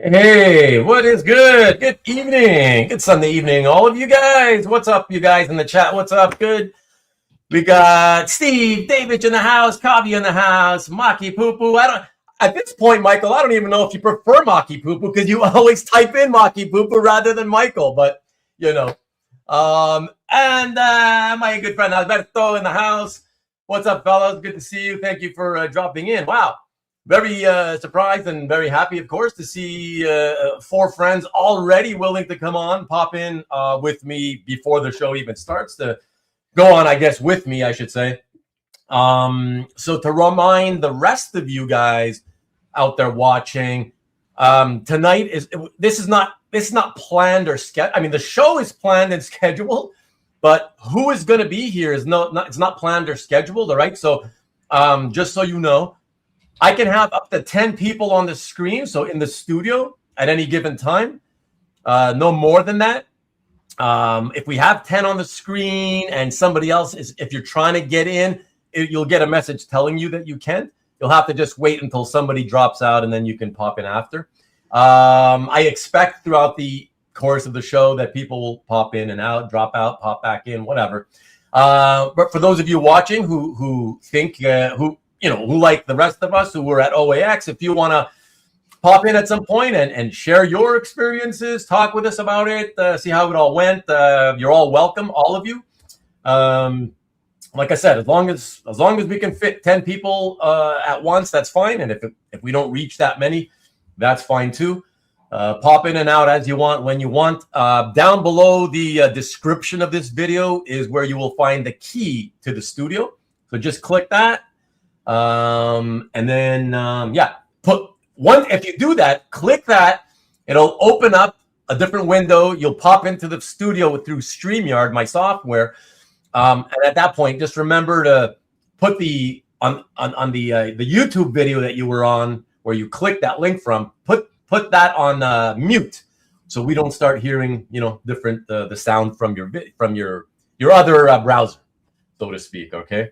Hey, what is good? Good evening. Good Sunday evening, all of you guys. What's up, you guys in the chat? What's up? Good. We got Steve, David in the house, Kavi in the house, Maki Poo Poo. At this point, Michael, I don't even know if you prefer Maki Poo Poo because you always type in Maki Poo Poo rather than Michael, but you know. And my good friend Alberto in the house. What's up, fellas? Good to see you. Thank you for dropping in. Wow. Very surprised and very happy, of course, to see 4 friends already willing to come on, pop in with me before the show even starts, to go on, I guess, with me, I should say. So to remind the rest of you guys out there watching, tonight this is not planned or scheduled. I mean, the show is planned and scheduled, but who is going to be here is it's not planned or scheduled. All right. So just so you know, I can have up to 10 people on the screen, so in the studio at any given time, no more than that. If we have 10 on the screen and somebody else if you're trying to get in, you'll get a message telling you that you can't. You'll have to just wait until somebody drops out and then you can pop in after. I expect throughout the course of the show that people will pop in and out, drop out, pop back in, whatever. But for those of you watching who think, who like the rest of us who were at OAX, if you want to pop in at some point and share your experiences, talk with us about it, see how it all went, you're all welcome, all of you. Like I said, as long as we can fit 10 people at once, that's fine. And if we don't reach that many, that's fine too. Pop in and out as you want, when you want. Down below the description of this video is where you will find the key to the studio. So just click that. And then if you do that, click that, it'll open up a different window. You'll pop into the studio through StreamYard, my software. And at that point, just remember to put the YouTube video that you were on, where you click that link from, put that on mute, so we don't start hearing different the sound from your other browser, so to speak. Okay.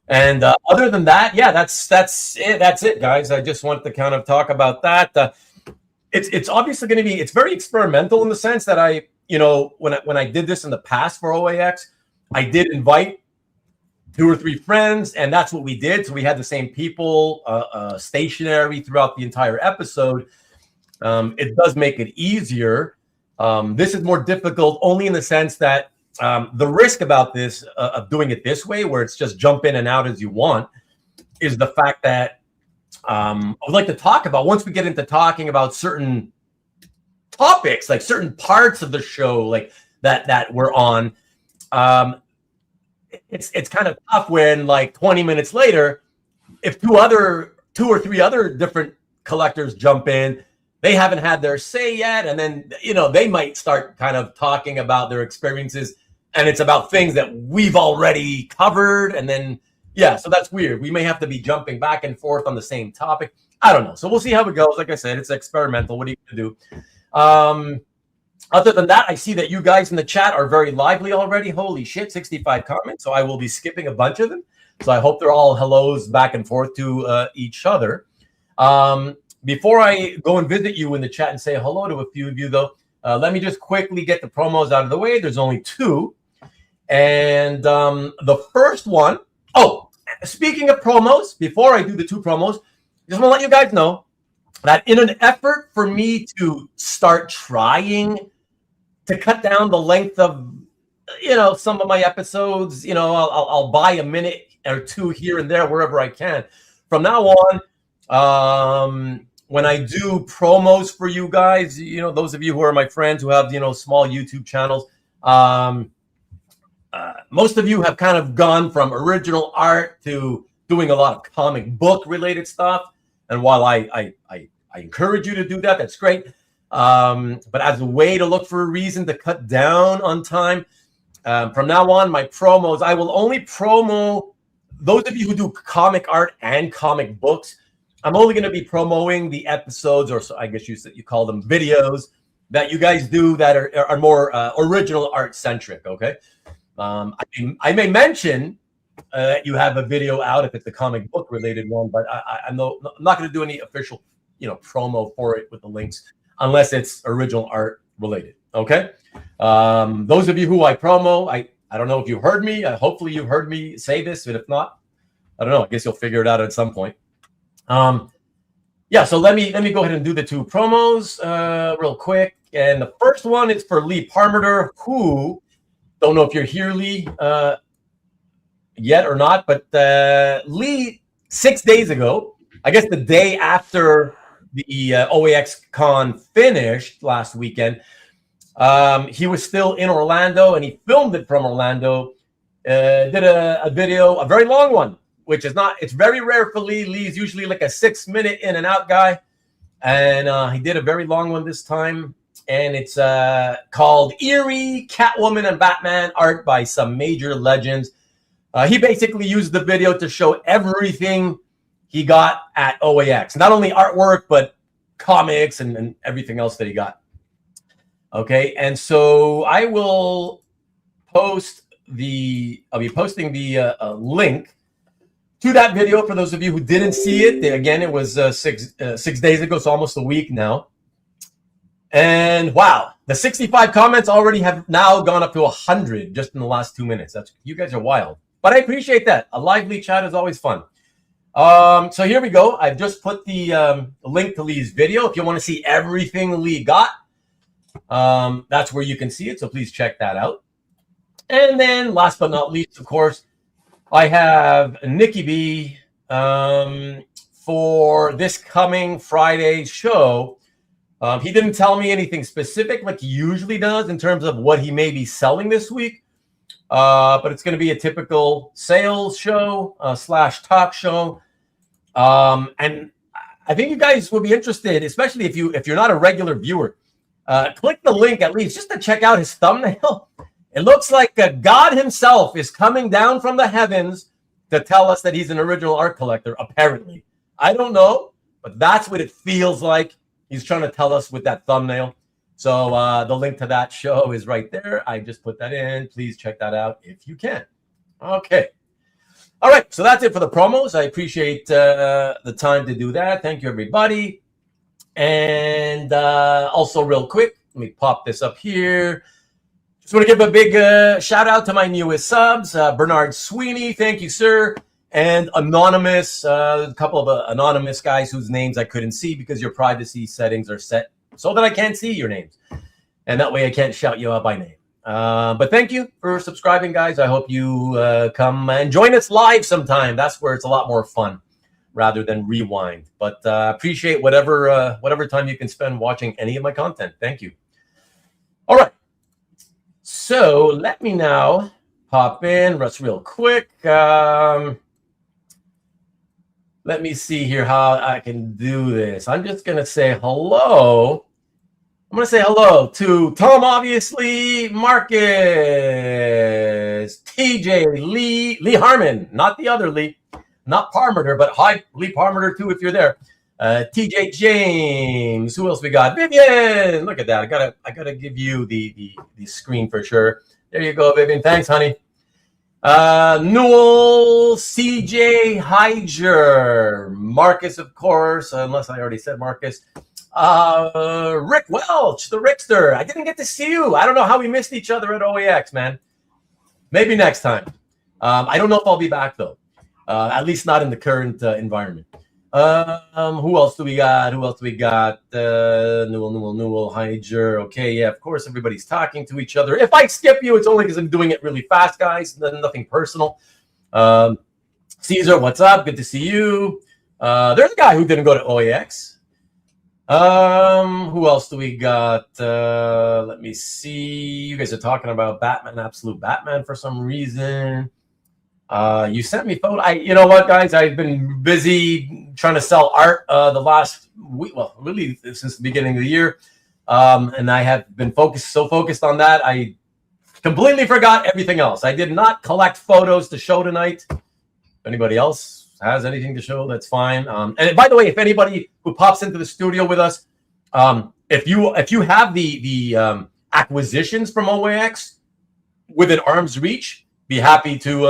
And other than that, yeah, that's it, guys. I just wanted to kind of talk about that. It's obviously going to be, it's very experimental in the sense that when I did this in the past for OAX, I did invite 2 or 3 friends, and that's what we did. So we had the same people stationary throughout the entire episode. It does make it easier. This is more difficult only in the sense that the risk about this, of doing it this way, where it's just jump in and out as you want, is the fact that I would like to talk about, once we get into talking about certain topics, like certain parts of the show, like that we're on, it's kind of tough when, like, 20 minutes later, if 2 or 3 other different collectors jump in, they haven't had their say yet, and then they might start kind of talking about their experiences. And it's about things that we've already covered. And then, yeah, so that's weird. We may have to be jumping back and forth on the same topic. I don't know. So we'll see how it goes. Like I said, it's experimental. What are you going to do? Other than that, I see that you guys in the chat are very lively already. Holy shit, 65 comments. So I will be skipping a bunch of them. So I hope they're all hellos back and forth to each other. Before I go and visit you in the chat and say hello to a few of you, though, let me just quickly get the promos out of the way. There's only 2. And the first one, speaking of promos, before I do the 2 promos, just want to let you guys know that in an effort for me to start trying to cut down the length of, some of my episodes, I'll buy a minute or 2 here and there wherever I can. From now on, when I do promos for you guys, those of you who are my friends who have, small YouTube channels, most of you have kind of gone from original art to doing a lot of comic book related stuff. And while I encourage you to do that, that's great. But as a way to look for a reason to cut down on time, from now on, my promos, I will only promo those of you who do comic art and comic books. I'm only going to be promoting the episodes, or so I guess you call them videos, that you guys do that are more original art centric. Okay. I may mention you have a video out if it's a comic book related one, but I'm not going to do any official promo for it with the links, unless it's original art related. Okay. Those of you who I promo, I don't know if you heard me. Hopefully you've heard me say this, but if not, I don't know. I guess you'll figure it out at some point. Yeah, so let me go ahead and do the two promos real quick. And the first one is for Lee Parmerter, who, don't know if you're here, Lee, yet or not, but Lee, 6 days ago, I guess the day after the OAX Con finished last weekend, he was still in Orlando, and he filmed it from Orlando, did a video, a very long one, which is not, it's very rare for Lee. Lee's usually like a 6-minute in and out guy. And he did a very long one this time. And it's called Eerie Catwoman and Batman Art by Some Major Legends. He basically used the video to show everything he got at OAX. Not only artwork, but comics and everything else that he got. Okay, and so I will post I'll be posting the link to that video for those of you who didn't see it. Again, it was 6 days ago, so almost a week now. And wow, the 65 comments already have now gone up to 100 just in the last 2 minutes. You guys are wild, but I appreciate that. A lively chat is always fun. So here we go. I've just put the link to Lee's video. If you want to see everything Lee got, that's where you can see it. So please check that out. And then last but not least, of course, I have Nikki B for this coming Friday's show. He didn't tell me anything specific like he usually does in terms of what he may be selling this week. But it's going to be a typical sales show / talk show. And I think you guys will be interested, especially if you're not a regular viewer. Click the link at least just to check out his thumbnail. It looks like God himself is coming down from the heavens to tell us that he's an original art collector, apparently. I don't know, but that's what it feels like. He's trying to tell us with that thumbnail. So the link to that show is right there. I just put that in. Please check that out if you can. Okay. All right. So that's it for the promos. I appreciate the time to do that. Thank you, everybody. And also real quick, let me pop this up here. Just want to give a big shout out to my newest subs, Bernard Sweeney. Thank you, sir. And Anonymous, a couple of anonymous guys whose names I couldn't see because your privacy settings are set so that I can't see your names. And that way I can't shout you out by name. But thank you for subscribing, guys. I hope you come and join us live sometime. That's where it's a lot more fun rather than rewind. But appreciate whatever time you can spend watching any of my content. Thank you. All right. So let me now pop in just real quick. Let me see here how I can do this. I'm just going to say hello. I'm going to say hello to Tom, obviously, Marcus, TJ, Lee Harmon, not the other Lee, not Parmerter, but hi, Lee Parmerter too, if you're there. TJ James, who else we got? Vivian, look at that. I gotta give you the screen for sure. There you go, Vivian. Thanks, honey. Newell, CJ Hyger, Marcus, of course, unless I already said Marcus. Rick Welch, the Rickster. I didn't get to see you. I don't know how we missed each other at OAX, man. Maybe next time. I don't know if I'll be back though. At least not in the current environment. Who else do we got? Newell, Hyger. Okay, yeah, of course, everybody's talking to each other. If I skip you, it's only because I'm doing it really fast, guys. Nothing personal. Caesar, what's up? Good to see you. There's a guy who didn't go to OAX. Who else do we got? Let me see. You guys are talking about Batman, Absolute Batman for some reason. You sent me photo. You know what, guys? I've been busy trying to sell art the last week. Well, really since the beginning of the year, and I have been focused on that. I completely forgot everything else. I did not collect photos to show tonight. If anybody else has anything to show, that's fine. And by the way, if anybody who pops into the studio with us, if you have the acquisitions from OAX within arm's reach, be happy to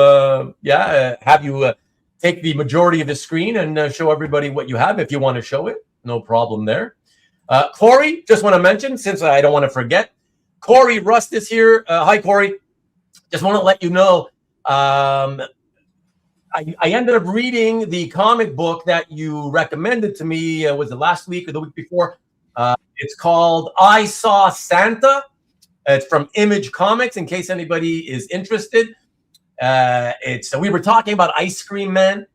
have you take the majority of the screen and show everybody what you have if you want to show it. No problem there. Corey, just want to mention, since I don't want to forget, Corey Rust is here. Hi, Corey. Just want to let you know, I ended up reading the comic book that you recommended to me. Was it last week or the week before? It's called I Saw Santa. It's from Image Comics, in case anybody is interested. We were talking about Ice Cream Man,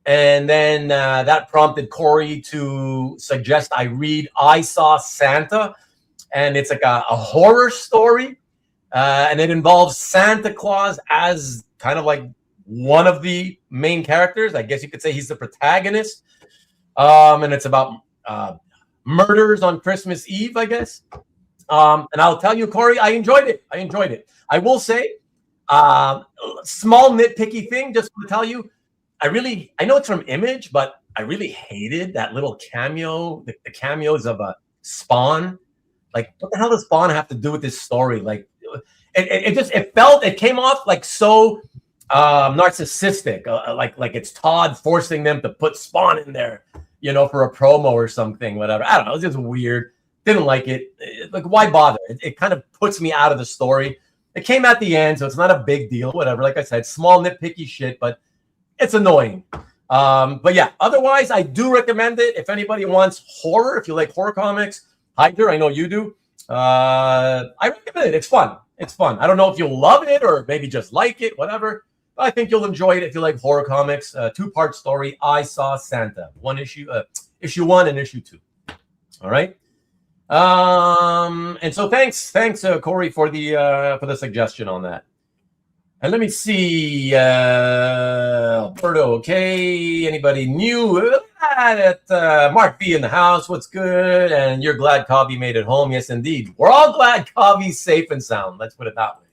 and then that prompted Corey to suggest I read I Saw Santa, and it's like a horror story, and it involves Santa Claus as kind of like one of the main characters. I guess you could say he's the protagonist, and it's about murders on Christmas Eve, I guess. And I'll tell you, Corey, I enjoyed it. I will say, small nitpicky thing, just to tell you, I know it's from Image, but I really hated that little cameo, the cameos of Spawn. Like, what the hell does Spawn have to do with this story? Like, it came off like so narcissistic, like it's Todd forcing them to put Spawn in there, for a promo or something, whatever. I don't know. It's just weird. Didn't like it. Like, why bother? It kind of puts me out of the story. It came at the end, so it's not a big deal. Whatever. Like I said, small nitpicky shit, but it's annoying. But yeah, otherwise, I do recommend it. If anybody wants horror, if you like horror comics, Hyder, I know you do. I recommend it. It's fun. I don't know if you'll love it or maybe just like it, whatever. But I think you'll enjoy it if you like horror comics. 2-part story. I Saw Santa. Issue 1 and issue 2. All right. And so thanks, Corey, for the suggestion on that. And let me see, Alberto, okay, anybody new? Mark B in the house, what's good? And you're glad Cobby made it home? Yes, indeed. We're all glad Cobby's safe and sound. Let's put it that way.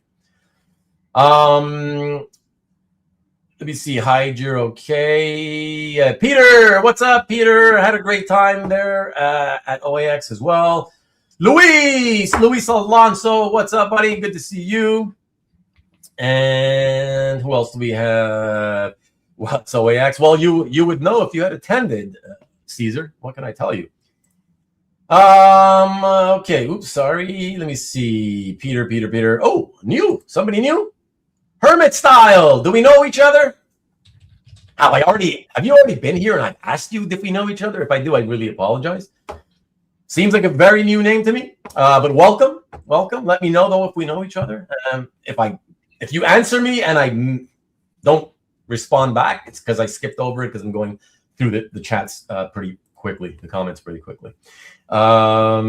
Let me see, Hyder, okay. Peter, what's up, Peter? Had a great time there at OAX as well. Luis Alonso, what's up, buddy? Good to see you. And who else do we have? What's OAX? Well, you would know if you had attended, Caesar. What can I tell you? Okay. Oops, sorry. Let me see. Peter. Oh, somebody new. Hermit Style. Do we know each other? Have you already been here and I've asked you if we know each other? If I do, I really apologize. Seems like a very new name to me. But welcome. Let me know though if we know each other. If you answer me and I don't respond back, it's because I skipped over it because I'm going through the chats pretty quickly, the comments pretty quickly. Let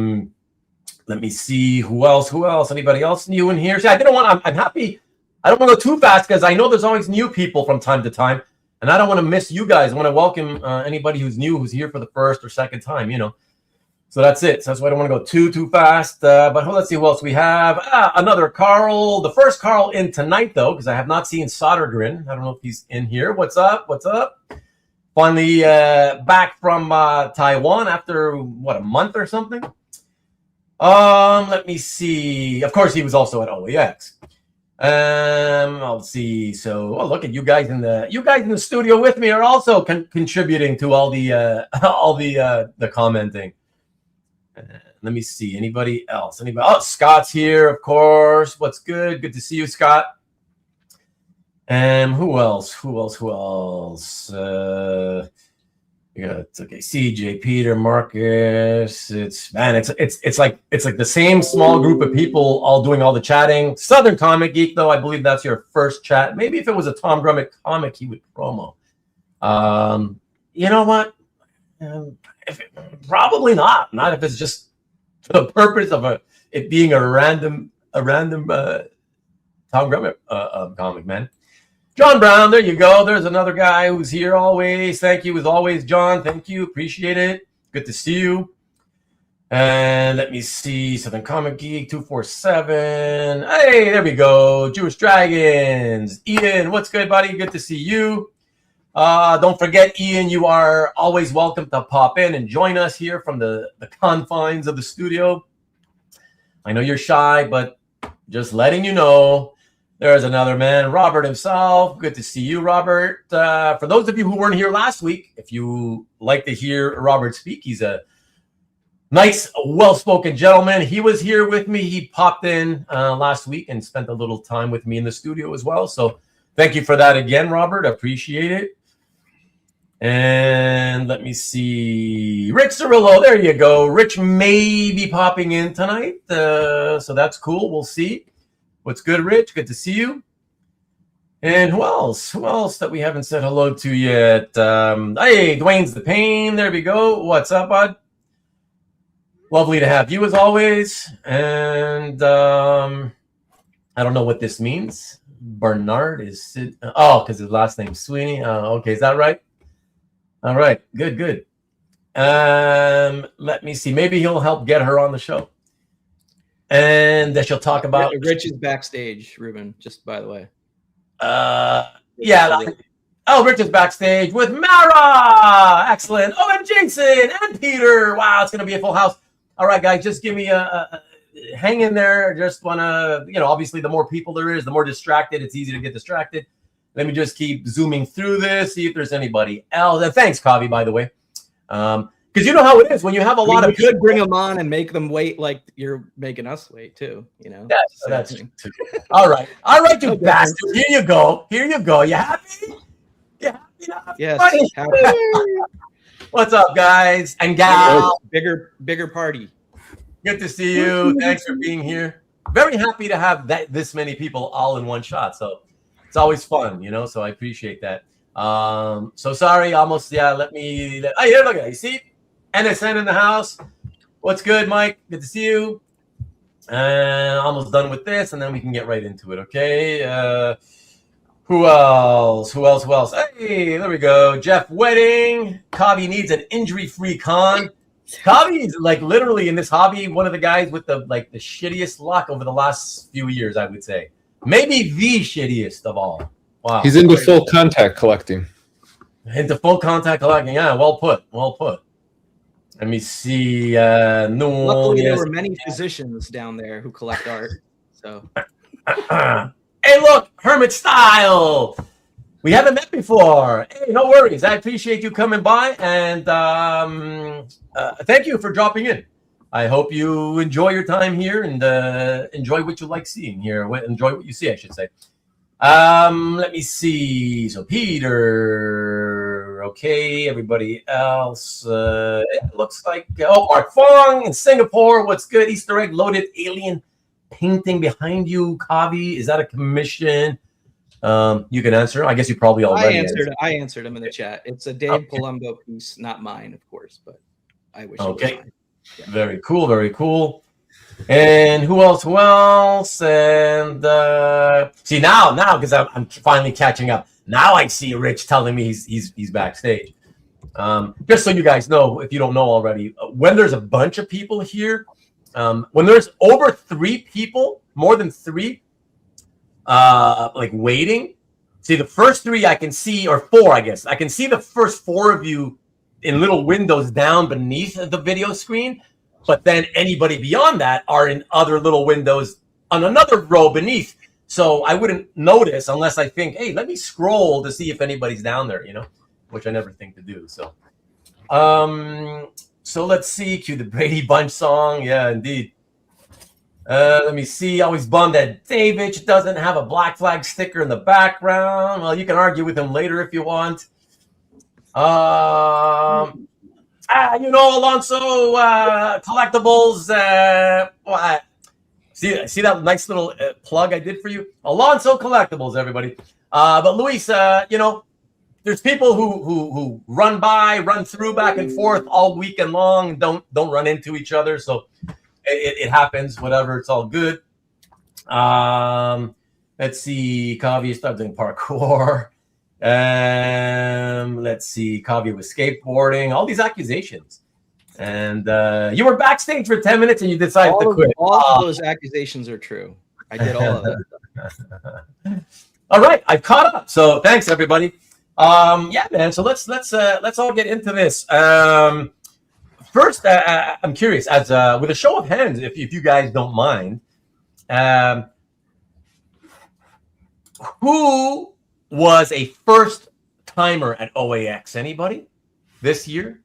me see who else. Anybody else new in here? See, I'm happy. I don't want to go too fast because I know there's always new people from time to time, and I don't want to miss you guys. I want to welcome anybody who's new, who's here for the first or second time, So that's it. So that's why I don't want to go too fast. But let's see who else we have. Another Carl. The first Carl in tonight, though, because I have not seen Sodergren. I don't know if he's in here. What's up? Finally back from Taiwan after, a month or something? Let me see. Of course, he was also at OAX. I'll see. So, look at you guys in the studio with me are also contributing to all the commenting. Let me see. Anybody else? Oh, Scott's here, of course. What's good? Good to see you, Scott. Who else? It's okay. CJ, Peter, Marcus. It's like the same small group of people all doing all the chatting. Southern Comic Geek, though, I believe that's your first chat. Maybe if it was a Tom Grummett comic, he would promo. You know what? Probably not. Not if it's just the purpose of it being a random Tom Grummett comic, man. John Brown, there you go. There's another guy who's here always. Thank you, as always, John. Thank you. Appreciate it. Good to see you. And let me see. Southern Comic Geek 247. Hey, there we go. Jewish Dragons. Ian, what's good, buddy? Good to see you. Don't forget, Ian, you are always welcome to pop in and join us here from the confines of the studio. I know you're shy, but just letting you know. There's another man, Robert himself. Good to see you, Robert. For those of you who weren't here last week, if you like to hear Robert speak, he's a Nice, well-spoken gentleman. He was here with me. He popped in last week and spent a little time with me in the studio as well. So thank you for that again, Robert. Appreciate it. And let me see. Rich Cirillo, there you go. Rich may be popping in tonight. So that's cool. We'll see. What's good, Rich? Good to see you. And who else? Who else that we haven't said hello to yet? Hey, Dwayne's the Pain. There we go. What's up, bud? Lovely to have you as always. And I don't know what this means. Bernard is... because his last name's Sweeney. Okay, is that right? All right, good. Let me see. Maybe he'll help get her on the show. And that she'll talk about... Rich is backstage, Ruben, just by the way. Yeah. Rich is backstage with Mara. Excellent. Oh, and Jason and Peter. Wow, it's going to be a full house. All right, guys, just give me hang in there. Just want to, obviously the more people there is, the more distracted. It's easy to get distracted. Let me just keep zooming through this, see if there's anybody else. And thanks, Kavi, by the way. Because you know how it is when you have a lot of people. You could bring them on and make them wait like you're making us wait too. That's true too. All right, you bastard. Here you go. You happy? Yes. Happy. What's up, guys and gals? Bigger party. Good to see you. Thanks for being here. Very happy to have this many people all in one shot. So it's always fun, so I appreciate that. So sorry, almost, let me, look at it. You see? NSN in the house. What's good, Mike? Good to see you. Almost done with this, and then we can get right into it, okay? Who else? Hey, there we go. Jeff Wedding. Kavi needs an injury-free con. Kavi's like literally in this hobby, one of the guys with the shittiest luck over the last few years, I would say. Maybe the shittiest of all. Wow. He's into full contact collecting. Yeah, well put. Let me see. Luckily, there were many physicians down there who collect art. So, hey, look, Hermit Style. We haven't met before. Hey, no worries. I appreciate you coming by, and thank you for dropping in. I hope you enjoy your time here and enjoy what you like seeing here. Enjoy what you see, I should say. Let me see. So Peter, okay. Everybody else, it looks like Mark Fong in Singapore. What's good? Easter egg loaded alien painting behind you, Kavi. Is that a commission? You can answer. I guess you probably already answered. I answered him in the chat. It's a Dave Palumbo piece, not mine, of course, but I wish. Okay. It was mine. Yeah. Very cool. And who else? And see now because I'm finally catching up. Now I see Rich telling me he's backstage. Just so you guys know, if you don't know already, when there's a bunch of people here, when there's over 3 people, more than 3, waiting. See, the first 3 I can see, or 4, I guess. I can see the first 4 of you in little windows down beneath the video screen. But then anybody beyond that are in other little windows on another row beneath. So I wouldn't notice unless I think, hey, let me scroll to see if anybody's down there, which I never think to do. So, so let's see. Cue the Brady Bunch song. Yeah, indeed. Let me see. Always bummed that David doesn't have a Black Flag sticker in the background. Well, you can argue with him later if you want. Alonso Collectibles. See that nice little plug I did for you? Alonso Collectibles, everybody. But Luis, there's people who run through back and forth all weekend long and don't run into each other. So it happens, whatever. It's all good. Let's see. Kavi started doing parkour. Let's see. Kavi was skateboarding. All these accusations. And you were backstage for 10 minutes and you decided to quit. All of those accusations are true. I did all of that. All right, I've caught up. So thanks, everybody. Yeah, man. So let's all get into this. First, I'm curious, as with a show of hands, if you guys don't mind, who was a first timer at OAX? Anybody this year?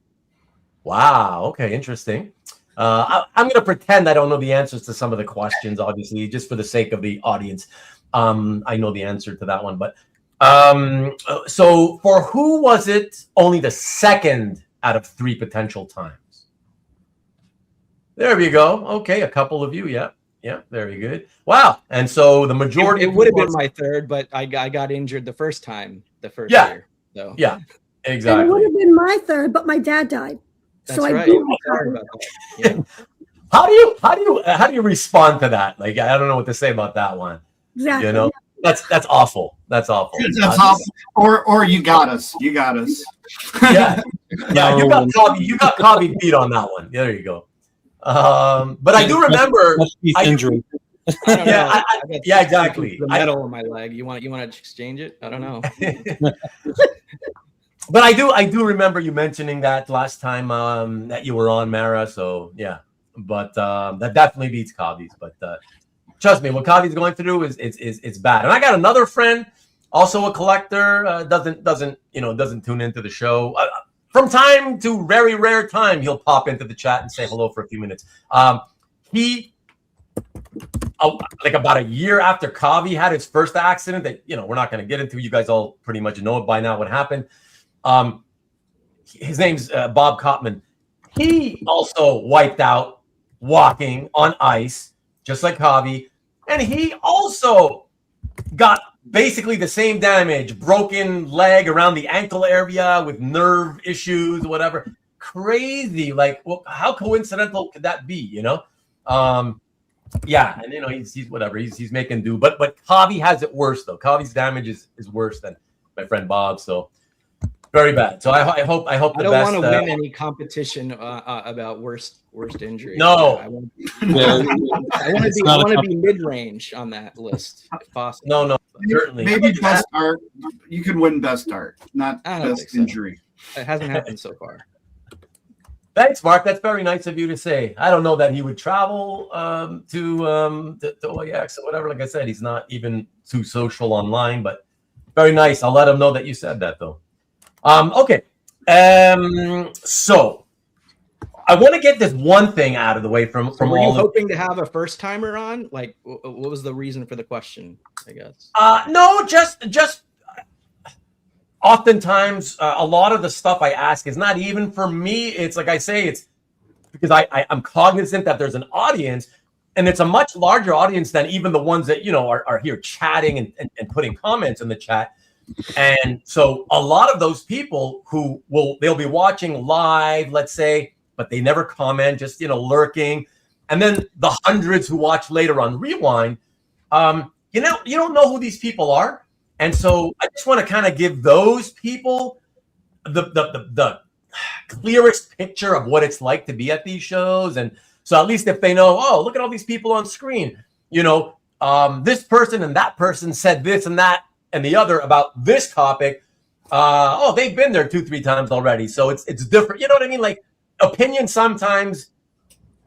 Wow. Okay, interesting. I'm going to pretend I don't know the answers to some of the questions, obviously, just for the sake of the audience. I know the answer to that one, but so for who was it only the second out of 3 potential times? There we go. Okay, a couple of you. Yeah, very good. Wow. And so the majority. It would have been my third, but I got injured the first time, the first Yeah. year. So Yeah, And exactly. it would have been my third, but my dad died. that's I right. do Sorry about that. Yeah. How do you respond to that? Like, I don't know what to say about that one. exactly. You know, that's awful. That's awful. That's awful. Or you got us. You got us. Yeah, you got Kavi beat on that one. There you go. But I do remember. Injury. I don't know. I got exactly. The metal in my leg. You want to exchange it? I don't know. But I do remember you mentioning that last time that you were on, Mara. So yeah, but that definitely beats Kavi's. But trust me, what Kavi's going through is bad. And I got another friend, also a collector, doesn't tune into the show. From time to very rare time, he'll pop into the chat and say hello for a few minutes. He, like about a year after Kavi had his first accident that, we're not going to get into. You guys all pretty much know it by now what happened. His name's Bob Cotman. He also wiped out walking on ice, just like Kavi. And he also got basically the same damage, broken leg around the ankle area with nerve issues, whatever. Crazy. Like, well, how coincidental could that be, Yeah, and he's whatever. He's making do. But Kavi has it worse though. Kavi's damage is worse than my friend Bob. So very bad. So I hope the best. I don't want to win any competition about worst injury. No. I want to be mid-range on that list if possible. No, certainly. Maybe best art. You can win best art, not best injury. It hasn't happened so far. Thanks, Mark. That's very nice of you to say. I don't know that he would travel to OAX or whatever. Like I said, he's not even too social online, but very nice. I'll let him know that you said that, though. Okay. So I want to get this one thing out of the way from Were all. you hoping to have a first timer on? Like, what was the reason for the question? I guess. No, just. Oftentimes, a lot of the stuff I ask is not even for me. It's like I say, it's because I'm cognizant that there's an audience, and it's a much larger audience than even the ones that are here chatting and putting comments in the chat. And so a lot of those people who they'll be watching live, let's say, but they never comment, just lurking. And then the hundreds who watch later on Rewind, you don't know who these people are. And so I just want to kind of give those people the clearest picture of what it's like to be at these shows. And so at least if they know, oh, look at all these people on screen, this person and that person said this and that and the other about this topic. They've been there 2-3 times already. So it's different. You know what I mean? Like opinion sometimes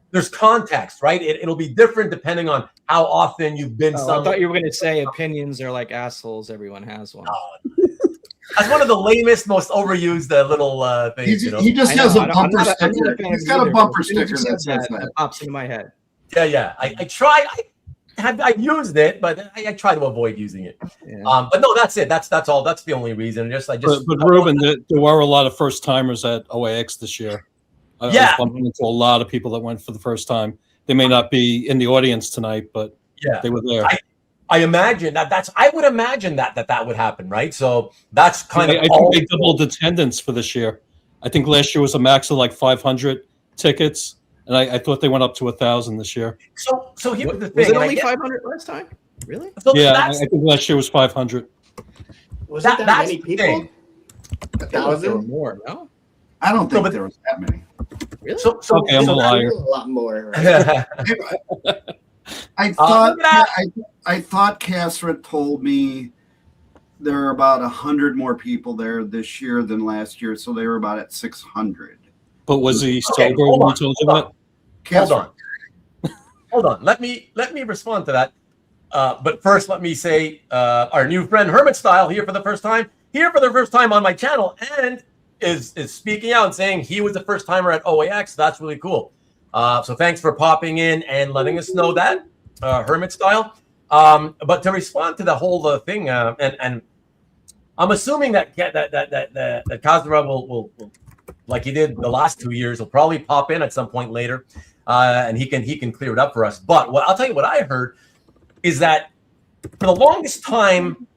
there's context, right? It'll be different depending on how often you've been. I thought you were going to say opinions are like assholes. Everyone has one. That's one of the lamest, most overused little things. He just has a bumper sticker. He's got a bumper sticker that says that. That pops into my head. Yeah. I try. I used it, but I try to avoid using it. Yeah. But no, that's it. That's all. That's the only reason. But Ruben, there were a lot of first timers at OAX this year. I was bumping into a lot of people that went for the first time. They may not be in the audience tonight, but they were there. I imagine I would imagine that would happen, right? So that's kind of. I think they doubled attendance for this year. I think last year was a max of like 500 tickets, and I thought they went up to 1,000 this year. So here's the thing. Was it only 500 last time? Really? So I think last year was 500. Was that many people? 1,000 or more? No, I don't think there was that many. Really? So okay, I'm a liar. A lot more. Right? I thought Kasra told me there are about 100 more people there this year than last year, so they were about at 600. But was he sober when he told you that? Hold on. Let me respond to that. But first, let me say our new friend Hermit Style here for the first time on my channel, and is speaking out and saying he was the first timer at OAX. That's really cool. So thanks for popping in and letting us know that, hermit style. But to respond to the whole thing, and I'm assuming that Kasra will, like he did the last 2 years, will probably pop in at some point later, and he can clear it up for us. But I'll tell you what I heard is that for the longest time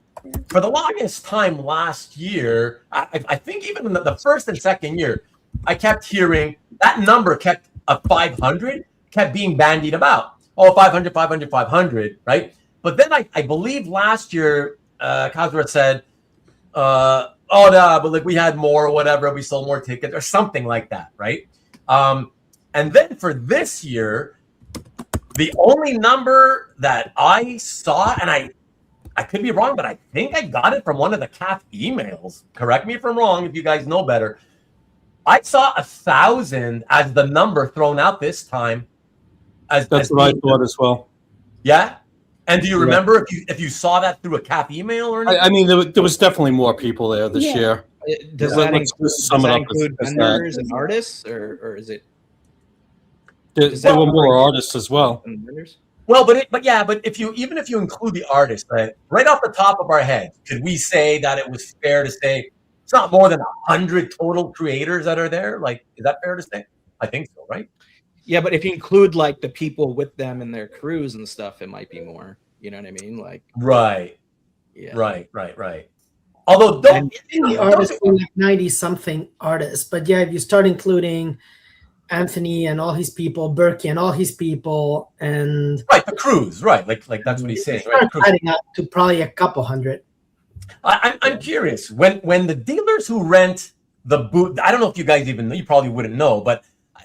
last year, I think even in the first and second year, I kept hearing that number kept 500 kept being bandied about. Oh, 500, 500, 500, right? But then I believe last year, Kasra said, oh, no, but like we had more or whatever, we sold more tickets or something like that, right? And then for this year, the only number that I saw, and I could be wrong, but I think I got it from one of the CAF emails. Correct me if I'm wrong, if you guys know better. I saw 1,000 as the number thrown out this time. That's what I thought as well. Yeah? And do you remember if you saw that through a CAF email or anything? I mean, there was definitely more people there this year. Does that include vendors and artists, or is it? There were more artists as well. Well, but if you include the artists, right off the top of our head, could we say that it was fair to say it's not more than 100 total creators that are there? Like, is that fair to say? I think so, right? Yeah, but if you include like the people with them and their crews and stuff, it might be more. You know what I mean? Like, right. Yeah. Right. Although the artists were like 90-something artists, but yeah, if you start including Anthony and all his people, Berkey and all his people, and right, the crews, right? Like that's what he's saying. Right, adding up to probably a couple hundred. I'm curious when the dealers who rent the booth. I don't know if you guys even know. You probably wouldn't know, but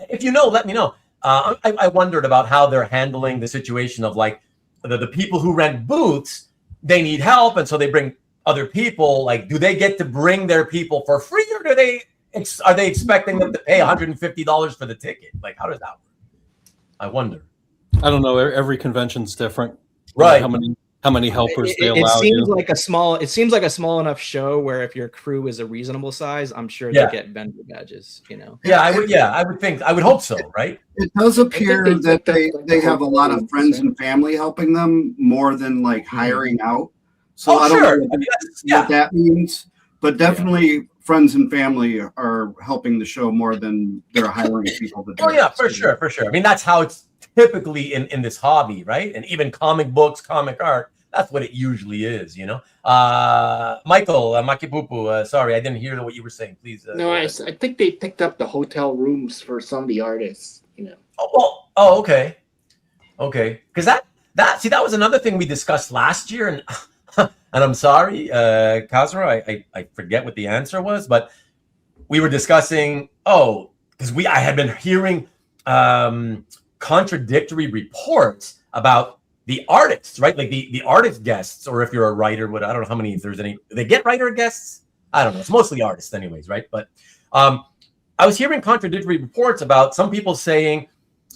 if you know, let me know. I wondered about how they're handling the situation of like the people who rent booths. They need help, and so they bring other people. Like, do they get to bring their people for free, or are they expecting them to pay $150 for the ticket? Like, how does that work? I wonder. I don't know. Every convention's different. Right. How many helpers they allow? It seems like a small enough show where if your crew is a reasonable size, I'm sure they get vendor badges. You know. Yeah, I would hope so. Right. It does appear that they have a lot of friends and family helping them more than like hiring out. So I don't know what that means, but definitely friends and family are helping the show more than they're hiring people to do. Oh yeah, for sure. I mean, that's how it's typically in this hobby, right? And even comic books, comic art, that's what it usually is, you know. Michael Makipupu, sorry, I didn't hear what you were saying. Please. No, I think they picked up the hotel rooms for some of the artists, you know. Okay. Because that was another thing we discussed last year, and and I'm sorry, Kasra, I forget what the answer was, but we were discussing, because I had been hearing contradictory reports about the artists, right? Like the artist guests, or if you're a writer, I don't know how many, if there's any, do they get writer guests? I don't know. It's mostly artists anyways, right? But I was hearing contradictory reports about some people saying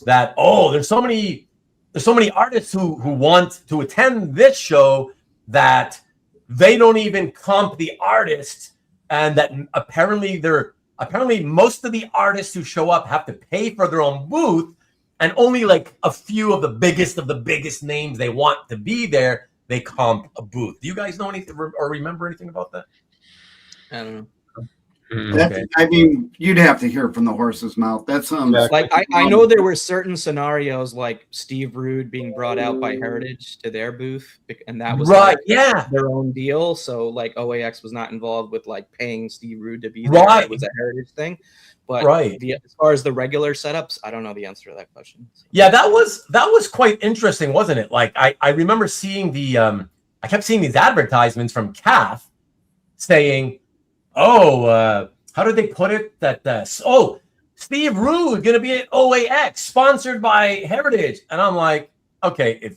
that, there's so many artists who want to attend this show that they don't even comp the artist, and that apparently most of the artists who show up have to pay for their own booth, and only like a few of the biggest names they want to be there, they comp a booth. Do you guys know anything or remember anything about that? I don't know. Okay. I mean, you'd have to hear it from the horse's mouth. That sounds like I know there were certain scenarios like Steve Rude being brought out by Heritage to their booth, and that was right, their own deal. So like OAX was not involved with like paying Steve Rude to be there. Right. It was a Heritage thing. But as far as the regular setups, I don't know the answer to that question. Yeah, that was quite interesting, wasn't it? Like I remember seeing I kept seeing these advertisements from CAF saying, how did they put it? That Steve Rude gonna be at OAX, sponsored by Heritage, and I'm like, okay,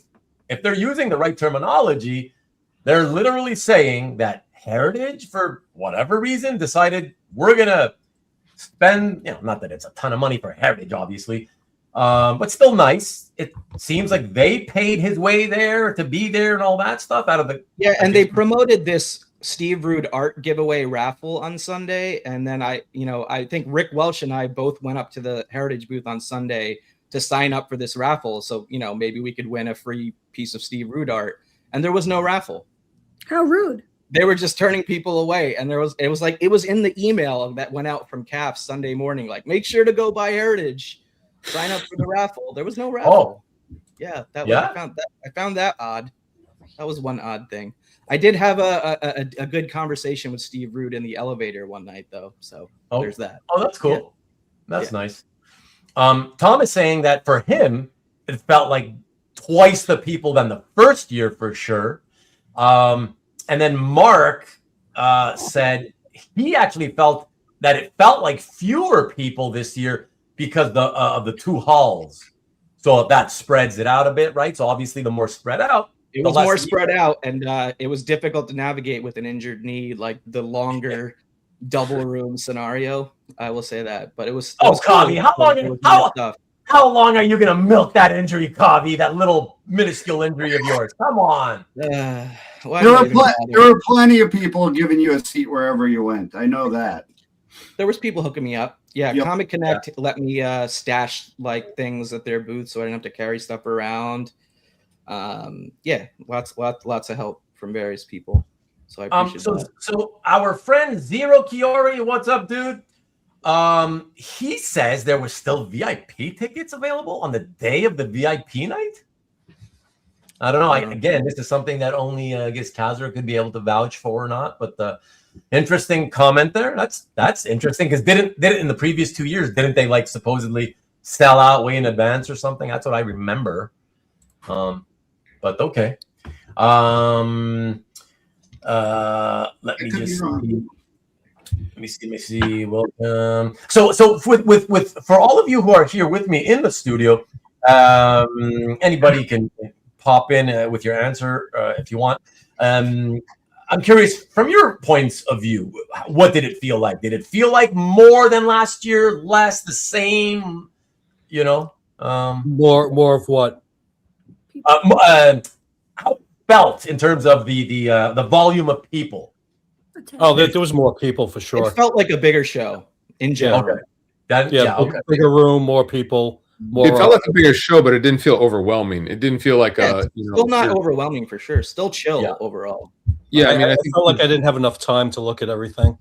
if they're using the right terminology, they're literally saying that Heritage, for whatever reason, decided we're gonna spend, not that it's a ton of money for Heritage, obviously, but still nice. It seems like they paid his way there to be there and all that stuff out of the and they promoted this Steve Rude art giveaway raffle on Sunday, and then I think Rick Welsh and I both went up to the Heritage booth on Sunday to sign up for this raffle. So, you know, maybe we could win a free piece of Steve Rude art. And there was no raffle. How rude. They were just turning people away. And it was in the email that went out from CAF Sunday morning, like, make sure to go buy Heritage, sign up for the raffle. There was no raffle. Yeah, I found that odd. That was one odd thing. I did have a good conversation with Steve Rude in the elevator one night, though. So there's that. Oh, that's cool. Yeah. That's nice. Tom is saying that for him, it felt like twice the people than the first year for sure. And then Mark said he actually felt that it felt like fewer people this year because of the two halls. So that spreads it out a bit, right? So obviously the more spread out, it was more spread out, and it was difficult to navigate with an injured knee, like the longer double room scenario. I will say that, but it was. Kavi, how long are you gonna milk that injury, Kavi? That little minuscule injury of yours. Come on. There were plenty of people giving you a seat wherever you went. I know that. There was people hooking me up. Yeah, yep. Comic Connect let me stash like things at their booth, so I didn't have to carry stuff around. Lots of help from various people. So I appreciate that. So our friend Zero Kiori, what's up, dude? He says there were still VIP tickets available on the day of the VIP night. I don't know. Again, this is something that only I guess Kasra could be able to vouch for or not. But the interesting comment there. That's interesting because didn't in the previous 2 years didn't they like supposedly sell out way in advance or something? That's what I remember. But okay. Let me just see. Let me see. Welcome. So with for all of you who are here with me in the studio, anybody can pop in with your answer if you want. I'm curious, from your points of view, what did it feel like? Did it feel like more than last year, less, the same? You know, more of what? How it felt in terms of the volume of people. Oh, there was more people for sure. It felt like a bigger show in general. Okay. Bigger room, more people. It felt like a bigger show, but it didn't feel overwhelming. It didn't feel like still not overwhelming for sure. Still chill overall. Yeah, I felt like I didn't have enough time to look at everything.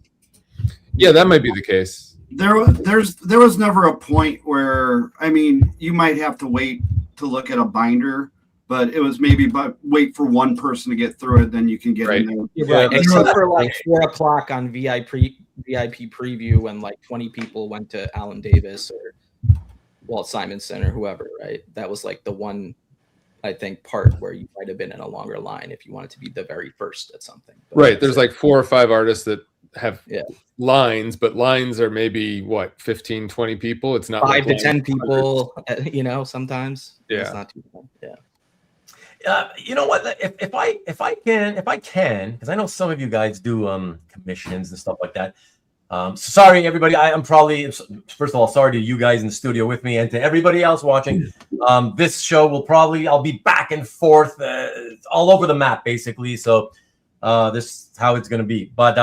Yeah, that might be the case. There was never a point where you might have to wait to look at a binder, but it was maybe wait for one person to get through it, then you can get in there. Yeah, except for like 4:00 on VIP preview when like 20 people went to Alan Davis or Walt Simonson or whoever, right? That was like the one, I think, part where you might have been in a longer line if you wanted to be the very first at something. But right. There's like 4 or 5 artists that have lines, but lines are maybe 15, 20 people. It's not 5 to 10 people, sometimes. Yeah. It's not too bad. Yeah. You know what? If I can, because I know some of you guys do commissions and stuff like that. Sorry, everybody. I'm probably, first of all, sorry to you guys in the studio with me and to everybody else watching. This show I'll be back and forth all over the map, basically. So this is how it's going to be. But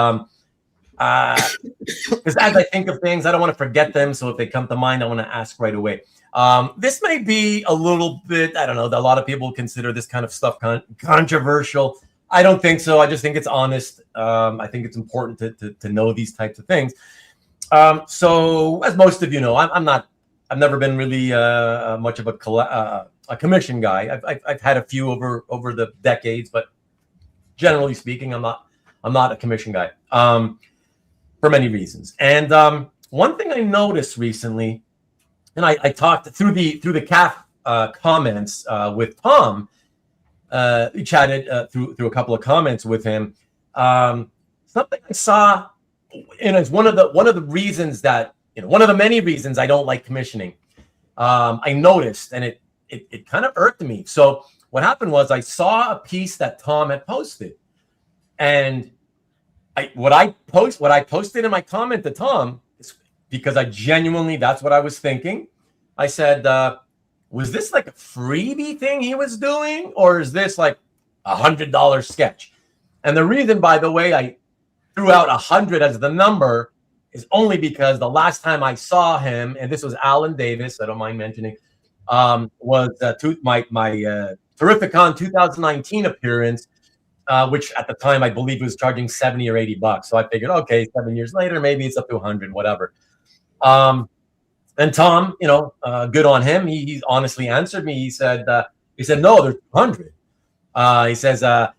because as I think of things, I don't want to forget them. So if they come to mind, I want to ask right away. This may be a little bit, I don't know, a lot of people consider this kind of stuff controversial. I don't think so. I just think it's honest. I think it's important to know these types of things. So as most of you know, I've never been really much of a commission guy. I've had a few over the decades, but generally speaking, I'm not a commission guy for many reasons. And one thing I noticed recently, and I talked through the CAF comments with Tom. We chatted through a couple of comments with him. Something I saw, and it's one of the reasons that one of the many reasons I don't like commissioning. I noticed, and it kind of irked me. So what happened was I saw a piece that Tom had posted, and what I posted in my comment to Tom is because I genuinely, that's what I was thinking. I said, was this like a freebie thing he was doing, or is this like $100 sketch? And the reason, by the way, I threw out 100 as the number is only because the last time I saw him, and this was Alan Davis, I don't mind mentioning, was my Terrificon 2019 appearance, which at the time I believe was charging $70 or $80. So I figured, okay, 7 years later, maybe it's up to 100, whatever. And Tom, good on him. He honestly answered me. He said, no, there's 200. He says, oh,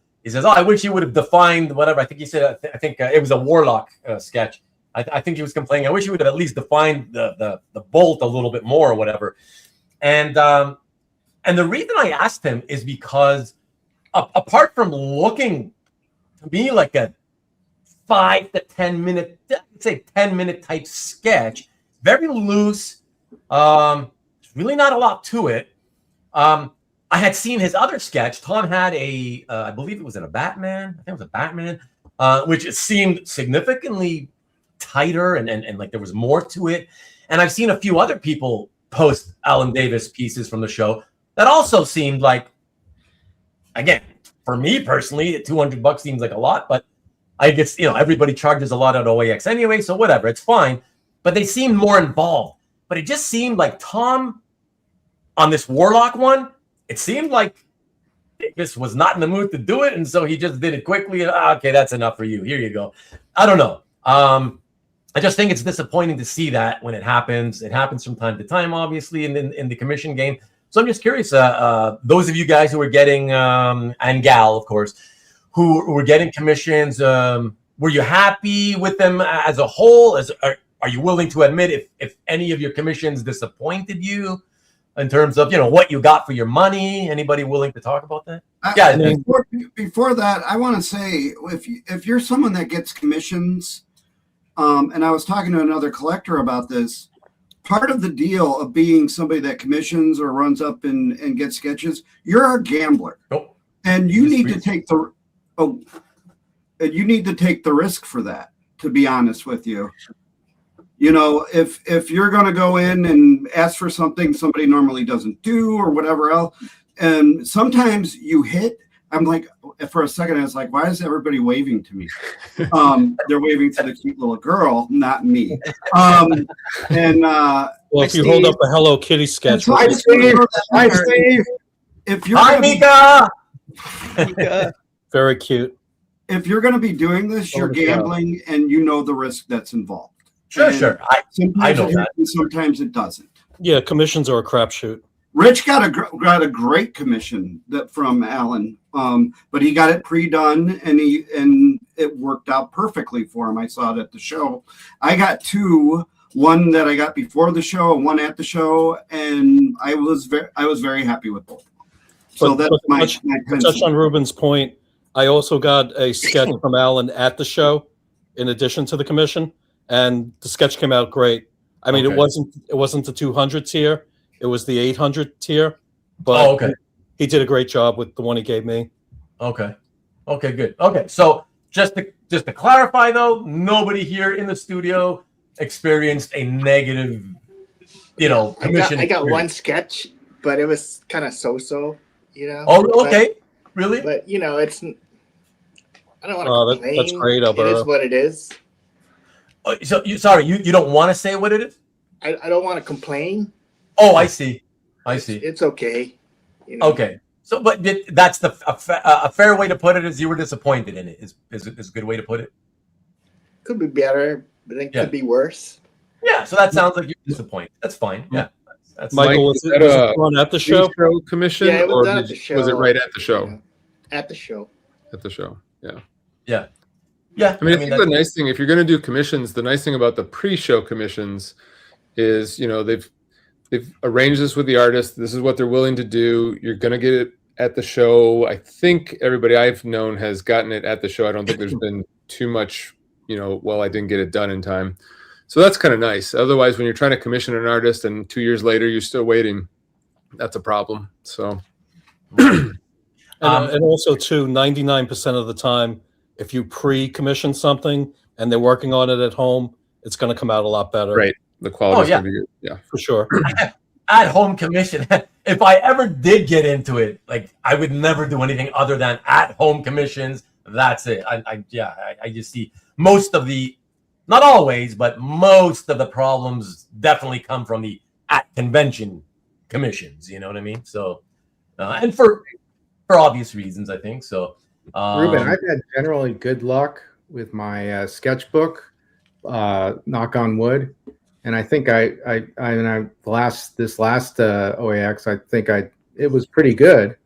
I wish he would have defined whatever. I think he said, I think it was a Warlock sketch. I think he was complaining. I wish he would have at least defined the bolt a little bit more or whatever. And the reason I asked him is because apart from looking to me like a 5 to 10 minute, let's say 10-minute type sketch, very loose, really not a lot to it. I had seen his other sketch. Tom had I believe it was in a Batman. I think it was a Batman, which it seemed significantly tighter and like there was more to it. And I've seen a few other people post Alan Davis pieces from the show that also seemed like, again, for me personally, $200 seems like a lot, but I guess, everybody charges a lot at OAX anyway, so whatever, it's fine. But they seemed more involved. But it just seemed like Tom, on this Warlock one, it seemed like Davis was not in the mood to do it, and so he just did it quickly. And, okay, that's enough for you. Here you go. I don't know. I just think it's disappointing to see that when it happens. It happens from time to time, obviously, in the commission game. So I'm just curious, those of you guys who are getting, and gal, of course, who were getting commissions, were you happy with them as a whole? Are you willing to admit if any of your commissions disappointed you in terms of, what you got for your money? Anybody willing to talk about that? Before that, I want to say, if you're someone that gets commissions, and I was talking to another collector about this, part of the deal of being somebody that commissions or runs up and gets sketches, you're a gambler. Nope. And you need to take the risk for that, to be honest with you. If you're going to go in and ask for something somebody normally doesn't do or whatever else, and sometimes you hit, I'm like, for a second, I was like, why is everybody waving to me? They're waving to the cute little girl, not me. Well, if you hold up a Hello Kitty sketch. Hi, Steve. If you're Hi, Mika. Very cute. If you're going to be doing this, you're gambling, and you know the risk that's involved. Sure. I know that. Sometimes it doesnn't. Yeah, commissions are a crapshoot. Rich got a great commission from Alan, but he got it pre-done and it worked out perfectly for him. I saw it at the show. I got two, one that I got before the show and one at the show, and I was very happy with both. So that's my touch on Ruben's point. I also got a sketch from Alan at the show, in addition to the commission, and the sketch came out great. I mean, it wasn't the 200 tier. It was the 800 tier, but he did a great job with the one he gave me. Okay, good. Okay, so just to clarify, though, nobody here in the studio experienced a negative, commission. I got one sketch, but it was kind of so-so, Oh, okay, really? But it's. I don't want to complain. That's great, Alberto. It is what it is. So you don't want to say what it is? I don't want to complain. Oh, I see. It's okay. Okay. So, but that's a fair way to put it is you were disappointed in it. Is a good way to put it? Could be better, but it could be worse. Yeah. So that sounds like you're disappointed. That's fine. Yeah. That's Michael, was it on at the show? Commission? Yeah, it was done at the show. Was it right at the show? At the show. At the show. Yeah. Yeah. Yeah. I mean the nice thing, if you're going to do commissions, the nice thing about the pre-show commissions is, they've arranged this with the artist. This is what they're willing to do. You're going to get it at the show. I think everybody I've known has gotten it at the show. I don't think there's been too much, I didn't get it done in time. So that's kind of nice. Otherwise, when you're trying to commission an artist and 2 years later you're still waiting, that's a problem. So, and also too, 99% of the time, if you pre-commission something and they're working on it at home, it's going to come out a lot better. Right. The quality is going to be good. Yeah, for sure. At home commission. If I ever did get into it, like I would never do anything other than at home commissions. That's it. I just see most of the, not always, but most of the problems definitely come from the at convention commissions. You know what I mean? So, and for obvious reasons, I think so. Ruben, I've had generally good luck with my sketchbook. Knock on wood. And I think this last OAX, I think it was pretty good.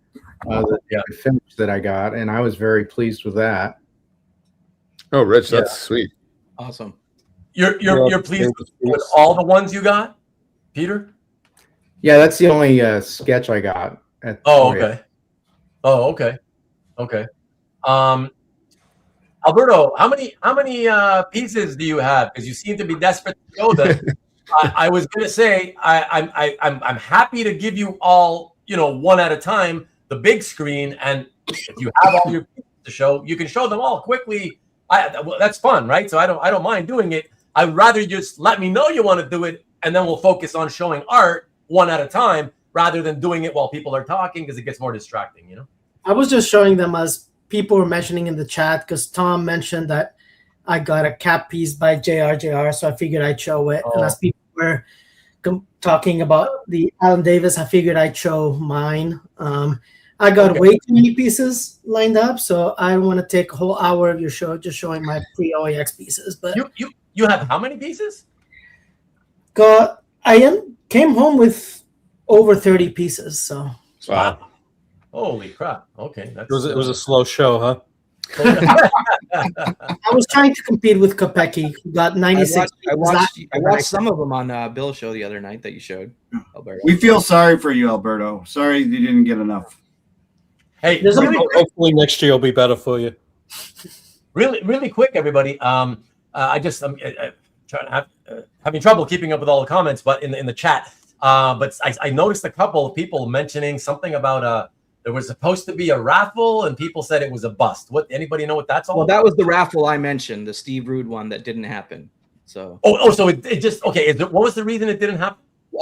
The finish that I got, and I was very pleased with that. Oh, Rich, that's sweet. Awesome. You're pleased with all the ones you got, Peter? Yeah, that's the only sketch I got. Okay. Oh, okay. Okay. Alberto, how many pieces do you have? Because you seem to be desperate to show them. I was going to say I'm happy to give you all, one at a time, the big screen, and if you have all your pieces to show, you can show them all quickly. That's fun, right? So I don't mind doing it. I'd rather just let me know you want to do it, and then we'll focus on showing art one at a time rather than doing it while people are talking, because it gets more distracting, I was just showing them as people were mentioning in the chat, because Tom mentioned that I got a cap piece by JR, so I figured I'd show it. And as people were talking about the Alan Davis, I figured I'd show mine. I got way too many pieces lined up, so I don't want to take a whole hour of your show just showing my pre-OAX pieces. But you have how many pieces? Came home with over 30 pieces. So wow. Holy crap! Okay, it was a slow show, huh? I was trying to compete with Kopecky, who got 96. I watched some of them on Bill's show the other night that you showed, Alberto. We feel sorry for you, Alberto. Sorry you didn't get enough. Hey, hopefully next year will be better for you. Really quick, everybody. I'm having trouble keeping up with all the comments, but in the chat. But I noticed a couple of people mentioning something about there was supposed to be a raffle, and people said it was a bust. Anybody know what that's all? Well, that was the raffle I mentioned, the Steve Rude one that didn't happen. So. So it just okay. What was the reason it didn't happen?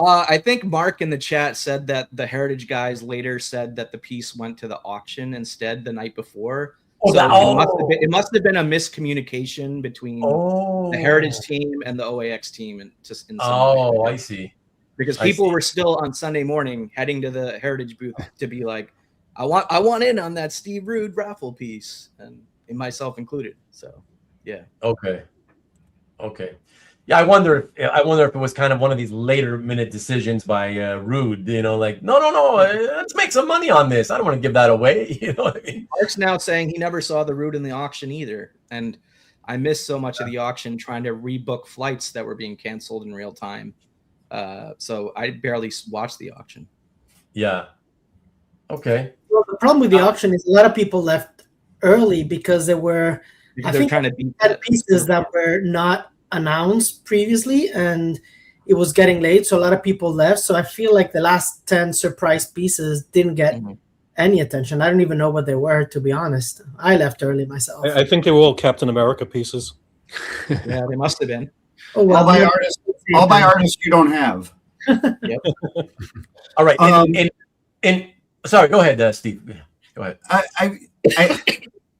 I think Mark in the chat said that the Heritage guys later said that the piece went to the auction instead the night before. It must have been a miscommunication between the Heritage team and the OAX team, and just in some way. I see. Because people were still on Sunday morning heading to the Heritage booth to be like, I want in on that Steve Rude raffle piece, and myself included. So, yeah. Okay. Yeah, I wonder if it was kind of one of these later minute decisions by Rude. No, let's make some money on this. I don't want to give that away. You know what I mean? Mark's now saying he never saw the Rude in the auction either, and I missed so much of the auction trying to rebook flights that were being canceled in real time. So I barely watched the auction. Yeah. Okay. Well, the problem with the auction is a lot of people left early because there were, I think, trying to beat pieces that were not announced previously, and it was getting late, so a lot of people left. So I feel like the last 10 surprise pieces didn't get any attention. I don't even know what they were, to be honest. I left early myself. I think they were all Captain America pieces. Yeah, they must have been. Oh, well, all by artists you don't have. Yep. All right. And sorry, go ahead, Steve. Go ahead.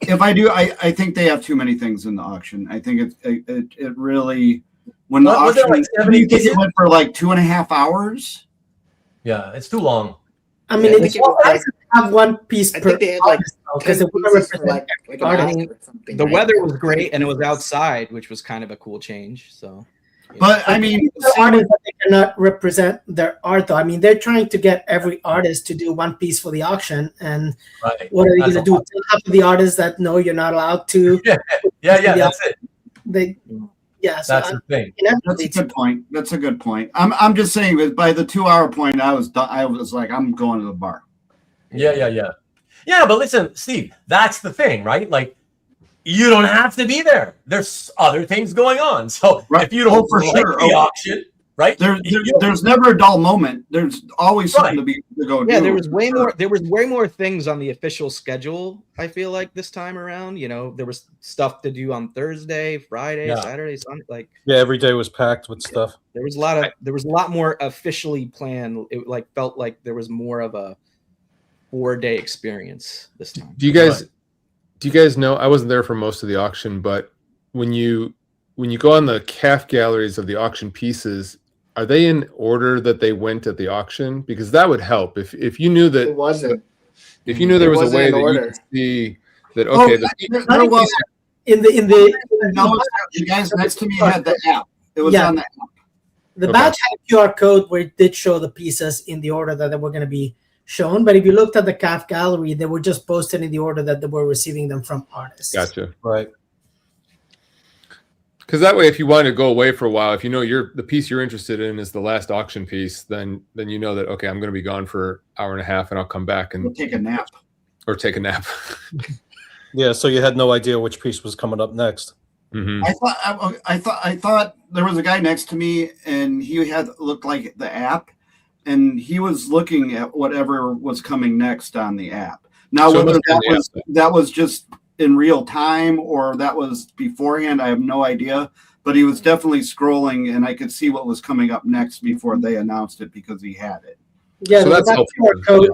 If I do, I think they have too many things in the auction. I think it really, when the auction, it went for like 2.5 hours. Yeah, it's too long. I mean, it's nice to have one piece per because it would represent the weather was great and it was outside, which was kind of a cool change. So, but I mean, artists they cannot represent their art, though. I mean, they're trying to get every artist to do one piece for the auction, and what are they going to do? Tell half of the artists that no, you're not allowed to. Yeah, that's it. So that's the thing. That's a good point. That's a good point. I'm just saying that by the 2-hour point, I was like, I'm going to the bar. Yeah, but listen, Steve, that's the thing, right? Like, you don't have to be there. There's other things going on. So if you don't the auction, right? There's never a dull moment. There's always something to go do. Yeah, there was way more things on the official schedule, I feel like, this time around. There was stuff to do on Thursday, Friday, Saturday, Sunday. Every day was packed with stuff. There was a lot more officially planned. It felt like there was more of a 4-day experience this time. Do you guys know, I wasn't there for most of the auction, but when you go on the CAF galleries of the auction pieces, are they in order that they went at the auction? Because that would help if you knew that It wasn't. if you knew there was a wasn't way in that you order. could see that okay, there was in the no, the guys next to me had the app. It was on the app. The Okay. badge had a QR code where it did show the pieces in the order that they were going to be shown. But if you looked at the CAF gallery, they were just posted in the order that they were receiving them from artists. Gotcha. Right. Because that way, if you want to go away for a while, if you know the piece you're interested in is the last auction piece, then you know that okay, I'm going to be gone for an hour and a half, and I'll come back and We'll take a nap. or take a nap. Yeah. So you had no idea which piece was coming up next. Mm-hmm. I thought there was a guy next to me, and he had looked like the app, and he was looking at whatever was coming next on the app. Now, So it whether must be that was just in real time or that was beforehand, I have no idea. But he was definitely scrolling, and I could see what was coming up next before they announced it because he had it. Yeah, So there's that's that helpful. QR code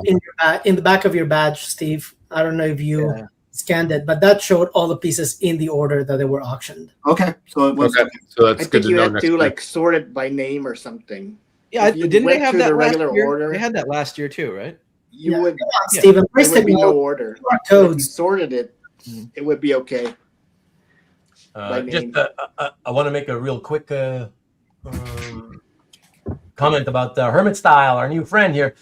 in the back of your badge, Steve. I don't know if you scanned it, but that showed all the pieces in the order that they were auctioned. Okay, so it was Okay, so I that's good think to you know. had Next to time. like sort it by name or something. Yeah, If you didn't they went have through that the last regular year? order, They had that last year too, right? You would Come on, Yeah. Steve. there Embrace would be no technology. order. QR If you codes. sorted it, it would be okay. By Just name. I want to make a real quick comment about Hermit Style, our new friend here.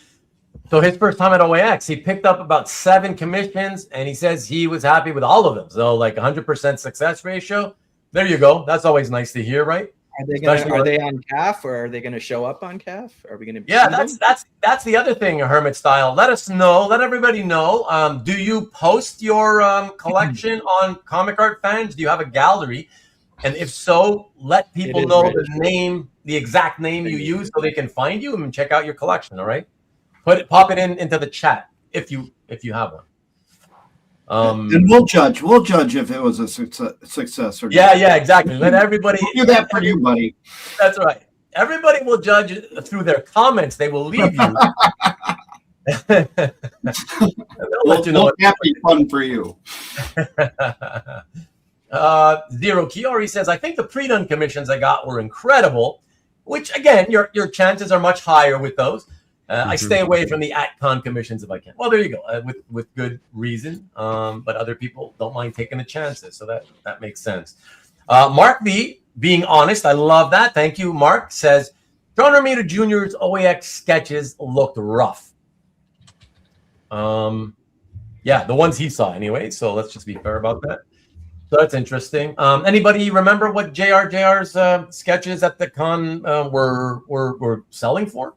So his first time at OAX, he picked up about 7 commissions, and he says he was happy with all of them. So like 100% success ratio. There you go. That's always nice to hear, right? Are they on CAF or are they going to show up on CAF? Are we going to? Yeah, that's the other thing, Hermit Style. Let us know. Let everybody know. Do you post your collection on Comic Art Fans? Do you have a gallery? And if so, let people know the exact name you use, so they can find you and check out your collection. All right, pop it into the chat if you have one. And we'll judge. We'll judge if it was a success or not. Yeah, exactly. Let everybody We'll do that for you, buddy. That's right. Everybody will judge through their comments. They will leave you. They'll let you know. That'll be fun for you. Zero Kiori says, I think the pre-done commissions I got were incredible, which again, your chances are much higher with those. I stay away from the at-con commissions if I can. Well, there you go, with good reason. But other people don't mind taking the chances, so that makes sense. Mark V, being honest, I love that. Thank you, Mark, says, John Romita Jr.'s OAX sketches looked rough. Yeah, the ones he saw anyway, so let's just be fair about that. So that's interesting. Anybody remember what JR's sketches at the con were selling for?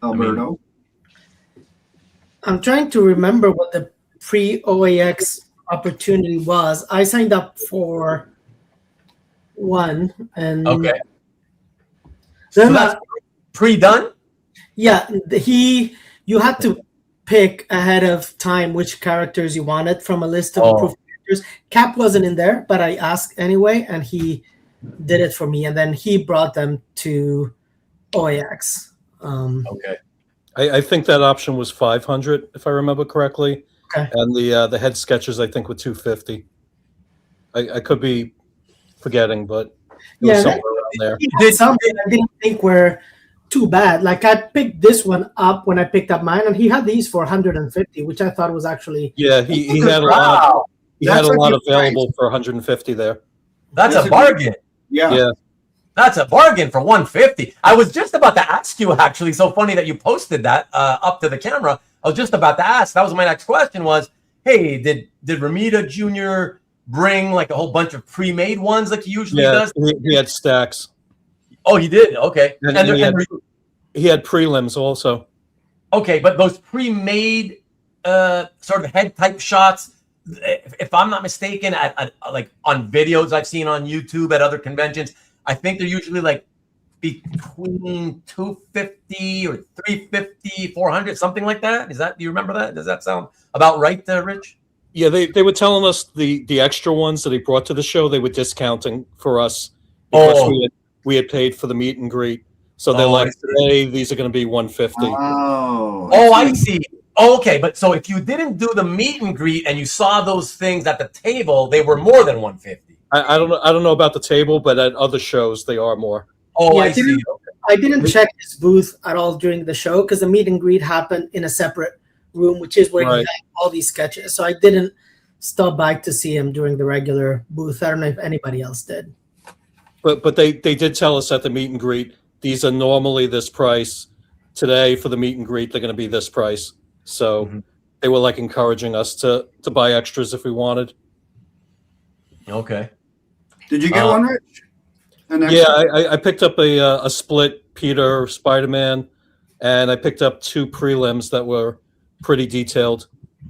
Alberto. I'm trying to remember what the pre-OAX opportunity was. I signed up for one, and Okay. then So that's pre-done? yeah, you had to pick ahead of time which characters you wanted from a list of approved characters. Cap wasn't in there, but I asked anyway, and he did it for me, and then he brought them to OAX. Okay. I think that option was 500, if I remember correctly. Okay. And the head sketches, I think, were 250. I could be forgetting, but it was somewhere around there. He did something I didn't think were too bad. Like I picked this one up when I picked up mine, and he had these for 150, which I thought was actually He had a lot. He had a lot available for 150 there. That's a bargain. Yeah. That's a bargain for 150. I was just about to ask you, actually. So funny that you posted that up to the camera. I was just about to ask. That was my next question was, hey, did Romita Jr. bring like a whole bunch of pre-made ones like he usually does? He had stacks. Oh, he did? Okay. And he had prelims also. Okay, but those pre-made sort of head type shots, if I'm not mistaken, at like on videos I've seen on YouTube at other conventions, I think they're usually like between 250 or 350, 400, something like that. Do you remember that? Does that sound about right, Rich? Yeah, they were telling us the extra ones that he brought to the show, they were discounting for us because we had paid for the meet and greet. So they're like, hey, these are going to be 150. Oh, I see. Okay, but so if you didn't do the meet and greet and you saw those things at the table, they were more than 150. I don't know about the table, but at other shows they are more. Oh, Yeah, I see. I didn't check his booth at all during the show because the meet and greet happened in a separate room, which is where he had all these sketches. So I didn't stop by to see him during the regular booth. I don't know if anybody else did. But they did tell us at the meet and greet, these are normally this price. Today for the meet and greet, they're going to be this price. So they were like encouraging us to buy extras if we wanted. Okay. Did you get one, Rich? Yeah, I picked up a split Peter Spider-Man, and I picked up 2 prelims that were pretty detailed.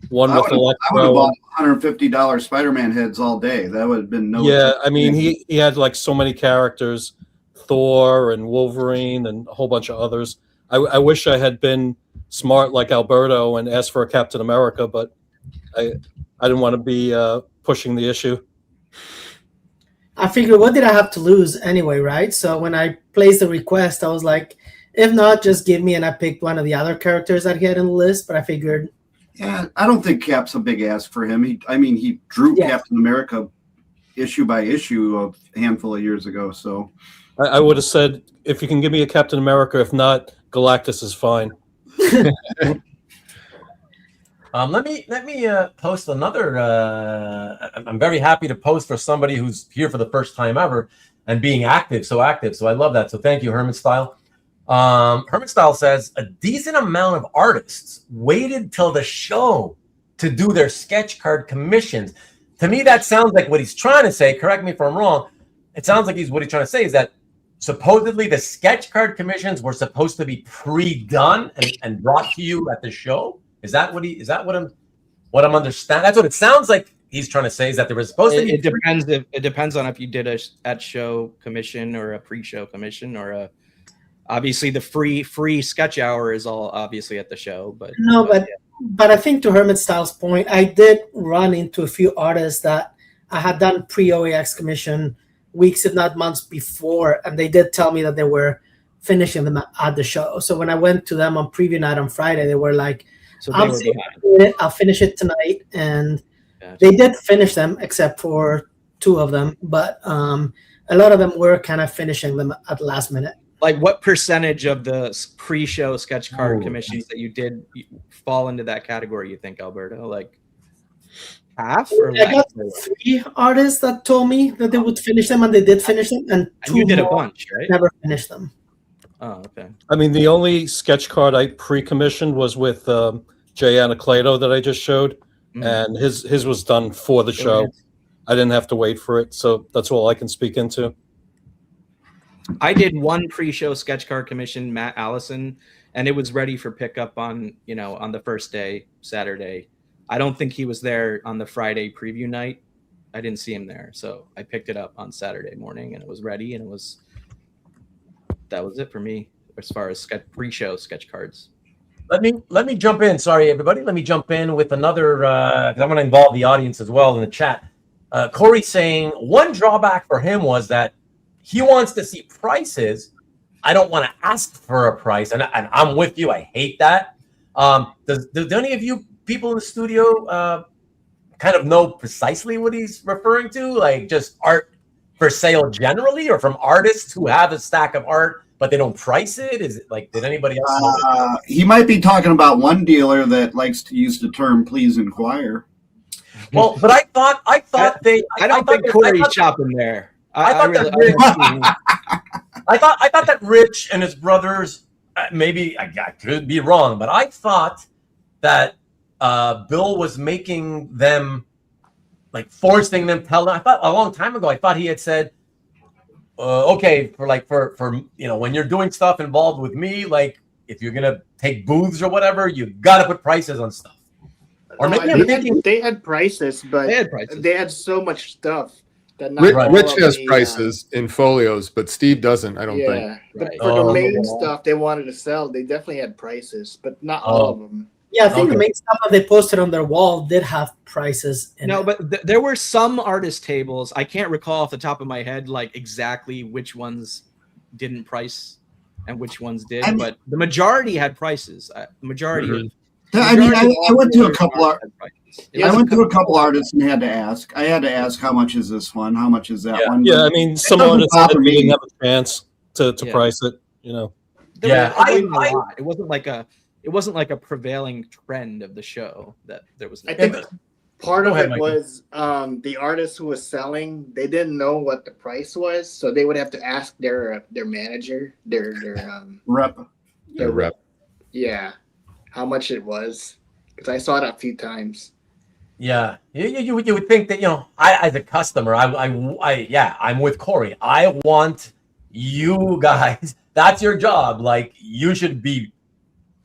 One with Electro. I would have bought $150 Spider-Man heads all day. That would have been no. Yeah, I mean he had like so many characters, Thor and Wolverine and a whole bunch of others. I wish I had been smart like Alberto and asked for a Captain America, but I didn't want to be pushing the issue. I figured, what did I have to lose anyway, right? So when I placed the request, I was like, if not, just give me, and I picked one of the other characters that he had in the list, but I figured. Yeah, I don't think Cap's a big ask for him. He drew Captain America issue by issue a handful of years ago, so. I would have said, if you can give me a Captain America, if not, Galactus is fine. Let me post another. I'm very happy to post for somebody who's here for the first time ever and being active. So I love that. So thank you, Herman Style. Herman Style says a decent amount of artists waited till the show to do their sketch card commissions. To me, that sounds like what he's trying to say. Correct me if I'm wrong. It sounds like what he's trying to say is that supposedly the sketch card commissions were supposed to be pre-done and brought to you at the show. Is that what I'm understanding? That's what it sounds like he's trying to say, is that there was supposed to be. It depends on if you did a at show commission or a pre-show commission or obviously the free sketch hour is all obviously at the show, but but I think to Herman Styles' point, I did run into a few artists that I had done pre-OAX commission weeks, if not months before, and they did tell me that they were finishing them at the show. So when I went to them on preview night on Friday, they were like, I'll finish it tonight. And they did finish them, except for 2 of them. But a lot of them were kind of finishing them at the last minute. Like, what percentage of the pre-show sketch card commissions that you did fall into that category, you think, Alberto? Like half? Or I got 3 artists that told me that they would finish them, and they did finish them. And 2 you did a bunch, right? Never finished them. Oh, okay. I mean, the only sketch card I pre-commissioned was with Jay Anacleto that I just showed, and his was done for the show. I didn't have to wait for it, so that's all I can speak into. I did 1 pre-show sketch card commission, Matt Allison, and it was ready for pickup on the first day, Saturday. I don't think he was there on the Friday preview night. I didn't see him there, so I picked it up on Saturday morning, and it was ready, and that was it for me as far as pre-show sketch cards. Let me jump in. Sorry, everybody. Let me jump in with another, because I'm going to involve the audience as well in the chat. Corey saying one drawback for him was that he wants to see prices. I don't want to ask for a price, and I'm with you. I hate that. Do any of you people in the studio kind of know precisely what he's referring to? Like just art for sale generally, or from artists who have a stack of art but they don't price it? Is it like, did anybody else know? He might be talking about one dealer that likes to use the term "please inquire." Well, but I thought I don't think Corey's shopping there. I thought that Rich and his brothers, maybe I could be wrong, but I thought that Bill was making them, like forcing them. I thought a long time ago, I thought he had said, okay, for when you're doing stuff involved with me, like if you're gonna take booths or whatever, you gotta put prices on stuff. Or maybe they had prices, but they had so much stuff. Rich has prices in folios, but Steve doesn't, I don't think. But for the main stuff they wanted to sell, they definitely had prices, but not all of them. Yeah, I think the main stuff that they posted on their wall did have prices in it. But there were some artist tables. I can't recall off the top of my head like exactly which ones didn't price and which ones did, but the majority had prices. I went to a couple. I went to a couple artists and had to ask. I had to ask, how much is this one? How much is that one? Yeah, I mean, some artists didn't have a chance to price it. You know. It wasn't like a prevailing trend of the show that there was. I think part of it was the artist who was selling. They didn't know what the price was, so they would have to ask their manager, their rep, yeah, how much it was. Because I saw it a few times. Yeah, you would think that, you know, I as a customer, I'm with Corey. I want you guys. That's your job. Like, you should be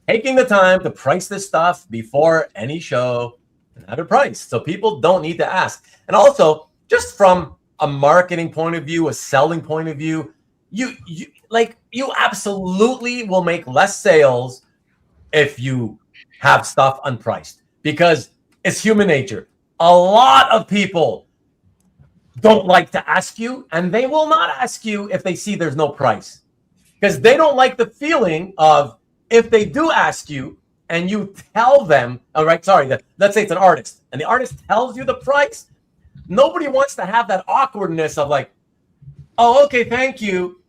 taking the time to price this stuff before any show and have it priced, so people don't need to ask. And also, just from a marketing point of view, a selling point of view, you absolutely will make less sales if you have stuff unpriced, because it's human nature. A lot of people don't like to ask you, and they will not ask you if they see there's no price, because they don't like the feeling of, if they do ask you and you tell them, all right, let's say it's an artist and the artist tells you the price, nobody wants to have that awkwardness of like, oh, okay, thank you.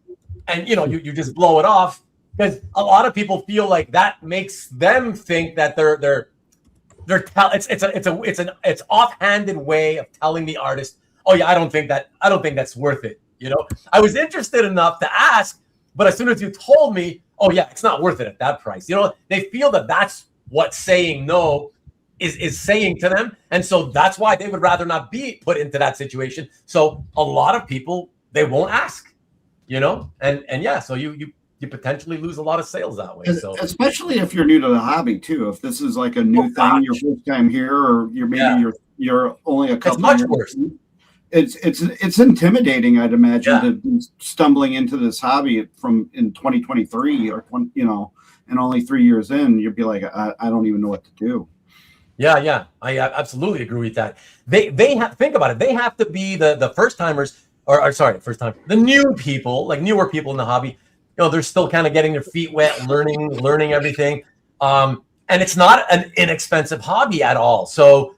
And you know, you just blow it off, because a lot of people feel like that makes them think that it's offhanded way of telling the artist, oh yeah, I don't think that's worth it. You know, I was interested enough to ask, but as soon as you told me, oh yeah, it's not worth it at that price. You know, they feel that that's what saying no is saying to them, and so that's why they would rather not be put into that situation. So a lot of people, they won't ask. You know, and yeah, so you potentially lose a lot of sales that way. So especially if you're new to the hobby too. If this is like a new thing, your first time here, or you're only a couple. It's much worse. It's intimidating, I'd imagine, to be stumbling into this hobby in 2023 or and only 3 years in, you'd be like, I don't even know what to do. Yeah, I absolutely agree with that. They have, think about it. They have to be the first timers, the new people, like newer people in the hobby. You know, they're still kind of getting their feet wet, learning everything. And it's not an inexpensive hobby at all. So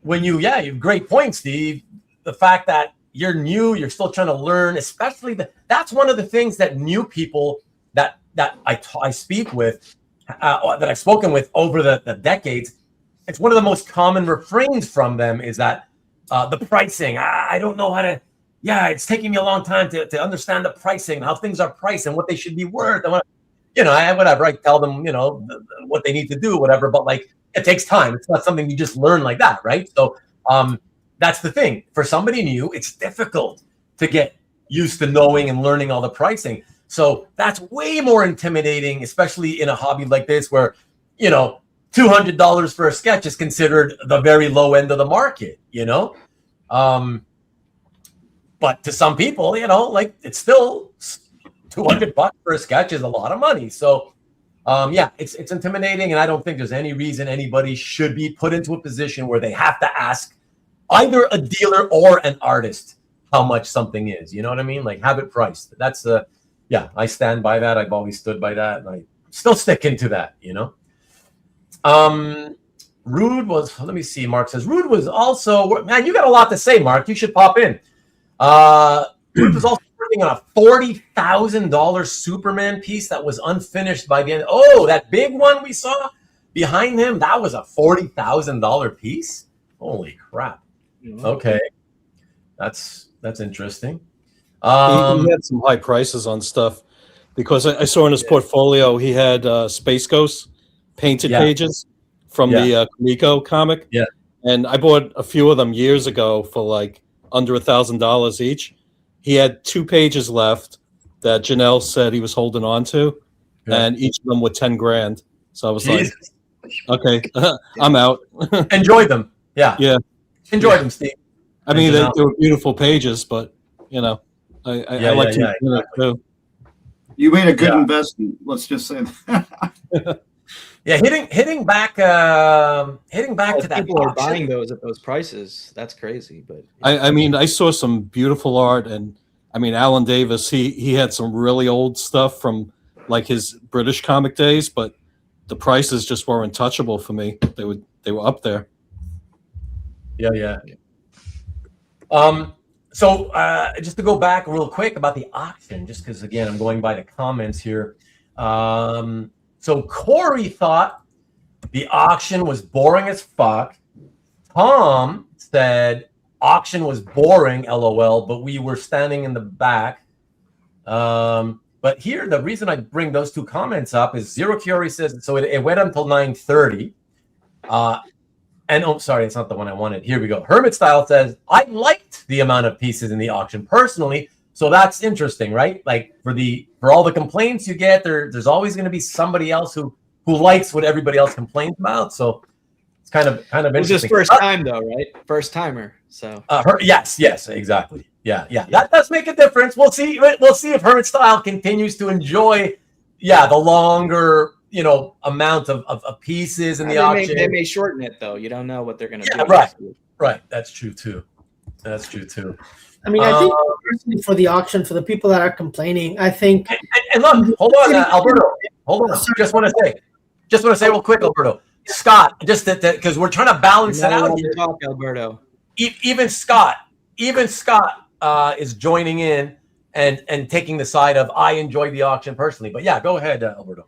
when you have great points, Steve. The fact that you're new, you're still trying to learn, especially that's one of the things that new people that I speak with, that I've spoken with over the decades. It's one of the most common refrains from them is that the pricing. I don't know how to. Yeah, it's taking me a long time to understand the pricing, how things are priced, and what they should be worth. And I tell them, what they need to do, whatever. But like, it takes time. It's not something you just learn like that, right? So, that's the thing. For somebody new, it's difficult to get used to knowing and learning all the pricing. So that's way more intimidating, especially in a hobby like this, where $200 for a sketch is considered the very low end of the market. But to some people, like, it's still $200 for a sketch is a lot of money. So, it's intimidating, and I don't think there's any reason anybody should be put into a position where they have to ask either a dealer or an artist how much something is. You know what I mean? Like, have it priced. That's I stand by that. I've always stood by that, and I still stick into that. Rude was. Let me see. Mark says Rude was also. Man, you got a lot to say, Mark. You should pop in. Rude was also working on a $40,000 Superman piece that was unfinished by the end. Oh, that big one we saw behind him. That was a $40,000 piece. Holy crap. Okay, that's interesting. He had some high prices on stuff, because I saw in his portfolio he had Space Ghost painted pages from the Kamiko comic. Yeah, and I bought a few of them years ago for like under $1,000 each. He had 2 pages left that Janelle said he was holding on to, and each of them were 10 grand. So I was like, okay, I'm out. Enjoy them. Yeah. Enjoy them, Steve. I mean, they were beautiful pages, but I like to too. You made a good investment. Let's just say that. Hitting back to that. People are buying those at those prices. That's crazy. But I mean, I saw some beautiful art, and I mean, Alan Davis. He had some really old stuff from like his British comic days, but the prices just weren't touchable for me. They were up there. Yeah. So just to go back real quick about the auction, just because, again, I'm going by the comments here. So Corey thought the auction was boring as fuck. Tom said auction was boring, LOL, but we were standing in the back. But here, the reason I bring those two comments up is Zero Curie says, so it went until 9:30. And oh, sorry, it's not the one I wanted. Here we go. Hermit Style says, I liked the amount of pieces in the auction personally. So that's interesting, right? Like for all the complaints you get, there's always going to be somebody else who likes what everybody else complains about. So it's kind of interesting. It was his first time though, right? First timer. So yes, exactly. Yeah. That does make a difference. We'll see if Hermit Style continues to enjoy, the longer, amount of pieces in the auction. They may shorten it though. You don't know what they're going to do. Right. That's true too. I mean, I think personally for the auction, for the people that are complaining, I think. And look, hold on, Alberto. Hold on. Just want to say real quick, Alberto. Scott, just that because we're trying to balance it out here. Talk, Alberto. Even Scott is joining in and taking the side of I enjoyed the auction personally. But yeah, go ahead, Alberto.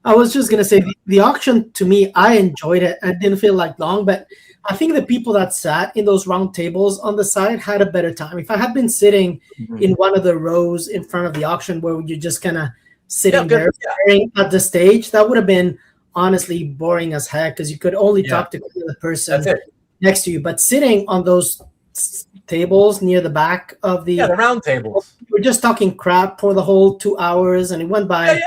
I was just gonna say the auction to me, I enjoyed it. I didn't feel like long, but I think the people that sat in those round tables on the side had a better time. If I had been sitting in one of the rows in front of the auction where you're just kind of sitting there staring at the stage, that would have been honestly boring as heck because you could only talk to the person next to you. But sitting on those tables near the back of the round tables, we're just talking crap for the whole 2 hours, and it went by.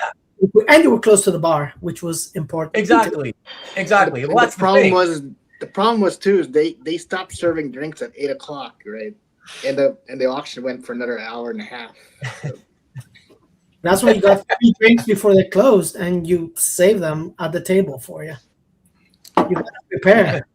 And you were close to the bar, which was important. Exactly. Well, that's the problem was too is they stopped serving drinks at 8 o'clock, right? And the auction went for another hour and a half. So. That's why you got 3 drinks before they closed, and you save them at the table for you. You got to prepare.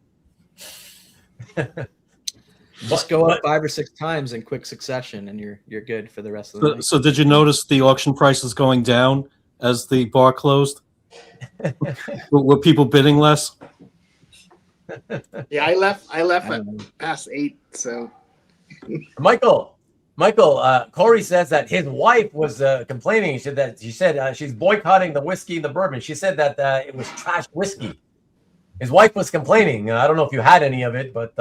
Just go up 5 or 6 times in quick succession, and you're good for the rest of the night. So did you notice the auction prices going down as the bar closed? Were people bidding less? Yeah, I left at past 8. So, Michael, Corey says that his wife was complaining. She said she's boycotting the whiskey and the bourbon. She said that it was trash whiskey. His wife was complaining. I don't know if you had any of it, but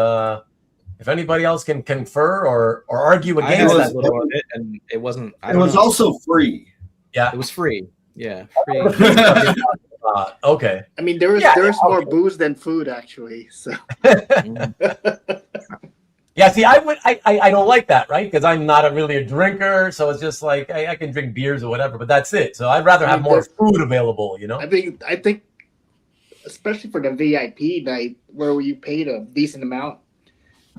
if anybody else can confer or argue against that, little of it, and it wasn't. It was also free. Yeah, it was free. Yeah, free. Okay. I mean, there was more booze than food actually. So. Yeah, see, I don't like that, right? Because I'm not really a drinker, so it's just like I can drink beers or whatever, but that's it. So I'd rather have more food available, I think, especially for the VIP night where you paid a decent amount,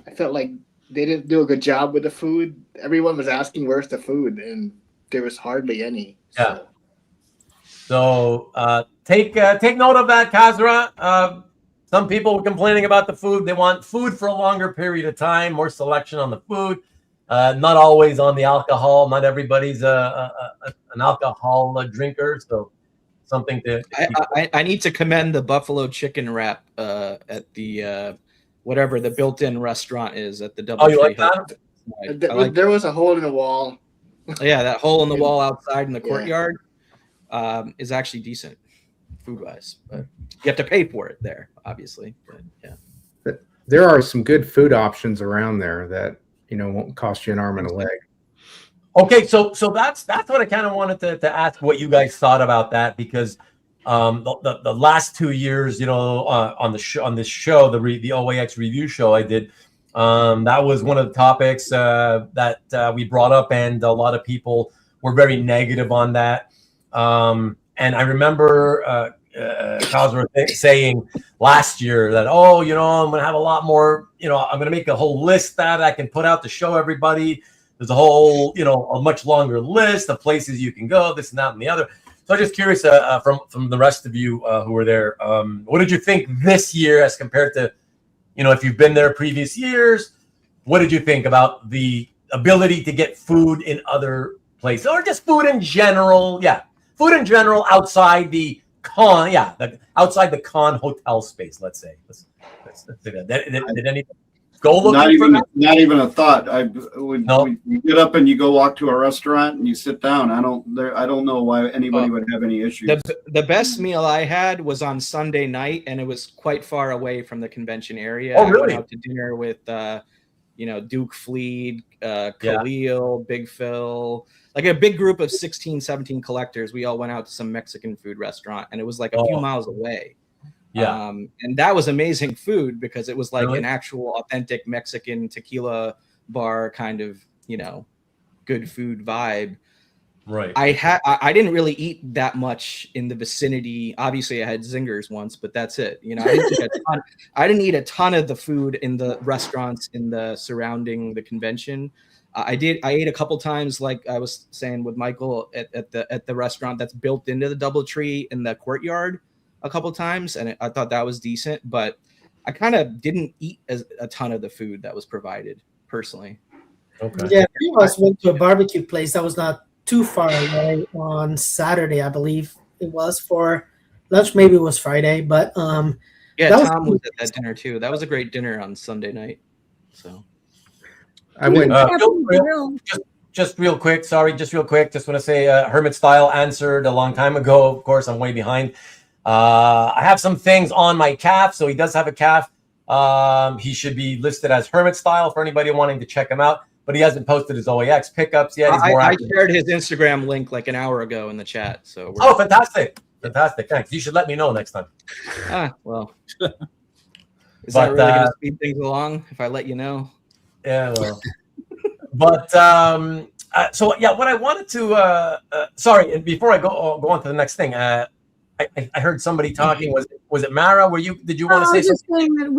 I felt like they didn't do a good job with the food. Everyone was asking where's the food, and there was hardly any. So. Yeah. So take note of that, Kasra. Some people were complaining about the food. They want food for a longer period of time, more selection on the food, not always on the alcohol. Not everybody's an alcohol drinker, so something to. I need to commend the buffalo chicken wrap at the whatever the built-in restaurant is at the Double. Oh, you like that? There was a hole in the wall. Yeah, that hole in the wall outside in the courtyard is actually decent food-wise, but you have to pay for it there, obviously. But, yeah, there are some good food options around there that won't cost you an arm and a leg. Okay, so that's what I kind of wanted to ask what you guys thought about that, because the last 2 years, on this show, the OAX review show I did, that was one of the topics that we brought up, and a lot of people were very negative on that. And I remember Kasra saying last year that, I'm going to have a lot more, I'm going to make a whole list that I can put out to show everybody. There's a whole, a much longer list of places you can go, this and that and the other. So I'm just curious from the rest of you who were there, what did you think this year as compared to, if you've been there previous years? What did you think about the ability to get food in other places, or just food in general? Yeah. Food in general outside the outside the con hotel space, let's say. Let's say that. Did anything? go looking for that? Not even a thought. When you get up and you go walk to a restaurant and you sit down, I don't know why anybody would have any issues. The best meal I had was on Sunday night, and it was quite far away from the convention area. Oh, really? I went out to dinner with Duke Fleed, Khalil, Big Phil, like a big group of 16, 17 collectors. We all went out to some Mexican food restaurant, and it was like a few miles away. Yeah. And that was amazing food because it was like Really? an actual authentic Mexican tequila bar kind of, good food vibe. Right. I didn't really eat that much in the vicinity. Obviously I had zingers once, but that's it. I didn't eat a ton of the food in the restaurants in the surrounding the convention. I ate a couple times, like I was saying with Michael at the restaurant that's built into the DoubleTree in the courtyard a couple times, and I thought that was decent, but I kind of didn't eat a ton of the food that was provided personally. Okay. Yeah, we also went to a barbecue place that was not too far away on Saturday, I believe it was, for lunch. Maybe it was Friday, but Tom was at that dinner too. That was a great dinner on Sunday night. So I went. Just real quick. Sorry, just real quick. Just want to say, Hermit Style answered a long time ago. Of course, I'm way behind. I have some things on my calf, so he does have a calf. He should be listed as Hermit Style for anybody wanting to check him out, but he hasn't posted his OAX pickups yet. I shared his Instagram link like an hour ago in the chat. So fantastic. Thanks. You should let me know next time. Well, is that really going to speed things along if I let you know? Yeah, well, but so yeah, what I wanted to sorry, and before I go on to the next thing, I heard somebody talking. Was it Mara? Did you want to say just something? saying that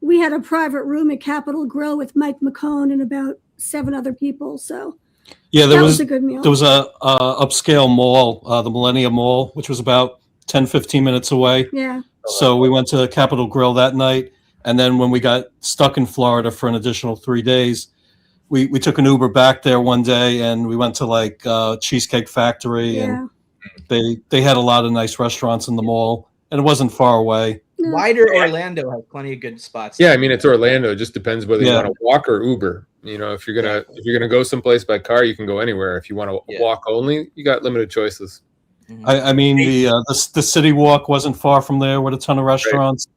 we had a private room at Capitol Grill with Mike McCone and about 7 other people. So yeah, that was a good meal. There was a upscale mall, the Millennium Mall, which was about 10-15 minutes away. Yeah. So we went to Capitol Grill that night, and then when we got stuck in Florida for an additional 3 days, we took an Uber back there one day, and we went to like Cheesecake Factory, and they had a lot of nice restaurants in the mall, and it wasn't far away. Wider Orlando has plenty of good spots. Yeah, I mean it's Orlando. It just depends whether you want to walk or Uber. If you're gonna go someplace by car, you can go anywhere. If you want to walk only, you got limited choices. I mean the city walk wasn't far from there with a ton of restaurants. Right.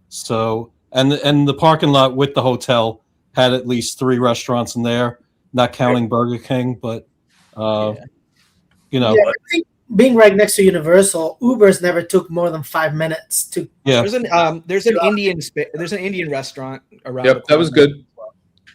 So and the parking lot with the hotel had at least 3 restaurants in there, not counting Burger King, but I think being right next to Universal, Ubers never took more than 5 minutes to. Yeah, there's an Indian restaurant around. Yep, that was good.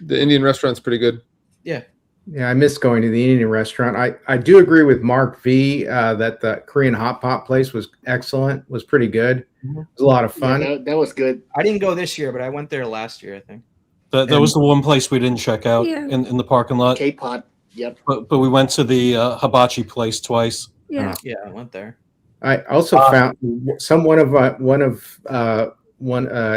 The Indian restaurant's pretty good. Yeah. Yeah, I miss going to the Indian restaurant. I do agree with Mark V that the Korean hot pot place was excellent, was pretty good. It was a lot of fun. Yeah, that was good. I didn't go this year, but I went there last year, I think. That was the one place we didn't check out in the parking lot. K-Pot, yep. But we went to the hibachi place twice. Yeah. I went there. I also found I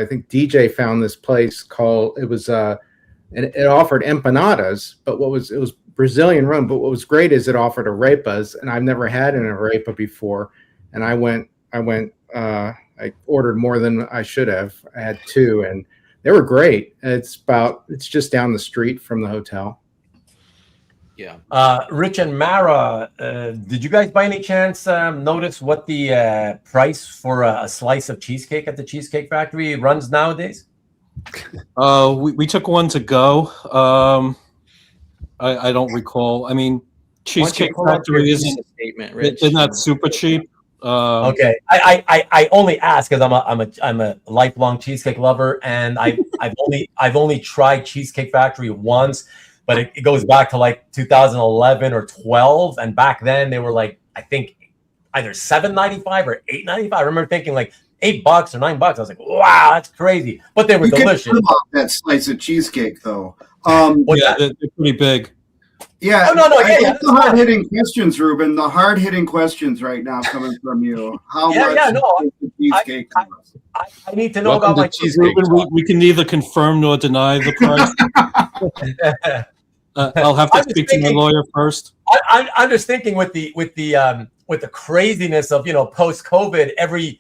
think DJ found this place called, and it offered empanadas, but it was Brazilian rum, but what was great is it offered arepas, and I've never had an arepa before. And I ordered more than I should have. I had 2 and they were great. It's just down the street from the hotel. Yeah. Rich and Mara, did you guys by any chance notice what the price for a slice of cheesecake at the Cheesecake Factory runs nowadays? We took one to go. I don't recall. I mean, Cheesecake Factory isn't. They're not super cheap. Okay, I only ask because I'm a lifelong cheesecake lover, and I've only tried Cheesecake Factory once, but it goes back to like 2011 or 12, and back then they were like, I think either $7.95 or $8.95. I remember thinking like $8 or $9. I was like, wow, that's crazy, but they were delicious. You can that slice of cheesecake though. They're pretty big. Yeah. Oh, no. Yeah, the hard-hitting questions, Ruben. The hard-hitting questions right now coming from you. How much is the cheesecake cost? I need to know about my cheesecake. Ruben, we can neither confirm nor deny the price. I'll have to speak to my lawyer first. I'm just thinking with the craziness of post-COVID, every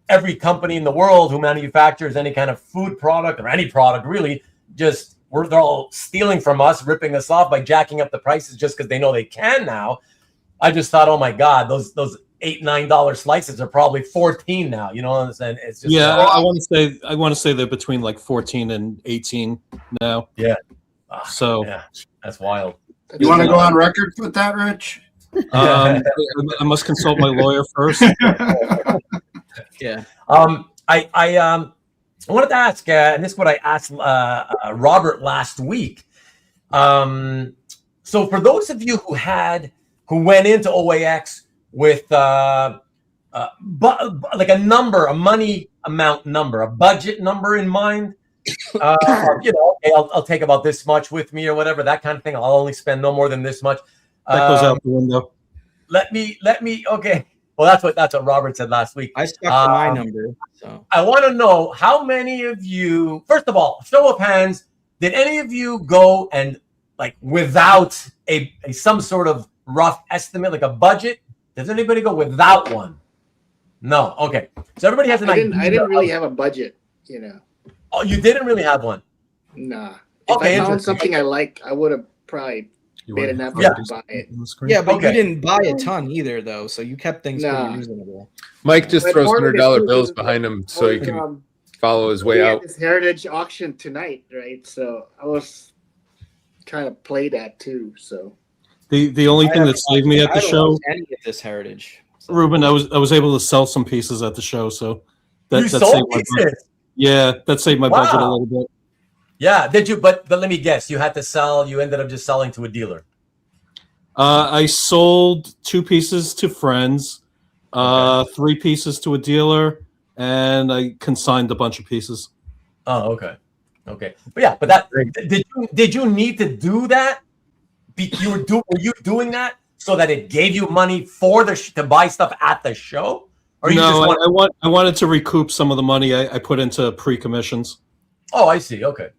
every company in the world who manufactures any kind of food product or any product really, just they're all stealing from us, ripping us off by jacking up the prices just because they know they can now. I just thought, oh my God, those $8-9 slices are probably 14 now. You know what I'm saying? It's just I want to say they're between like 14 and 18 now. Yeah. So yeah, that's wild. You want to go on record with that, Rich? I must consult my lawyer first. Yeah. I wanted to ask, and this is what I asked Robert last week. So for those of you who went into OAX with like a number, a money amount number, a budget number in mind, okay, I'll take about this much with me or whatever, that kind of thing. I'll only spend no more than this much. That goes out the window. Let me. Okay. Well, that's what Robert said last week. I stuck to my number. So I want to know how many of you. First of all, show of hands. Did any of you go and like without some sort of rough estimate, like a budget? Does anybody go without one? No. Okay. So everybody has an idea. I didn't really have a budget. Oh, you didn't really have one. Nah. If I found something I like, I would have probably made an effort to buy it. Yeah, but you didn't buy a ton either, though, so you kept things pretty reasonable. Mike just throws $100 bills behind him so he can follow his way out. This heritage auction tonight, right? So I was kind of played at too. So the only thing that saved me at the show, any of this heritage, Ruben, I was able to sell some pieces at the show, so that you saved sold my pieces. budget. Yeah, that saved my budget a little bit. Yeah, did you? But let me guess, you had to sell. You ended up just selling to a dealer. I sold 2 pieces to friends, 3 pieces to a dealer, and I consigned a bunch of pieces. Oh, okay. But that did you need to do that? Were you doing that so that it gave you money for to buy stuff at the show? Or I wanted to recoup some of the money I put into pre-commissions. Oh, I see. Okay.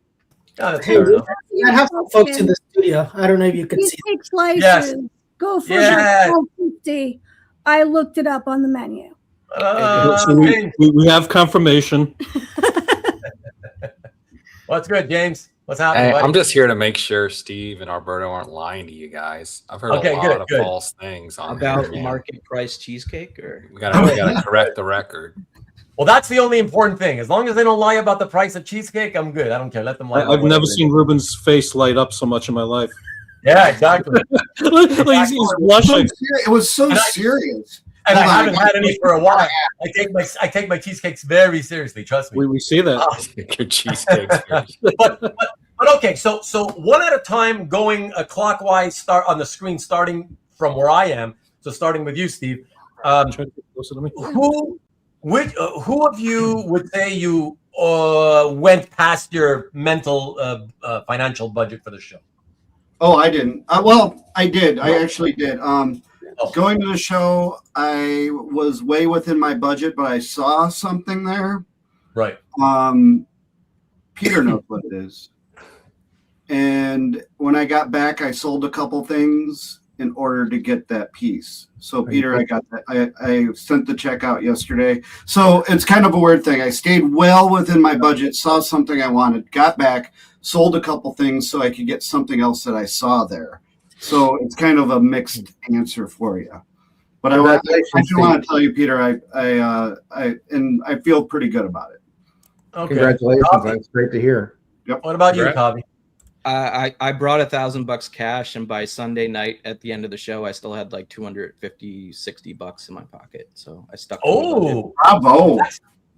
Yeah, that's Hey, fair enough. I have some folks in the studio. I don't know if you can see. Cheesecake slices. Yes. Go for Yes. $12.50. I looked it up on the menu. So we have confirmation. What's good, James? What's happening? Hey, I'm just here to make sure Steve and Alberto aren't lying to you guys. I've heard a lot of false things on about here, market price cheesecake, or we gotta correct the record. Well, that's the only important thing. As long as they don't lie about the price of cheesecake, I'm good. I don't care. Let them lie. I've never seen Ruben's face light up so much in my life. Yeah, exactly. He's blushing. It was so serious. And I haven't had any for a while. I take my cheesecakes very seriously. Trust me. We see that. Your cheesecakes. But okay. So one at a time, going clockwise. Start on the screen, starting from where I am. So starting with you, Steve. Who of you would say you went past your mental financial budget for the show? Oh, I didn't. Well, I did. I actually did. Going to the show, I was way within my budget, but I saw something there. Right. Peter knows what it is. And when I got back, I sold a couple things in order to get that piece. So Peter, I got that. I sent the check out yesterday. So it's kind of a weird thing. I stayed well within my budget, saw something I wanted, got back, sold a couple things so I could get something else that I saw there. So it's kind of a mixed answer for you. But I do want to tell you, Peter, I feel pretty good about it. Okay. Congratulations. That's great to hear. Yep. What about you, Kavi? I brought $1,000 cash, and by Sunday night at the end of the show, I still had like $250-$60 in my pocket. So I stuck. Oh, bravo!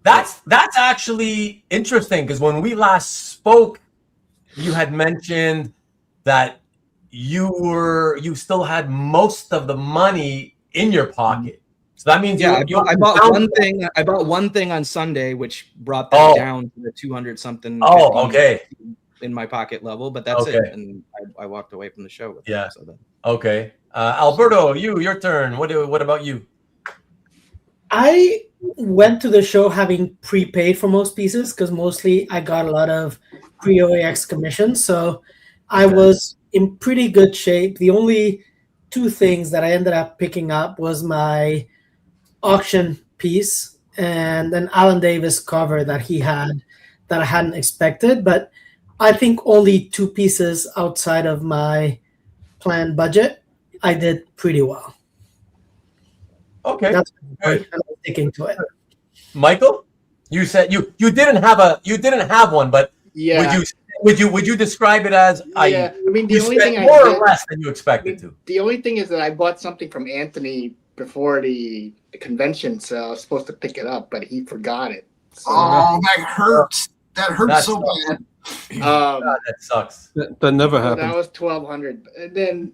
That's actually interesting, because when we last spoke, you had mentioned that you still had most of the money in your pocket. So that means I bought one thing. I bought one thing on Sunday, which brought that down to the 200 something. Oh, okay. In my pocket level, but that's it. And I walked away from the show with it. So okay. Alberto, your turn. What about you? I went to the show having prepaid for most pieces because mostly I got a lot of pre-OAX commissions. So I was in pretty good shape. The only 2 things that I ended up picking up was my auction piece and an Alan Davis cover that he had that I hadn't expected. But I think only 2 pieces outside of my planned budget, I did pretty well. Okay, that's good. I'm sticking to it. Michael, you said you didn't have one, but Yeah. would you describe it as I mean, the only thing more or less than you expected to? The only thing is that I bought something from Anthony before the convention, so I was supposed to pick it up, but he forgot it. So, that hurts. That hurts so bad. God, that sucks. That never happened. That was $1,200, and then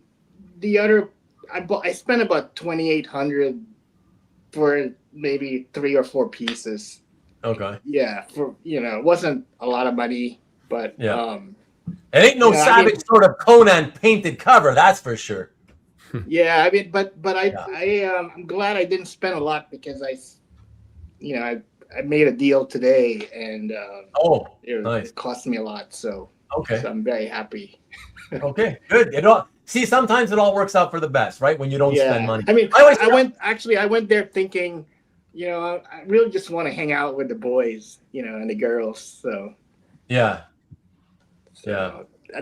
the other, I spent about $2,800 for maybe 3 or 4 pieces. Okay. Yeah, it wasn't a lot of money, but it ain't no savage sort of Conan painted cover, that's for sure. Yeah, I mean, but I'm glad I didn't spend a lot because I made a deal today and it cost me a lot, so I'm very happy. Okay, good. Sometimes it all works out for the best, right? When you don't spend money. I mean, I went there thinking, I really just want to hang out with the boys, and the girls. So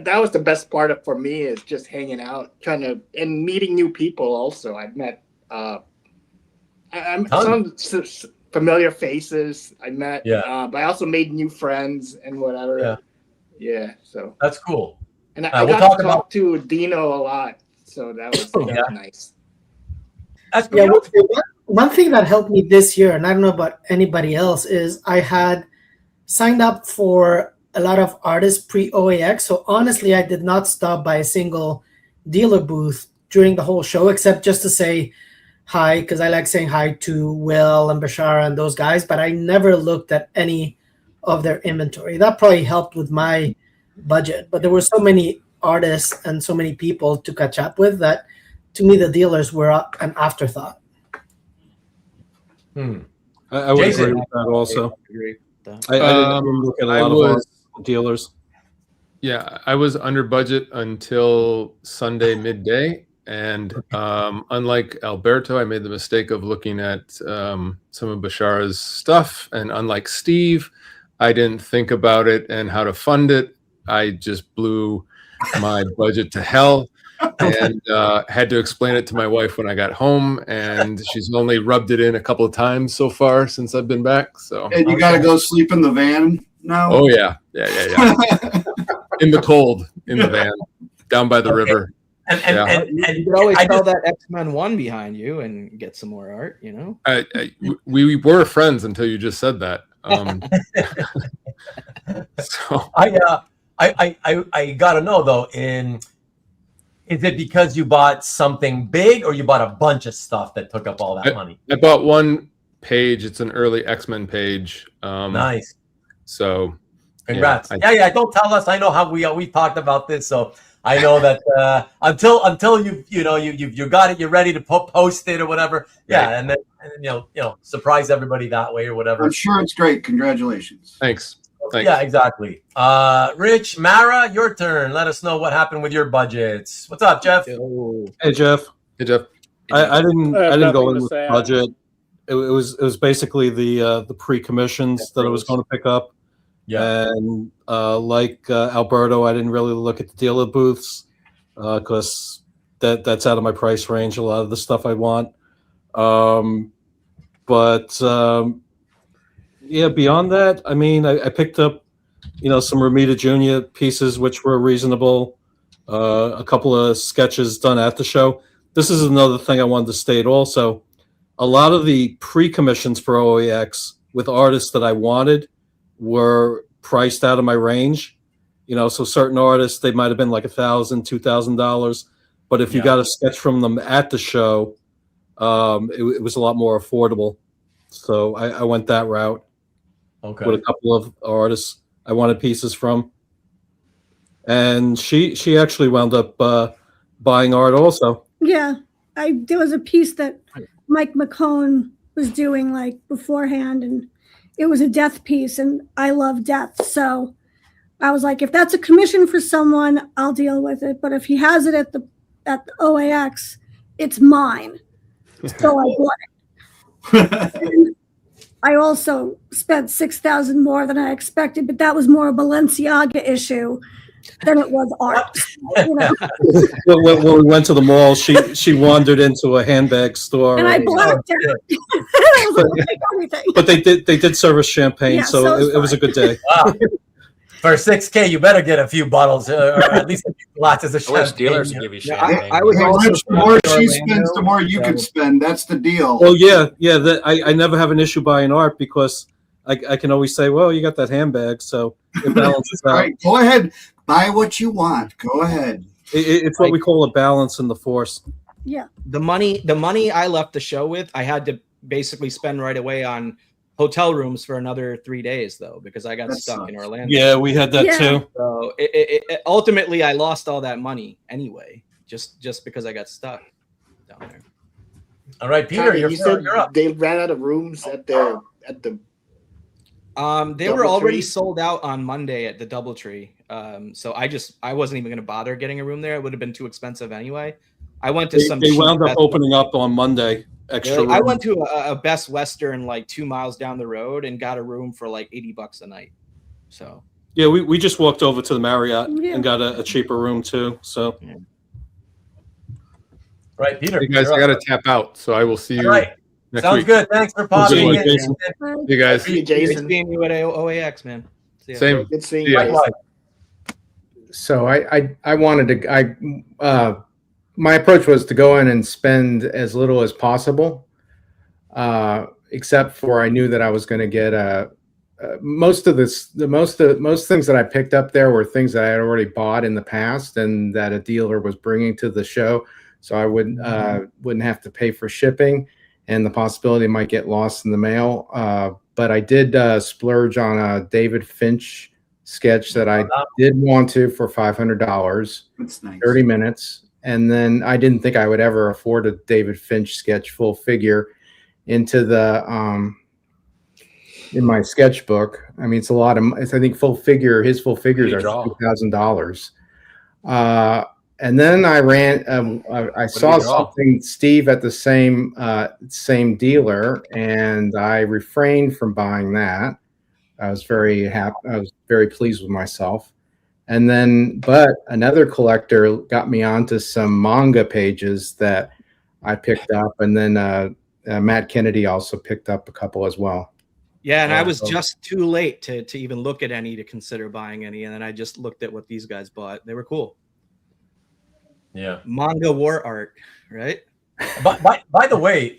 that was the best part for me, is just hanging out, and meeting new people. Also, I've met some familiar faces. I met, but I also made new friends and whatever. So that's cool. And I got to talk to Dino a lot, so that was nice. That's one thing that helped me this year, and I don't know about anybody else, is I had signed up for a lot of artists pre-OAX. So honestly, I did not stop by a single dealer booth during the whole show, except just to say hi, because I like saying hi to Will and Bashara and those guys, but I never looked at any of their inventory. That probably helped with my budget, but there were so many artists and so many people to catch up with that, to me, the dealers were an afterthought. I would agree with that also. I didn't look at a lot of dealers. Yeah, I was under budget until Sunday midday, and unlike Alberto, I made the mistake of looking at some of Bashara's stuff, and unlike Steve, I didn't think about it and how to fund it. I just blew my budget to hell and had to explain it to my wife when I got home, and she's only rubbed it in a couple of times so far since I've been back. So, and you got to go sleep in the van now? Oh yeah. In the cold, in the van, down by the river. And you could always tell that X-Men 1 behind you and get some more art, We were friends until you just said that. So I gotta know though, is it because you bought something big or you bought a bunch of stuff that took up all that money? I bought one page. It's an early X-Men page. Nice. So congrats. Yeah. Don't tell us. I know how we talked about this, so I know that until you got it, you're ready to post it or whatever. Yeah, right. and then surprise everybody that way or whatever. I'm sure it's great. Congratulations. Thanks. Yeah, exactly. Rich, Mara, your turn. Let us know what happened with your budgets. What's up, Jeff? Hey, Jeff. Hey, Jeff. I didn't go in with budget. It was basically the pre-commissions that I was going to pick up. Yeah. And like Alberto, I didn't really look at the dealer booths because that's out of my price range. A lot of the stuff I want. Yeah, beyond that, I mean, I picked up, some Romita Jr. pieces, which were reasonable. A couple of sketches done at the show. This is another thing I wanted to state also. A lot of the pre-commissions for OAX with artists that I wanted were priced out of my range. So certain artists, they might have been like $1,000, $2,000. But if you got a sketch from them at the show, it was a lot more affordable. So I went that route. Okay. With a couple of artists I wanted pieces from. And she actually wound up buying art also. Yeah. There was a piece that Mike McCone was doing like beforehand, and it was a death piece, and I love death. So I was like, if that's a commission for someone, I'll deal with it. But if he has it at the OAX, it's mine. So I bought it. I also spent $6,000 more than I expected, but that was more a Balenciaga issue than it was art. When we went to the mall, she wandered into a handbag store, and I blacked out. But they did serve us champagne, so it was a good day. Wow. For $6,000, you better get a few bottles, or at least a few glasses of champagne. I wish dealers would give you champagne. I was also the more she spends, the more you could spend. That's the deal. Oh yeah. I never have an issue buying art because I can always say, well, you got that handbag, so it balances out. All right, go ahead, buy what you want. Go ahead. It's what we call a balance in the force. Yeah. The money I left the show with, I had to basically spend right away on hotel rooms for another 3 days, though, because I got stuck in Orlando. Yeah, we had that too. So it ultimately, I lost all that money anyway, just because I got stuck down there. All right, Peter, Tommy, you're up. They ran out of rooms at the. They were already sold out on Monday at the DoubleTree. So I wasn't even going to bother getting a room there. It would have been too expensive anyway. I went to They wound up opening up on Monday. Extra. I went to a Best Western like 2 miles down the road and got a room for like $80 a night. So yeah, we just walked over to the Marriott and got a cheaper room too. So right, Peter. Hey guys, I got to tap out, so I will see you. All right. Next Sounds week. good. Thanks for popping in. You guys. See you, Jason. Nice seeing you at OAX, man. Same. Good seeing Yeah. you. So I wanted to my approach was to go in and spend as little as possible, except for I knew that I was going to get most things that I picked up there were things that I had already bought in the past and that a dealer was bringing to the show, so I wouldn't have to pay for shipping, and the possibility might get lost in the mail. But I did splurge on a David Finch sketch that I did want to for $500. That's nice. 30 minutes. And then I didn't think I would ever afford a David Finch sketch full figure into the in my sketchbook. I mean, it's a lot of. I think his full figures are $2,000. And then I ran. I saw something, Steve, at the same dealer, and I refrained from buying that. I was very happy. I was very pleased with myself. And then, but another collector got me onto some manga pages that I picked up, and then Matt Kennedy also picked up a couple as well. Yeah, and I was just too late to even look at any, to consider buying any, and then I just looked at what these guys bought. They were cool. Yeah, manga war art, right? By the way,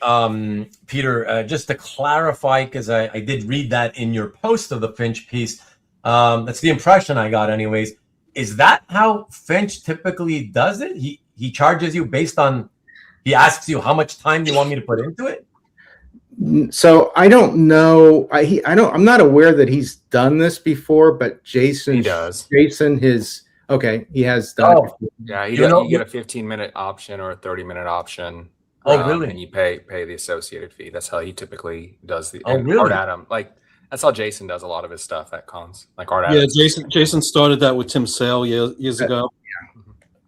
Peter, just to clarify, because I did read that in your post of the Finch piece. That's the impression I got anyways. Is that how Finch typically does it? He charges you based on, he asks you how much time you want me to put into it? So I don't know. I'm not aware that he's done this before, but Jason, he does. Jason, he has done it before. Yeah, you get a 15-minute option or a 30-minute option. Oh, really? And you pay the associated fee. That's how he typically does the really? Art Adam. Like, that's how Jason does a lot of his stuff at cons. Like Art Adam. Yeah, Jason started that with Tim Sale years ago.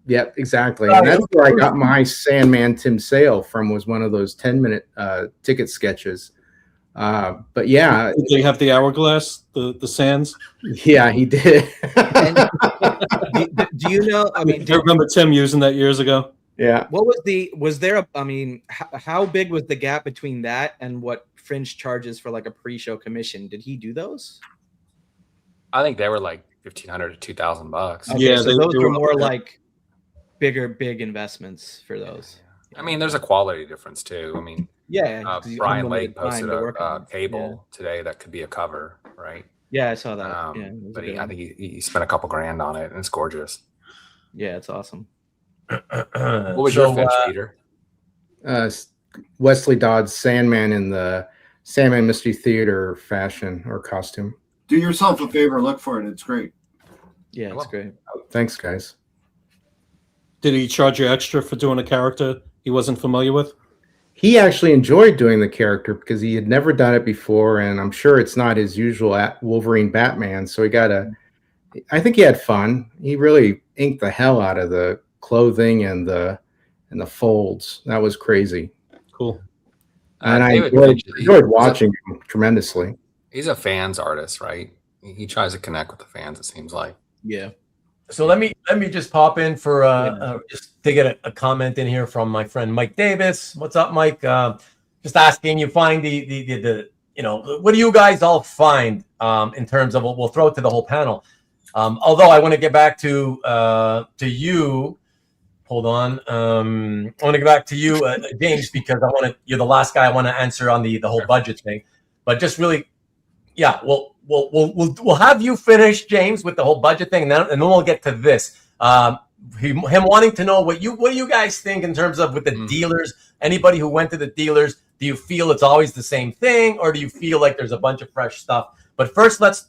Yeah, exactly. And that's where I got my Sandman Tim Sale from, was one of those 10-minute ticket sketches. But yeah. Did they have the hourglass, the sands? Yeah, he did. Do you know? I mean, I remember Tim using that years ago. Yeah. What was there how big was the gap between that and what Finch charges for like a pre-show commission? Did he do those? I think they were like $1,500 to $2,000. Okay, so those were more like big investments for those. I mean, there's a quality difference too. I mean, Brian Lake posted a cable today that could be a cover, right? Yeah, I saw that. But I think he spent a couple grand on it, and it's gorgeous. Yeah, it's awesome. What was your Finch, Peter? Wesley Dodd's Sandman in the Sandman Mystery Theater fashion or costume. Do yourself a favor, look for it. It's great. Yeah, it's great. Thanks, guys. Did he charge you extra for doing a character he wasn't familiar with? He actually enjoyed doing the character because he had never done it before, and I'm sure it's not his usual Wolverine Batman. So I think he had fun. He really inked the hell out of the clothing and the folds. That was crazy. Cool. And I enjoyed watching him tremendously. He's a fans artist, right? He tries to connect with the fans, it seems like. Yeah. So let me just pop in for just to get a comment in here from my friend Mike Davis. What's up, Mike? Just asking, you find the what do you guys all find in terms of what we'll throw to the whole panel? Although I want to get back to you. Hold on. I want to get back to you, James, because you're the last guy I want to answer on the whole budget thing. But just really, yeah, we'll have you finish, James, with the whole budget thing, and then we'll get to this. Him wanting to know what do you guys think in terms of with the dealers? Anybody who went to the dealers, do you feel it's always the same thing, or do you feel like there's a bunch of fresh stuff? But first, let's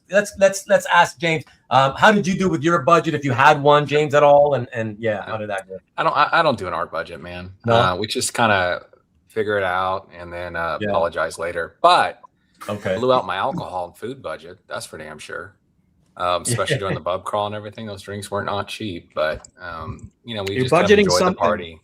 ask James. How did you do with your budget, if you had one, James, at all? And yeah, how did that go? I don't do an art budget, man. No? We just kind of figure it out and then apologize later. But I blew out my alcohol and food budget. That's for damn sure. Especially during the pub crawl and everything. Those drinks weren't not cheap, but we just budgeting enjoyed the party.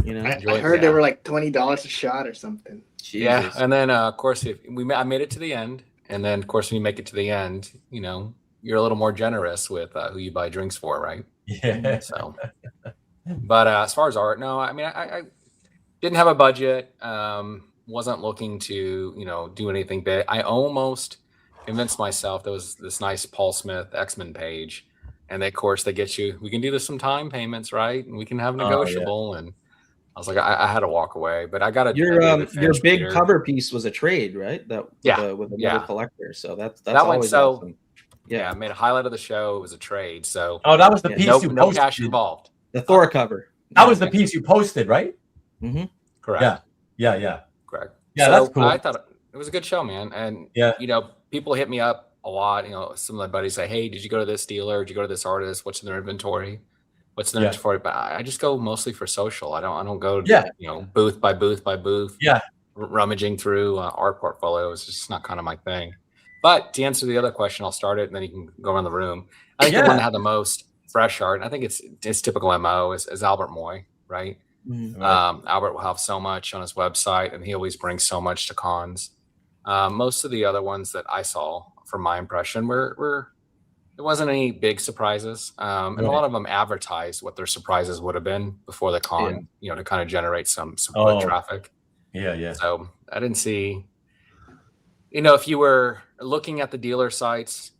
I heard they were like $20 a shot or something. Jesus. Yeah, and then of course, I made it to the end. And then, of course, when you make it to the end, you're a little more generous with who you buy drinks for, right? Yeah. So, but as far as art, no, I mean, I didn't have a budget. Wasn't looking to, do anything big. I almost convinced myself there was this nice Paul Smith X-Men page, and of course they get you. We can do this some time payments, right? And we can have negotiable and. I was like, I had to walk away, but I got to. Your big cover piece was a trade, right? With another collector. So that's always awesome. Yeah, I made a highlight of the show. It was a trade. So that was the piece you posted. No cash involved. The Thor cover. That was the piece you posted, right? Mm-hmm. Correct. Yeah. Correct. Yeah, so that's cool. I thought it was a good show, man. And people hit me up a lot. Some of my buddies say, "Hey, did you go to this dealer? Did you go to this artist? What's in their inventory?" What's the next for it? But I just go mostly for social. I don't go booth by booth by booth. Yeah, rummaging through art portfolios. It's just not kind of my thing. But to answer the other question, I'll start it and then you can go around the room. I think the one that had the most fresh art, and I think it's typical MO is Albert Moy, right? Mm-hmm. Albert will have so much on his website, and he always brings so much to cons. Most of the other ones that I saw, from my impression, were there wasn't any big surprises. And a lot of them advertised what their surprises would have been before the con, to kind of generate some foot traffic. Yeah. So I didn't see, if you were looking at the dealer sites,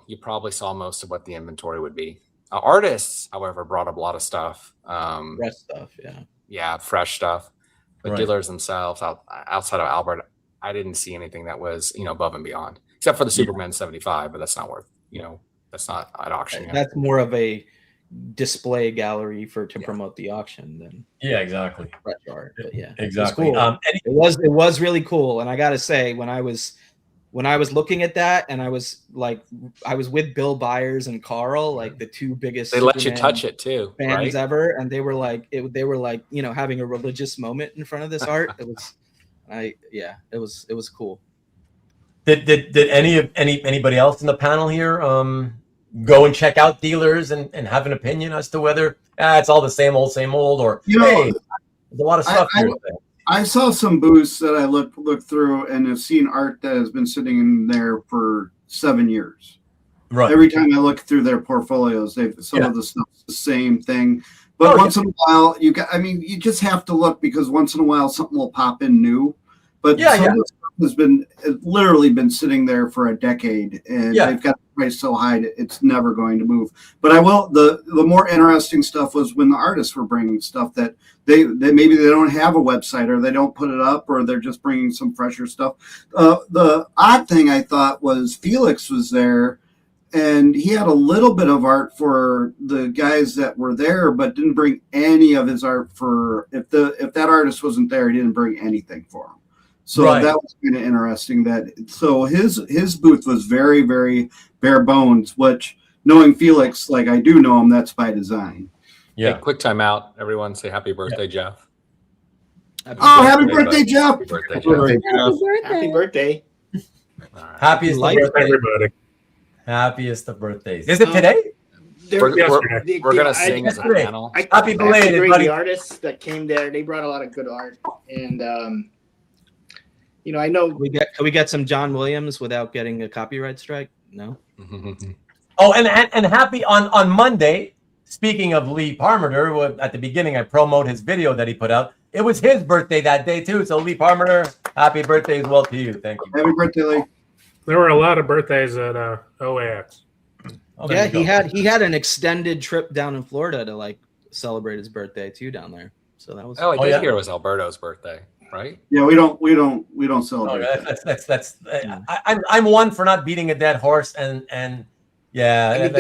you probably saw most of what the inventory would be. Artists, however, brought up a lot of stuff. Fresh stuff, yeah, fresh stuff. But dealers themselves, outside of Albert, I didn't see anything that was, above and beyond, except for the Superman 75, but that's not worth, that's not at auction yet. That's more of a display gallery to promote the auction than exactly fresh art. But exactly. Cool. It was really cool, and I gotta say, when I was looking at that, and I was with Bill Byers and Carl, like the two biggest. They let you touch it too, fans ever, and they were like having a religious moment in front of this art. It was it was cool. Did anybody else in the panel here go and check out dealers and have an opinion as to whether it's all the same old, or hey, there's a lot of stuff here. I saw some booths that I looked through and have seen art that has been sitting in there for 7 years. Right. Every time I look through their portfolios, some of the stuff's the same thing. But once in a while, you just have to look, because once in a while something will pop in new. But some of the stuff has literally been sitting there for a decade, and they've got the price so high it's never going to move. But the more interesting stuff was when the artists were bringing stuff that they maybe they don't have a website, or they don't put it up, or they're just bringing some fresher stuff. The odd thing I thought was Felix was there, and he had a little bit of art for the guys that were there, but didn't bring any of his art for if that artist wasn't there, he didn't bring anything for him. So that was kind of interesting. So his booth was very, very bare bones, which, knowing Felix like I do know him, that's by design. Yeah. Hey, quick time out. Everyone say happy birthday, Jeff. Happy birthday, Jeff. Happy birthday, Jeff. Happy birthday. Happiest of birthdays, everybody. Happiest of birthdays. Is it today? We're going to sing as a panel. Happy belated, buddy. The artists that came there, they brought a lot of good art. And You know, I know Can we get some John Williams without getting a copyright strike? No. Oh, and happy on Monday. Speaking of Lee Parmerter, at the beginning I promote his video that he put out. It was his birthday that day too. So Lee Parmerter, happy birthday as well to you. Thank you. Happy birthday, Lee. There were a lot of birthdays at OAX. Oh, Yeah, he had an extended trip down in Florida to like celebrate his birthday too down there. So that was. Oh, I did hear it was Alberto's birthday, right? Yeah, we don't celebrate. I'm one for not beating a dead horse, and yeah, I mean,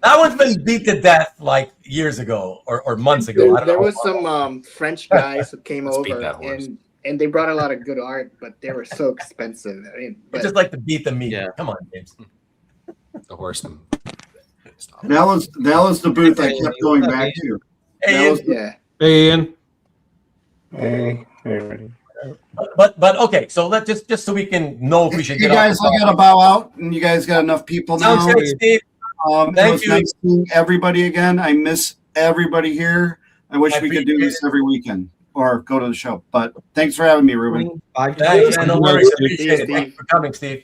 that one's been beat to death like years ago or months ago. There was some French guys who came over and they brought a lot of good art, but they were so expensive. I mean, I just like to beat the meat. Yeah. Come on, James. The horse. That was the booth I kept going back to. Hey, Hey, Ian. Hey, everybody. But okay, so let's just so we can know if we should You get guys off. got to bow out, and you guys got enough people now. Sounds good, Steve. Thank you. Nice seeing everybody again. I miss everybody here. I wish we could do this every weekend or go to the show. But thanks for having me, Ruben. Thanks, no worries. Appreciate it. Thanks for coming, Steve.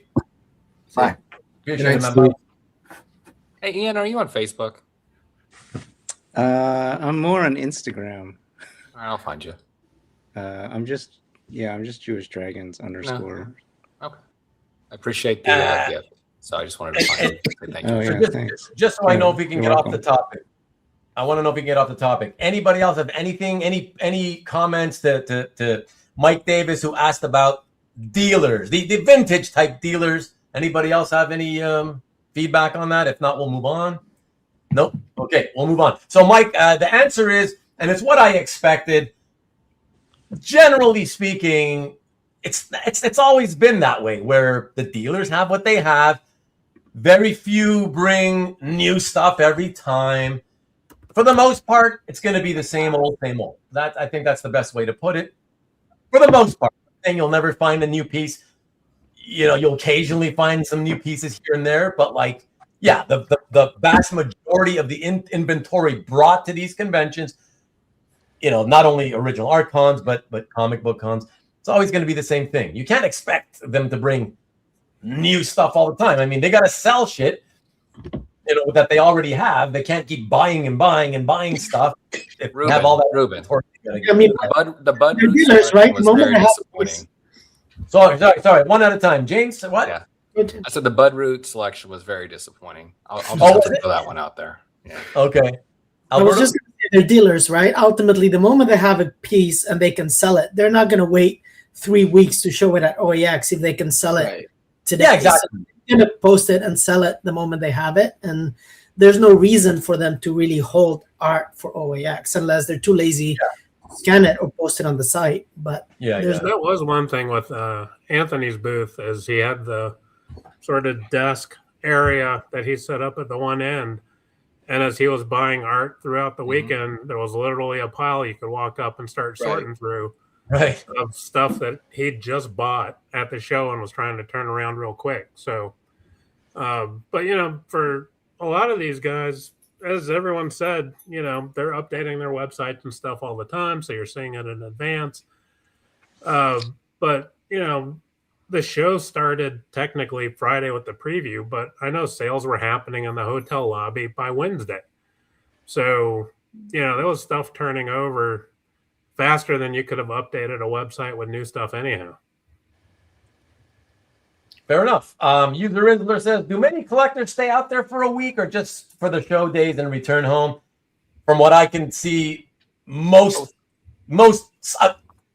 Bye. Appreciate it, man. Hey, Ian, are you on Facebook? I'm more on Instagram. All right, I'll find you. I'm just Jewish Dragons _ No. Okay. I appreciate the gift. So I just wanted to find you. Thank you. Oh, yeah, thanks. Just so I know if we can You're get welcome. off the topic. I want to know if we can get off the topic. Anybody else have anything, any comments to Mike Davis, who asked about dealers, the vintage type dealers? Anybody else have any feedback on that? If not, we'll move on. Nope. Okay, we'll move on. So, Mike, the answer is, and it's what I expected. Generally speaking, it's always been that way, where the dealers have what they have. Very few bring new stuff every time. For the most part, it's going to be the same old, same old. I think that's the best way to put it. For the most part, and you'll never find a new piece. You know, you'll occasionally find some new pieces here and there, but like, yeah, the vast majority of the inventory brought to these conventions, you know, not only original art cons, but comic book cons, it's always going to be the same thing. You can't expect them to bring new stuff all the time. I mean, they got to sell shit, you know, that they already have. They can't keep buying and buying and buying stuff if Ruben, they have all that. Ruben. I mean, the Bud they're dealers, right? was The moment very they have disappointing. Sorry. One at a time. James, what? Yeah. I said the Bud Root selection was very disappointing. I'll just have to throw that one out there. Yeah. Okay. I was just going to say they're dealers, right? Ultimately, the moment they have a piece and they can sell it, they're not going to wait 3 weeks to show it at OAX if they can sell it today. Yeah, exactly. So they're going to post it and sell it the moment they have it. And there's no reason for them to really hold art for OAX unless they're too lazy to scan it or post it on the site. But that was one thing with Anthony's booth, is he had the sort of desk area that he set up at the one end. And as he was buying art throughout the weekend, there was literally a pile you could walk up and start sorting through of stuff that he'd just bought at the show and was trying to turn around real quick. So, but, you know, for a lot of these guys, as everyone said, you know, they're updating their websites and stuff all the time. So you're seeing it in advance. But, you know, the show started technically Friday with the preview, but I know sales were happening in the hotel lobby by Wednesday. So, you know, there was stuff turning over faster than you could have updated a website with new stuff anyhow. Fair enough. User Rizzler says, do many collectors stay out there for a week or just for the show days and return home? From what I can see, most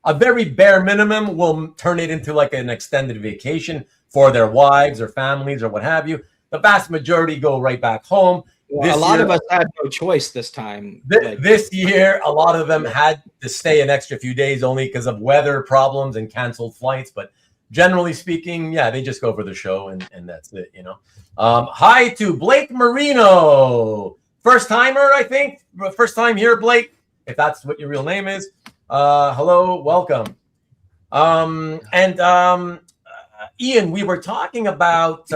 a very bare minimum will turn it into like an extended vacation for their wives or families or what have you. The vast majority go right back home. Well, a lot of us had no choice this time. This year, a lot of them had to stay an extra few days only because of weather problems and canceled flights. But generally speaking, yeah, they just go for the show and that's it, you know. Hi to Blake Marino. First timer, I think. First time here, Blake, if that's what your real name is. Hello, welcome. Ian, we were talking about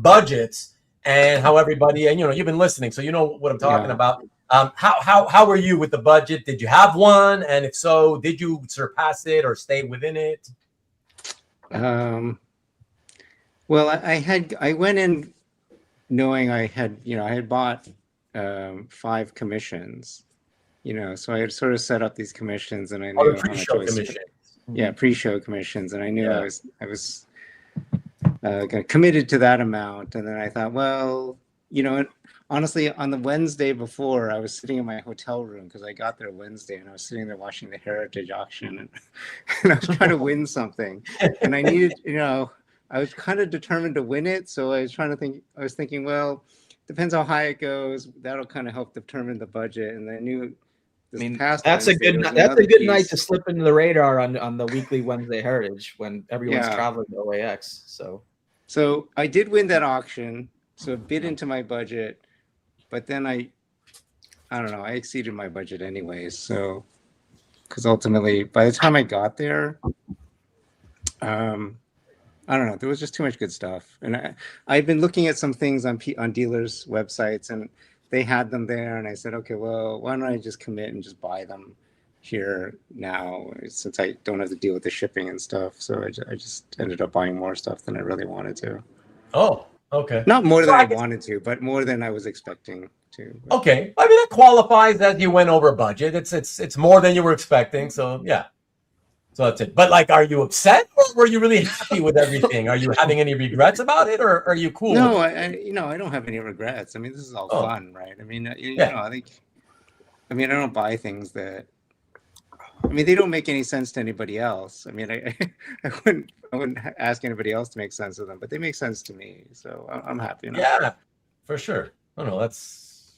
budgets and how everybody, and you know, you've been listening, so you know what I'm talking about. How were you with the budget? Did you have one? And if so, did you surpass it or stay within it? Well, I went in knowing I had bought 5 commissions, so I had sort of set up these commissions, and I knew how much I was. Yeah, pre-show commissions, and I knew I was committed to that amount, and then I thought, well, honestly, on the Wednesday before, I was sitting in my hotel room because I got there Wednesday, and I was sitting there watching the Heritage auction, and I was trying to win something, and I needed, I was kind of determined to win it, so I was thinking, well, depends how high it goes. That'll kind of help determine the budget, and I knew. That's a good night to slip into the radar on the weekly Wednesday Heritage when everyone's traveling to OAX. So I did win that auction, so it bid into my budget, but then I don't know, I exceeded my budget anyways. So, because ultimately, by the time I got there, I don't know, there was just too much good stuff, and I've been looking at some things on dealers' websites, and they had them there, and I said, okay, well, why don't I just commit and just buy them here now, since I don't have to deal with the shipping and stuff. So I just ended up buying more stuff than I really wanted to. Oh, okay. Not more than I wanted to, but more than I was expecting to. But. Okay, I mean that qualifies as you went over budget. It's more than you were expecting, so yeah. So that's it. But like, are you upset, or were you really happy with everything? Are you having any regrets about it, or are you cool? No, I don't have any regrets. I mean, this is all fun, right? I mean, I don't buy things that. I mean, they don't make any sense to anybody else. I mean, I wouldn't ask anybody else to make sense of them, but they make sense to me. So I'm happy. Yeah, for sure. No, that's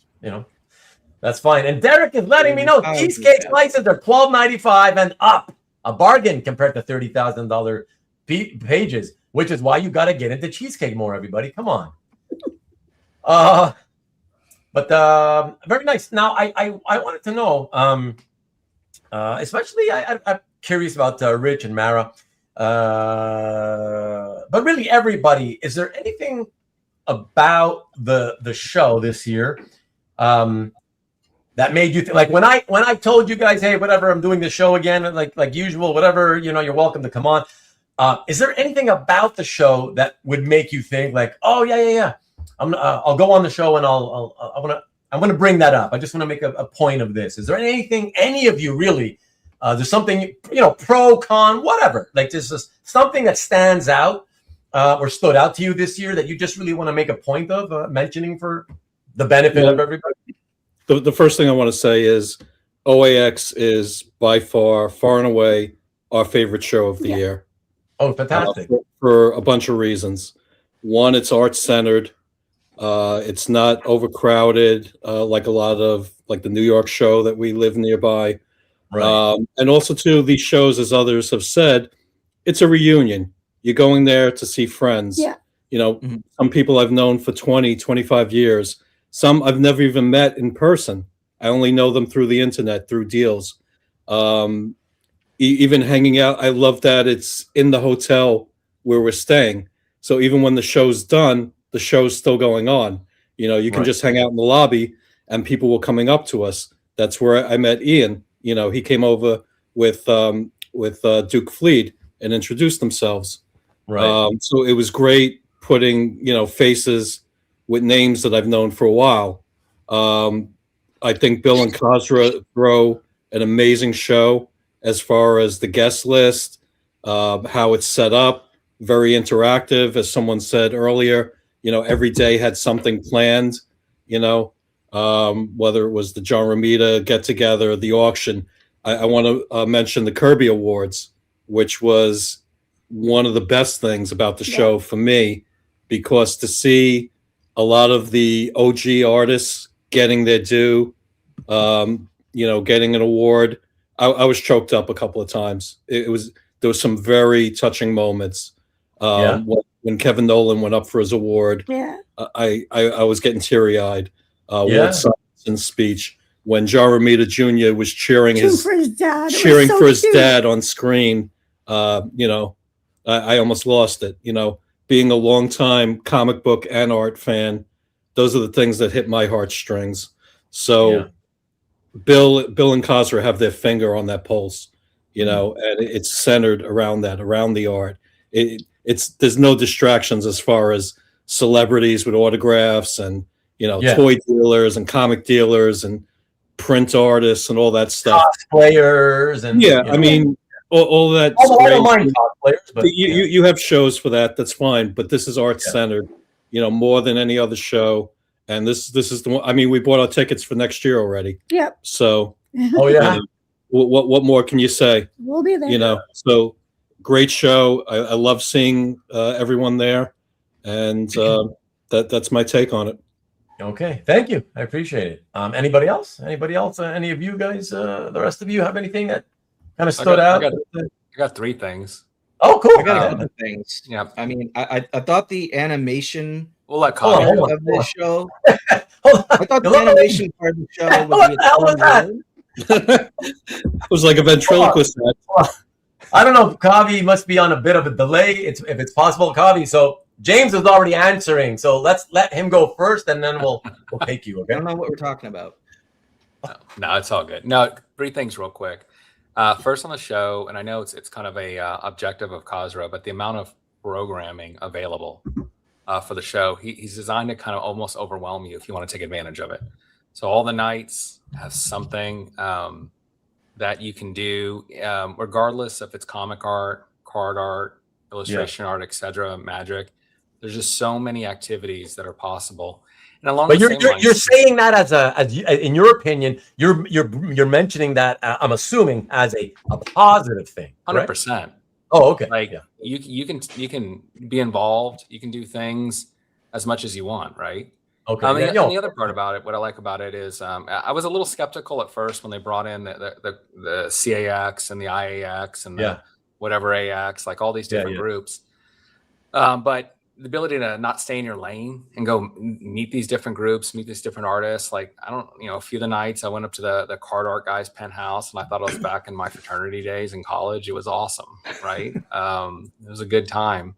that's fine. And Derek is letting me know cheesecake slices are $12.95 and up. A bargain compared to $30,000 pages, which is why you got to get into cheesecake more, everybody. Come on. But very nice. Now, I wanted to know, especially I'm curious about Rich and Mara, but really everybody, is there anything about the show this year that made you think, like when I told you guys, hey, whatever, I'm doing the show again, like usual, whatever, you're welcome to come on. Is there anything about the show that would make you think like, oh yeah, I'll go on the show and I'm gonna bring that up. I just want to make a point of this. Is there anything, any of you really? There's something, pro, con, whatever. Like there's just something that stands out or stood out to you this year that you just really want to make a point of mentioning for the benefit of everybody. The first thing I want to say is OAX is by far and away our favorite show of the year. Oh, fantastic. For a bunch of reasons. One, it's art-centered. It's not overcrowded like a lot of like the New York show that we live nearby. Right. And also, too, these shows, as others have said, it's a reunion. You're going there to see friends. Yeah. Some people I've known for 20, 25 years. Some I've never even met in person. I only know them through the internet, through deals. Even hanging out, I love that it's in the hotel where we're staying. So even when the show's done, the show's still going on. You can just hang out in the lobby and people were coming up to us. That's where I met Ian. He came over with Duke Fleet and introduced themselves. Right. So it was great putting, faces with names that I've known for a while. I think Bill and Kasra throw an amazing show as far as the guest list, how it's set up, very interactive. As someone said earlier, every day had something planned, whether it was the John Romita get together, the auction. I want to mention the Kirby Awards, which was one of the best things about the show for me, because to see a lot of the OG artists getting their due, getting an award, I was choked up a couple of times. There was some very touching moments. When Kevin Nolan went up for his award, I was getting teary-eyed. Walt Simonson's speech, when John Romita Jr. was cheering for his dad on screen, I almost lost it. Being a longtime comic book and art fan, those are the things that hit my heartstrings. So Bill and Kasra have their finger on that pulse, and it's centered around that, around the art. there's no distractions as far as celebrities with autographs and toy dealers and comic dealers and print artists and all that stuff. Cosplayers and I mean all that. I don't mind cosplayers, but you have shows for that. That's fine. But this is art centered, more than any other show. And this is the one. I mean, we bought our tickets for next year already. Yep. So. Oh yeah. What more can you say? We'll be there. So great show. I love seeing everyone there, and that's my take on it. Okay, thank you. I appreciate it. Anybody else? Any of you guys? The rest of you have anything that kind of stood out? I got 3 things. Oh, cool. I got a couple things. Yeah. I mean, I thought the animation. We'll let part of the show. I thought the animation part of the show would be a fun. It was like a ventriloquist act. I don't know. Kavi must be on a bit of a delay. If it's possible, Kavi. So James was already answering. So let's let him go first, and then we'll take you. Okay. I don't know what we're talking about. No, it's all good. No, 3 things real quick. First on the show, and I know it's kind of a objective of Kasra, but the amount of programming available for the show, he's designed to kind of almost overwhelm you if you want to take advantage of it. So all the nights have something that you can do, regardless if it's comic art, card art, illustration art, etc., magic. There's just so many activities that are possible. And along but the you're saying that as in your opinion, you're mentioning that I'm assuming as a positive thing. 100%. Oh, okay. Like you can be involved. You can do things as much as you want, right? Okay. And the other part about it, what I like about it is, I was a little skeptical at first when they brought in the CAX and the IAX and the whatever AX, like all these different groups. But the ability to not stay in your lane and go meet these different groups, meet these different artists. Like a few of the nights I went up to the card art guys' penthouse, and I thought I was back in my fraternity days in college. It was awesome, right? It was a good time.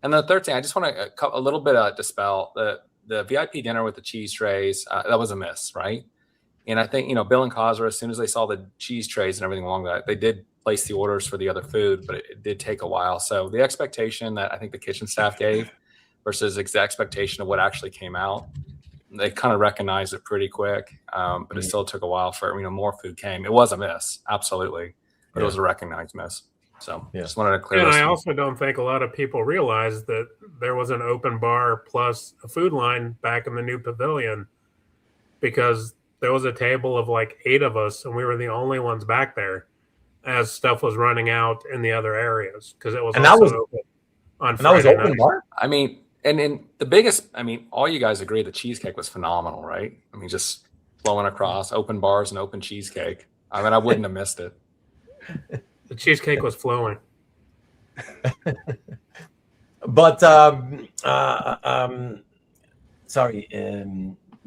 And the third thing, I just want to a little bit dispel the VIP dinner with the cheese trays. That was a miss, right? And I think, Bill and Kasra, as soon as they saw the cheese trays and everything along that, they did place the orders for the other food, but it did take a while. So the expectation that I think the kitchen staff gave versus the expectation of what actually came out, they kind of recognized it pretty quick. But it still took a while for, more food came. It was a miss, absolutely. But it was a recognized miss. So just wanted to clear and this. I also don't think a lot of people realize that there was an open bar plus a food line back in the new pavilion, because there was a table of like 8 of us, and we were the only ones back there as stuff was running out in the other areas, because it was open on Friday night. Bar? I mean, and the biggest, all you guys agree the cheesecake was phenomenal, right? I mean, just flowing across open bars and open cheesecake. I mean, I wouldn't have missed it. The cheesecake was flowing. But sorry,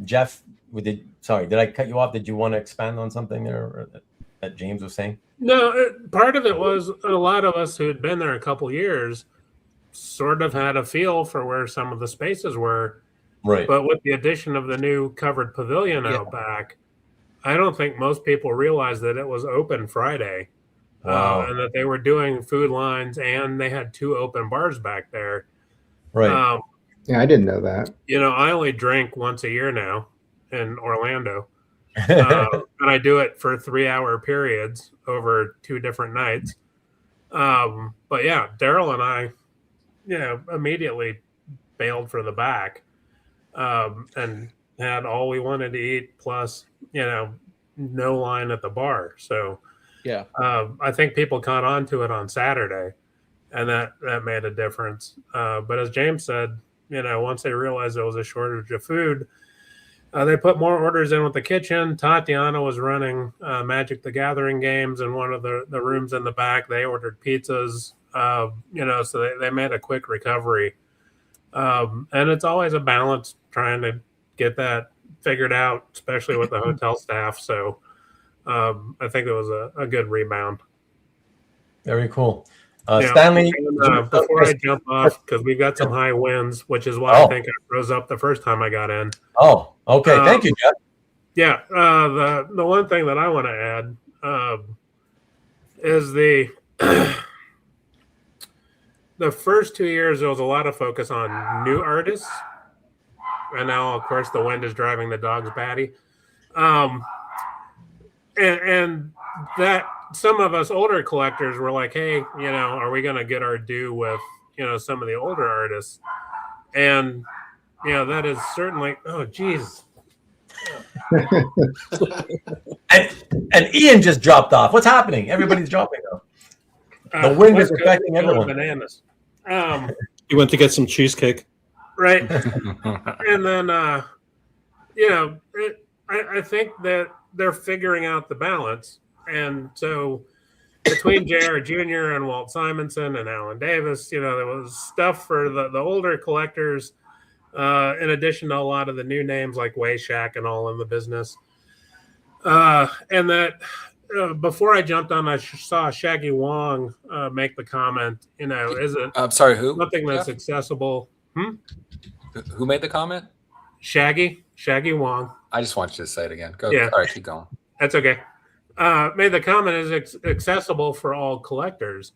Jeff, did I cut you off? Did you want to expand on something there that James was saying? No, part of it was a lot of us who had been there a couple years sort of had a feel for where some of the spaces were. Right. But with the addition of the new covered pavilion out back, I don't think most people realized that it was open Friday. Wow. And that they were doing food lines, and they had 2 open bars back there. Right. Yeah, I didn't know that. I only drink once a year now in Orlando. And I do it for 3-hour periods over 2 different nights. But yeah, Daryl and I, immediately bailed for the back, and had all we wanted to eat, plus, no line at the bar. So yeah, I think people caught on to it on Saturday, and that made a difference. But as James said, once they realized there was a shortage of food, they put more orders in with the kitchen. Tatiana was running Magic the Gathering games in one of the rooms in the back. They ordered pizzas, so they made a quick recovery. And it's always a balance trying to get that figured out, especially with the hotel staff. So I think it was a good rebound. Very cool. Stanley, before I jump off, because we've got some high winds, which is why I think I froze up the first time I got in. Oh, okay. Thank you, Jeff. Yeah. The one thing that I want to add is the the first 2 years there was a lot of focus on new artists, and now of course the wind is driving the dogs batty. And that some of us older collectors were like, hey, are we going to get our due with, some of the older artists? And, that is certainly, oh, geez. and Ian just dropped off. What's happening? Everybody's dropping off. The wind is affecting everyone. Bananas. You went to get some cheesecake. Right. And then, I think that they're figuring out the balance. And so between JR Jr. and Walt Simonson and Alan Davis, there was stuff for the older collectors, in addition to a lot of the new names like Wayshack and all in the business. And that before I jumped on, I saw Shaggy Wong make the comment, is it I'm sorry, who? Something that's accessible. Who made the comment? Shaggy Wong. I just want you to say it again. Go. Yeah. All right, keep going. That's okay. Made the comment is accessible for all collectors.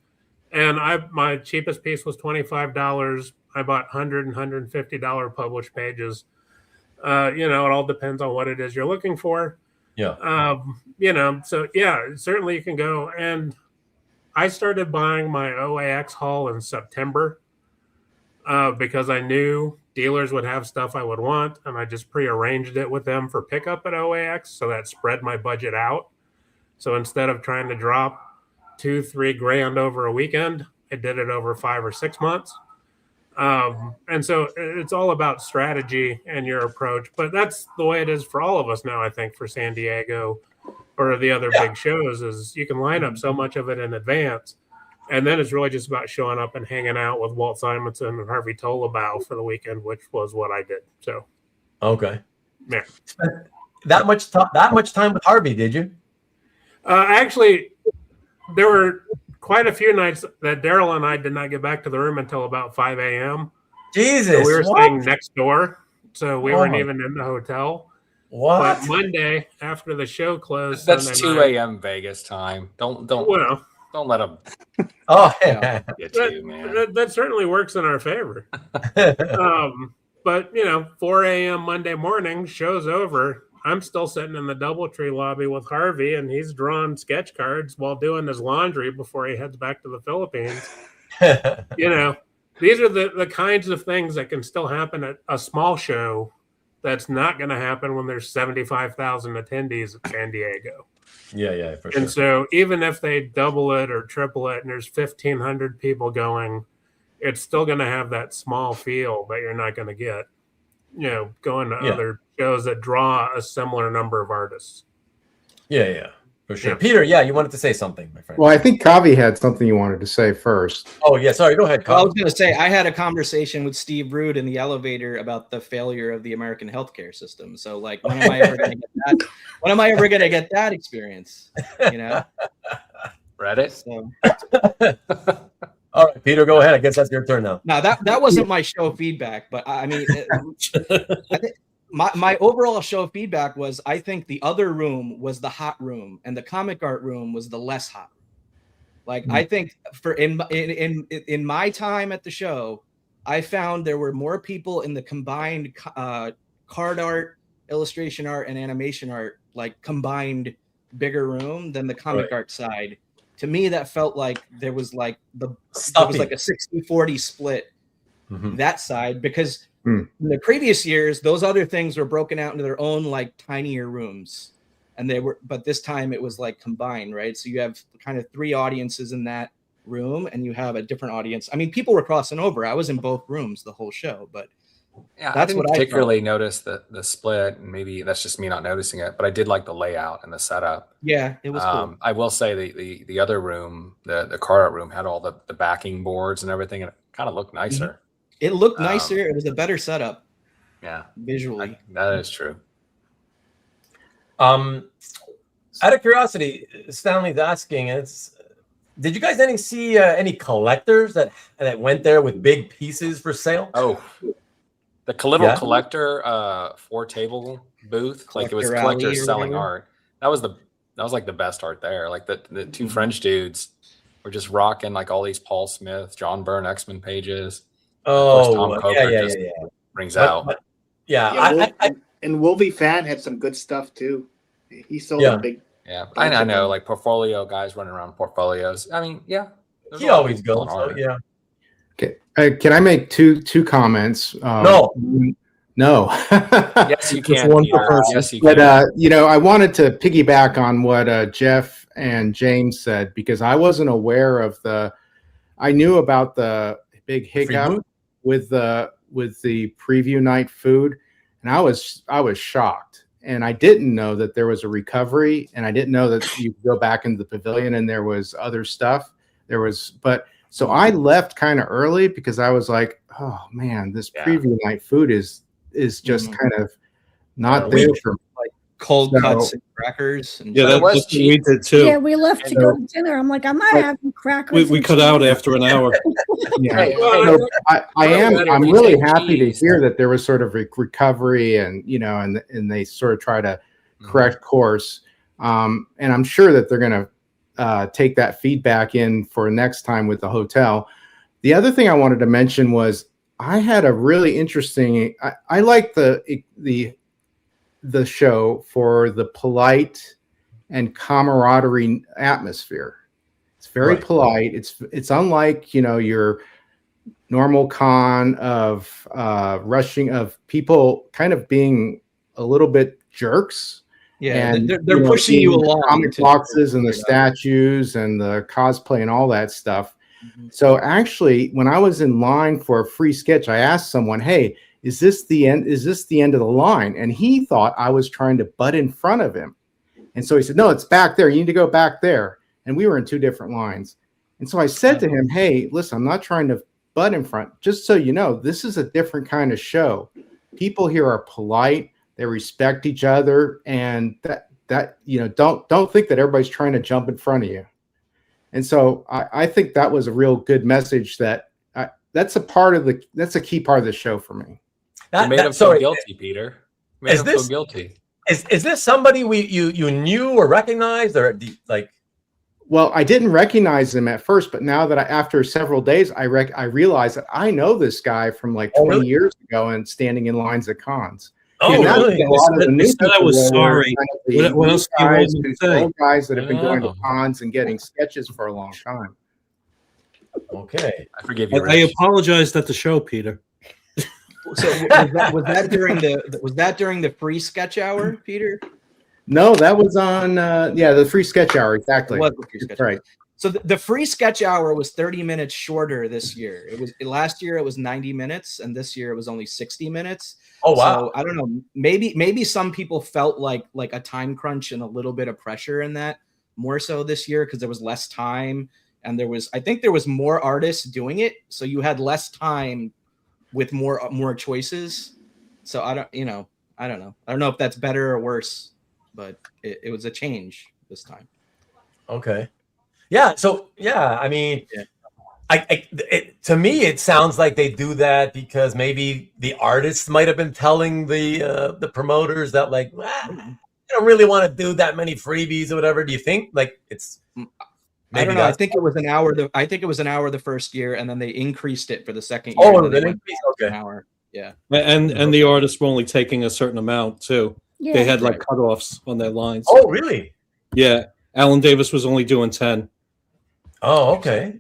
And my cheapest piece was $25. I bought $100 and $150 published pages. It all depends on what it is you're looking for. Yeah. So yeah, certainly you can go. And I started buying my OAX haul in September because I knew dealers would have stuff I would want, and I just prearranged it with them for pickup at OAX, so that spread my budget out. So instead of trying to drop $2-3 grand over a weekend, I did it over 5 or 6 months. And so it's all about strategy and your approach, but that's the way it is for all of us now. I think for San Diego or the other big shows is you can line up so much of it in advance. And then it's really just about showing up and hanging out with Walt Simonson and Harvey Tolabau for the weekend, which was what I did. So, okay, yeah. That much time with Harvey, did you? Actually, there were quite a few nights that Daryl and I did not get back to the room until about 5 a.m. Jesus, so we were what? staying next door, so we weren't even in the hotel. What? But Monday after the show closed, That's Sunday 2 a.m. Vegas time. Don't let them. Oh, get you, man. That certainly works in our favor. But 4 a.m. Monday morning, show's over. I'm still sitting in the DoubleTree lobby with Harvey, and he's drawing sketch cards while doing his laundry before he heads back to the Philippines. These are the kinds of things that can still happen at a small show that's not going to happen when there's 75,000 attendees at San Diego. Yeah, for sure. And so even if they double it or triple it and there's 1,500 people going, it's still going to have that small feel that you're not going to get, going to other shows that draw a similar number of artists. Yeah, for sure. Yeah. Peter, you wanted to say something, my friend. Well, I think Kavi had something you wanted to say first. Oh, yeah, sorry. Go ahead, Kavi. Well, I was going to say, I had a conversation with Steve Rude in the elevator about the failure of the American healthcare system. So, when am I ever going to get that? When am I ever going to get that experience? Reddit? So. All right, Peter, go ahead. I guess that's your turn now. No, that wasn't my show feedback, but I mean, I think my overall show feedback was I think the other room was the hot room and the comic art room was the less hot. I think in my time at the show, I found there were more people in the combined card art, illustration art, and animation art, combined bigger room than the comic art side. To me, that felt like there was a 60-40 split that side, because in the previous years, those other things were broken out into their own tinier rooms, but this time it was combined, right? So you have kind of 3 audiences in that room, and you have a different audience. I mean, people were crossing over. I was in both rooms the whole show, but I didn't particularly notice the split, and maybe that's just me not noticing it, but I did like the layout and the setup. Yeah, it was cool. I will say the other room, the card art room, had all the backing boards and everything, and it kind of looked nicer. It looked nicer. It was a better setup. Yeah, visually. That is true. Out of curiosity, Stanley's asking, did you guys see any collectors that went there with big pieces for sale? Oh, the Little Collector 4-table booth, it was collectors selling art. That was the best art there. The 2 French dudes We're just rocking like all these Paul Smith, John Byrne X-Men pages. Oh, Tom Coker just brings out. And Wolvie Fan had some good stuff too. He sold a big. Yeah, I know, like portfolio guys running around portfolios. I mean, yeah, he always goes. So, yeah. Okay, can I make two comments? No. No. Yes, you can. Yes, you can. But you know, I wanted to piggyback on what Jeff and James said, because I wasn't aware of I knew about the big hiccup with the preview night food, and I was shocked. And I didn't know that there was a recovery, and I didn't know that you could go back into the pavilion and there was other stuff. So I left kind of early because I was like, oh man, this preview night food is just kind of not there for me. Like cold cuts and crackers. And that's what we did too. Yeah, we left to go to dinner. I'm like, I'm not having crackers. We cut out after an hour. I'm really happy to hear that there was sort of recovery, and you know, and they sort of try to correct course. And I'm sure that they're going to take that feedback in for next time with the hotel. The other thing I wanted to mention was I had a really interesting. I like the show for the polite and camaraderie atmosphere. It's very polite. It's unlike, you know, your normal con of rushing, of people kind of being a little bit jerks. Yeah, and they're pushing you along. Comic boxes and the statues and the cosplay and all that stuff. So actually, when I was in line for a free sketch, I asked someone, "Hey, is this the end? Is this the end of the line?" And he thought I was trying to butt in front of him. And so he said, "No, it's back there. You need to go back there." And we were in two different lines. And so I said to him, "Hey, listen, I'm not trying to butt in front. Just so you know, this is a different kind of show. People here are polite. They respect each other, and that you know, don't think that everybody's trying to jump in front of you." And so I think that was a real good message. That's a key part of the show for me. That made him feel guilty, Peter. Made him feel guilty. Is this somebody you knew or recognized, or like? Well, I didn't recognize him at first, but now that after several days, I realized that I know this guy from like 20 years ago and standing in lines at cons. Oh, really? They said I was sorry. What else do you want me to say? Old guys that have been going to cons and getting sketches for a long time. Okay, I forgive you. I apologized at the show, Peter. So was that during the free sketch hour, Peter? No, that was on the free sketch hour, exactly. It was the free sketch hour. So the free sketch hour was 30 minutes shorter this year. Last year it was 90 minutes, and this year it was only 60 minutes. Oh wow! So I don't know. Maybe some people felt like a time crunch and a little bit of pressure in that more so this year because there was less time, and I think there was more artists doing it, so you had less time with more choices. So I don't know. I don't know if that's better or worse, but it was a change this time. Okay. Yeah. So yeah, I mean, to me, it sounds like they do that because maybe the artists might have been telling the promoters that like, I don't really want to do that many freebies or whatever. Do you think like it's? I don't know. I think it was an hour. I think it was an hour the first year, and then they increased it for the second year. Oh, they increased. Okay. An hour. Yeah. And the artists were only taking a certain amount too. Yeah. They had like cutoffs on their lines. Oh, really? Yeah. Alan Davis was only doing 10. Oh, okay.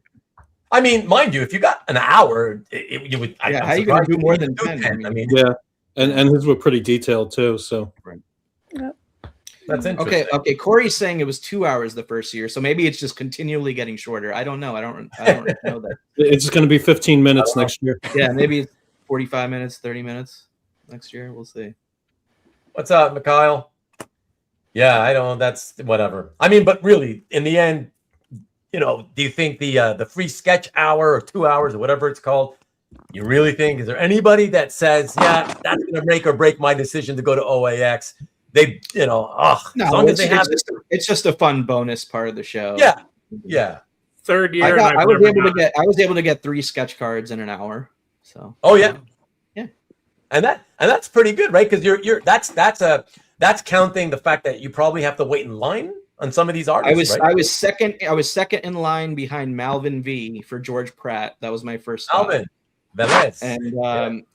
I mean, mind you, if you got an hour, you would. Yeah, how are you going to do more than 10? I mean, yeah, and his were pretty detailed too. So Yep. That's interesting. Okay. Corey's saying it was 2 hours the first year, so maybe it's just continually getting shorter. I don't know. I don't know that. It's going to be 15 minutes next year. Yeah, maybe it's 45 minutes, 30 minutes next year. We'll see. What's up, Mikhail? Yeah, I don't. That's whatever. I mean, but really, in the end, you know, do you think the free sketch hour or 2 hours or whatever it's called? You really think, is there anybody that says, yeah, that's going to make or break my decision to go to OAX? They, you know, no, as long as they have it's just a fun bonus part of the show. Yeah, yeah. Third year, I was able to get 3 sketch cards in an hour. So. Oh yeah, yeah, and that's pretty good, right? Because that's counting the fact that you probably have to wait in line on some of these artists. I was second in line behind Malvin V for George Pratt. That was my first stop. Malvin. Velez.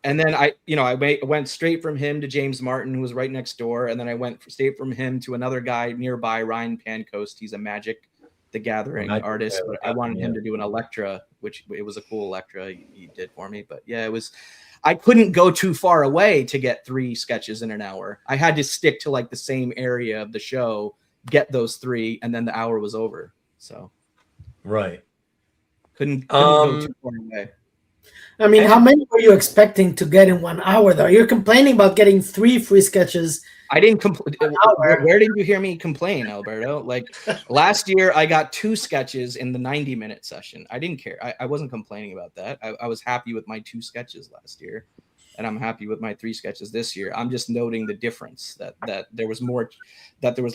And then I went straight from him to James Martin, who was right next door, and then I went straight from him to another guy nearby, Ryan Pancoast. He's a Magic the Gathering artist, but I wanted him to do an Electra, which it was a cool Electra he did for me. But yeah, I couldn't go too far away to get 3 sketches in an hour. I had to stick to like the same area of the show, get those 3, and then the hour was over. So couldn't go too far away. I mean, how many were you expecting to get in 1 hour, though? You're complaining about getting 3 free sketches. I didn't complain. Where did you hear me complain, Alberto? Like last year, I got 2 sketches in the 90-minute session. I didn't care. I wasn't complaining about that. I was happy with my 2 sketches last year, and I'm happy with my 3 sketches this year. I'm just noting the difference that there was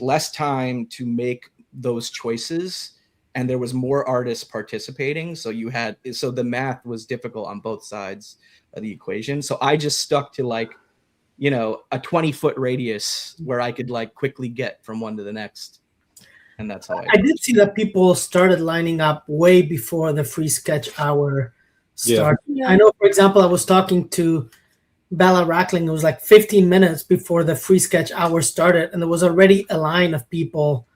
less time to make those choices, and there was more artists participating. So the math was difficult on both sides of the equation. So I just stuck to a 20-foot radius where I could like quickly get from one to the next. And that's how I did see that people started lining up way before the free sketch hour started. Yeah. I know, for example, I was talking to Bella Rackling. It was like 15 minutes before the free sketch hour started, and there was already a line of people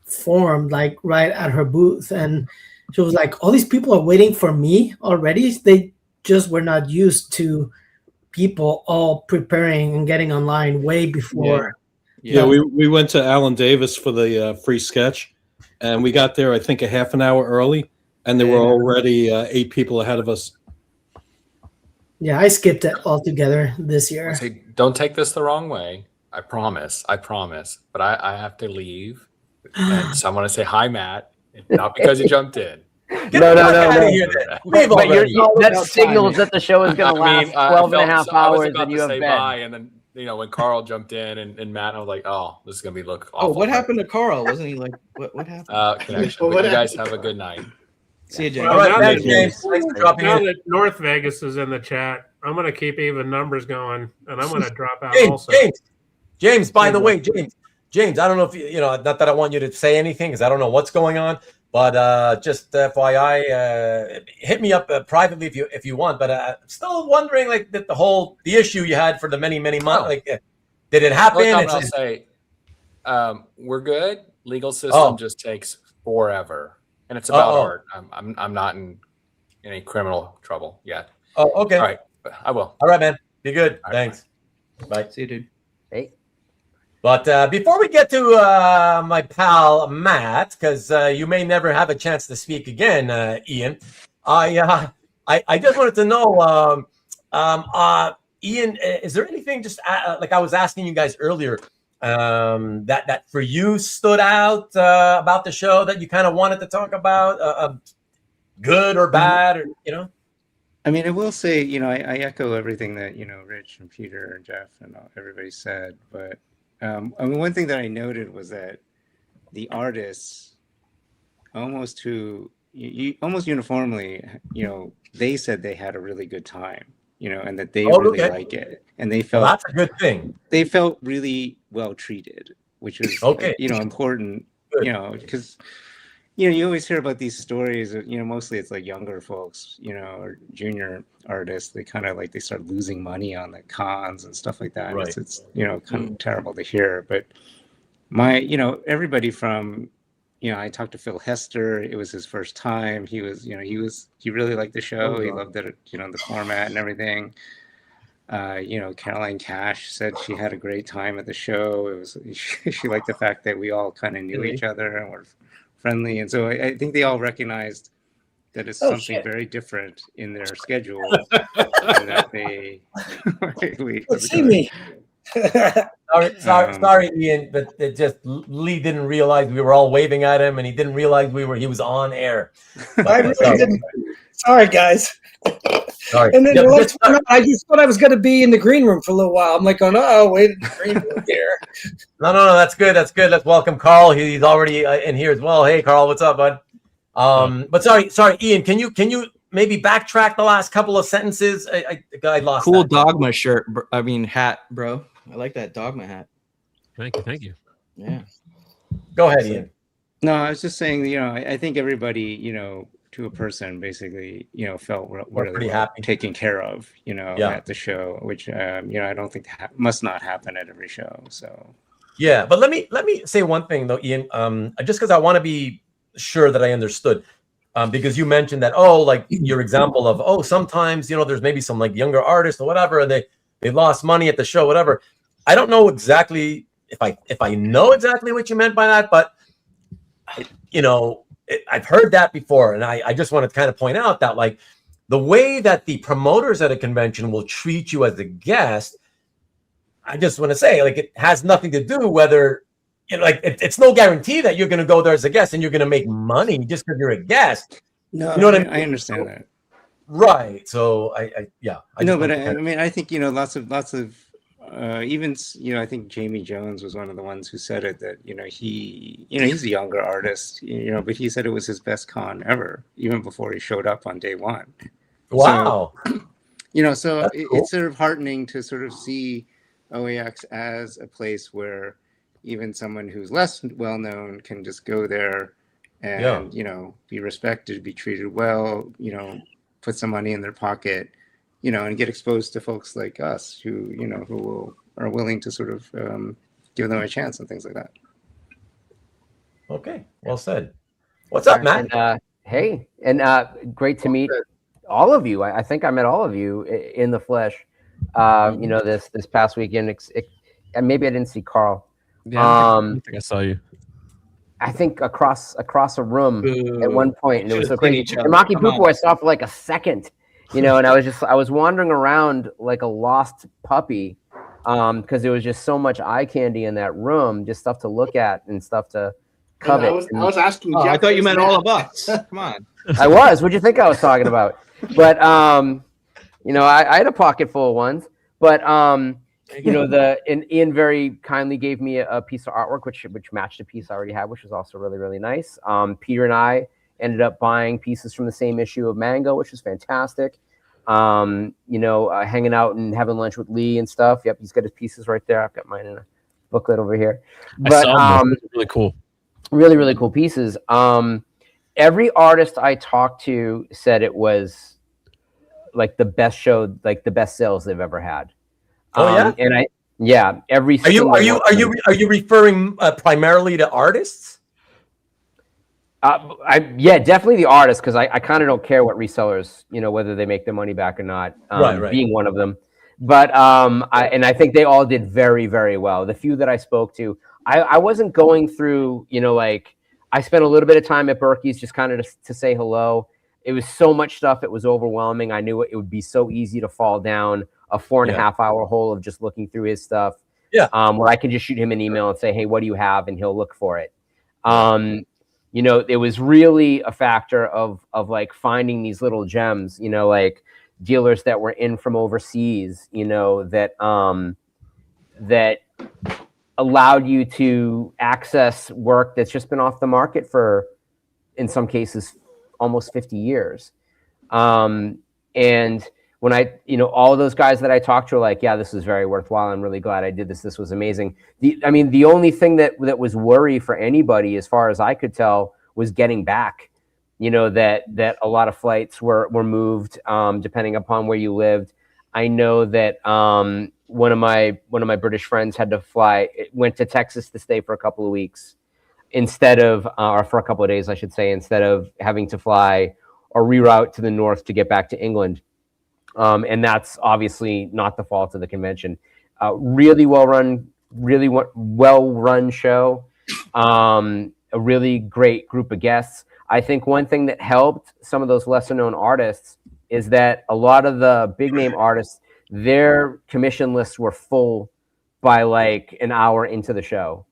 formed like right at her booth, and she was like, all these people are waiting for me already. They just were not used to people all preparing and getting online way before. We went to Alan Davis for the free sketch, and we got there I think a half an hour early, and there were already 8 people ahead of us. Yeah, I skipped it altogether this year. Say, don't take this the wrong way. I promise, but I have to leave. And so I want to say hi, Matt. Not because you jumped in. No. That signals that the show is going to last 12 and a half hours, and you have been. And then when Carl jumped in and Matt, I was like, oh, this is going to be awful. Oh, what happened to Carl? Wasn't he like, what happened? Connection. You guys have a good night. See you, James. All right, James. Now that North Vegas is in the chat, I'm going to keep even numbers going, and I'm going to drop out also. James, by the way, James, I don't know if not that I want you to say anything because I don't know what's going on, but just FYI, hit me up privately if you want. But I'm still wondering, like, the issue you had for the many months, did it happen? I'll say, we're good. Legal system just takes forever, and it's about art. I'm not in any criminal trouble yet. Oh, okay. All right, I will. All right, man. Be good. All Thanks. Right. Bye. See you, dude. Hey. But before we get to my pal Matt, because you may never have a chance to speak again, Ian, I just wanted to know, Ian, is there anything just like I was asking you guys earlier that for you stood out about the show that you kind of wanted to talk about, good or bad, or I mean, I will say, I echo everything that Rich and Peter and Jeff and everybody said, but. I mean, one thing that I noted was that the artists almost uniformly, they said they had a really good time, and that they really like it, and they felt that's a good thing. They felt really well treated, which is important, because you always hear about these stories. Mostly it's like younger folks, or junior artists. They kind of like they start losing money on the cons and stuff like that. Right. It's kind of terrible to hear. But everybody from I talked to Phil Hester. It was his first time. He really liked the show. He loved it. The format and everything. Caroline Cash said she had a great time at the show. It was she liked the fact that we all kind of knew each other and were friendly, and so I think they all recognized that it's something very different in their schedule, and that they see me. Sorry, Ian, but it just Lee didn't realize we were all waving at him, and he didn't realize he was on air. I really didn't. Sorry, guys. Sorry. And then I just thought I was going to be in the green room for a little while. I'm like, wait in the green room here. No, that's good. That's good. Let's welcome Carl. He's already in here as well. Hey, Carl, what's up, bud? But sorry, Ian. Can you maybe backtrack the last couple of sentences? I lost. Cool Dogma hat, bro. I like that Dogma hat. Thank you. Yeah. Go ahead, Ian. No, I was just saying, I think everybody, to a person, basically, felt We're pretty happy, taken care of, at the show, which, I don't think must not happen at every show. So. Yeah, but let me say one thing though, Ian. Just because I want to be sure that I understood, because you mentioned that like your example of sometimes there's maybe some like younger artists or whatever, and they lost money at the show, whatever. I don't know exactly if I know exactly what you meant by that, but I've heard that before, and I just want to kind of point out that like the way that the promoters at a convention will treat you as a guest. I just want to say, like, it has nothing to do whether, it's no guarantee that you're going to go there as a guest and you're going to make money just because you're a guest. No, you know what I mean? I understand that. Right. So I I think lots of even I think Jamie Jones was one of the ones who said it, that he's a younger artist, but he said it was his best con ever, even before he showed up on day one. Wow. So it's sort of heartening to sort of see OAX as a place where even someone who's less well known can just go there and be respected, be treated well, put some money in their pocket, and get exposed to folks like us who are willing to sort of give them a chance and things like that. Okay, well said. What's up, Matt? And, hey, and great to meet all of you. I think I met all of you in the flesh. This past weekend, and maybe I didn't see Carl. Yeah, I think I saw you. I think across a room at one point, and it was so great. And Maki Pupo I saw for like a second, and I was wandering around like a lost puppy, because there was just so much eye candy in that room, just stuff to look at and stuff to covet. I was asking. Oh, I thought you meant all of us. Come on. I was. What'd you think I was talking about? But I had a pocket full of ones, but Ian very kindly gave me a piece of artwork which matched a piece I already had, which was also really, really nice. Peter and I ended up buying pieces from the same issue of Mango, which was fantastic. Hanging out and having lunch with Lee and stuff. Yep, he's got his pieces right there. I've got mine in a booklet over here. But really cool. Really, really cool pieces. Every artist I talked to said it was like the best show, like the best sales they've ever had. And every. Are you referring primarily to artists? Definitely the artists, because I kind of don't care what resellers, whether they make their money back or not. Right. Being one of them, but I think they all did very, very well. The few that I spoke to, I wasn't going through, I spent a little bit of time at Berkey's just kind of to say hello. It was so much stuff. It was overwhelming. I knew it would be so easy to fall down a 4.5 hour hole of just looking through his stuff. Yeah. Where I can just shoot him an email and say, hey, what do you have? And he'll look for it. It was really a factor of like finding these little gems, like dealers that were in from overseas, that allowed you to access work that's just been off the market for, in some cases, almost 50 years. And when all of those guys that I talked to were like, yeah, this is very worthwhile. I'm really glad I did this. This was amazing. The only thing that was worry for anybody, as far as I could tell, was getting back, that a lot of flights were moved, depending upon where you lived. I know that one of my British friends had to went to Texas to stay for a couple of weeks instead of, or for a couple of days, I should say, instead of having to fly or reroute to the north to get back to England. And that's obviously not the fault of the convention. Really well run show. A really great group of guests. I think one thing that helped some of those lesser known artists is that a lot of the big name artists, their commission lists were full by like an hour into the show.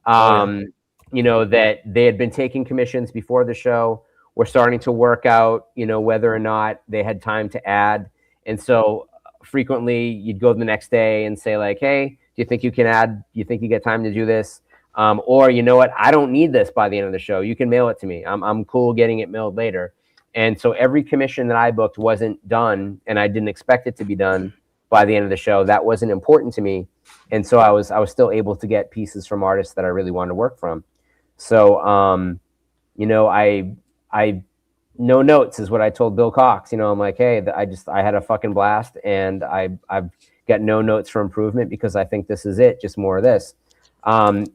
That they had been taking commissions before the show, were starting to work out, whether or not they had time to add. And so frequently you'd go the next day and say like, hey, do you think you can add? Do you think you get time to do this? Or you know what? I don't need this by the end of the show. You can mail it to me. I'm cool getting it mailed later. And so every commission that I booked wasn't done, and I didn't expect it to be done by the end of the show. That wasn't important to me. And so I was still able to get pieces from artists that I really wanted to work from. So, you know, I no notes is what I told Bill Cox. You know, I'm like, hey, I had a fucking blast, and I've got no notes for improvement because I think this is it, just more of this.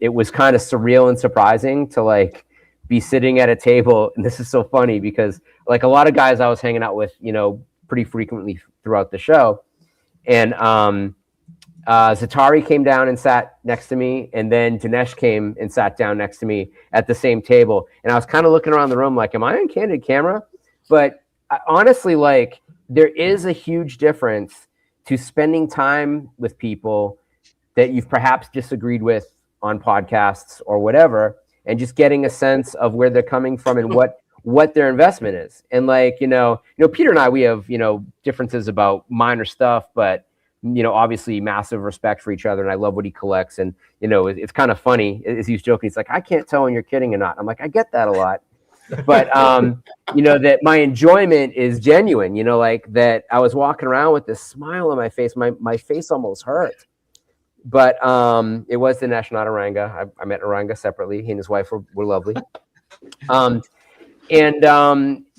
It was kind of surreal and surprising to like be sitting at a table, and this is so funny because like a lot of guys I was hanging out with, you know, pretty frequently throughout the show, and Zatari came down and sat next to me, and then Dinesh came and sat down next to me at the same table. And I was kind of looking around the room like, am I on candid camera? But honestly, like, there is a huge difference to spending time with people that you've perhaps disagreed with on podcasts or whatever, and just getting a sense of where they're coming from and what their investment is. And like, you know, Peter and I, we have, you know, differences about minor stuff, but you know, obviously massive respect for each other, and I love what he collects. And you know, it's kind of funny as he's joking. He's like, I can't tell when you're kidding or not. I'm like, I get that a lot, but you know, that my enjoyment is genuine. You know, like that I was walking around with this smile on my face. My face almost hurt. But it was Dinesh, not Aranga. I met Aranga separately. He and his wife were lovely.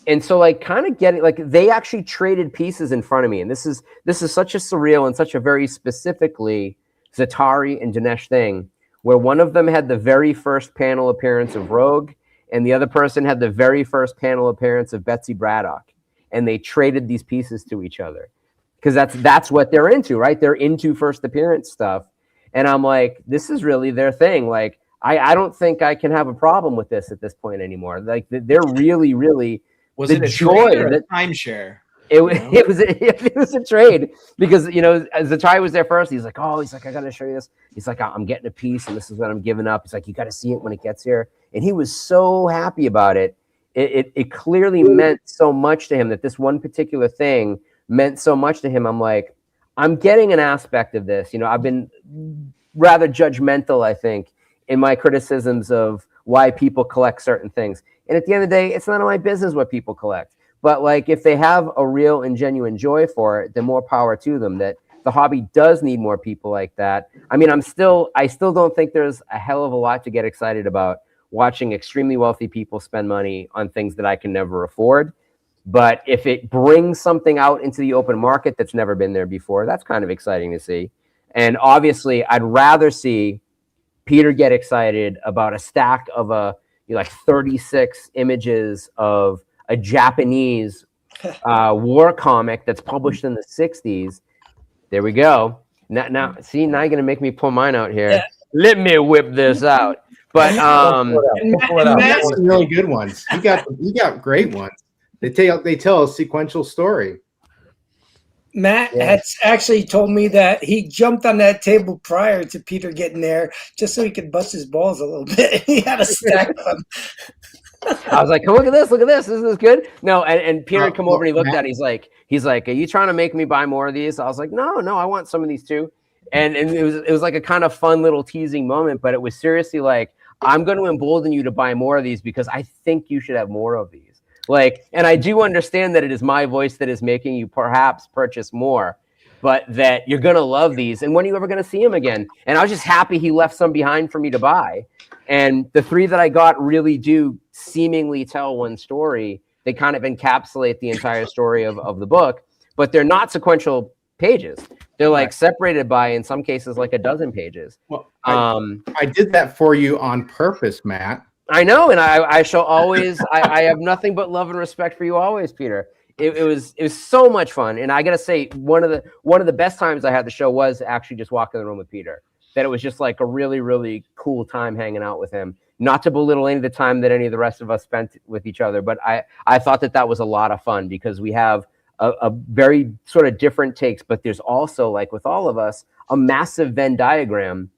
And so like kind of getting like they actually traded pieces in front of me, and this is such a surreal and such a very specifically Zatari and Dinesh thing, where one of them had the very first panel appearance of Rogue, and the other person had the very first panel appearance of Betsy Braddock, and they traded these pieces to each other because that's what they're into, right? They're into first appearance stuff, and I'm like, this is really their thing. Like I don't think I can have a problem with this at this point anymore. Like they're really. Was the it a joy trade or a that timeshare? It was a trade because, you know, Zatari was there first. He's like, I got to show you this. He's like, I'm getting a piece and this is what I'm giving up. He's like, you got to see it when it gets here. And he was so happy about it. It clearly meant so much to him that this one particular thing meant so much to him. I'm like, I'm getting an aspect of this. You know, I've been rather judgmental, I think, in my criticisms of why people collect certain things. And at the end of the day, it's none of my business what people collect. But like, if they have a real and genuine joy for it, then more power to them. That the hobby does need more people like that. I mean, I still don't think there's a hell of a lot to get excited about watching extremely wealthy people spend money on things that I can never afford. But if it brings something out into the open market that's never been there before, that's kind of exciting to see. And obviously, I'd rather see Peter get excited about a stack of like 36 images of a Japanese war comic that's published in the 60s. There we go. Now you're going to make me pull mine out here. Yeah. Let me whip this out. But you got some really good ones. You got great ones. They tell a sequential story. Matt had actually told me that he jumped on that table prior to Peter getting there just so he could bust his balls a little bit. He had a stack of them. I was like, look at this. Isn't this good? No, and Peter had come over and he looked at it. He's like, are you trying to make me buy more of these? I was like, no, I want some of these too. And it was like a kind of fun little teasing moment, but it was seriously like, I'm going to embolden you to buy more of these because I think you should have more of these. Like, and I do understand that it is my voice that is making you perhaps purchase more, but that you're going to love these. And when are you ever going to see him again? And I was just happy he left some behind for me to buy. And the 3 that I got really do seemingly tell one story. They kind of encapsulate the entire story of the book, but they're not sequential pages. They're like separated by, in some cases, like a dozen pages. Well, I did that for you on purpose, Matt. I know, and I shall always. I have nothing but love and respect for you always, Peter. It was so much fun, and I gotta say, one of the best times I had the show was actually just walking in the room with Peter. That it was just like a really, really cool time hanging out with him. Not to belittle any of the time that any of the rest of us spent with each other, but I thought that was a lot of fun because we have a very sort of different takes, but there's also, like with all of us, a massive Venn diagram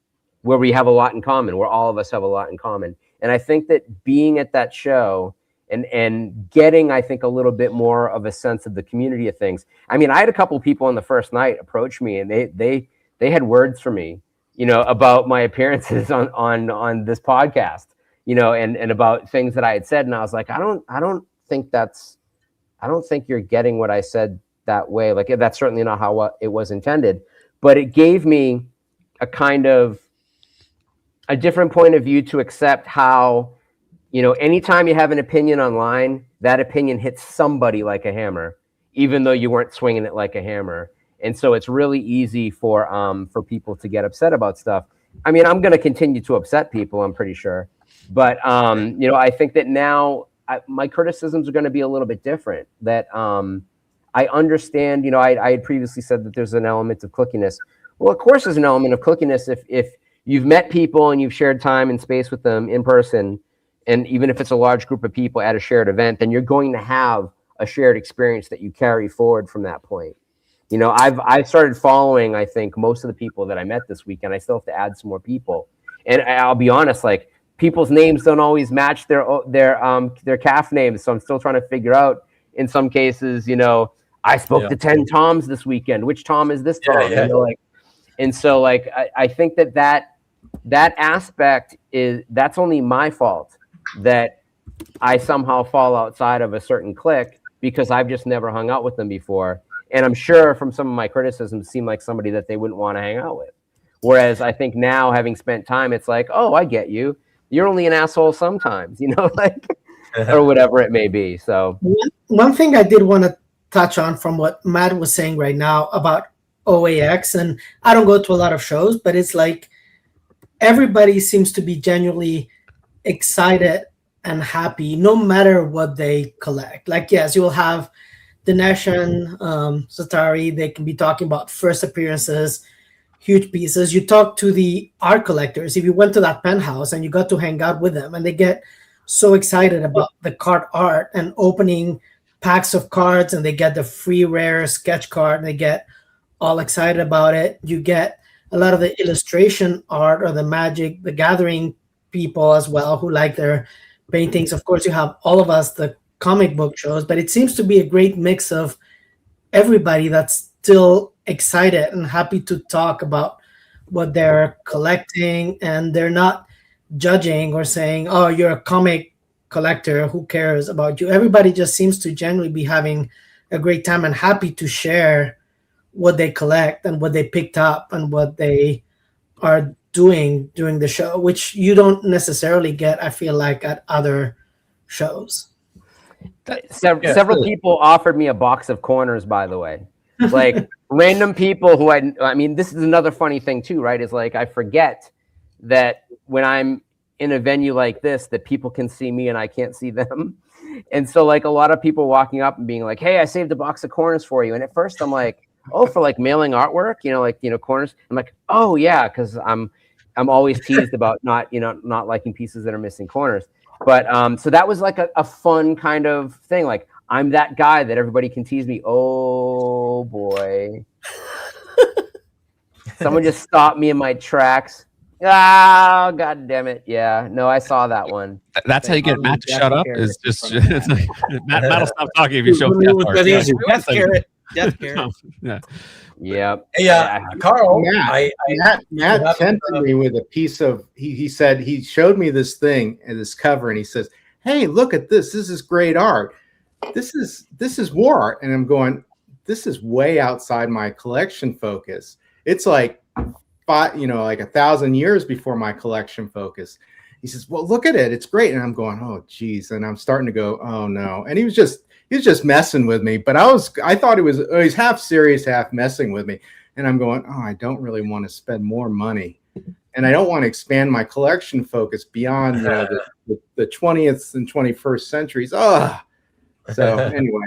where we have a lot in common, where all of us have a lot in common. And I think that being at that show and getting, I think, a little bit more of a sense of the community of things. I mean, I had a couple of people on the first night approach me, and they had words for me, you know, about my appearances on this podcast, you know, and about things that I had said. And I was like, I don't think you're getting what I said that way. Like, that's certainly not how it was intended. But it gave me a kind of a different point of view to accept how anytime you have an opinion online, that opinion hits somebody like a hammer, even though you weren't swinging it like a hammer. And so it's really easy for people to get upset about stuff. I mean, I'm going to continue to upset people, I'm pretty sure. But, I think that now my criticisms are going to be a little bit different. That I understand, I had previously said that there's an element of clickiness. Well, of course there's an element of clickiness if you've met people and you've shared time and space with them in person, and even if it's a large group of people at a shared event, then you're going to have a shared experience that you carry forward from that point. I've started following, I think, most of the people that I met this weekend. I still have to add some more people. And I'll be honest, like, people's names don't always match their calf names. So I'm still trying to figure out, in some cases, I spoke to 10 Toms this weekend. Which Tom is this Tom? I think that aspect that's only my fault, that I somehow fall outside of a certain clique because I've just never hung out with them before. And I'm sure from some of my criticisms seem like somebody that they wouldn't want to hang out with. Whereas I think now, having spent time, it's like, oh, I get you. You're only an asshole sometimes, or whatever it may be. So one thing I did want to touch on from what Matt was saying right now about OAX, and I don't go to a lot of shows, but it's like everybody seems to be genuinely excited and happy no matter what they collect. Like, yes, you'll have Dinesh and Satari. They can be talking about first appearances, huge pieces. You talk to the art collectors. If you went to that penthouse and you got to hang out with them, and they get so excited about the card art and opening packs of cards, and they get the free rare sketch card, and they get all excited about it. You get a lot of the illustration art or the Magic the Gathering people as well, who like their paintings. Of course, you have all of us, the comic book shows, but it seems to be a great mix of everybody that's still excited and happy to talk about what they're collecting, and they're not judging or saying, oh, you're a comic collector, who cares about you. Everybody just seems to generally be having a great time and happy to share what they collect and what they picked up and what they are doing during the show, which you don't necessarily get, I feel like, at other shows. Several people offered me a box of corners, by the way. Like, random people who I mean, this is another funny thing too, right? Is like, I forget that when I'm in a venue like this, that people can see me and I can't see them. And so, like, a lot of people walking up and being like, hey, I saved a box of corners for you. And at first I'm like, oh, for like mailing artwork, corners. I'm like, oh yeah, because I'm always teased about not liking pieces that are missing corners. But so that was like a fun kind of thing. Like, I'm that guy that everybody can tease me. Oh boy. Someone just stopped me in my tracks. Ah, God damn it. Yeah. No, I saw that one. That's how you get Matt to shut up. Is just it's like, Matt will stop talking if you show Death carrot. Death carrot. Yeah. Yep. Hey, Carl. Matt tempted me with a piece of. He said he showed me this thing and this cover, and he says, "Hey, look at this. This is great art. This is war art." And I'm going, "This is way outside my collection focus. It's like, like 1,000 years before my collection focus." He says, "Well, look at it. It's great." And I'm going, "Oh, geez." And I'm starting to go, "Oh no." And he was just messing with me, but I thought he's half serious, half messing with me. And I'm going, "Oh, I don't really want to spend more money. And I don't want to expand my collection focus beyond, the 20th and 21st centuries." So anyway.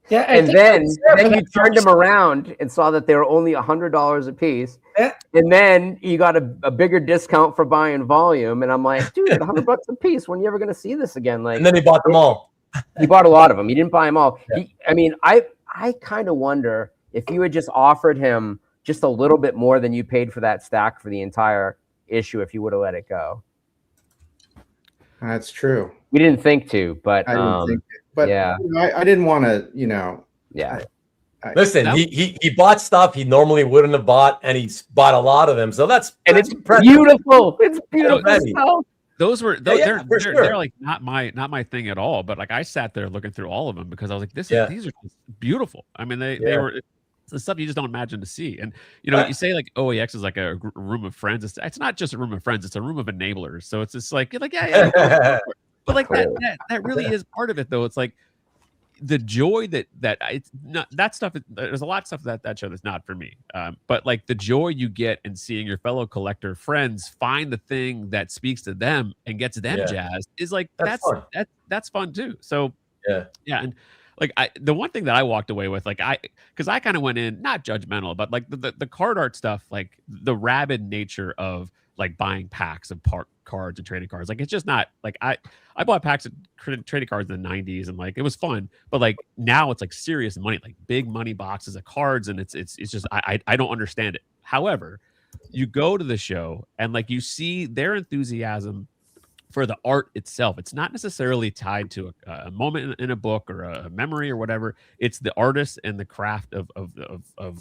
Yeah, and then you turned them around and saw that they were only $100 a piece. Yeah. And then you got a bigger discount for buying volume. And I'm like, dude, $100 a piece. When are you ever going to see this again? Like, and then he bought them all. He bought a lot of them. He didn't buy them all. Yeah. I kind of wonder if you had just offered him just a little bit more than you paid for that stack for the entire issue, if you would have let it go. That's true. We didn't think to, but I didn't think it. But yeah, I didn't want to, Yeah. Listen, he bought stuff he normally wouldn't have bought, and he's bought a lot of them. So that's it's impressive. Beautiful. It's beautiful. They're like not my thing at all. But like, I sat there looking through all of them because I was like, these are just beautiful. I mean, they were the stuff you just don't imagine to see. And you say like OAX is like a room of friends. It's not just a room of friends. It's a room of enablers. So it's just like yeah. But like that really is part of it, though. It's like the joy that it's not that stuff. There's a lot of stuff that show that's not for me. But like the joy you get in seeing your fellow collector friends find the thing that speaks to them and gets them jazzed is like that's fun too. So yeah, and like the one thing that I walked away with, like because I kind of went in not judgmental, but like the card art stuff, like the rabid nature of like buying packs of cards and trading cards. Like it's just not like I bought packs of trading cards in the 90s and like it was fun, but like now it's like serious money, like big money boxes of cards, and it's just I don't understand it. However, you go to the show and like you see their enthusiasm for the art itself. It's not necessarily tied to a moment in a book or a memory or whatever. It's the artist and the craft of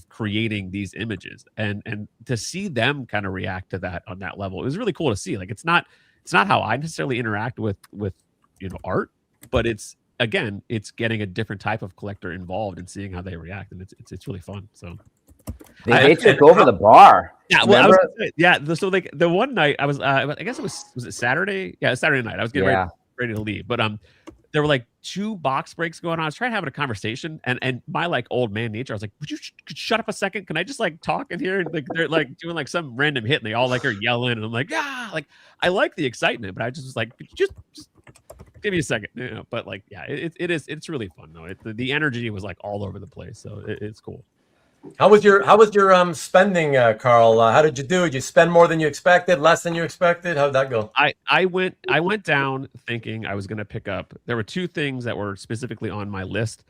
creating these images, and to see them kind of react to that on that level, it was really cool to see. Like it's not how I necessarily interact with art, but it's getting a different type of collector involved and seeing how they react, and it's really fun. So they took over the bar. Yeah, well, so like the one night I was, I guess was it Saturday? Yeah, Saturday night. I was getting ready to leave, but there were like 2 box breaks going on. I was trying to have a conversation, and my like old man nature, I was like, "Would you shut up a second? Can I just like talk in here?" Like they're like doing like some random hit, and they all like are yelling, and I'm like, "Yeah!" Like I like the excitement, but I just was like, "Just give me a second." But like, yeah, it's really fun though. The energy was like all over the place, so it's cool. How was your spending, Carl? How did you do? Did you spend more than you expected, less than you expected? How did that go? I went down thinking I was going to pick up. There were 2 things that were specifically on my list,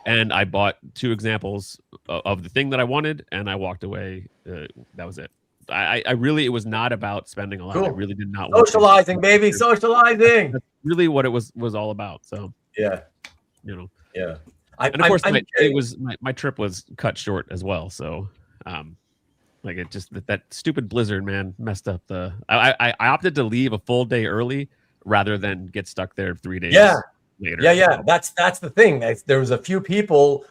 and I bought 2 examples of the thing that I wanted, and I walked away. That was it. I really, it was not about spending a lot. Cool. I really did not socializing, baby, socializing. That's really what it was all about. So yeah, yeah. And of course, my trip was cut short as well. So, like it just that stupid blizzard, man, messed up the. I opted to leave a full day early rather than get stuck there 3 days later. Yeah. That's the thing. There was a few people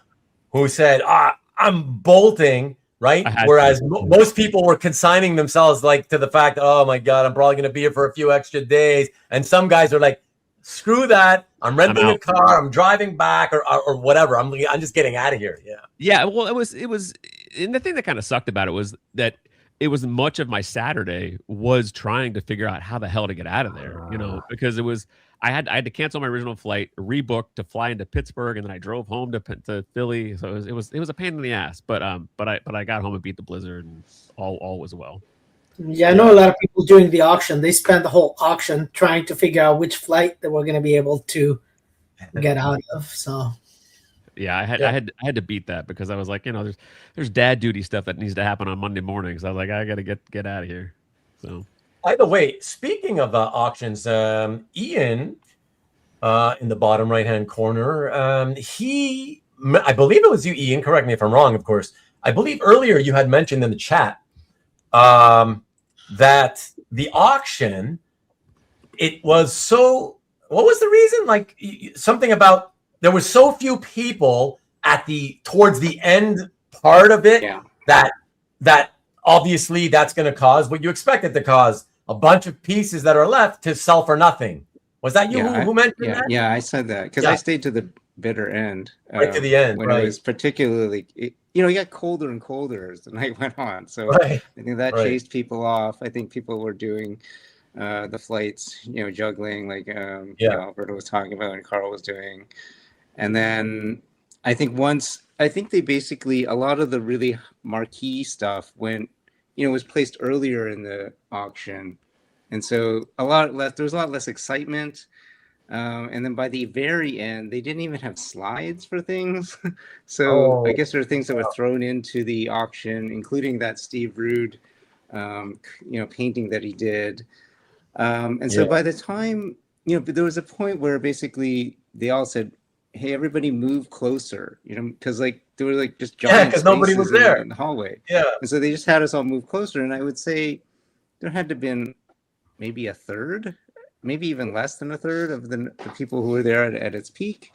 who said, "I'm bolting," right? Whereas most people were consigning themselves like to the fact, "Oh my God, I'm probably going to be here for a few extra days," and some guys are like, "Screw that! I'm renting a car. I'm driving back, or whatever. I'm just getting out of here." Yeah. Well, it was, and the thing that kind of sucked about it was that it was much of my Saturday was trying to figure out how the hell to get out of there. Because it was I had to cancel my original flight, rebook to fly into Pittsburgh, and then I drove home to Philly. So it was a pain in the ass. But I got home and beat the blizzard, and all was well. Yeah, I know a lot of people during the auction, they spent the whole auction trying to figure out which flight they were going to be able to get out of. So yeah, I had to beat that because I was like, there's dad duty stuff that needs to happen on Monday morning. So I was like, I got to get out of here. So by the way, speaking of auctions, Ian in the bottom right-hand corner, I believe it was you, Ian, correct me if I'm wrong, of course. I believe earlier you had mentioned in the chat that the auction, it was so, what was the reason? Like something about there were so few people towards the end part of it that obviously that's going to cause what you expected to cause, a bunch of pieces that are left to sell for nothing. Was that you who mentioned that? Yeah, I said that because I stayed to the bitter end. Right to the end, when it was particularly, it got colder and colder as the night went on. So I think that chased people off. I think people were doing the flights, juggling like Alberto was talking about and Carl was doing. And then I think they basically, a lot of the really marquee stuff was placed earlier in the auction. And so there was a lot less excitement. And then by the very end, they didn't even have slides for things. So I guess there are things that were thrown into the auction, including that Steve Rude, painting that he did. And so by the time, there was a point where basically they all said, "Hey, everybody move closer," because like there were like just giant because nobody was there in the hallway. Yeah. And so they just had us all move closer. And I would say there had to have been maybe a third, maybe even less than a third of the people who were there at its peak.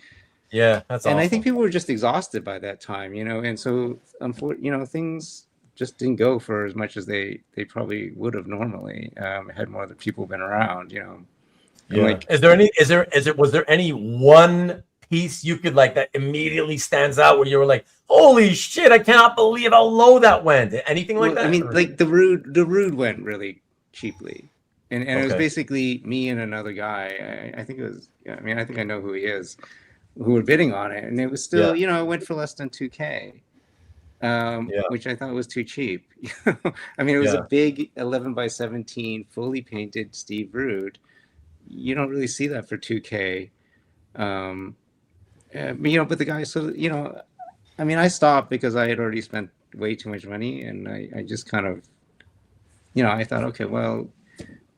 Yeah, that's awesome. And I think people were just exhausted by that time, and so things just didn't go for as much as they probably would have normally had more of the people been around, Yeah. Like, was there any one piece you could like that immediately stands out where you were like, holy shit, I cannot believe how low that went? Anything like that? I mean, like the rude went really cheaply. And it was basically me and another guy. I think it was, I mean, I think I know who he is, who were bidding on it. And it was still, you know, it went for less than 2K, which I thought was too cheap. I mean, it was a big 11x17, fully painted Steve Rude. You don't really see that for 2K. You know, but the guy, so, you know, I mean, I stopped because I had already spent way too much money. And I just kind of, you know, I thought, okay, well,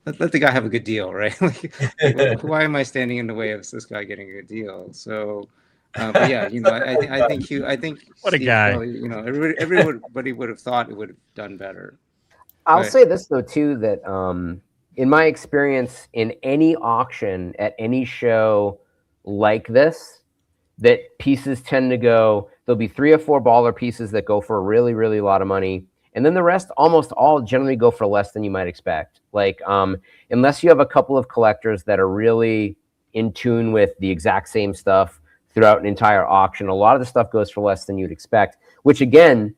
let the guy have a good deal, right? Like, why am I standing in the way of this guy getting a good deal? So, but yeah, you know, I think what a guy. Probably, you know, everybody would have thought it would have done better. I'll say this though too, that in my experience in any auction at any show like this, that pieces tend to go. There'll be 3 or 4 baller pieces that go for a really, really lot of money. And then the rest, almost all, generally go for less than you might expect. Like, unless you have a couple of collectors that are really in tune with the exact same stuff throughout an entire auction, a lot of the stuff goes for less than you'd expect, which again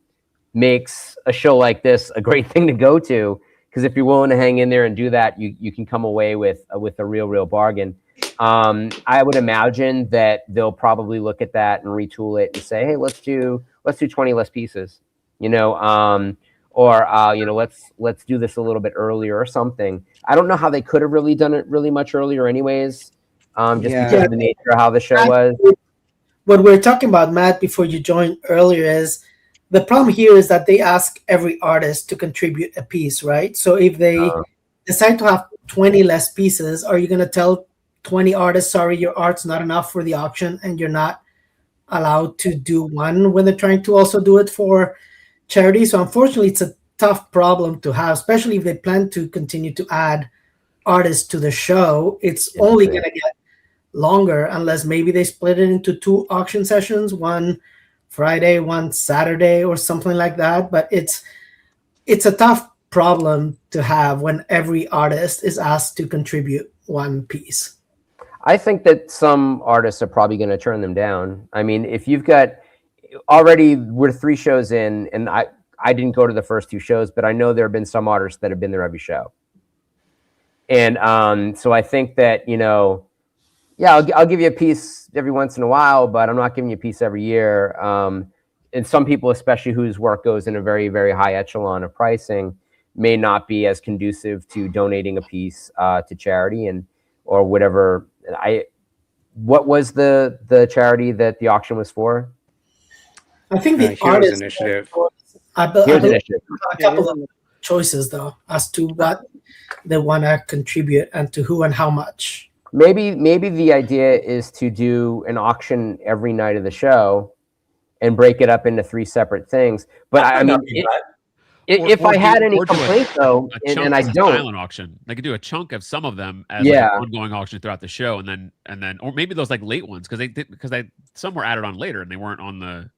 makes a show like this a great thing to go to. Because if you're willing to hang in there and do that, you can come away with a real bargain. I would imagine that they'll probably look at that and retool it and say, hey, let's do 20 less pieces. You know, or you know, let's do this a little bit earlier or something. I don't know how they could have really done it really much earlier, anyways. Just because of the nature of how the show was. What we're talking about, Matt, before you joined earlier, is the problem here is that they ask every artist to contribute a piece, right? So if they decide to have 20 less pieces, are you going to tell 20 artists, sorry, your art's not enough for the auction, and you're not allowed to do one when they're trying to also do it for charity? So unfortunately, it's a tough problem to have, especially if they plan to continue to add artists to the show. It's only going to get longer unless maybe they split it into 2 auction sessions, one Friday, one Saturday, or something like that. But it's a tough problem to have when every artist is asked to contribute one piece. I think that some artists are probably going to turn them down. I mean, if you've got already, we're 3 shows in, and I didn't go to the first 2 shows, but I know there have been some artists that have been there every show. And so I think that, you know, yeah, I'll give you a piece every once in a while, but I'm not giving you a piece every year. And some people, especially whose work goes in a very, very high echelon of pricing, may not be as conducive to donating a piece to charity or whatever. What was the charity that the auction was for? I think the artist initiative. I believe a couple of choices though as to what they want to contribute and to who and how much. Maybe the idea is to do an auction every night of the show and break it up into 3 separate things. But I mean, if I had any complaints though, and I don't, silent auction, they could do a chunk of some of them as like an ongoing auction throughout the show, and then, or maybe those like late ones because some were added on later and they weren't on the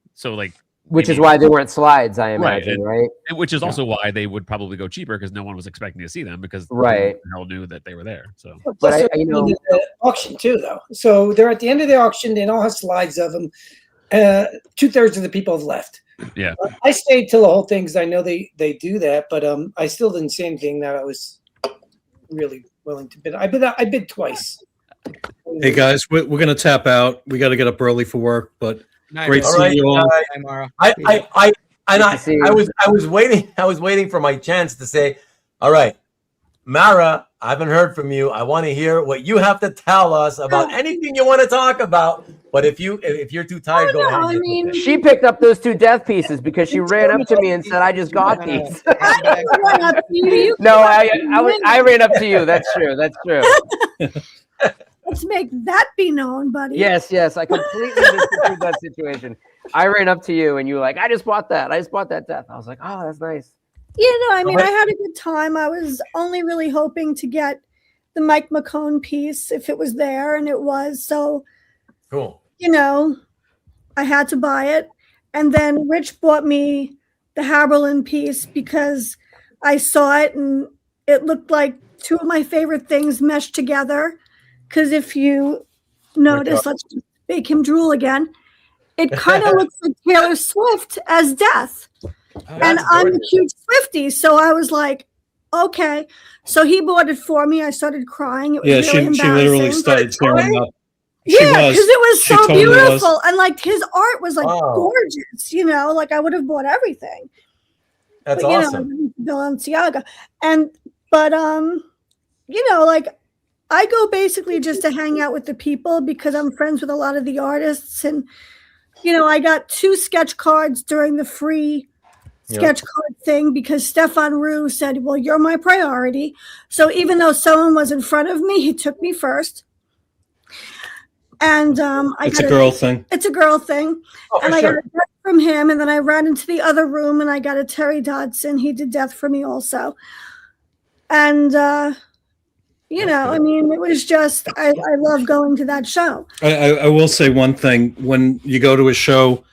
which is why they weren't slides, I imagine, right? And which is also why they would probably go cheaper because no one was expecting to see them because no one knew that they were there. So, but I know the auction too, though. So they're at the end of the auction. They don't have slides of them. 2/3 of the people have left. Yeah, I stayed till the whole thing because I know they do that, but I still didn't say anything that I was really willing to bid. I bid twice. Hey guys, we're gonna tap out. We got to get up early for work, but great seeing you all. I was waiting for my chance to say, all right, Mara, I haven't heard from you. I want to hear what you have to tell us about anything you want to talk about. But if you're too tired, go ahead. I mean, she picked up those 2 death pieces because she ran up to me and said, "I just got these." No, I ran up to you. That's true. That's true. Let's make that be known, buddy. Yes, I completely misconstrued that situation. I ran up to you and you were like, "I just bought that. I just bought that death." I was like, "Oh, that's nice." You know, I mean, I had a good time. I was only really hoping to get the Mike McCone piece if it was there, and it was. So, cool. You know, I had to buy it. And then Rich bought me the Haberlin piece because I saw it and it looked like 2 of my favorite things meshed together. because if you notice, let's just make him drool again. It kind of looks like Taylor Swift as Death. And I'm a huge Swiftie, so I was like, okay. So he bought it for me. I started crying. It was really embarrassing. she literally started tearing up. Yeah, because it was so beautiful. And like his art was like gorgeous, you know, like I would have bought everything. That's but, awesome. You know, Balenciaga. But you know, like I go basically just to hang out with the people because I'm friends with a lot of the artists. And, you know, I got 2 sketch cards during the free sketch card thing because Stefan Roux said, well, you're my priority. So even though someone was in front of me, he took me first. And it's a girl thing. It's a girl thing. And I got a death from him. And then I ran into the other room and I got a Terry Dodson. He did death for me also. And, you know, I mean, it was just, I love going to that show. I will say one thing. When you go to a show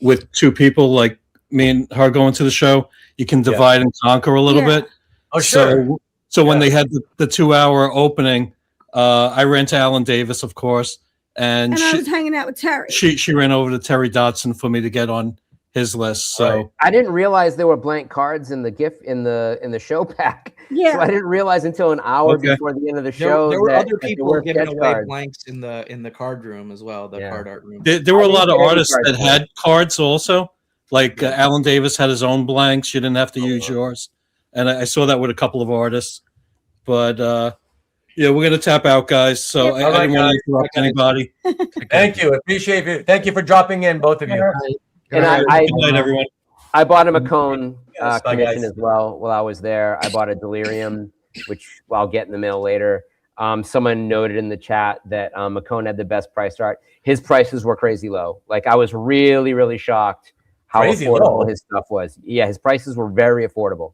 with 2 people, like me and her going to the show, you can divide and conquer a little bit. Oh, sure. So when they had the 2-hour opening, I ran to Alan Davis, of course. And I was hanging out with Terry. She ran over to Terry Dodson for me to get on his list. So I didn't realize there were blank cards in the gift in the show pack. Yeah, so I didn't realize until an hour before the end of the show. There were that, other people giving away cards. blanks in the card room as well, the card art room. There were a lot of artists that had cards also. Like Alan Davis had his own blanks. You didn't have to use yours. And I saw that with a couple of artists. But yeah, we're gonna tap out, guys. So I didn't want to interrupt anybody. Thank you, appreciate it. Thank you for dropping in, both of you. And Good night, everyone. I bought him a cone commission as well while I was there. I bought a Delirium, which I'll get in the mail later. Someone noted in the chat that McCone had the best price art. His prices were crazy low. Like I was really, really shocked how Crazy affordable low. his stuff was. Yeah, his prices were very affordable.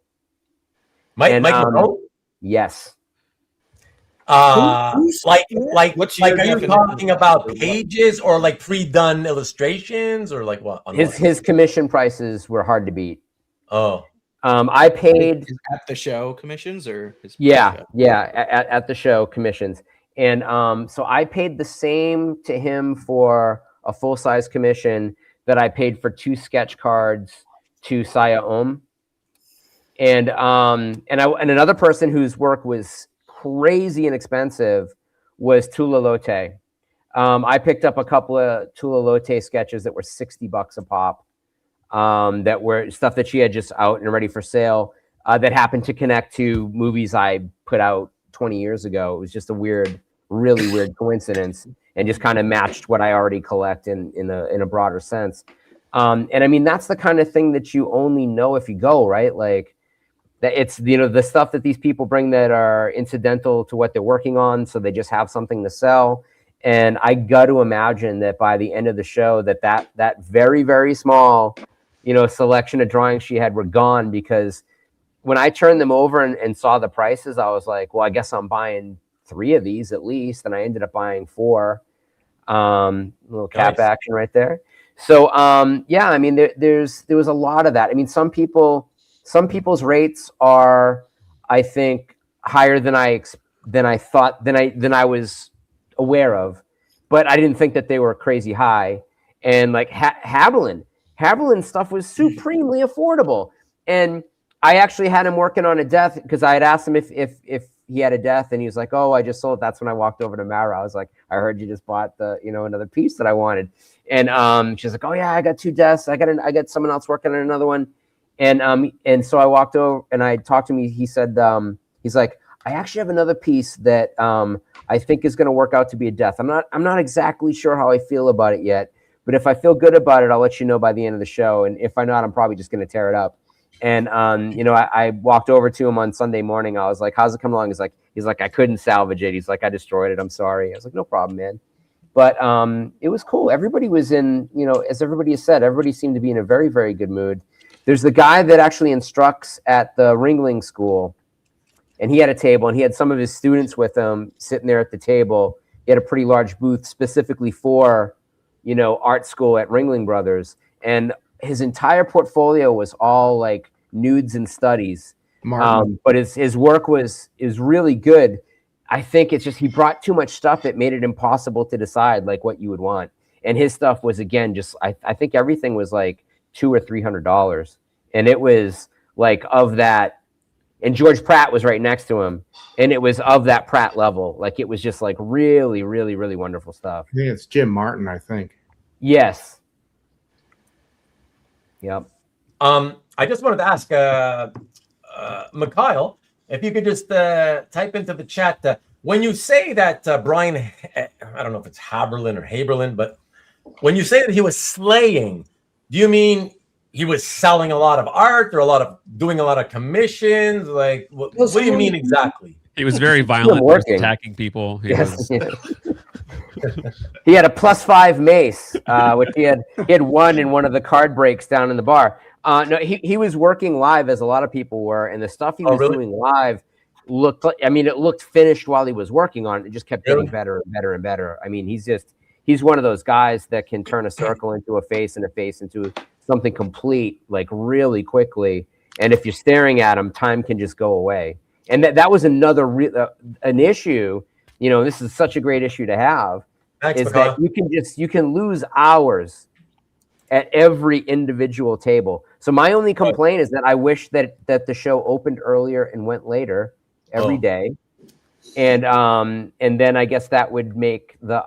Mike McCone? Yes. Are you talking about pages or like pre-done illustrations or like what? His commission prices were hard to beat. Oh. I paid at the show commissions or at the show commissions. And so I paid the same to him for a full-size commission that I paid for 2 sketch cards to Saya Om. And another person whose work was crazy inexpensive was Tula Lote. I picked up a couple of Tula Lote sketches that were $60 a pop. That were stuff that she had just out and ready for sale. That happened to connect to movies I put out 20 years ago. It was just a really weird coincidence, and just kind of matched what I already collect in a broader sense. And I mean, that's the kind of thing that you only know if you go, right? Like that it's, the stuff that these people bring that are incidental to what they're working on. So they just have something to sell. And I got to imagine that by the end of the show that very, very small, selection of drawings she had were gone, because when I turned them over and saw the prices, I was like, well, I guess I'm buying 3 of these at least. And I ended up buying 4. Little cap action right there. So, yeah, I mean, there was a lot of that. I mean, some people's rates are, I think, higher than I was aware of, but I didn't think that they were crazy high. And like Haviland stuff was supremely affordable. And I actually had him working on a death because I had asked him if he had a death, and he was like, "Oh, I just sold." That's when I walked over to Mara. I was like, "I heard you just bought another piece that I wanted." And she's like, "Oh yeah, I got 2 deaths. I got someone else working on another one." And so I walked over and I talked to him. He said, he's like, "I actually have another piece that I think is going to work out to be a death. I'm not exactly sure how I feel about it yet, but if I feel good about it, I'll let you know by the end of the show. And if I'm not, I'm probably just going to tear it up." And I walked over to him on Sunday morning. I was like, "How's it come along?" He's like, "I couldn't salvage it." He's like, "I destroyed it. I'm sorry." I was like, "No problem, man." But it was cool. Everybody was in, as everybody has said, everybody seemed to be in a very, very good mood. There's the guy that actually instructs at the Ringling School, and he had a table, and he had some of his students with him sitting there at the table. He had a pretty large booth specifically for, art school at Ringling Brothers, and his entire portfolio was all like nudes and studies. But his work is really good. I think it's just he brought too much stuff. It made it impossible to decide like what you would want. And his stuff was, again, just I think everything was like $200 or $300, and it was like of that. And George Pratt was right next to him, and it was of that Pratt level. Like it was just like really, really, really wonderful stuff. I think it's Jim Martin. I think. Yes. Yep. I just wanted to ask Mikhail, if you could just type into the chat when you say that Brian, I don't know if it's Haberlin or Haberlin, but when you say that he was slaying, do you mean he was selling a lot of art or doing a lot of commissions? Like, what do you mean exactly? He was very violent. He was attacking people. He was... He had a +5 mace, which he had won in one of the card breaks down in the bar. No, he was working live, as a lot of people were, and the stuff he was doing live looked like, I mean, it looked finished while he was working on it. It just kept getting better and better and better. I mean, he's one of those guys that can turn a circle into a face and a face into something complete, like really quickly. And if you're staring at him, time can just go away. And that was another an issue. You know, this is such a great issue to have. Thanks, is that you can lose hours at every individual table. So my only complaint is that I wish that the show opened earlier and went later every day. And then I guess that would make the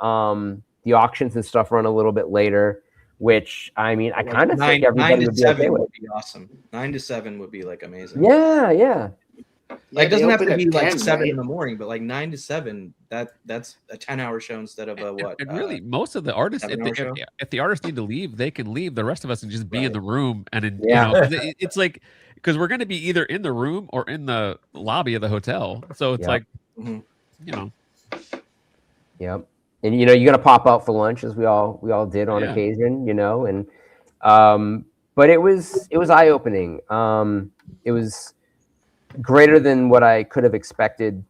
auctions and stuff run a little bit later, which I mean, I kind of think everybody would be okay with. Would be awesome. 9 to 7 would be like amazing. Yeah. Like, it doesn't have to be like 10, 7 right? in the morning, but like 9 to 7, that's a 10-hour show instead of a what? And really, most of the artists, if the artists need to leave, they can leave. The rest of us can just be in the room, and you know, it's like, because we're going to be either in the room or in the lobby of the hotel, so it's like, you know. Yep. And you know, you're gonna pop out for lunch, as we all did on occasion, you know, and but it was eye-opening. It was greater than what I could have expected,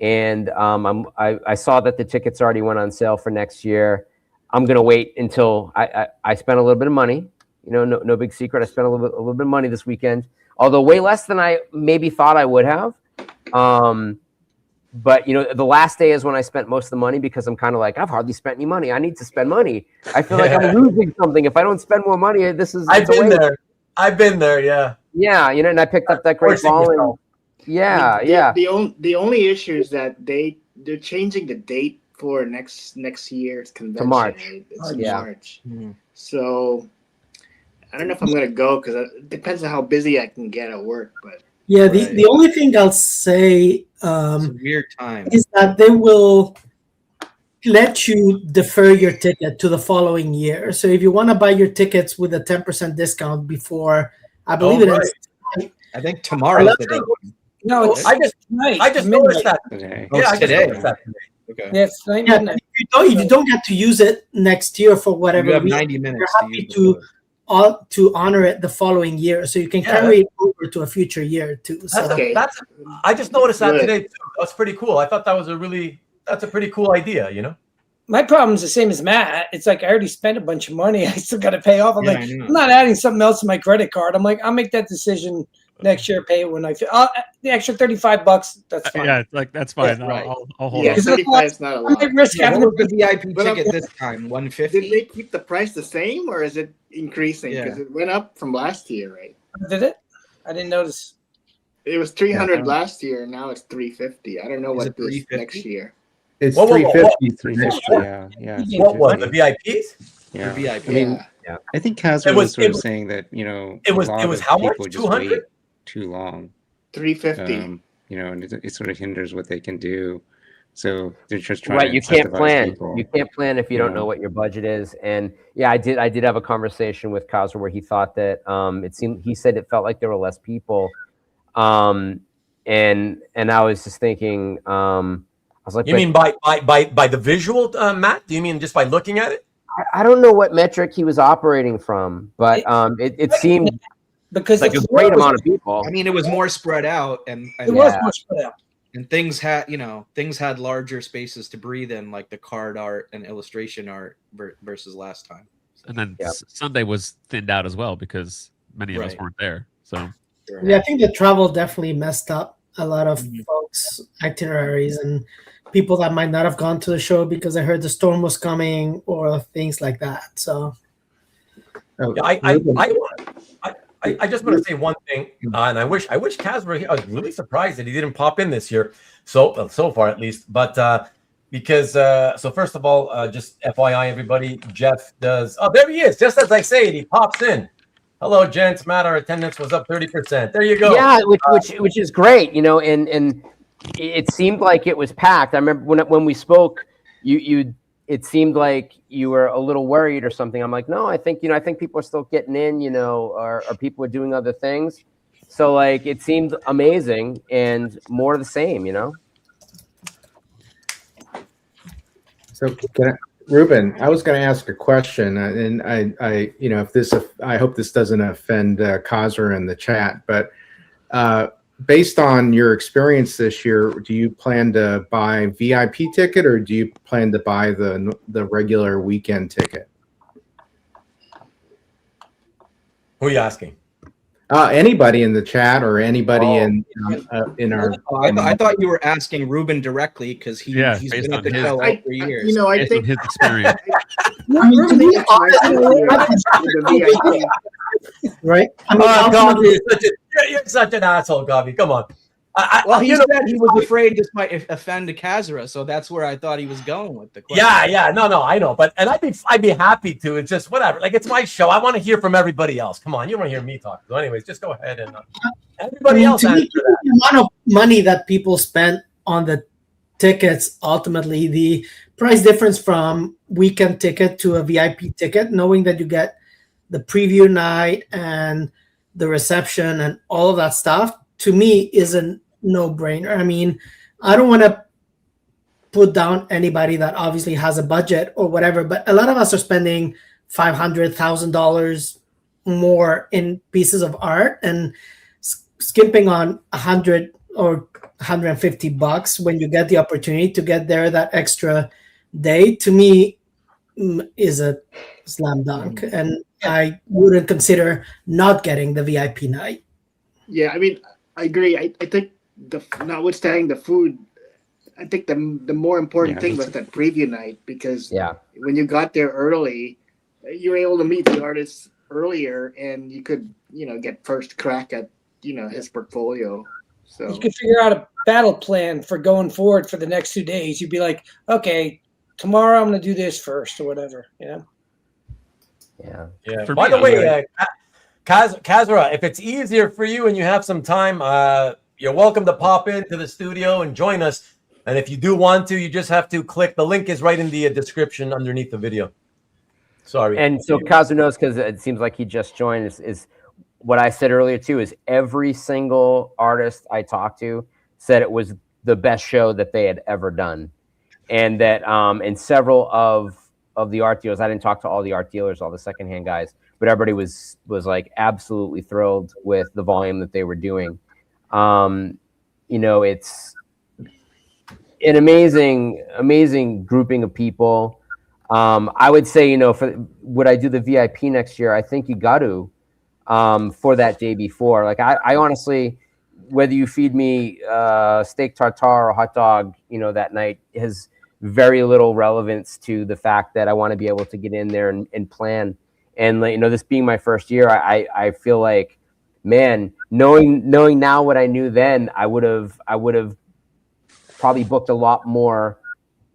and I saw that the tickets already went on sale for next year. I'm gonna wait until I spent a little bit of money. You know, no big secret. I spent a little bit of money this weekend, although way less than I maybe thought I would have. But you know, the last day is when I spent most of the money, because I'm kind of like, I've hardly spent any money. I need to spend money. I feel like I'm losing something if I don't spend more money. I've been there. Yeah. Yeah, you know, and I picked up that great ball. And, The only issue is that they're changing the date for next year's convention. To March. Right? It's March. So I don't know if I'm gonna go, because it depends on how busy I can get at work. But yeah, the only thing I'll say it's a weird time is that they will let you defer your ticket to the following year. So if you want to buy your tickets with a 10% discount before, I believe I think tomorrow's the day. No, it's I just noticed that today. Yeah, I just today. noticed that. Okay. Yes, If you don't get to use it next year for whatever You have reason, 90 minutes you're happy to honor it the following year, so you can carry it over to a future year too. So I just noticed that today too. That's pretty cool. I thought that was that's a pretty cool idea, you know. My problem is the same as Matt. It's like I already spent a bunch of money. I still got to pay off. I'm like, I'm not adding something else to my credit card. I'm like, I'll make that decision next year. Pay it when I feel. The extra $35. That's fine. Yeah, like that's fine. Yeah, right. I'll hold Yeah, on. 35 is not a lot. I risk having What was to the VIP ticket this time? 150. Did they keep the price the same, or is it increasing? Because it went up from last year, right? Did it? I didn't notice. It was 300 last year, and now it's 350. I don't know what this next year. It's Whoa, whoa, whoa, whoa. 350. Yeah. What was the VIPs? Yeah. The VIP. I mean, I think Kasra was sort of saying that, you know, it was how much? people just 200? wait too long. 350. You know, and it sort of hinders what they can do. So they're just trying to you can't plan. people. You can't plan if you don't know what your budget is. And yeah, I did have a conversation with Kasra where he thought that he said it felt like there were less people. And I was just thinking, I was like, you mean by the visual, Matt? Do you mean just by looking at it? I don't know what metric he was operating from, but it seemed because like a great amount of people. I mean, it was more spread out, and it was more spread out. And things had larger spaces to breathe in, like the card art and illustration art versus last time. And then Sunday was thinned out as well because many of us weren't there. So yeah, I think the travel definitely messed up a lot of folks' itineraries and people that might not have gone to the show because they heard the storm was coming or things like that. So, I just want to say one thing, and I wish Kasra. I was really surprised that he didn't pop in this year, so far at least. But because so first of all, just FYI, everybody, Jeff does. Oh, there he is. Just as I say it, he pops in. Hello, gents. Matt, our attendance was up 30%. There you go. Yeah, which is great, you know, and it seemed like it was packed. I remember when we spoke, it seemed like you were a little worried or something. I'm like, no, I think people are still getting in, you know, or people are doing other things. So like, it seemed amazing and more of the same, you know? So Rubén, I was going to ask a question, and I you know, I hope this doesn't offend Kasra in the chat, but based on your experience this year, do you plan to buy VIP ticket or do you plan to buy the regular weekend ticket? Who are you asking? Anybody in the chat or anybody in our. I thought you were asking Rubén directly because he's been at the show all 3 years. You know, I think his experience. Right? I mean, you're such an asshole, Gabi. Come on. Well, he said he was afraid this might offend Kasra, so that's where I thought he was going with the question. Yeah, no, I know, but I'd be happy to. It's just whatever. Like, it's my show. I want to hear from everybody else. Come on, you want to hear me talk. So, anyways, just go ahead and everybody else. To me, the amount of money that people spent on the tickets, ultimately, the price difference from weekend ticket to a VIP ticket, knowing that you get the preview night and the reception and all of that stuff, to me is a no-brainer. I mean, I don't want to put down anybody that obviously has a budget or whatever, but a lot of us are spending $500,000 more in pieces of art and skipping on 100 or 150 bucks when you get the opportunity to get there that extra day, to me is a slam dunk. And I wouldn't consider not getting the VIP night. Yeah, I mean, I agree. I think notwithstanding the food, I think the more important thing was that preview night, because when you got there early, you were able to meet the artists earlier, and you could, you know, get first crack at, you know, his portfolio. So you could figure out a battle plan for going forward for the next 2 days. You'd be like, okay, tomorrow I'm going to do this first or whatever, you know? Yeah. By the way, Kasra, if it's easier for you and you have some time, you're welcome to pop into the studio and join us. And if you do want to, you just have to click. The link is right in the description underneath the video. Sorry. And so Kasra knows, because it seems like he just joined, is what I said earlier too, is every single artist I talked to said it was the best show that they had ever done. And that and several of the art dealers, I didn't talk to all the art dealers, all the secondhand guys, but everybody was like absolutely thrilled with the volume that they were doing. You know, it's an amazing grouping of people. I would say, you know, would I do the VIP next year? I think you got to for that day before. Like I honestly, whether you feed me steak tartare or hot dog, you know, that night has very little relevance to the fact that I want to be able to get in there and plan. And, you know, this being my first year, I feel like, man, knowing now what I knew then, I would have probably booked a lot more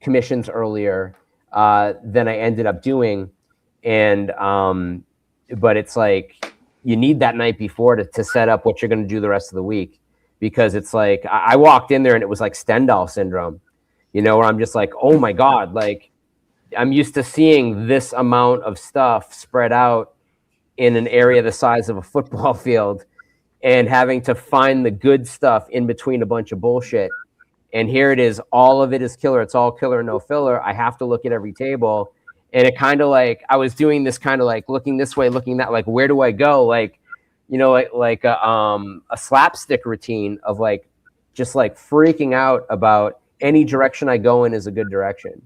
commissions earlier than I ended up doing. And but it's like you need that night before to set up what you're going to do the rest of the week, because it's like I walked in there and it was like Stendhal syndrome, you know, where I'm just like, oh my God, like I'm used to seeing this amount of stuff spread out in an area the size of a football field and having to find the good stuff in between a bunch of bullshit. And here it is, all of it is killer. It's all killer, no filler. I have to look at every table. And it kind of like, I was doing this kind of like looking this way, looking that, like, where do I go? Like, you know, like a slapstick routine of like, just like freaking out about any direction I go in is a good direction.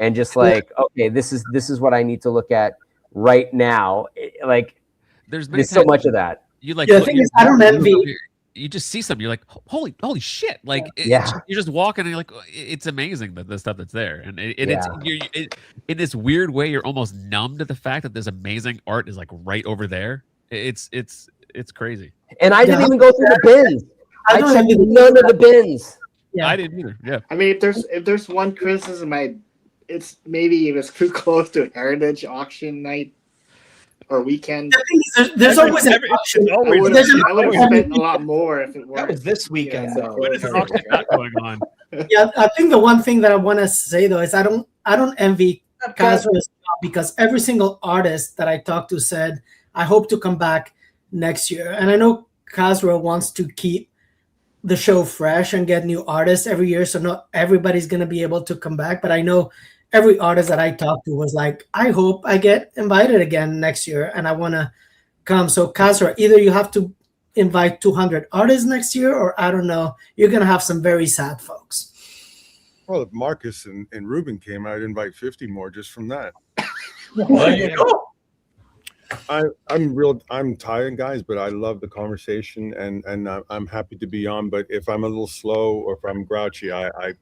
And just like, okay, this is what I need to look at right now. Like, there's so much of that. You like, yeah, the thing is, I don't envy. you just see something, you're like, holy shit! Like, you're just walking, and you're like, it's amazing that the stuff that's there, and it's in this weird way, you're almost numb to the fact that this amazing art is like right over there. It's crazy. And I didn't even go through the bins. I checked none of the bins. Yeah. I didn't either. Yeah. I mean, if there's one criticism, it's maybe it was too close to Heritage auction night or weekend. There's always an auction. I would have spent a lot more if it weren't. That was this weekend, though. When is an auction not going on? Yeah, I think the one thing that I want to say though is I don't envy Kasra's job, because every single artist that I talked to said, I hope to come back next year. And I know Kasra wants to keep the show fresh and get new artists every year, so not everybody's going to be able to come back. But I know every artist that I talked to was like, I hope I get invited again next year and I want to come. So Kasra, either you have to invite 200 artists next year, or I don't know, you're going to have some very sad folks. Well, if Marcus and Ruben came, I'd invite 50 more just from that. There you go. I'm tired, guys, but I love the conversation, and I'm happy to be on. But if I'm a little slow or if I'm grouchy, I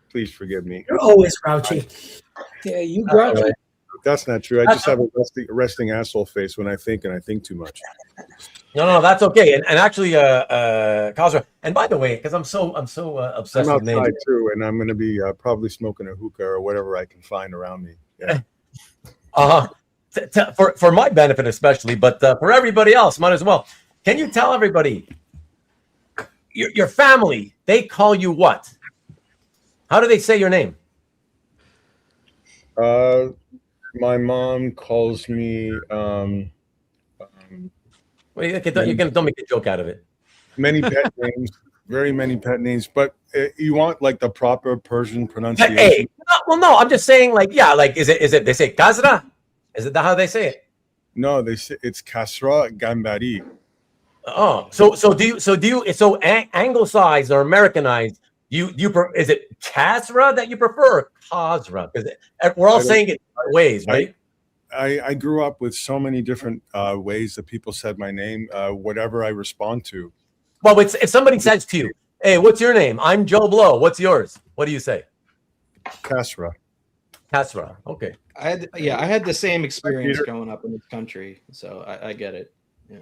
please forgive me. You're always grouchy. Yeah, you grouchy. That's not true. I just have a resting asshole face when I think, and I think too much. No, that's okay. And actually, Kasra, and by the way, because I'm so obsessed I'm with names outside too, and I'm going to be probably smoking a hookah or whatever I can find around me. Yeah. For my benefit especially, but for everybody else, might as well. Can you tell everybody, your family, they call you what? How do they say your name? My mom calls me. Well, don't make a joke out of it. Many pet names, very many pet names, but you want like the proper Persian pronunciation. Hey, no, I'm just saying, like, yeah, like, is it? They say Kasra? Is it how they say it? No, they say it's Kasra Ghanbari. Oh, so do you anglicized or Americanized? Is it Kasra that you prefer, or Kasra? Because we're all saying it ways, right? I grew up with so many different ways that people said my name. Whatever I respond to. Well, if somebody says to you, "Hey, what's your name?" I'm Joe Blow. What's yours? What do you say? Kasra. Kasra. Okay. I had the same experience growing up in this country, so I get it. Yeah.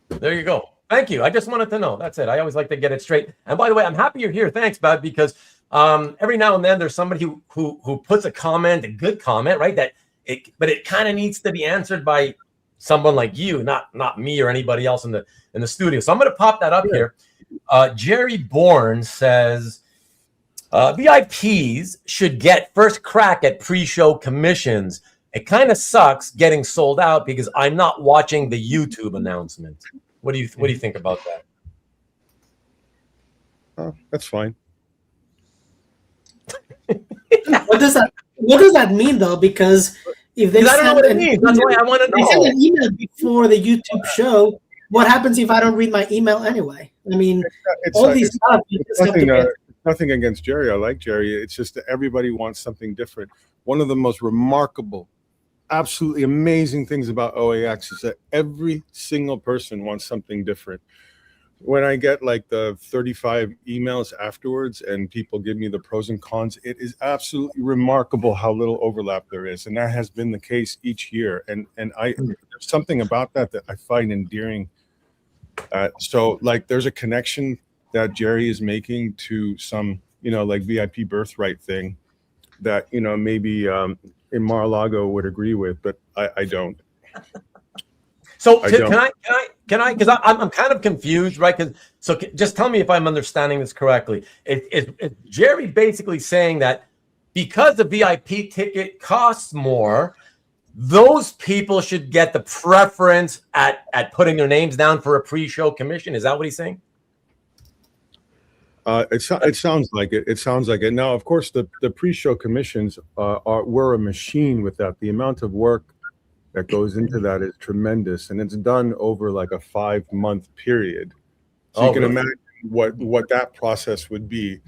There you go. Thank you. I just wanted to know. That's it. I always like to get it straight. And by the way, I'm happy you're here. Thanks, Bud, because every now and then there's somebody who puts a comment, a good comment, right? But it kind of needs to be answered by someone like you, not me or anybody else in the studio. So I'm going to pop that up here. Jerry Bourne says, VIPs should get first crack at pre-show commissions. It kind of sucks getting sold out because I'm not watching the YouTube announcement. What do you think about that? That's fine. What does that mean though? Because if they send an email, that's why I want to know. They send an email before the YouTube show. What happens if I don't read my email anyway? I mean, nothing against Jerry. I like Jerry. It's just that everybody wants something different. One of the most remarkable, absolutely amazing things about OAX is that every single person wants something different. When I get like the 35 emails afterwards and people give me the pros and cons, it is absolutely remarkable how little overlap there is. And that has been the case each year. And there's something about that I find endearing. So like there's a connection that Jerry is making to some, like VIP birthright thing that, maybe in Mar-a-Lago would agree with, but I don't. So can I? Because I'm kind of confused, right? So just tell me if I'm understanding this correctly. Is Jerry basically saying that because the VIP ticket costs more, those people should get the preference at putting their names down for a pre-show commission? Is that what he's saying? It sounds like it. It sounds like it. Now, of course, the pre-show commissions were a machine with that. The amount of work that goes into that is tremendous, and it's done over like a 5-month period. So you can imagine what that process would be.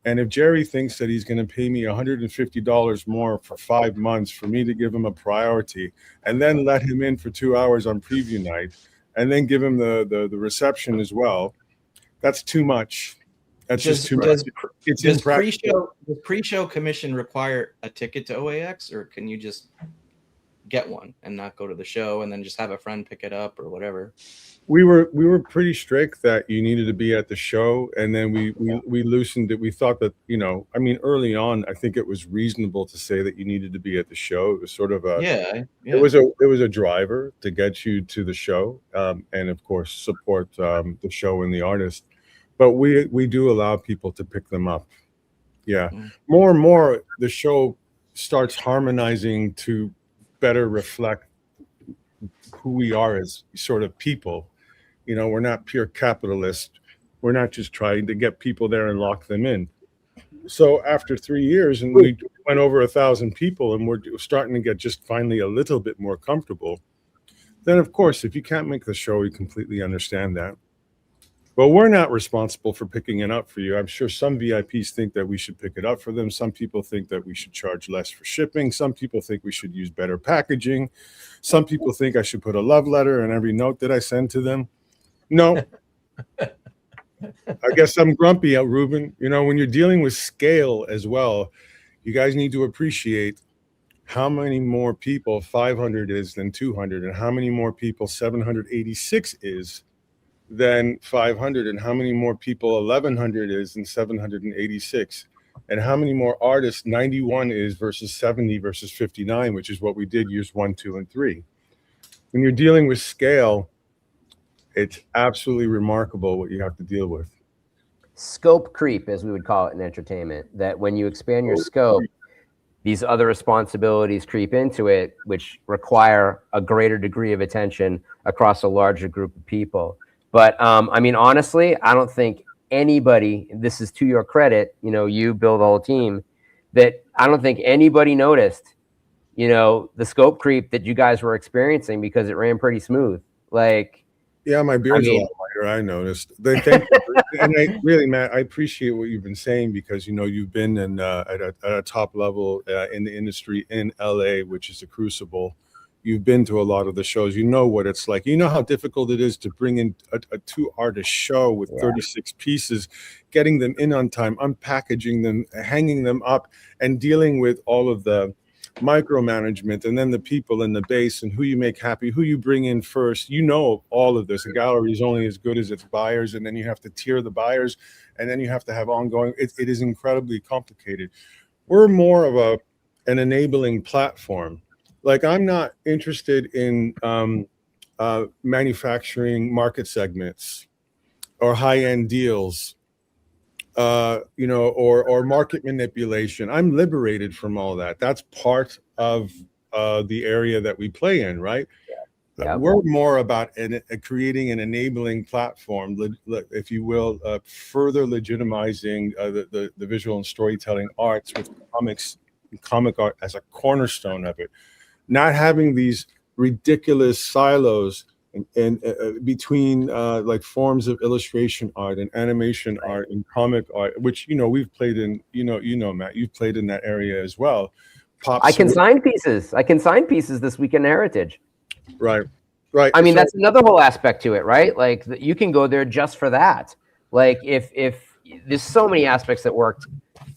And if Jerry thinks that he's going to pay me $150 more for 5 months for me to give him a priority, and then let him in for 2 hours on preview night, and then give him the reception as well, That's too much. That's just too much. Does pre-show commission require a ticket to OAX, or can you just get one and not go to the show and then just have a friend pick it up or whatever? We were pretty strict that you needed to be at the show, and then we loosened it. We thought that, you know, I mean, early on, I think it was reasonable to say that you needed to be at the show. It was sort of a it was a driver to get you to the show, and of course support the show and the artist. But we do allow people to pick them up. Yeah, more and more the show starts harmonizing to better reflect who we are as sort of people. You know, we're not pure capitalists. We're not just trying to get people there and lock them in. So after 3 years, and we went over 1,000 people, and we're starting to get just finally a little bit more comfortable, then of course, if you can't make the show, we completely understand that. But we're not responsible for picking it up for you. I'm sure some VIPs think that we should pick it up for them. Some people think that we should charge less for shipping. Some people think we should use better packaging. Some people think I should put a love letter in every note that I send to them. No. I guess I'm grumpy, Ruben. You know, when you're dealing with scale as well, you guys need to appreciate how many more people 500 is than 200, and how many more people 786 is than 500, and how many more people 1,100 is than 786, and how many more artists 91 is versus 70 versus 59, which is what we did years 1, 2, and 3. When you're dealing with scale, it's absolutely remarkable what you have to deal with. Scope creep, as we would call it in entertainment, that when you expand your scope, these other responsibilities creep into it, which require a greater degree of attention across a larger group of people. But I mean, honestly, I don't think anybody, this is to your credit, you know, you build the whole team, that I don't think anybody noticed, you know, the scope creep that you guys were experiencing, because it ran pretty smooth. Like, yeah, my beard's a lot lighter, I noticed. And really, Matt, I appreciate what you've been saying, because, you know, you've been at a top level in the industry in LA, which is a crucible. You've been to a lot of the shows. You know what it's like. You know how difficult it is to bring in a 2-artist show with 36 pieces, getting them in on time, unpackaging them, hanging them up, and dealing with all of the micromanagement, and then the people in the base, and who you make happy, who you bring in first. You know all of this. A gallery is only as good as its buyers, and then you have to tier the buyers, and then you have to have ongoing. It is incredibly complicated. We're more of an enabling platform. Like, I'm not interested in manufacturing market segments or high-end deals, you know, or market manipulation. I'm liberated from all that. That's part of the area that we play in, right? Yeah. We're more about creating an enabling platform, if you will, further legitimizing the visual and storytelling arts with comics and comic art as a cornerstone of it. Not having these ridiculous silos and between like forms of illustration art and animation art and comic art, which, you know, we've played in, you know, Matt, you've played in that area as well. I can sign pieces this week in Heritage. Right. I mean, that's another whole aspect to it, right? Like, you can go there just for that. Like, if there's so many aspects that worked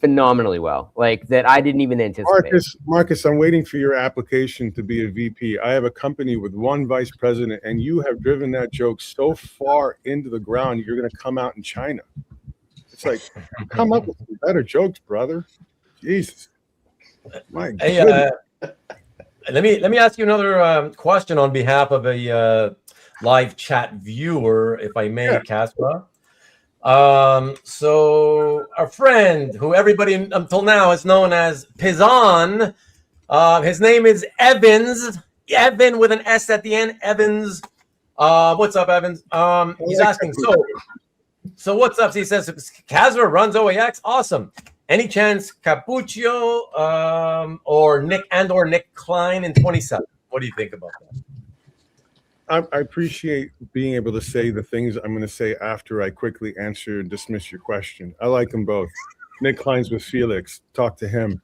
phenomenally well, like, that I didn't even anticipate. Marcus, I'm waiting for your application to be a VP. I have a company with 1 vice president, and you have driven that joke so far into the ground, you're going to come out in China. It's like, come up with better jokes, brother. Jesus. My goodness. Let me ask you another question on behalf of a live chat viewer, if I may, Kasra. So our friend, who everybody until now has known as Pizan, his name is Evans. Evan with an S at the end. Evans. What's up, Evans? He's asking, so what's up? He says, Kasra runs OAX. Awesome. Any chance Capuccio or Nick Klein in 27? What do you think about that? I appreciate being able to say the things I'm going to say after I quickly answer and dismiss your question. I like them both. Nick Klein's with Felix. Talk to him.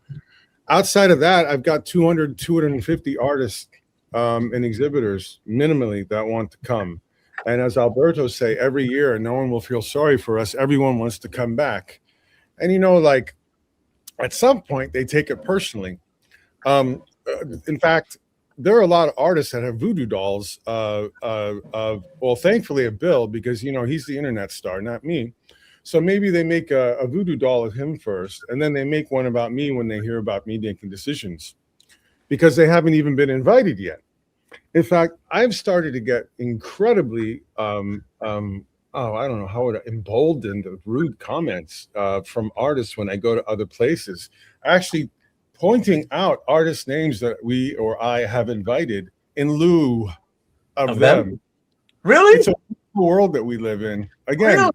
Outside of that, I've got 250 artists and exhibitors minimally that want to come. And as Alberto say, every year, no one will feel sorry for us. Everyone wants to come back. And, you know, like at some point they take it personally. In fact, there are a lot of artists that have voodoo dolls. Well, thankfully of Bill, because, you know, he's the internet star, not me. So maybe they make a voodoo doll of him first, and then they make one about me when they hear about me making decisions, because they haven't even been invited yet. In fact, I've started to get incredibly, I don't know how to emboldened of rude comments from artists when I go to other places, actually pointing out artist names that we or I have invited in lieu of them. Really? It's a world that we live in. Again,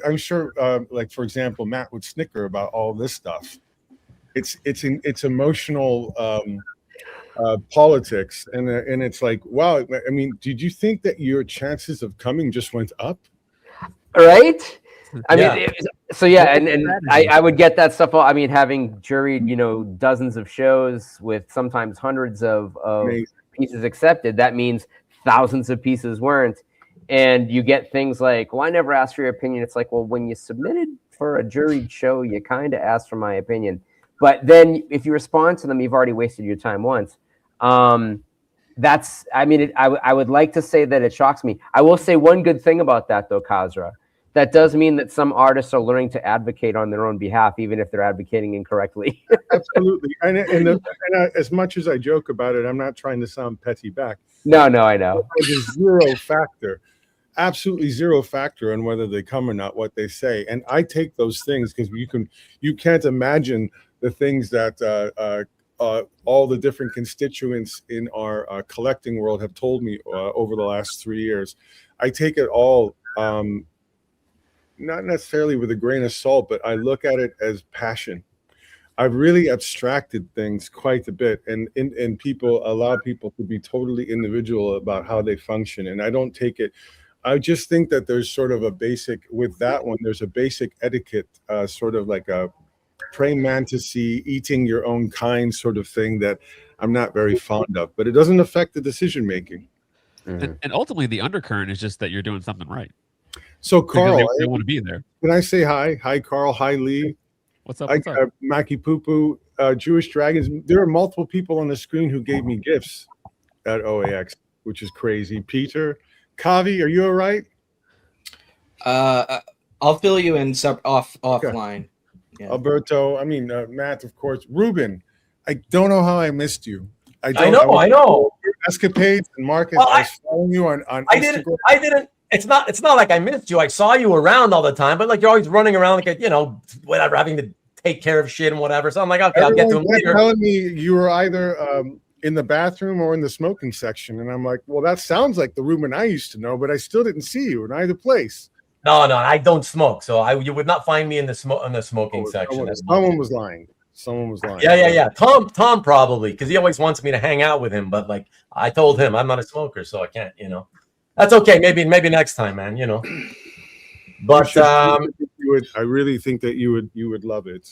I'm sure, like for example, Matt would snicker about all this stuff. It's emotional politics, and it's like, wow. I mean, did you think that your chances of coming just went up? Right. I mean, so yeah, and I would get that stuff. I mean, having juried, you know, dozens of shows with sometimes hundreds of pieces accepted, that means thousands of pieces weren't. And you get things like, well, I never asked for your opinion. It's like, well, when you submitted for a juried show, you kind of asked for my opinion. But then if you respond to them, you've already wasted your time once. That's, I mean, I would like to say that it shocks me. I will say one good thing about that, though, Kasra. That does mean that some artists are learning to advocate on their own behalf, even if they're advocating incorrectly. Absolutely. And as much as I joke about it, I'm not trying to sound petty back. No, I know. There's zero factor, absolutely zero factor on whether they come or not, what they say. And I take those things because you can't imagine the things that all the different constituents in our collecting world have told me over the last 3 years. I take it all, not necessarily with a grain of salt, but I look at it as passion. I've really abstracted things quite a bit, and people allow people to be totally individual about how they function. And I don't take it. I just think that there's sort of a basic, with that one, there's a basic etiquette, sort of like a praying mantis, eating your own kind sort of thing that I'm not very fond of, but it doesn't affect the decision making. And ultimately, the undercurrent is just that you're doing something right. So, Carl, they want to be there. Can I say hi? Hi, Carl. Hi, Lee. What's up? What's up? Mackie Poo Poo, Jewish Dragons. There are multiple people on the screen who gave me gifts at OAX, which is crazy. Peter, Kavi, are you all right? I'll fill you in offline. Yeah. Alberto, I mean, Matt, of course. Ruben, I don't know how I missed you. I know. Escapades and Marcus, I was following you on Instagram. I didn't. It's not like I missed you. I saw you around all the time, but like you're always running around like, you know, whatever, having to take care of shit and whatever. So I'm like, okay, I'll get to him later. Telling me you were either in the bathroom or in the smoking section, and I'm like, well, that sounds like the Ruben I used to know, but I still didn't see you in either place. No, I don't smoke, so you would not find me in the smoking section. Someone was lying. Yeah. Tom probably, because he always wants me to hang out with him, but like I told him I'm not a smoker, so I can't. You know, that's okay. Maybe next time, man. You know. But I really think that you would love it.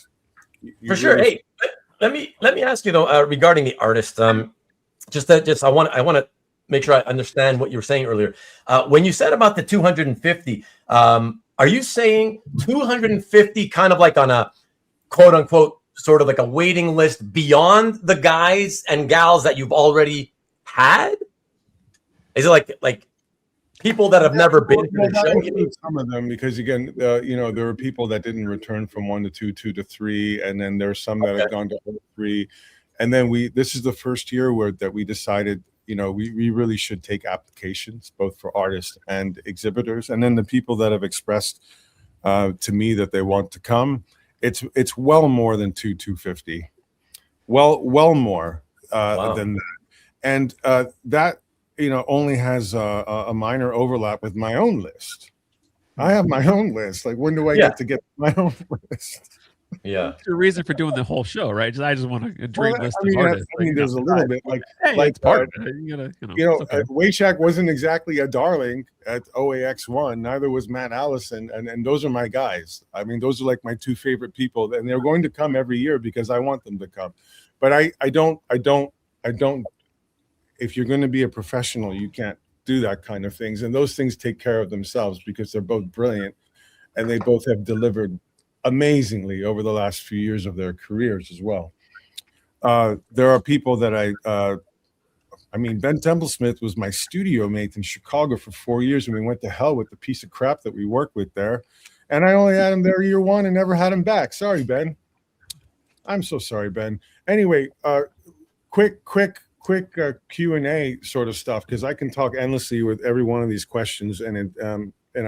For sure. Hey, let me ask you though regarding the artist. I want to make sure I understand what you were saying earlier. When you said about the 250, are you saying 250 kind of like on a quote unquote sort of like a waiting list beyond the guys and gals that you've already had? Is it like people that have never been to the show? Some of them, because again, you know, there were people that didn't return from 1 to 2, 2 to 3, and then there's some that have gone to 3. And then this is the first year that we decided, you know, we really should take applications both for artists and exhibitors. And then the people that have expressed to me that they want to come, it's well more than 250, well more than that. And that, you know, only has a minor overlap with my own list. I have my own list. Like, when do I get my own list? Yeah, that's the reason for doing the whole show, right? I just want a dream list of artists. I mean, there's a little bit like part of it. You gotta, okay. Waychak wasn't exactly a darling at OAX1. Neither was Matt Allison, and those are my guys. I mean, those are like my two favorite people, and they're going to come every year because I want them to come. But I don't. If you're going to be a professional, you can't do that kind of things, and those things take care of themselves because they're both brilliant, and they both have delivered amazingly over the last few years of their careers as well. There are people that I mean, Ben Templesmith was my studio mate in Chicago for 4 years, and we went to hell with the piece of crap that we worked with there. And I only had him there year one and never had him back. Sorry, Ben. I'm so sorry, Ben. Anyway, quick Q&A sort of stuff, because I can talk endlessly with every one of these questions, and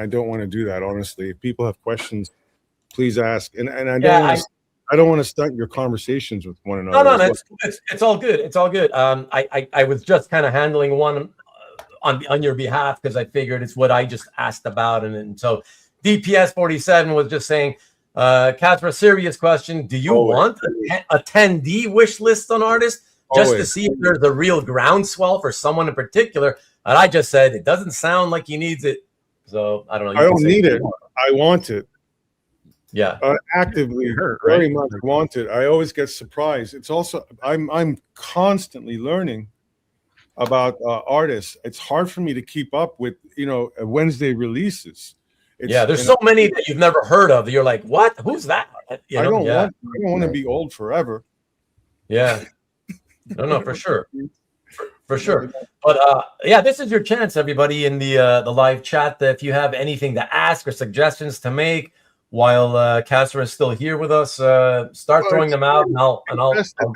I don't want to do that, honestly. If people have questions, please ask. And I don't want to stunt your conversations with one another. No, it's all good. It's all good. I was just kind of handling one on your behalf because I figured it's what I just asked about, and so DPS 47 was just saying, Kasra, serious question: do you want an attendee wish list on artists just to see if there's a real groundswell for someone in particular? And I just said it doesn't sound like he needs it, so I don't know. I don't need it. I want it. Yeah, actively, very much want it. I always get surprised. It's also I'm constantly learning about artists. It's hard for me to keep up with Wednesday releases. There's so many that you've never heard of. You're like, what? Who's that? I don't want to be old forever. Yeah, no, for sure, for sure. But this is your chance, everybody in the live chat. If you have anything to ask or suggestions to make while Kasra is still here with us, start throwing them out, and I'll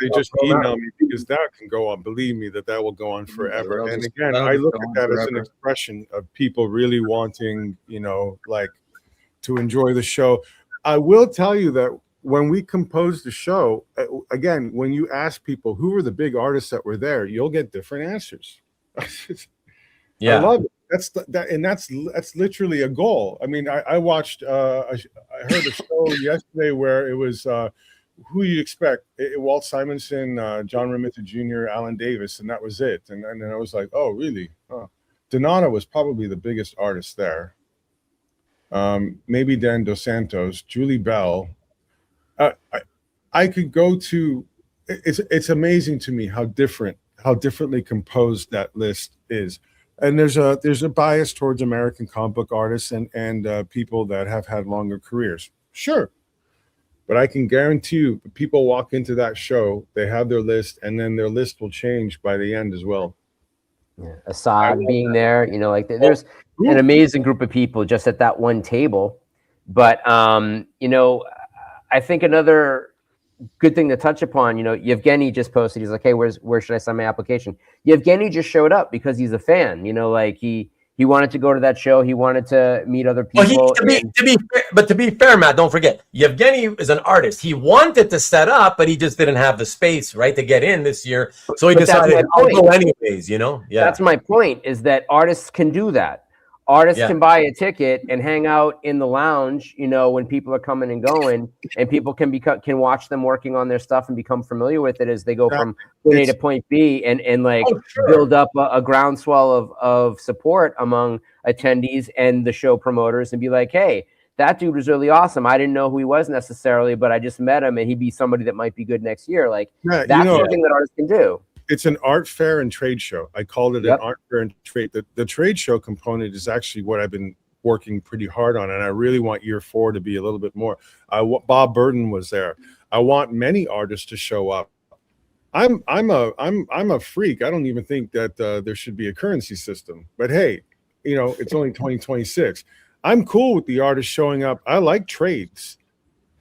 they just email me, because that can go on. Believe me, that will go on forever. And again, I look at that as an expression of people really wanting, like, to enjoy the show. I will tell you that when we composed the show, again, when you ask people who were the big artists that were there, you'll get different answers. I love it. That's literally a goal. I mean, I watched. I heard a show yesterday where it was who you expect: Walt Simonson, John Romita Jr., Alan Davis, and that was it. And then I was like, oh, really? Donato was probably the biggest artist there. Maybe Dan Dos Santos, Julie Bell. I could go to. It's amazing to me how differently composed that list is. And there's a bias towards American comic book artists and people that have had longer careers. Sure. But I can guarantee you, people walk into that show, they have their list, and then their list will change by the end as well. Yeah. Assad being there, there's an amazing group of people just at that one table. But, I think another good thing to touch upon, Yevgeny just posted, he's like, hey, where should I send my application? Yevgeny just showed up because he's a fan, he wanted to go to that show. He wanted to meet other people. To be fair, Matt, don't forget, Yevgeny is an artist. He wanted to set up, but he just didn't have the space, right, to get in this year. So he decided, I'll go anyways, Yeah. That's my point, is that artists can do that. Artists can buy a ticket and hang out in the lounge, when people are coming and going, and people can watch them working on their stuff and become familiar with it as they go from point A to point B, and build up a groundswell of support among attendees and the show promoters, and be like, hey, that dude was really awesome. I didn't know who he was necessarily, but I just met him, and he'd be somebody that might be good next year. Like, that's something that artists can do. It's an art fair and trade show. I called it an art fair and trade. The trade show component is actually what I've been working pretty hard on, and I really want year 4 to be a little bit more. Bob Burden was there. I want many artists to show up. I'm a freak. I don't even think that there should be a currency system. But hey, it's only 2026. I'm cool with the artists showing up. I like trades.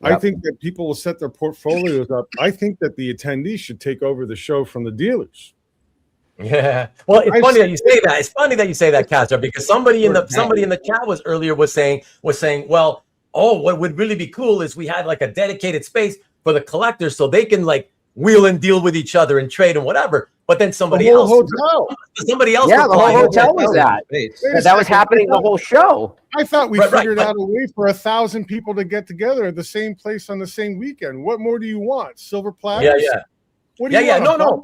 I think that people will set their portfolios up. I think that the attendees should take over the show from the dealers. Yeah. Well, it's funny that you say that. It's funny that you say that, Kasra, because somebody in the chat was saying, well, what would really be cool is we had like a dedicated space for the collectors so they can like wheel and deal with each other and trade and whatever. But then somebody else. Yeah, the whole hotel was that. That was happening the whole show. I thought we figured out a way for 1,000 people to get together at the same place on the same weekend. What more do you want? Silver platters? Yeah. What do you want? No.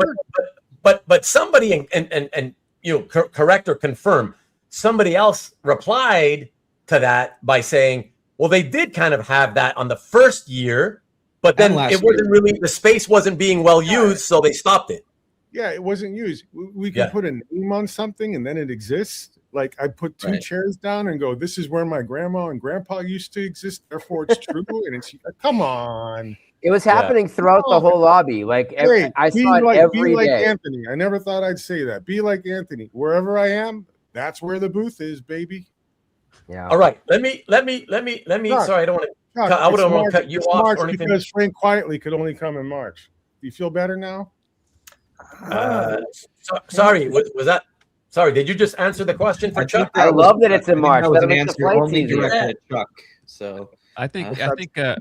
But somebody and correct or confirm. Somebody else replied to that by saying, well, they did kind of have that on the first year, but then it wasn't really, the space wasn't being well used, so they stopped it. Yeah, it wasn't used. We can put a name on something and then it exists. Like I put two chairs down and go, this is where my grandma and grandpa used to exist. Therefore, it's true. And it's come on. It was happening throughout the whole lobby. Like I saw it every like day. Anthony. I never thought I'd say that. Be like Anthony. Wherever I am, that's where the booth is, baby. Yeah. All right. Let me. Sorry, I don't want to. I wouldn't want to cut you off March or anything. Because Frank Quietly could only come in March. Do you feel better now? Sorry, was that? Sorry, did you just answer the question for Chuck? I love that it's in March. That was That an makes the answer flights only easier. directed at Chuck. So I think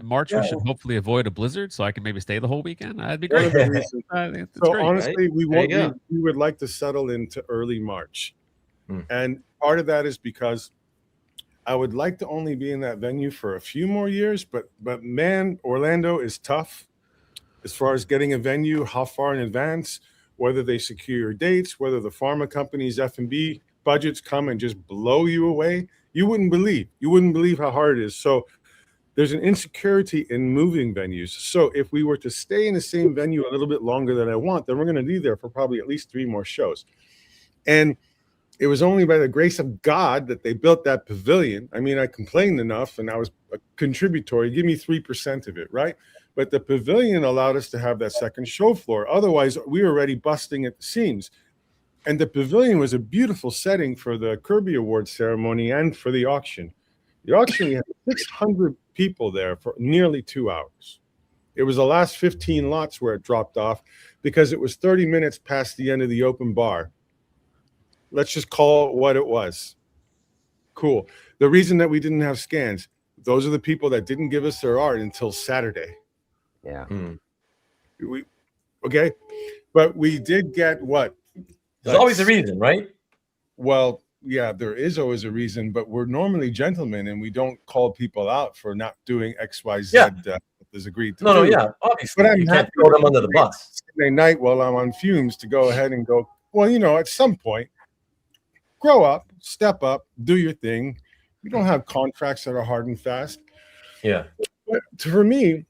March we should hopefully avoid a blizzard, so I can maybe stay the whole weekend. That'd be great. So great, honestly, right? we would like to settle into early March, and part of that is because I would like to only be in that venue for a few more years. But man, Orlando is tough as far as getting a venue. How far in advance? Whether they secure your dates, whether the pharma companies' F&B budgets come and just blow you away, you wouldn't believe how hard it is. So there's an insecurity in moving venues. So if we were to stay in the same venue a little bit longer than I want, then we're going to be there for probably at least 3 more shows. And it was only by the grace of God that they built that pavilion. I mean, I complained enough and I was a contributory. Give me 3% of it, right? But the pavilion allowed us to have that second show floor. Otherwise, we were already busting at the seams. And the pavilion was a beautiful setting for the Kirby Awards ceremony and for the auction. The auction, we had 600 people there for nearly 2 hours. It was the last 15 lots where it dropped off because it was 30 minutes past the end of the open bar. Let's just call it what it was. Cool. The reason that we didn't have scans, those are the people that didn't give us their art until Saturday. Yeah. Okay. But we did get what? There's always a reason, right? Well, yeah, there is always a reason, but we're normally gentlemen and we don't call people out for not doing X, Y, Z. Is agreed to. No, yeah, obviously. But I'm you can't happy throw them under the bus. Saturday night while I'm on fumes to go ahead and go, well, at some point, grow up, step up, do your thing. We don't have contracts that are hard and fast. Yeah. But for me,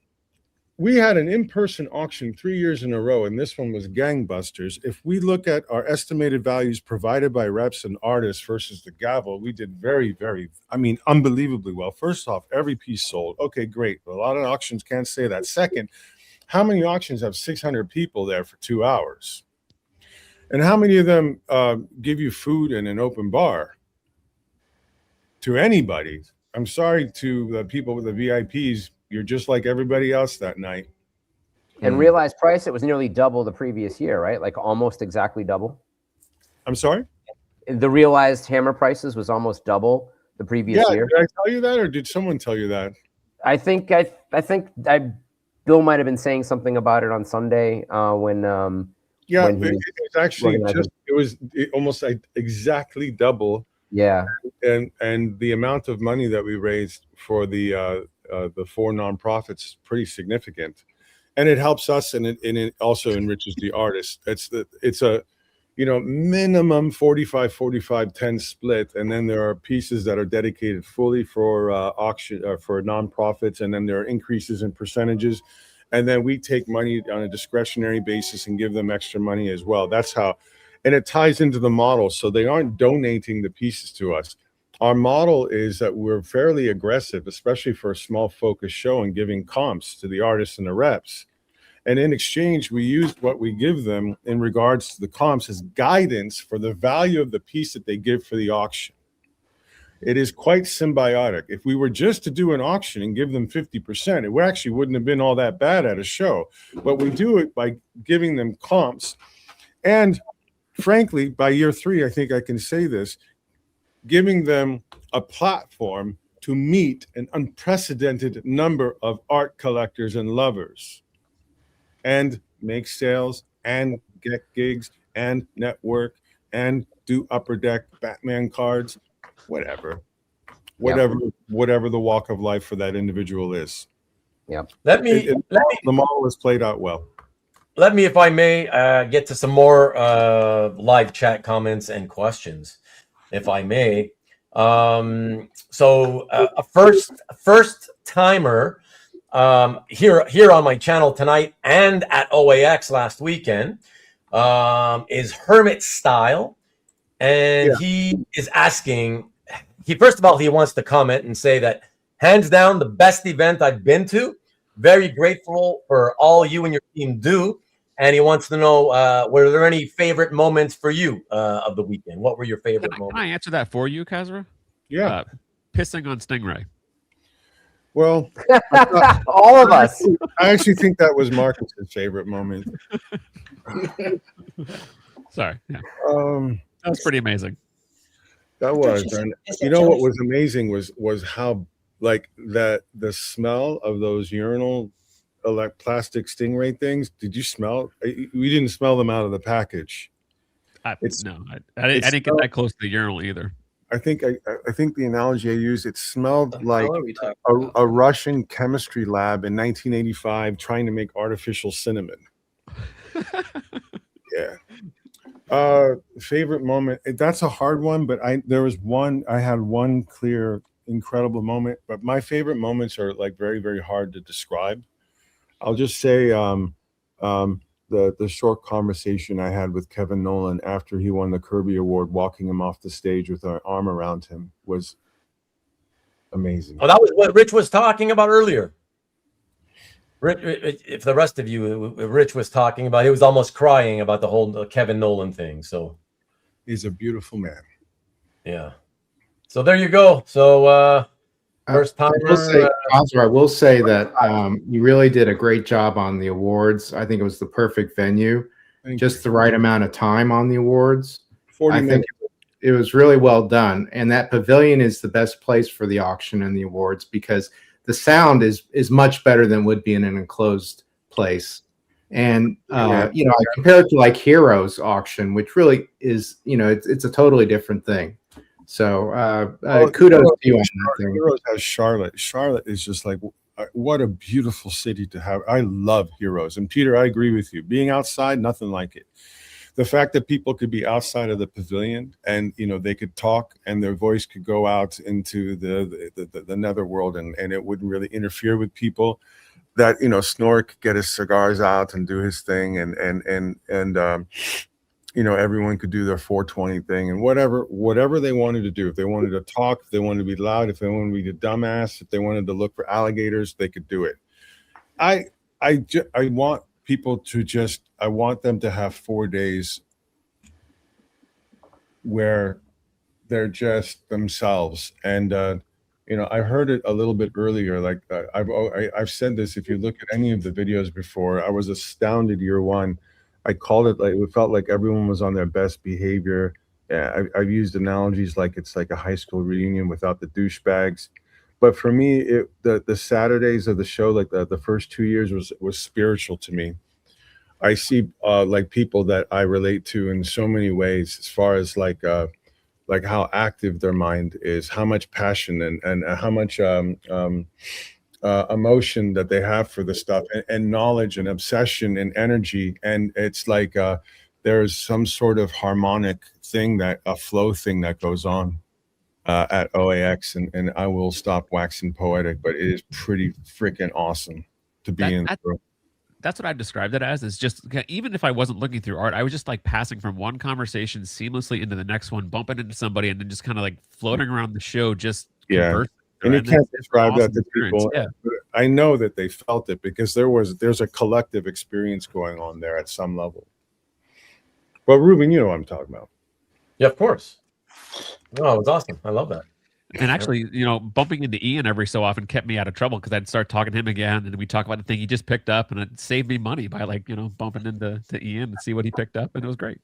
we had an in-person auction 3 years in a row, and this one was gangbusters. If we look at our estimated values provided by reps and artists versus the gavel, we did very, very, unbelievably well. First off, every piece sold. Okay, great. A lot of auctions can't say that. Second, how many auctions have 600 people there for 2 hours? And how many of them give you food in an open bar? To anybody. I'm sorry to the people with the VIPs. You're just like everybody else that night. And realized price, it was nearly double the previous year, right? Like almost exactly double. I'm sorry? The realized hammer prices was almost double the previous year. Did I tell you that, or did someone tell you that? I think Bill might have been saying something about it on Sunday when it's actually almost like exactly double. Yeah. And the amount of money that we raised for the 4 nonprofits pretty significant, and it helps us, and it also enriches the artist. It's a minimum 45-45-10 split, and then there are pieces that are dedicated fully for auction for nonprofits, and then there are increases in percentages, and then we take money on a discretionary basis and give them extra money as well. That's how, and it ties into the model, so they aren't donating the pieces to us. Our model is that we're fairly aggressive, especially for a small focus show, and giving comps to the artists and the reps. And in exchange, we use what we give them in regards to the comps as guidance for the value of the piece that they give for the auction. It is quite symbiotic. If we were just to do an auction and give them 50%, it actually wouldn't have been all that bad at a show. But we do it by giving them comps. And frankly, by year 3, I think I can say this, giving them a platform to meet an unprecedented number of art collectors and lovers and make sales and get gigs and network and do upper deck Batman cards, whatever the walk of life for that individual is. Yeah. The model is played out well. Let me, if I may, get to some more live chat comments and questions, if I may. So a first timer here on my channel tonight and at OAX last weekend is Hermit Style, and he is asking. First of all, he wants to comment and say that hands down the best event I've been to. Very grateful for all you and your team do. And he wants to know, were there any favorite moments for you of the weekend? What were your favorite moments? Can I answer that for you, Kasra? Yeah. Pissing on Stingray. Well, all of us. I actually think that was Marcus's favorite moment. Sorry. Yeah. That was pretty amazing. That was, and you know what was amazing was how like that the smell of those urinal like plastic Stingray things. Did you smell? We didn't smell them out of the package. I didn't get that close to the urinal either. I think the analogy I used, it smelled like a Russian chemistry lab in 1985 trying to make artificial cinnamon. Yeah. Favorite moment. That's a hard one, but I had one clear, incredible moment, but my favorite moments are like very, very hard to describe. I'll just say the short conversation I had with Kevin Nolan after he won the Kirby Award, walking him off the stage with our arm around him was amazing. Oh, that was what Rich was talking about earlier. Rich, if the rest of you, Rich was talking about, he was almost crying about the whole Kevin Nolan thing. So he's a beautiful man. Yeah. So there you go. So first time. I will say that you really did a great job on the awards. I think it was the perfect venue, just the right amount of time on the awards. 40 I think it was really well done. And that pavilion is the best place for the auction and the awards because the sound is much better than would be in an enclosed place. And I compare it to like Heroes auction, which really is, it's a totally different thing. So kudos to you on that thing. Heroes has Charlotte. Charlotte is just like, what a beautiful city to have. I love Heroes. And Peter, I agree with you. Being outside, nothing like it. The fact that people could be outside of the pavilion and, they could talk and their voice could go out into the netherworld and it wouldn't really interfere with people. That, Snore could get his cigars out and do his thing and everyone could do their 420 thing and whatever they wanted to do. If they wanted to talk, if they wanted to be loud, if they wanted to be a dumbass, if they wanted to look for alligators, they could do it. I want people to I want them to have 4 days where they're just themselves. And, I heard it a little bit earlier. Like I've said this, if you look at any of the videos before, I was astounded year one. I called it like, it felt like everyone was on their best behavior. Yeah, I've used analogies like it's like a high school reunion without the douchebags. But for me, the Saturdays of the show, like the first 2 years was spiritual to me. I see like people that I relate to in so many ways, as far as like how active their mind is, how much passion and how much emotion that they have for the stuff and knowledge and obsession and energy. And it's like there's some sort of harmonic thing, a flow thing that goes on at OAX. And I will stop waxing poetic, but it is pretty freaking awesome to be in. That's what I've described it as. Is just, even if I wasn't looking through art, I was just like passing from one conversation seamlessly into the next one, bumping into somebody, and then just kind of like floating around the show, just conversing. And you can't describe that to people. Yeah. But I know that they felt it because there's a collective experience going on there at some level. Well, Ruben, you know what I'm talking about. Yeah, of course. Oh, it was awesome. I love that. And actually, bumping into Ian every so often kept me out of trouble because I'd start talking to him again, and we talk about the thing he just picked up, and it saved me money by bumping into Ian and see what he picked up, and it was great.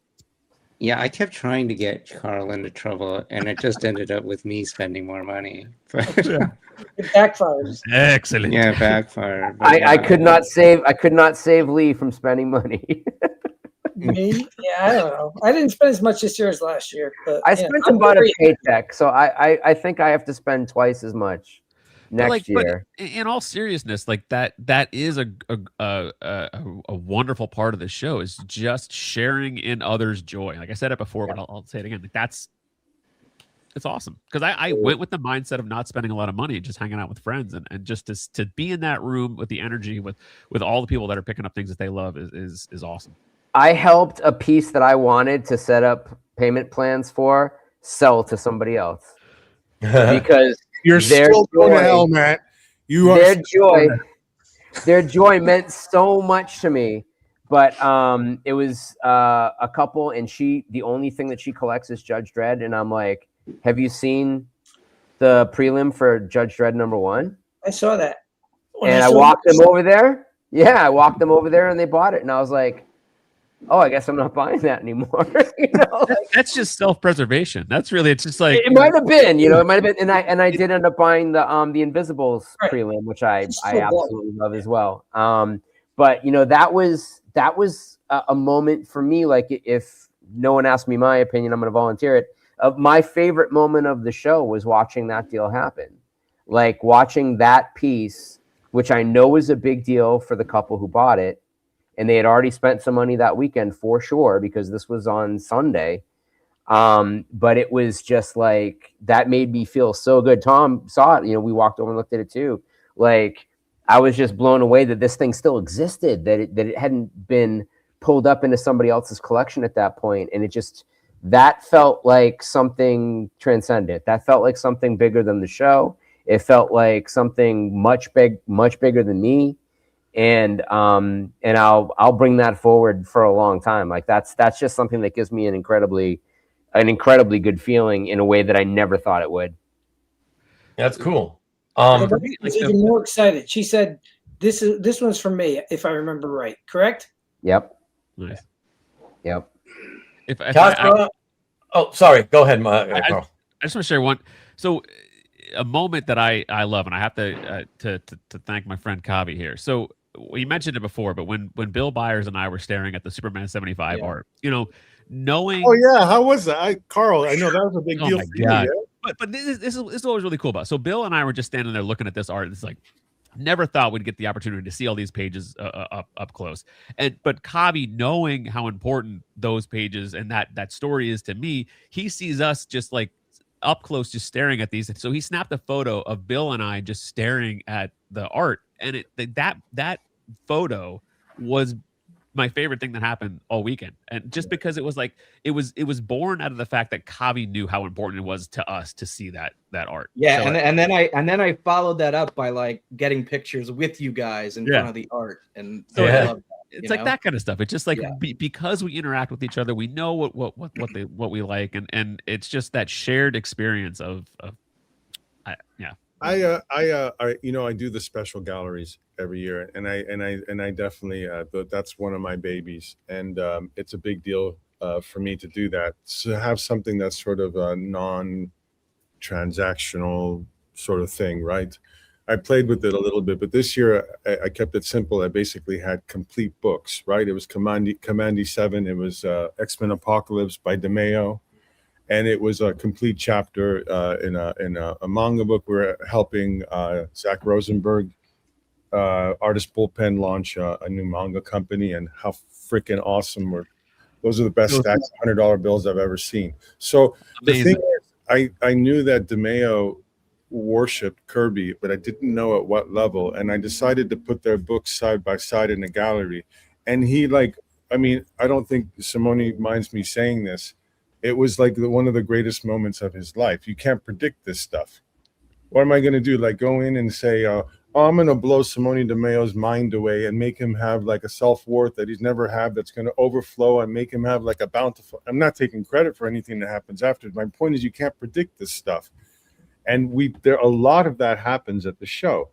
Yeah, I kept trying to get Carl into trouble, and it just ended up with me spending more money. But it backfires. Excellent. Yeah, backfire. I could not save Lee from spending money. Me? Yeah, I don't know. I didn't spend as much this year as last year, but I spent about a paycheck, so I think I have to spend twice as much next year. But in all seriousness, like that is a wonderful part of the show, is just sharing in others' joy. Like I said it before, but I'll say it again. Like it's awesome, because I went with the mindset of not spending a lot of money and just hanging out with friends, and just to be in that room with the energy with all the people that are picking up things that they love is awesome. I helped a piece that I wanted to set up payment plans for sell to somebody else because You're still going to hell, Matt. You are their joy meant so much to me. But it was a couple, and the only thing that she collects is Judge Dredd, and I'm like, have you seen the prelim for Judge Dredd #1? I saw that. And I walked them over there. Yeah, I walked them over there, and they bought it, and I was like, oh, I guess I'm not buying that anymore. That's just self-preservation. That's really, it's just like it might have been, it might have been, and I did end up buying the Invisibles prelim, which I absolutely love as well. But that was a moment for me. Like, if no one asked me my opinion, I'm going to volunteer it. My favorite moment of the show was watching that deal happen. Like, watching that piece, which I know was a big deal for the couple who bought it, and they had already spent some money that weekend for sure, because this was on Sunday. But it was just like, that made me feel so good. Tom saw it, we walked over and looked at it too. Like, I was just blown away that this thing still existed, that it hadn't been pulled up into somebody else's collection at that point. And that felt like something transcendent. That felt like something bigger than the show. It felt like something much bigger than me. And I'll bring that forward for a long time. Like, that's just something that gives me an incredibly good feeling in a way that I never thought it would. That's cool. Even more excited. She said, "This one's for me," if I remember right. Correct? Yep. Nice. Yep. Sorry. Go ahead, Carl. I just want to share one. So, a moment that I love, and I have to thank my friend Kavi here. So, we mentioned it before, but when Bill Byers and I were staring at the Superman 75 art, knowing. Oh yeah, how was that, Carl? I know that was a big deal for you. Yeah? But this is what was really cool about it. So Bill and I were just standing there looking at this art. It's like, never thought we'd get the opportunity to see all these pages up close. But Kavi, knowing how important those pages and that story is to me, he sees us just like up close, just staring at these. So he snapped a photo of Bill and I just staring at the art, and that photo was my favorite thing that happened all weekend. And just because it was like, it was born out of the fact that Kavi knew how important it was to us to see that art. Yeah. So and then I followed that up by like getting pictures with you guys in front of the art. And so I love that. It's like that kind of stuff. It's just like, because we interact with each other, we know what we like. And it's just that shared experience of I do the special galleries every year, and I definitely that's one of my babies, and it's a big deal for me to do that, to have something that's sort of a non-transactional sort of thing, right? I played with it a little bit, but this year I kept it simple. I basically had complete books, right? It was Commandi 7, it was X-Men Apocalypse by DeMeo. And it was a complete chapter in a manga book. We're helping Zach Rosenberg, Artist Bullpen, launch a new manga company, and how freaking awesome those are the best stacks of $100 bills I've ever seen. So the thing is, I knew that DeMeo worshipped Kirby, but I didn't know at what level. And I decided to put their books side by side in a gallery. And I don't think Simone minds me saying this. It was like one of the greatest moments of his life. You can't predict this stuff. What am I going to do? Like, go in and say, I'm going to blow Simone DeMeo's mind away and make him have like a self-worth that he's never had, that's going to overflow, and make him have like a bountiful. I'm not taking credit for anything that happens after. My point is, you can't predict this stuff. And a lot of that happens at the show.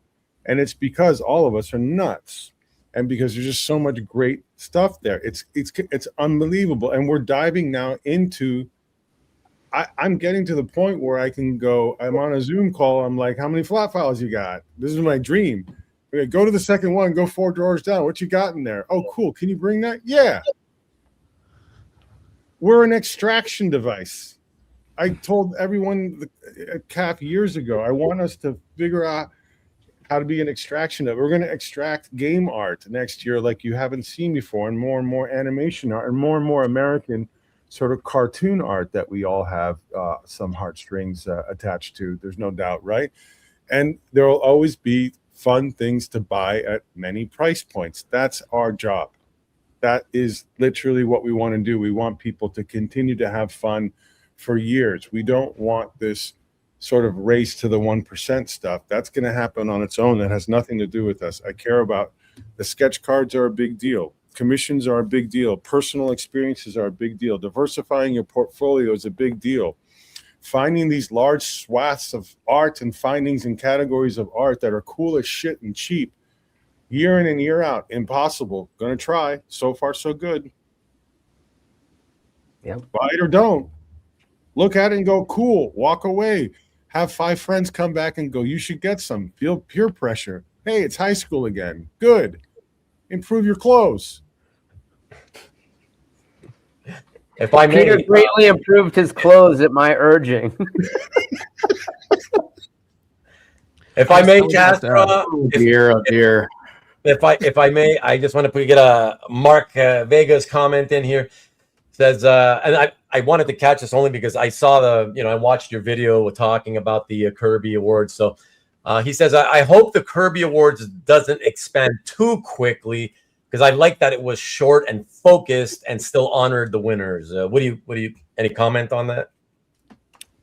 And it's because all of us are nuts. And because there's just so much great stuff there. It's unbelievable. And we're diving now into, I'm getting to the point where I can go, I'm on a Zoom call, I'm like, how many flat files you got? This is my dream. Okay, go to the second one, go 4 drawers down. What you got in there? Oh, cool. Can you bring that? Yeah. We're an extraction device. I told everyone at CAF years ago, I want us to figure out how to be an extraction of. We're going to extract game art next year like you haven't seen before, and more animation art, and more American sort of cartoon art that we all have some heartstrings attached to. There's no doubt, right? And there will always be fun things to buy at many price points. That's our job. That is literally what we want to do. We want people to continue to have fun for years. We don't want this sort of race to the 1% stuff. That's going to happen on its own. That has nothing to do with us. I care about the sketch cards are a big deal. Commissions are a big deal. Personal experiences are a big deal. Diversifying your portfolio is a big deal. Finding these large swaths of art and findings and categories of art that are cool as shit and cheap, year in and year out, impossible. Gonna try. So far, so good. Yeah. Buy it or don't. Look at it and go, cool. Walk away. Have 5 friends come back and go, you should get some. Feel peer pressure. Hey, it's high school again. Good. Improve your clothes. If I may, Peter greatly improved his clothes at my urging. If I may, Kasra, dear. If I may, I just want to get a Mark Vega's comment in here. Says, and I wanted to catch this only because I saw I watched your video talking about the Kirby Awards. So he says, I hope the Kirby Awards doesn't expand too quickly, because I like that it was short and focused and still honored the winners. What do you any comment on that?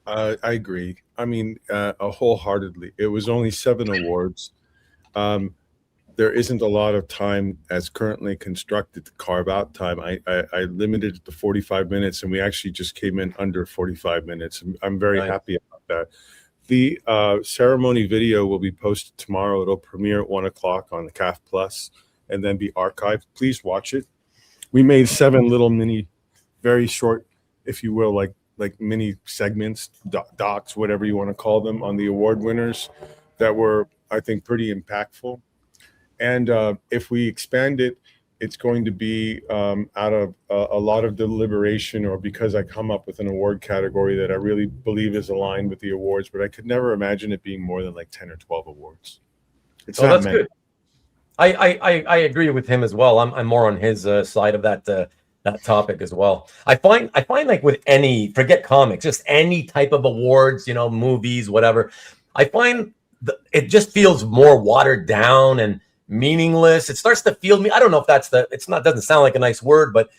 I agree. I mean, wholeheartedly. It was only 7 awards. There isn't a lot of time as currently constructed to carve out time. I limited it to 45 minutes, and we actually just came in under 45 minutes. I'm very happy about that. The ceremony video will be posted tomorrow. It'll premiere at 1 o'clock on the CAF Plus and then be archived. Please watch it. We made 7 little mini, very short, if you will, like mini segments, docs, whatever you want to call them, on the award winners that were, I think, pretty impactful. And if we expand it, it's going to be out of a lot of deliberation, or because I come up with an award category that I really believe is aligned with the awards, but I could never imagine it being more than like 10 or 12 awards. It's not that's many. good. I agree with him as well. I'm more on his side of that topic as well. I find like with any, forget comics, just any type of awards, movies, whatever, I find it just feels more watered down and meaningless. It starts to feel me. I don't know if doesn't sound like a nice word, but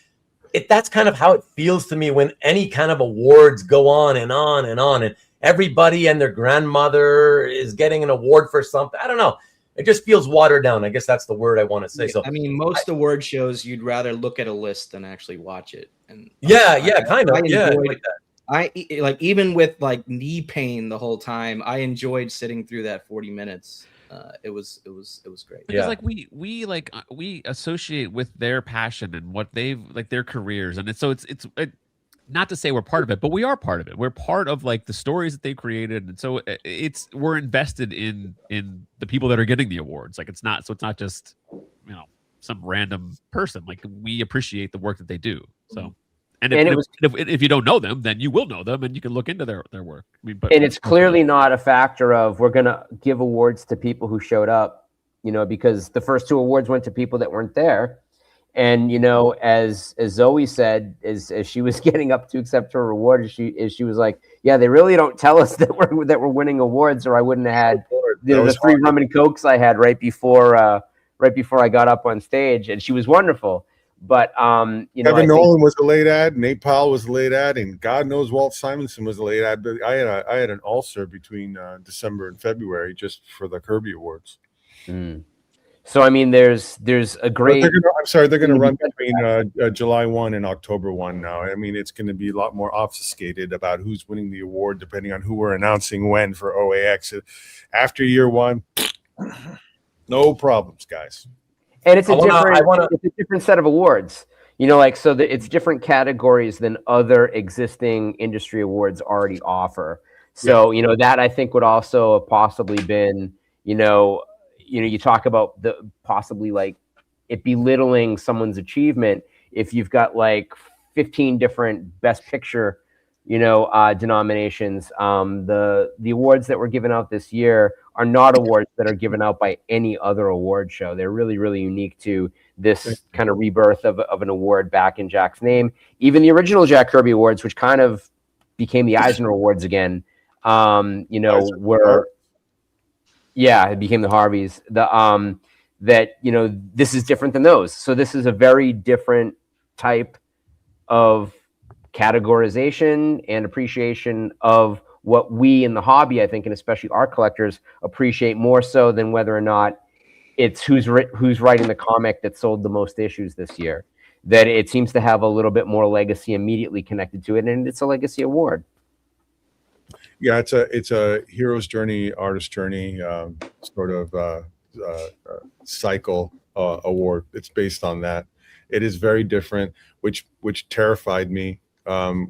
that's kind of how it feels to me when any kind of awards go on and on and on, and everybody and their grandmother is getting an award for something. I don't know. It just feels watered down. I guess that's the word I want to say. So I mean, most award shows, you'd rather look at a list than actually watch it. And kind of. Like that. I like, even with like knee pain the whole time, I enjoyed sitting through that 40 minutes. It was great. Because we associate with their passion and what they've their careers, and it's not to say we're part of it, but we are part of it. We're part of like the stories that they've created, and so we're invested in the people that are getting the awards. Like it's not just some random person. Like we appreciate the work that they do. So. And if you don't know them, then you will know them, and you can look into their work. I mean, and it's clearly not a factor of we're going to give awards to people who showed up, because the first 2 awards went to people that weren't there. And as Zoe said, as she was getting up to accept her award, she was like, "Yeah, they really don't tell us that we're winning awards, or I wouldn't have had the 3 rum and cokes I had right before I got up on stage." And she was wonderful. But Kevin Nolan was a late ad, Nate Powell was a late ad, and God knows Walt Simonson was a late ad. But I had an ulcer between December and February just for the Kirby Awards. So I mean, there's a great. They're going to run between July 1 and October 1 now. I mean, it's going to be a lot more obfuscated about who's winning the award depending on who we're announcing when for OAX. After year 1, no problems, guys. And it's a different set of awards, it's different categories than other existing industry awards already offer. So, that I think would also have possibly been, you talk about the possibly like it belittling someone's achievement if you've got like 15 different best picture, denominations. The awards that were given out this year are not awards that are given out by any other award show. They're really, really unique to this kind of rebirth of an award back in Jack's name. Even the original Jack Kirby Awards, which kind of became the Eisner Awards again, it became the Harveys. that, you know, this is different than those. So this is a very different type of categorization and appreciation of what we in the hobby, I think, and especially art collectors, appreciate more so than whether or not it's who's writing the comic that sold the most issues this year. That it seems to have a little bit more legacy immediately connected to it, and it's a legacy award. Yeah, it's a hero's journey, artist journey, sort of cycle award. It's based on that. It is very different, which terrified me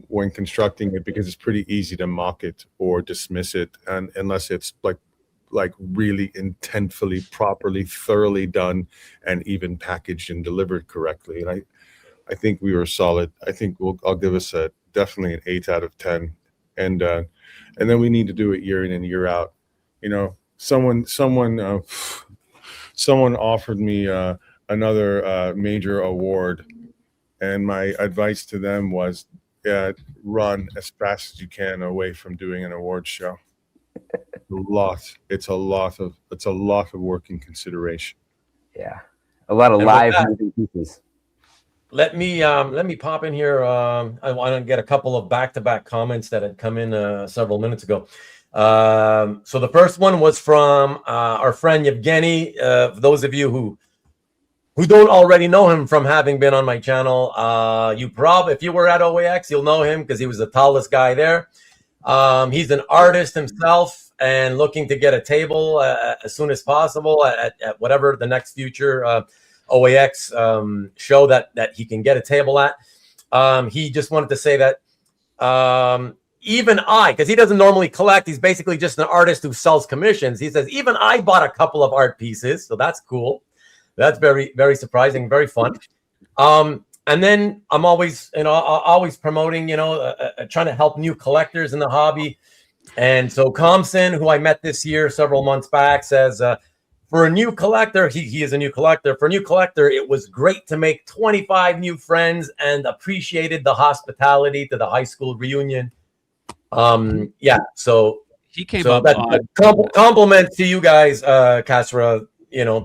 when constructing it, because it's pretty easy to mock it or dismiss it, and unless it's like really intentfully, properly, thoroughly done, and even packaged and delivered correctly. And I think we were solid. I think I'll give us definitely an 8 out of 10, and then we need to do it year in and year out. You know, someone offered me another major award, and my advice to them was, run as fast as you can away from doing an award show. It's a lot of work in consideration. Yeah, a lot of live moving pieces. Let me pop in here. I want to get a couple of back-to-back comments that had come in several minutes ago. So the first one was from our friend Yevgeny. For those of you who don't already know him from having been on my channel, if you were at OAX, you'll know him because he was the tallest guy there. He's an artist himself and looking to get a table as soon as possible at whatever the next future OAX show that he can get a table at. He just wanted to say that even because he doesn't normally collect, he's basically just an artist who sells commissions. He says, even I bought a couple of art pieces, so that's cool. That's very, very surprising, very fun. And then I'm always, always promoting, trying to help new collectors in the hobby. And so Compson, who I met this year several months back, says, for a new collector, he is a new collector. For a new collector, it was great to make 25 new friends and appreciated the hospitality to the high school reunion. So he came up. Compliment to you guys, Kasra.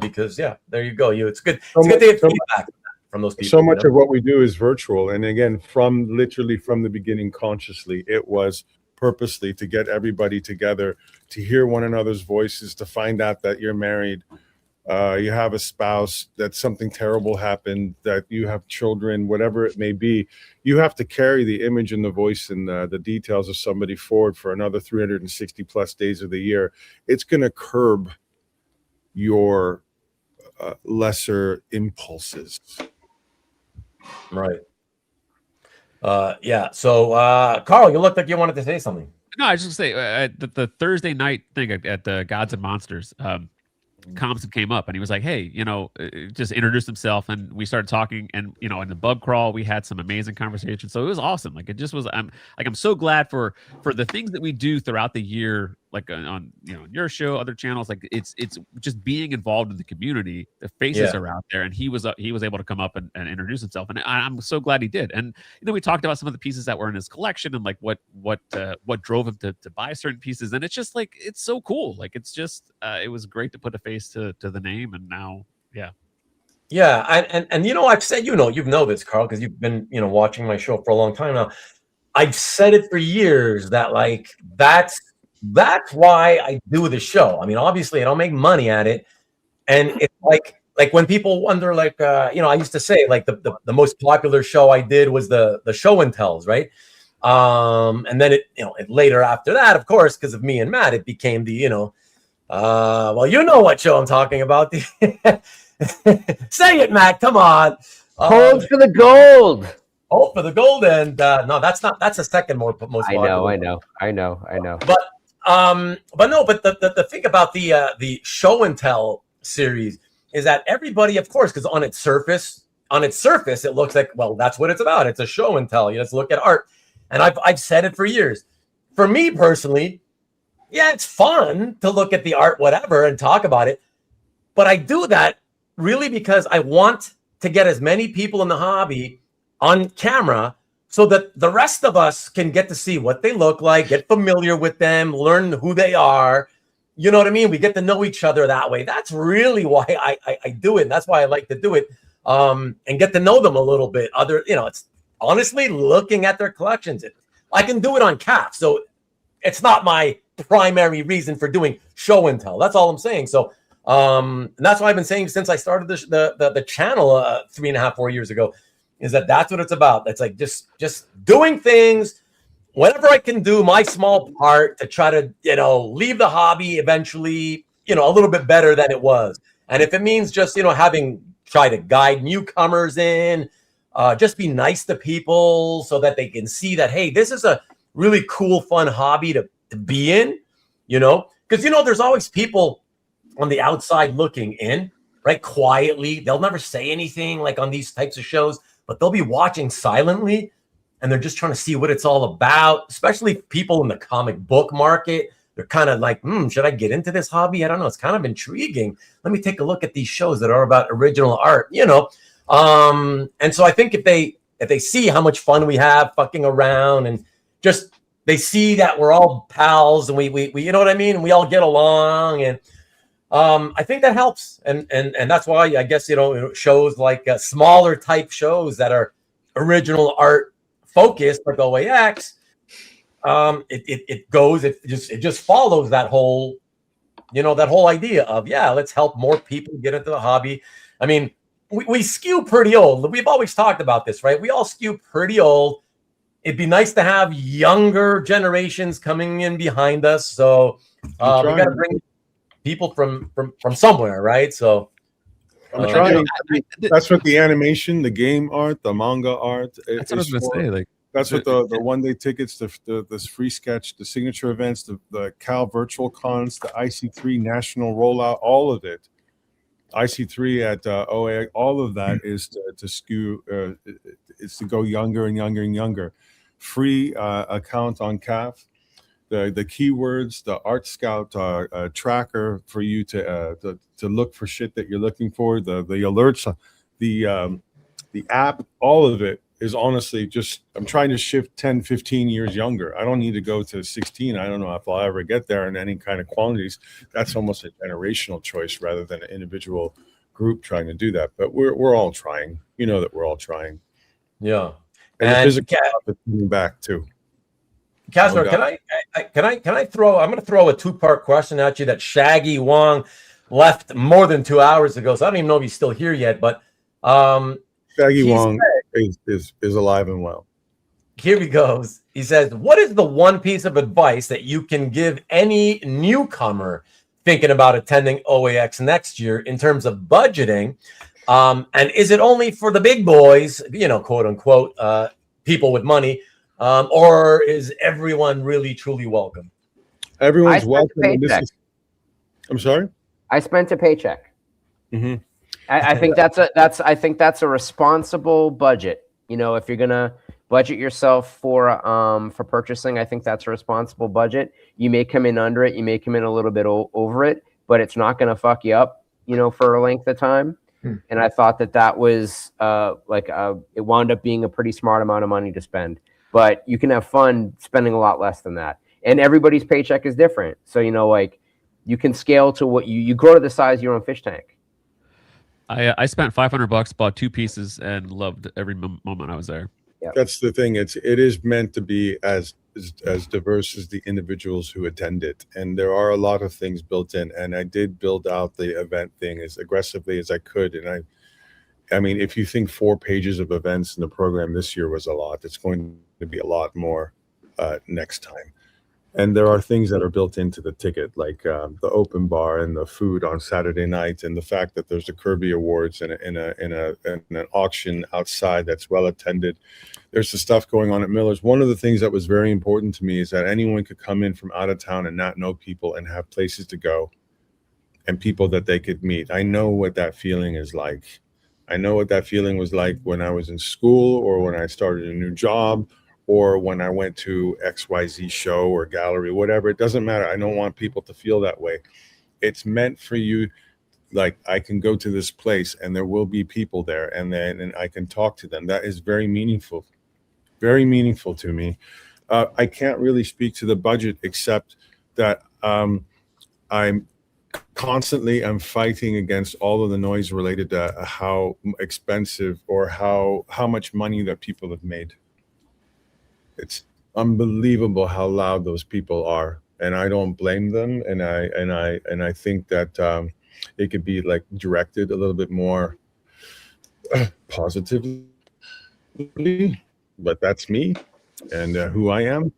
Because there you go. It's good. It's good to get feedback from those people. So much of what we do is virtual, and again, literally from the beginning, consciously, it was purposely to get everybody together, to hear one another's voices, to find out that you're married, you have a spouse, that something terrible happened, that you have children, whatever it may be. You have to carry the image and the voice and the details of somebody forward for another 360 plus days of the year. It's going to curb your lesser impulses. Right. So Carl, you looked like you wanted to say something. No, I was just going to say the Thursday night thing at the Gods and Monsters, Compson came up and he was like, hey, just introduced himself, and we started talking, and in the bug crawl we had some amazing conversations. So it was awesome. Like, it just was, I'm so glad for the things that we do throughout the year, like on your show, other channels. Like, it's just being involved in the community. The faces are out there, and he was able to come up and introduce himself, and I'm so glad he did. And we talked about some of the pieces that were in his collection, and like what drove him to buy certain pieces, and it's just like, it's so cool. Like, it's just it was great to put a face to the name, and now and I've said, you know this, Carl, because you've been watching my show for a long time now. I've said it for years that, like, that's why I do the show. I mean, obviously I don't make money at it, and it's like when people wonder, like, I used to say, like, the most popular show I did was the show and tells, right? And then it later after that, of course, because of me and Matt, it became the well, you know what show I'm talking about. Say it, Matt. Come on. Hold for the gold. Hold for the gold, and no, that's the second most popular. I know. But the thing about the show and tell series is that everybody, of course, because on its surface, it looks like, well, that's what it's about. It's a show and tell. Let's look at art, and I've said it for years. For me personally, yeah, it's fun to look at the art, whatever, and talk about it. But I do that really because I want to get as many people in the hobby on camera so that the rest of us can get to see what they look like, get familiar with them, learn who they are, you know what I mean? We get to know each other that way. That's really why I do it. That's why I like to do it, and get to know them a little bit. It's honestly looking at their collections. I can do it on CAF, so it's not my primary reason for doing show and tell. That's all I'm saying. So, and that's why I've been saying since I started the channel 3.5, 4 years ago, is that's what it's about. It's like just doing things, whatever I can do, my small part to try to, leave the hobby eventually, a little bit better than it was. And if it means just, try to guide newcomers in, just be nice to people so that they can see that, hey, this is a really cool, fun hobby to be in, because, there's always people on the outside looking in, right? Quietly. They'll never say anything like on these types of shows, but they'll be watching silently. And they're just trying to see what it's all about, especially people in the comic book market. They're kind of like, should I get into this hobby? I don't know. It's kind of intriguing. Let me take a look at these shows that are about original art, And so I think if they see how much fun we have fucking around, and just they see that we're all pals and we you know what I mean? And we all get along, and I think that helps. And that's why I guess, shows like smaller type shows that are original art focused, like OAX, it just follows that whole idea of, let's help more people get into the hobby. I mean, we skew pretty old. We've always talked about this, right? We all skew pretty old. It'd be nice to have younger generations coming in behind us. So we got to bring people from somewhere, right? So I'm trying. That's what the animation, the game art, the manga art. That's what I was going to say. Like, that's what the one-day tickets, the free sketch, the signature events, the Cal virtual cons, the IC3 national rollout, all of it. IC3 at OAX, all of that is to skew. It's to go younger and younger and younger. Free account on CAF. The keywords, the Art Scout tracker for you to look for shit that you're looking for, the alerts, the app, all of it is honestly just, I'm trying to shift 10, 15 years younger. I don't need to go to 16. I don't know if I'll ever get there in any kind of quantities. That's almost a generational choice rather than an individual group trying to do that. But we're all trying. You know that we're all trying. Yeah. And the physical stuff is coming back too. Kasra, can I throw? I'm going to throw a 2-part question at you that Shaggy Wong left more than 2 hours ago. So I don't even know if he's still here yet. But Shaggy Wong is alive and well. Here he goes. He says, "What is the one piece of advice that you can give any newcomer thinking about attending OAX next year in terms of budgeting? And is it only for the big boys, quote unquote, people with money?" Or is everyone really truly welcome? Everyone's welcome. I'm sorry. I spent a paycheck. Mm-hmm. I think that's a responsible budget. If you're gonna budget yourself for purchasing, I think that's a responsible budget. You may come in under it, you may come in a little bit over it, but it's not gonna fuck you up, for a length of time. And I thought that was it wound up being a pretty smart amount of money to spend. But you can have fun spending a lot less than that. And everybody's paycheck is different. So, you can scale to what you grow to the size of your own fish tank. I spent $500, bought 2 pieces, and loved every moment I was there. Yep. That's the thing. It is meant to be as diverse as the individuals who attend it. And there are a lot of things built in. And I did build out the event thing as aggressively as I could. And I mean, if you think 4 pages of events in the program this year was a lot, it's going to be a lot more next time. And there are things that are built into the ticket, like the open bar and the food on Saturday night, and the fact that there's the Kirby Awards and an auction outside that's well attended. There's the stuff going on at Miller's. One of the things that was very important to me is that anyone could come in from out of town and not know people and have places to go and people that they could meet. I know what that feeling is like. I know what that feeling was like when I was in school, or when I started a new job, or when I went to XYZ show or gallery, whatever. It doesn't matter. I don't want people to feel that way. It's meant for you. Like, I can go to this place and there will be people there, and I can talk to them. That is very meaningful to me. I can't really speak to the budget, except that I'm constantly am fighting against all of the noise related to how expensive or how much money that people have made. It's unbelievable how loud those people are, and I don't blame them. And I think that it could be like directed a little bit more positively. But that's me and who I am.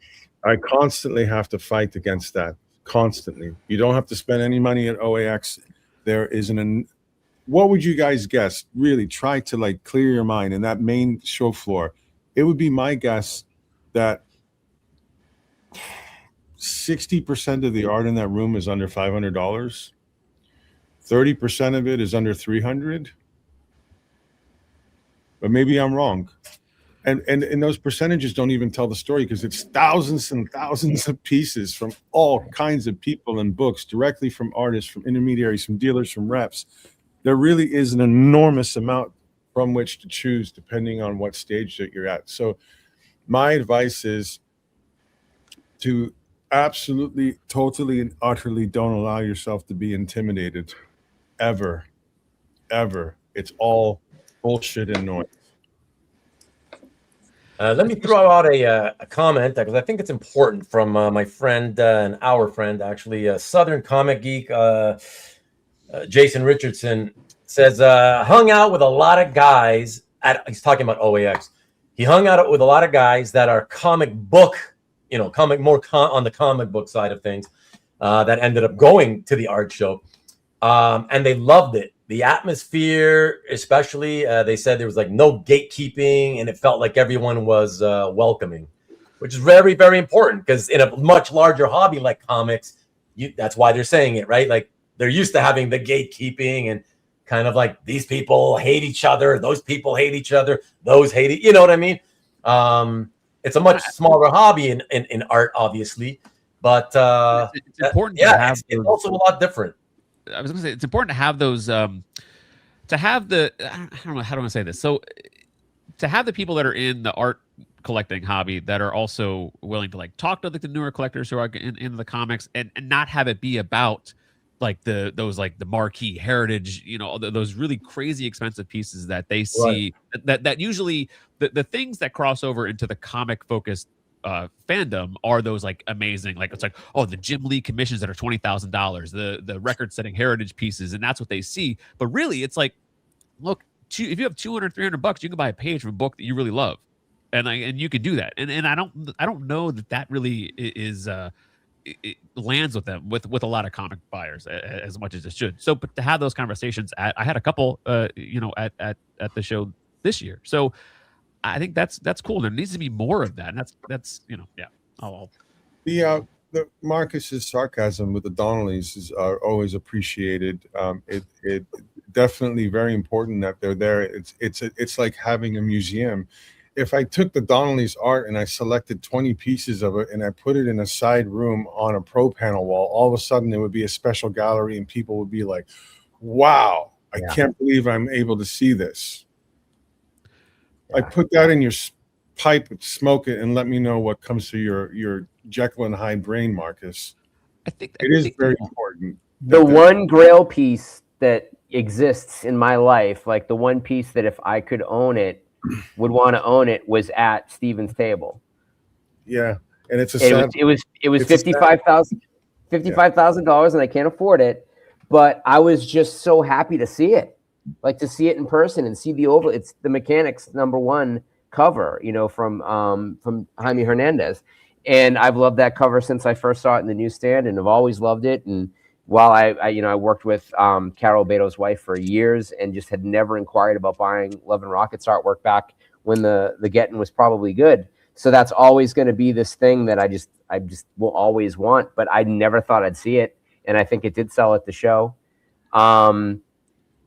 I constantly have to fight against that. Constantly. You don't have to spend any money at OAX. There isn't what would you guys guess? Really try to like clear your mind in that main show floor. It would be my guess that 60% of the art in that room is under $500. 30% of it is under $300. But maybe I'm wrong. And those percentages don't even tell the story, because it's thousands and thousands of pieces from all kinds of people and books, directly from artists, from intermediaries, from dealers, from reps. There really is an enormous amount from which to choose depending on what stage that you're at. So my advice is to absolutely, totally, and utterly don't allow yourself to be intimidated. Ever. It's all bullshit and noise. Let me throw out a comment because I think it's important from my friend and our friend, actually, Southern Comic Geek, Jason Richardson, says, hung out with a lot of guys he's talking about OAX. He hung out with a lot of guys that are comic book, on the comic book side of things, that ended up going to the art show. And they loved it. The atmosphere, especially, they said there was like no gatekeeping, and it felt like everyone was welcoming, which is very, very important, because in a much larger hobby like comics, that's why they're saying it, right? Like they're used to having the gatekeeping and kind of like these people hate each other, those people hate each other, those hate it. You know what I mean? It's a much smaller hobby in art, obviously, but it's important. Yeah, it's also a lot different. I was going to say it's important to have those, to have the, I don't know, how do I say this? So to have the people that are in the art collecting hobby that are also willing to like talk to like the newer collectors who are in the comics, and not have it be about like those like the marquee heritage, those really crazy expensive pieces that they see, right. that usually the things that cross over into the comic focused fandom are those like amazing, like it's like, oh, the Jim Lee commissions that are $20,000, the record setting heritage pieces, and that's what they see. But really it's like, look, if you have $200-$300, you can buy a page from a book that you really love, and you can do that, and I don't know that really is it lands with them with a lot of comic buyers as much as it should. So, but to have those conversations, I had a couple at the show this year, so I think that's cool. There needs to be more of that, and that's The Marcus's sarcasm with the Donnellys are always appreciated. It definitely very important that they're there. It's like having a museum. If I took the Donnellys art and I selected 20 pieces of it and I put it in a side room on a pro panel wall, all of a sudden there would be a special gallery and people would be like, wow, I can't believe I'm able to see this. I put that in your pipe, smoke it, and let me know what comes through your Jekyll and Hyde brain, Marcus. I think it is very important. The one Grail piece that exists in my life, like the one piece that if I could own it, would want to own it, was at Steven's table. Yeah, and it was $55,000, and I can't afford it, but I was just so happy to see it. Like to see it in person and see the oval. It's the Mechanics #1 cover, from Jaime Hernandez. And I've loved that cover since I first saw it in the newsstand, and I've always loved it. And while I worked with Carol Beto's wife for years and just had never inquired about buying Love and Rockets artwork back when the getting was probably good. So that's always going to be this thing that I just will always want, but I never thought I'd see it. And I think it did sell at the show.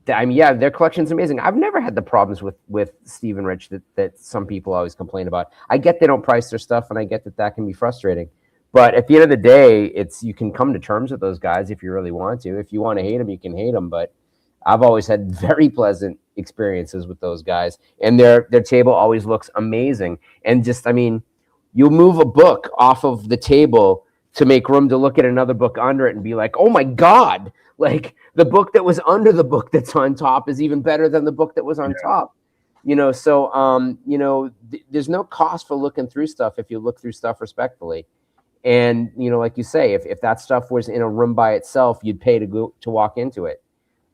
Their collection's amazing. I've never had the problems with Steve and Rich that some people always complain about. I get they don't price their stuff, and I get that can be frustrating. But at the end of the day, you can come to terms with those guys if you really want to. If you want to hate them, you can hate them. But I've always had very pleasant experiences with those guys, and their table always looks amazing. And you'll move a book off of the table to make room to look at another book under it and be like, oh my God, like the book that was under the book that's on top is even better than the book that was on top. You know, so, you know, there's no cost for looking through stuff if you look through stuff respectfully. And, you know, like you say, if that stuff was in a room by itself, you'd pay to walk into it.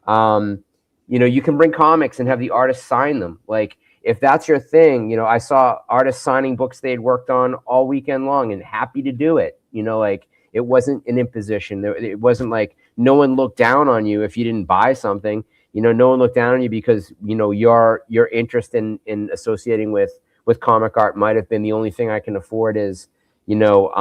You know, you can bring comics and have the artists sign them. Like, if that's your thing, you know, I saw artists signing books they'd worked on all weekend long and happy to do it. You know, like, it wasn't an imposition. It wasn't like no one looked down on you if you didn't buy something. You know, no one looked down on you because, you know, your interest in associating with comic art might have been the only thing I can afford is, you know,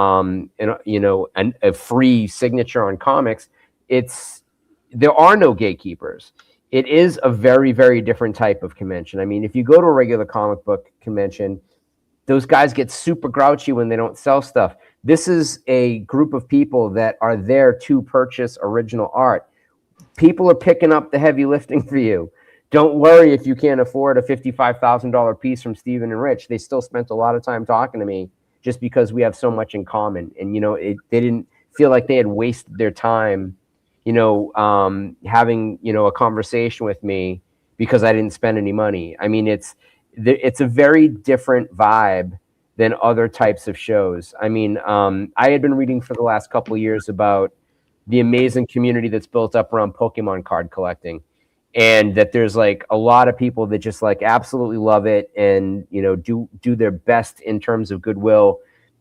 a free signature on comics. There are no gatekeepers. It is a very, very different type of convention. I mean, if you go to a regular comic book convention, those guys get super grouchy when they don't sell stuff. This is a group of people that are there to purchase original art. People are picking up the heavy lifting for you. Don't worry if you can't afford a $55,000 piece from Steven and Rich. They still spent a lot of time talking to me just because we have so much in common. And, you know, they didn't feel like they had wasted their time, you know, having, you know, a conversation with me because I didn't spend any money. I mean, it's a very different vibe than other types of shows. I mean, I had been reading for the last couple of years about the amazing community that's built up around Pokemon card collecting, and that there's like a lot of people that just like absolutely love it and, you know, do their best in terms of goodwill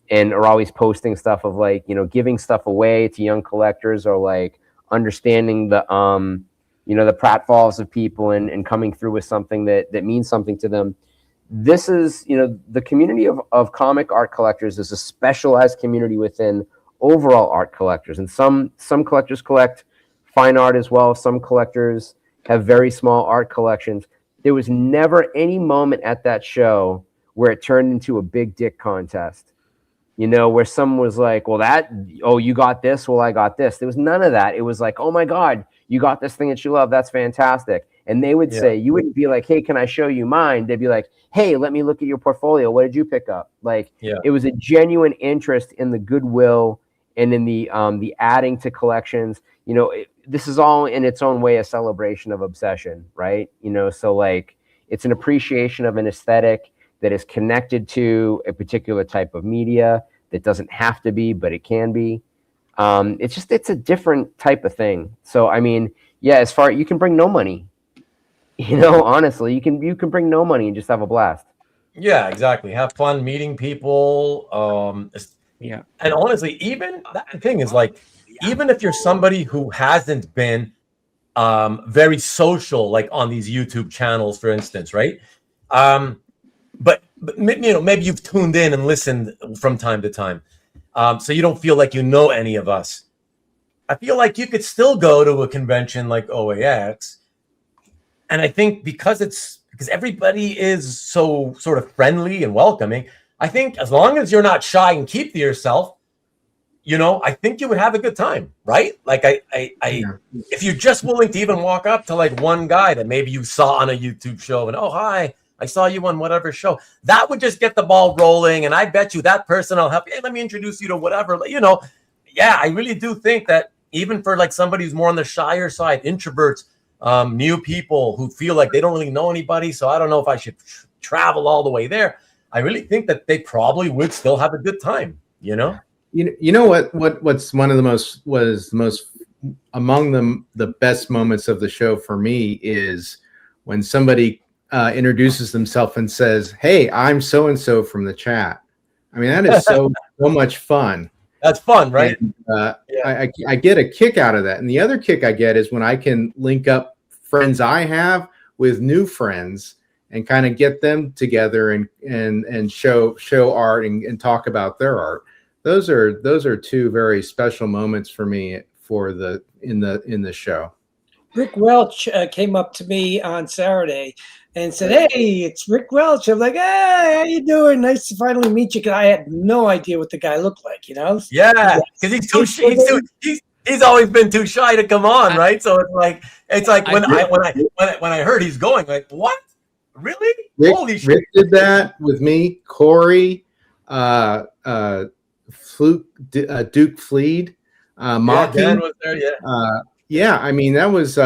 and are always posting stuff of like, you know, giving stuff away to young collectors or like understanding the, you know, the pratfalls of people and coming through with something that means something to them. This is, you know, the community of comic art collectors is a specialized community within overall art collectors. And some collectors collect fine art as well. Some collectors have very small art collections. There was never any moment at that show where it turned into a big dick contest, you know, where someone was like, well, you got this, well, I got this. There was none of that. It was like, oh my God, you got this thing that you love. That's fantastic. And they would say, you wouldn't be like, hey, can I show you mine? They'd be like, hey, let me look at your portfolio. What did you pick up? Like, it was a genuine interest in the goodwill and in the adding to collections. You know, this is all in its own way a celebration of obsession, right? You know, so like it's an appreciation of an aesthetic that is connected to a particular type of media that doesn't have to be, but it can be. It's a different type of thing. So, I mean, yeah, you can bring no money, you know, honestly, you can bring no money and just have a blast. Yeah, exactly. Have fun meeting people. Yeah. And honestly, even that thing is like, even if you're somebody who hasn't been very social, like on these YouTube channels, for instance, right? But you know, maybe you've tuned in and listened from time to time, so you don't feel like you know any of us. I feel like you could still go to a convention like OAX, and I think because everybody is so sort of friendly and welcoming, I think as long as you're not shy and keep to yourself, you know, I think you would have a good time, right? Like if you're just willing to even walk up to like one guy that maybe you saw on a YouTube show and, oh, hi, I saw you on whatever show, that would just get the ball rolling. And I bet you that person will help you. Hey, let me introduce you to whatever, you know. Yeah, I really do think that even for like somebody who's more on the shyer side, introverts, new people who feel like they don't really know anybody, so I don't know if I should travel all the way there. I really think that they probably would still have a good time, you know? You know what's one of the most among the best moments of the show for me is when somebody introduces themselves and says, hey, I'm so-and-so from the chat. I mean, that is so much fun. That's fun, right? And, I get a kick out of that. And the other kick I get is when I can link up friends I have with new friends and kind of get them together and show art and talk about their art. Those are two very special moments for me in the show. Rick Welch came up to me on Saturday and said, hey, it's Rick Welch. I'm like, hey, how you doing? Nice to finally meet you. Because I had no idea what the guy looked like, you know? Yeah, because he's always been too shy to come on, right? So it's like when I heard he's going, like, what? Really? Holy shit! Rick did that with me, Corey, Duke Fleed, Maki. Dan was there. Yeah. Yeah, I mean that was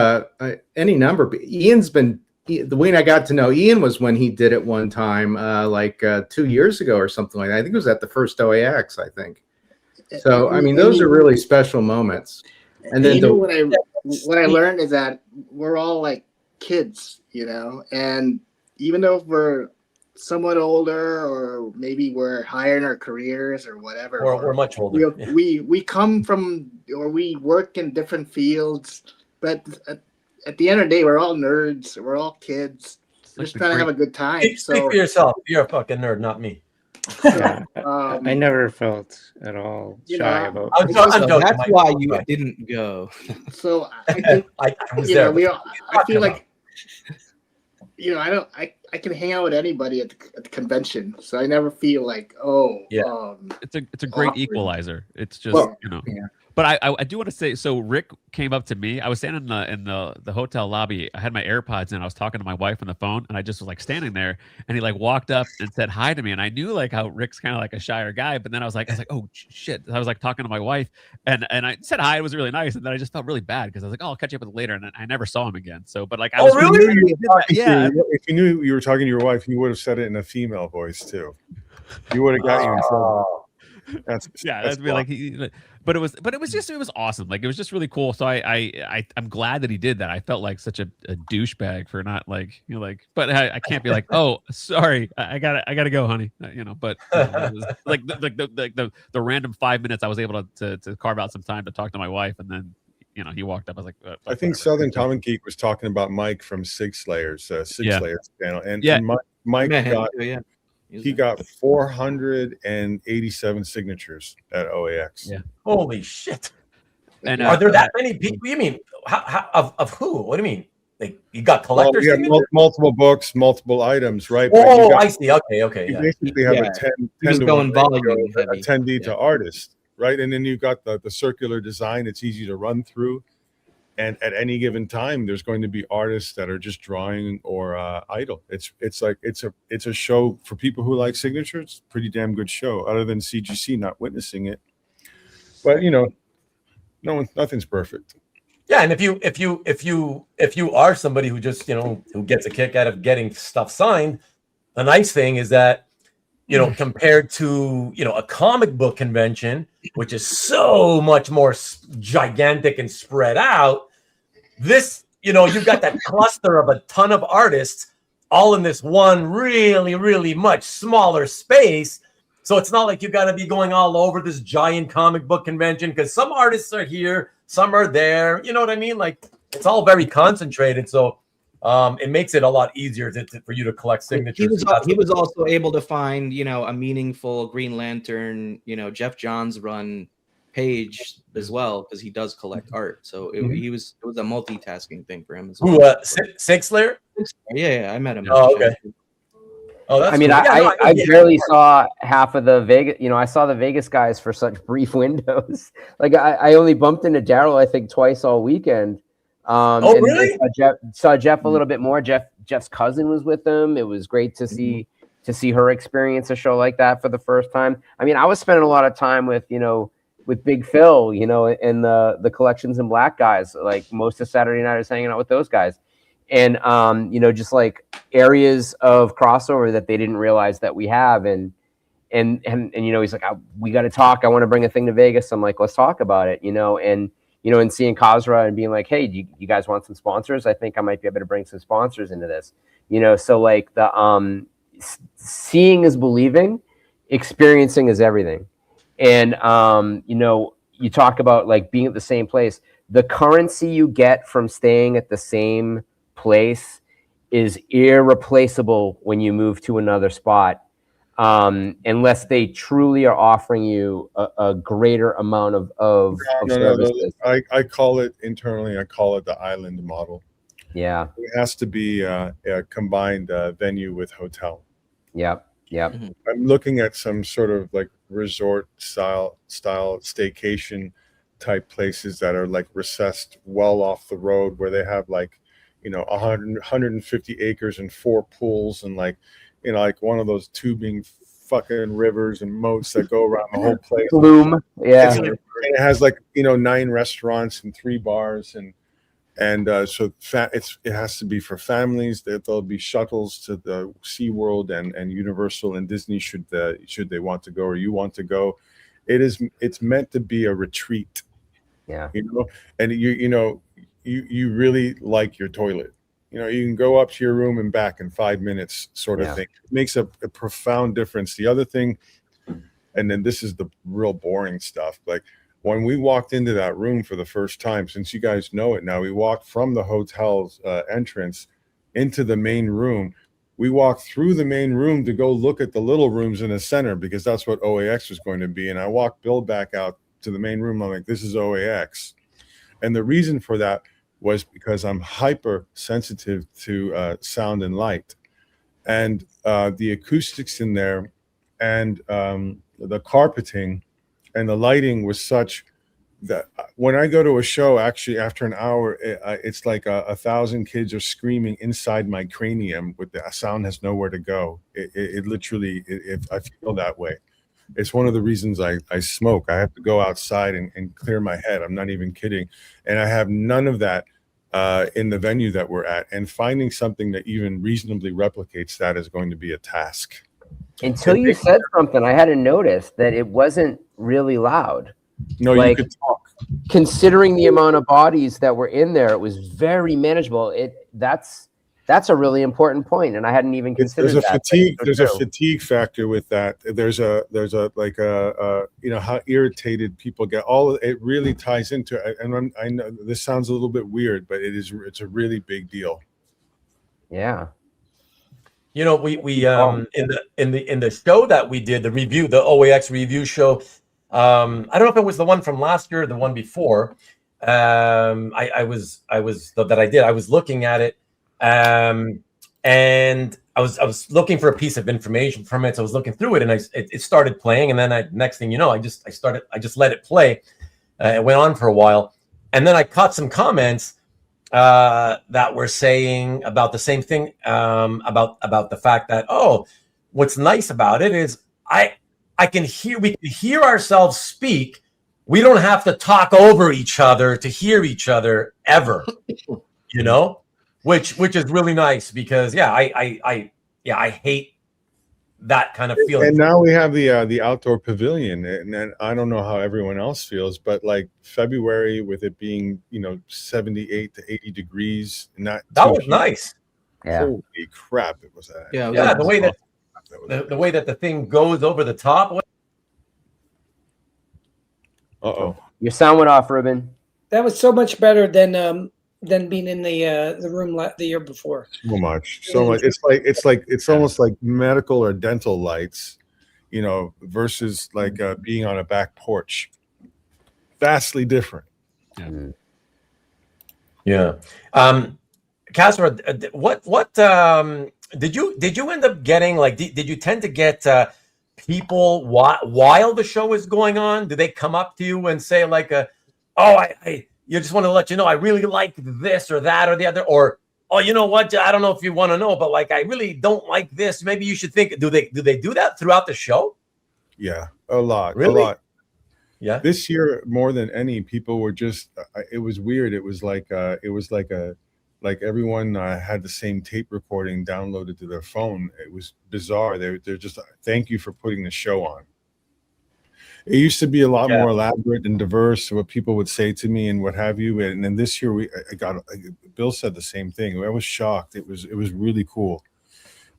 any number. But the way I got to know Ian was when he did it one time, 2 years ago or something like that. I think it was at the first OAX, I think. So I mean, those are really special moments. And then what I learned is that we're all like kids, and even though we're somewhat older, or maybe we're higher in our careers or whatever, or we're much older. We come from, or we work in different fields, but at the end of the day, we're all nerds. We're all kids. We're just trying to have a good time. Speak for yourself. You're a fucking nerd, not me. Yeah, I never felt at all shy about. I'm joking, that's why you didn't go. So I think I was there. I feel like I can hang out with anybody at the convention, so I never feel like it's a great equalizer. It's just But I do want to say, so Rick came up to me. I was standing in the hotel lobby. I had my AirPods in. I was talking to my wife on the phone, and I just was like standing there. And he like walked up and said hi to me. And I knew like how Rick's kind of like a shyer guy. But then I was like, oh shit. I was like talking to my wife, and I said hi. It was really nice. And then I just felt really bad because I was like, oh, I'll catch you up with it later. And I never saw him again. So, but like, I was really? Yeah. If you knew you were talking to your wife, you would have said it in a female voice too. You would have got you in trouble. That's be like but it was awesome. Like it was just really cool. So I'm glad that he did that. I felt like such a douchebag for not but I can't be like, oh sorry, I gotta go, honey. But it was like the random 5 minutes I was able to carve out some time to talk to my wife, and then he walked up. I was like, I think Southern Comic Geek was talking about Mike from Sig Slayer's Slayer's channel, and Mike got 487 signatures at OAX. Yeah. Holy shit! And are there that many people? You mean of who? What do you mean? Like you got collectors? Multiple books, multiple items, right? Oh, I see. Okay. You basically have a 10 to 1 attendee to artist, right? And then you've got the circular design. It's easy to run through. And at any given time, there's going to be artists that are just drawing or idle. It's a show for people who like signatures. Pretty damn good show. Other than CGC not witnessing it, but nothing's perfect. Yeah, and if you are somebody who just who gets a kick out of getting stuff signed, the nice thing is that compared to a comic book convention, which is so much more gigantic and spread out, this you've got that cluster of a ton of artists all in this one really, really much smaller space. So it's not like you got to be going all over this giant comic book convention, because some artists are here, some are there. You know what I mean? Like it's all very concentrated. So it makes it a lot easier for you to collect signatures. He was also able to find, a meaningful Green Lantern, Jeff Johns run page as well, because he does collect art. So it was a multitasking thing for him as well. Who, Sig Slayer? Yeah, I met him. Oh, okay. Oh, that's cool. I barely saw half of the Vegas. I saw the Vegas guys for such brief windows. Like I only bumped into Daryl, I think, twice all weekend. Really? Saw Jeff a little bit more. Jeff's cousin was with them. It was great to see her experience a show like that for the first time. I mean, I was spending a lot of time with Big Phil, and the Collections in Black guys. Like most of Saturday night I was hanging out with those guys, and just like areas of crossover that they didn't realize that we have, and he's like, we got to talk. I want to bring a thing to Vegas. I'm like, let's talk about it, and seeing Kasra and being like, hey, do you guys want some sponsors? I think I might be able to bring some sponsors into this, so like the seeing is believing, experiencing is everything. And, you talk about like being at the same place. The currency you get from staying at the same place is irreplaceable when you move to another spot. Unless they truly are offering you a greater amount of services. I call it internally, the island model. Yeah. It has to be a combined venue with hotel. Yep. I'm looking at some sort of like resort style staycation type places that are like recessed well off the road, where they have like 150 acres and 4 pools and like like one of those tubing fucking rivers and moats that go around the whole place. Bloom, yeah. And it has like 9 restaurants and 3 bars, and so it has to be for families. There'll be shuttles to the SeaWorld and Universal and Disney should they want to go or you want to go. It's meant to be a retreat. Yeah. And you really like your toilet. You can go up to your room and back in 5 minutes, sort of thing. It makes a profound difference. The other thing, and then this is the real boring stuff, like when we walked into that room for the first time, since you guys know it now, we walked from the hotel's entrance into the main room. We walked through the main room to go look at the little rooms in the center because that's what OAX was going to be. And I walked Bill back out to the main room. I'm like, this is OAX. And the reason for that was because I'm hyper sensitive to sound and light. And the acoustics in there and the carpeting and the lighting was such that when I go to a show, actually after an hour, it's like 1,000 kids are screaming inside my cranium with the sound has nowhere to go. It literally, I feel that way. It's one of the reasons I smoke. I have to go outside and clear my head. I'm not even kidding. And I have none of that in the venue that we're at. And finding something that even reasonably replicates that is going to be a task. Until you said something, I hadn't noticed that it wasn't really loud. No, like, you could talk. Considering the amount of bodies that were in there, it was very manageable. That's a really important point, and I hadn't even considered that. There's a fatigue factor with that. There's how irritated people get. It really ties into it. And I know this sounds a little bit weird, but it's a really big deal. Yeah. We in the show that we did, the OAX review show. I don't know if it was the one from last year or the one before. I was looking at it, and I was looking for a piece of information from it. So I was looking through it, and it started playing, and then next thing you know, I just let it play. It went on for a while, and then I caught some comments that were saying about the same thing, about the fact that, what's nice about it is we can hear ourselves speak. We don't have to talk over each other to hear each other ever, which is really nice because I hate that kind of feeling. And now we have the outdoor pavilion, and I don't know how everyone else feels, but like February with it being 78 to 80 degrees, that was nice. Yeah. Holy crap, it was that. Yeah, the way that the thing goes over the top. Your sound went off, Ruben. That was so much better than being in the room the year before. So much. It's almost like medical or dental lights, versus like being on a back porch. Vastly different. Yeah. Kasra, what did you end up getting? Like, did you tend to get people while the show is going on? Do they come up to you and say like, you just want to let you know I really like this or that or the other, or you know what, I don't know if you want to know, but like I really don't like this. Maybe you should think. Do they do that throughout the show? Yeah, a lot. Really? A lot. Yeah. This year more than any, people were just. It was weird. It was like everyone had the same tape recording downloaded to their phone. It was bizarre. They're just thank you for putting the show on. It used to be a lot more elaborate and diverse, what people would say to me and what have you. And then this year, Bill said the same thing. I was shocked. It was really cool.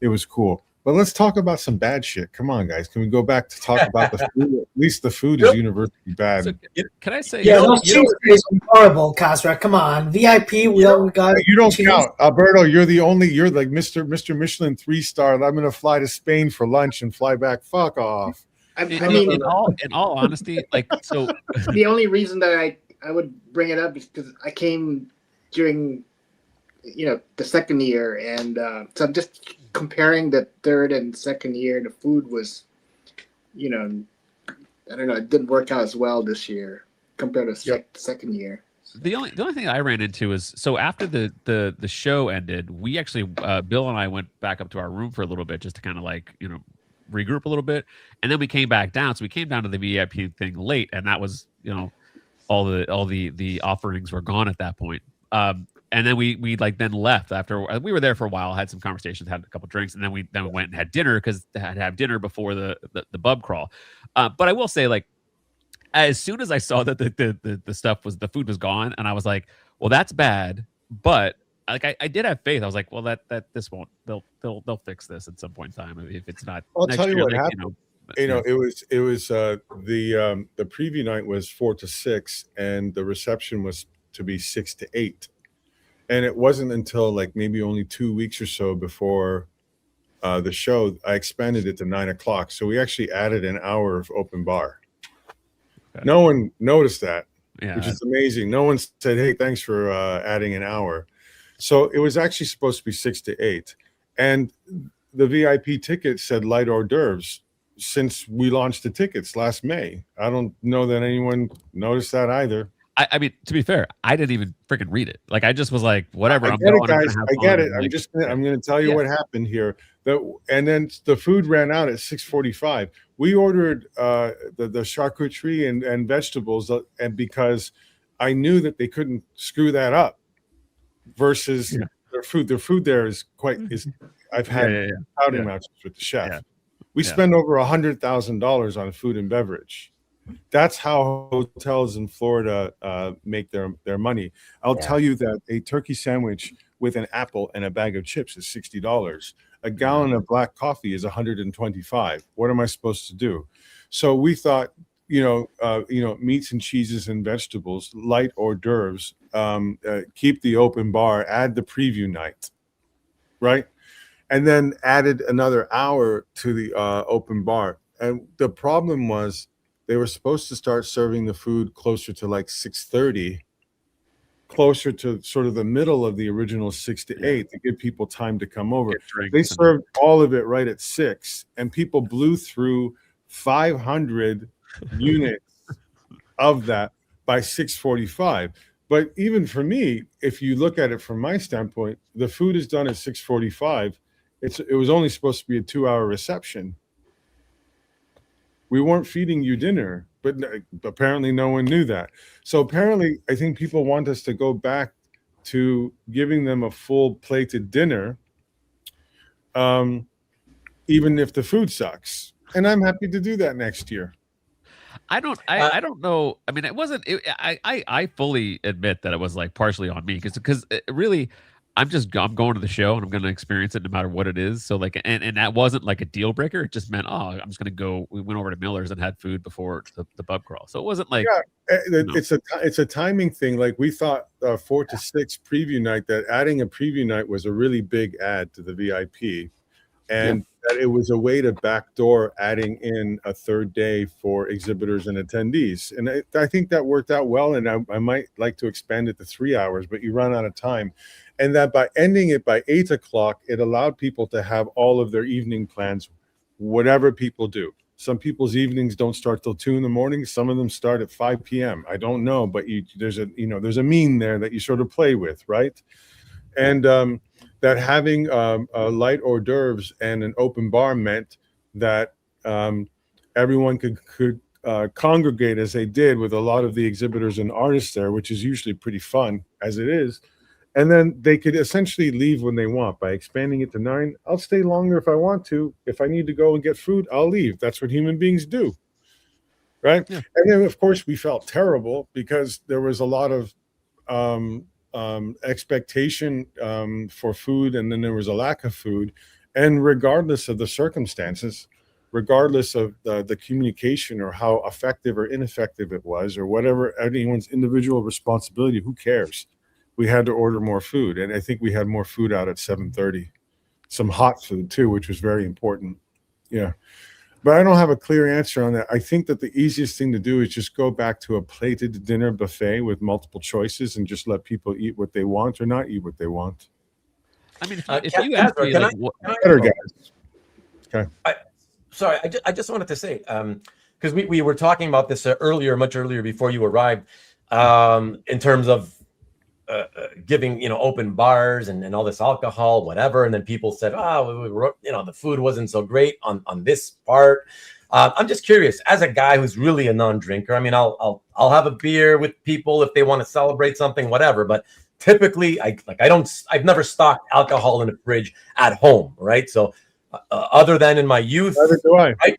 It was cool. But let's talk about some bad shit. Come on, guys. Can we go back to talk about the food? At least the food is universally bad. So, can I say? Yeah, those cheeseburgers are horrible, Kasra. Come on, VIP. We got. You don't count, Alberto. You're like Mr. Michelin 3-star. I'm gonna fly to Spain for lunch and fly back. Fuck off. I mean, in all honesty, like, so the only reason that I would bring it up is because I came during, the second year, and so I'm just comparing the third and second year. The food was, I don't know, it didn't work out as well this year compared to the second year. The only thing I ran into is, so after the show ended, we actually Bill and I went back up to our room for a little bit just to kind of like regroup a little bit, and then we came back down. So we came down to the VIP thing late, and that was, you know, all the offerings were gone at that point. And then we like then left after we were there for a while, had some conversations, had a couple drinks, and then we went and had dinner because they had to have dinner before the pub crawl. But I will say, like, as soon as I saw that the food was gone, and I was like, well, that's bad. But like I did have faith. I was like, well, that this won't. They'll fix this at some point in time if it's not. I'll next tell you year, what like, happened. It was the preview night was 4 to 6, and the reception was to be 6 to 8. And it wasn't until like maybe only 2 weeks or so before the show, I expanded it to 9 o'clock. So we actually added an hour of open bar. Okay. No one noticed that, which is amazing. No one said, hey, thanks for adding an hour. So it was actually supposed to be 6 to 8. And the VIP ticket said light hors d'oeuvres since we launched the tickets last May. I don't know that anyone noticed that either. I mean, to be fair, I didn't even freaking read it. Like, I just was like, whatever. I get it, guys. I get it. I'm going to tell you what happened here. And then the food ran out at 6:45. We ordered the charcuterie and vegetables, and because I knew that they couldn't screw that up. Versus their food there is quite is. I've had pouting matches with the chef. Yeah. We spend over $100,000 on food and beverage. That's how hotels in Florida make their money. I'll tell you that a turkey sandwich with an apple and a bag of chips is $60. A gallon of black coffee is $125. What am I supposed to do? So we thought, meats and cheeses and vegetables, light hors d'oeuvres, keep the open bar, add the preview night, right? And then added another hour to the open bar. And the problem was, they were supposed to start serving the food closer to like 6:30, closer to sort of the middle of the original 6 to 8 to give people time to come over. They served all of it right at 6, and people blew through 500 units of that by 6:45. But even for me, if you look at it from my standpoint, the food is done at 6:45. It was only supposed to be a 2-hour reception. We weren't feeding you dinner, but apparently no one knew that. So apparently, I think people want us to go back to giving them a full plated dinner, even if the food sucks. And I'm happy to do that next year. I don't know. I mean, it wasn't. I fully admit that it was like partially on me because really, I'm going to the show and I'm going to experience it no matter what it is. So like, and that wasn't like a deal breaker. It just meant, I'm just going to go. We went over to Miller's and had food before the pub crawl. So it wasn't like, it's a timing thing. Like we thought 4 to 6 preview night, that adding a preview night was a really big add to the VIP, and that it was a way to backdoor adding in a third day for exhibitors and attendees. And I think that worked out well. And I might like to expand it to 3 hours, but you run out of time. And that by ending it by 8 o'clock, it allowed people to have all of their evening plans, whatever people do. Some people's evenings don't start till 2 in-the-morning. Some of them start at 5 p.m. I don't know, but there's a mean there that you sort of play with, right? And that having light hors d'oeuvres and an open bar meant that everyone could congregate as they did with a lot of the exhibitors and artists there, which is usually pretty fun as it is. And then they could essentially leave when they want. By expanding it to 9, I'll stay longer if I want to. If I need to go and get food, I'll leave. That's what human beings do, right? Yeah. And then, of course, we felt terrible because there was a lot of expectation for food, and then there was a lack of food. And regardless of the circumstances, regardless of the communication or how effective or ineffective it was, or whatever anyone's individual responsibility, who cares? We had to order more food, and I think we had more food out at 7:30. Some hot food too, which was very important. Yeah, but I don't have a clear answer on that. I think that the easiest thing to do is just go back to a plated dinner buffet with multiple choices and just let people eat what they want or not eat what they want. I mean, if you ask me, like, better guys. Okay. Sorry, I just wanted to say, because we were talking about this much earlier before you arrived, in terms of giving, open bars and all this alcohol, whatever. And then people said, the food wasn't so great on this part. I'm just curious, as a guy who's really a non-drinker, I mean, I'll have a beer with people if they want to celebrate something, whatever. But typically, I've never stocked alcohol in the fridge at home, right? So other than in my youth, neither do I. Right?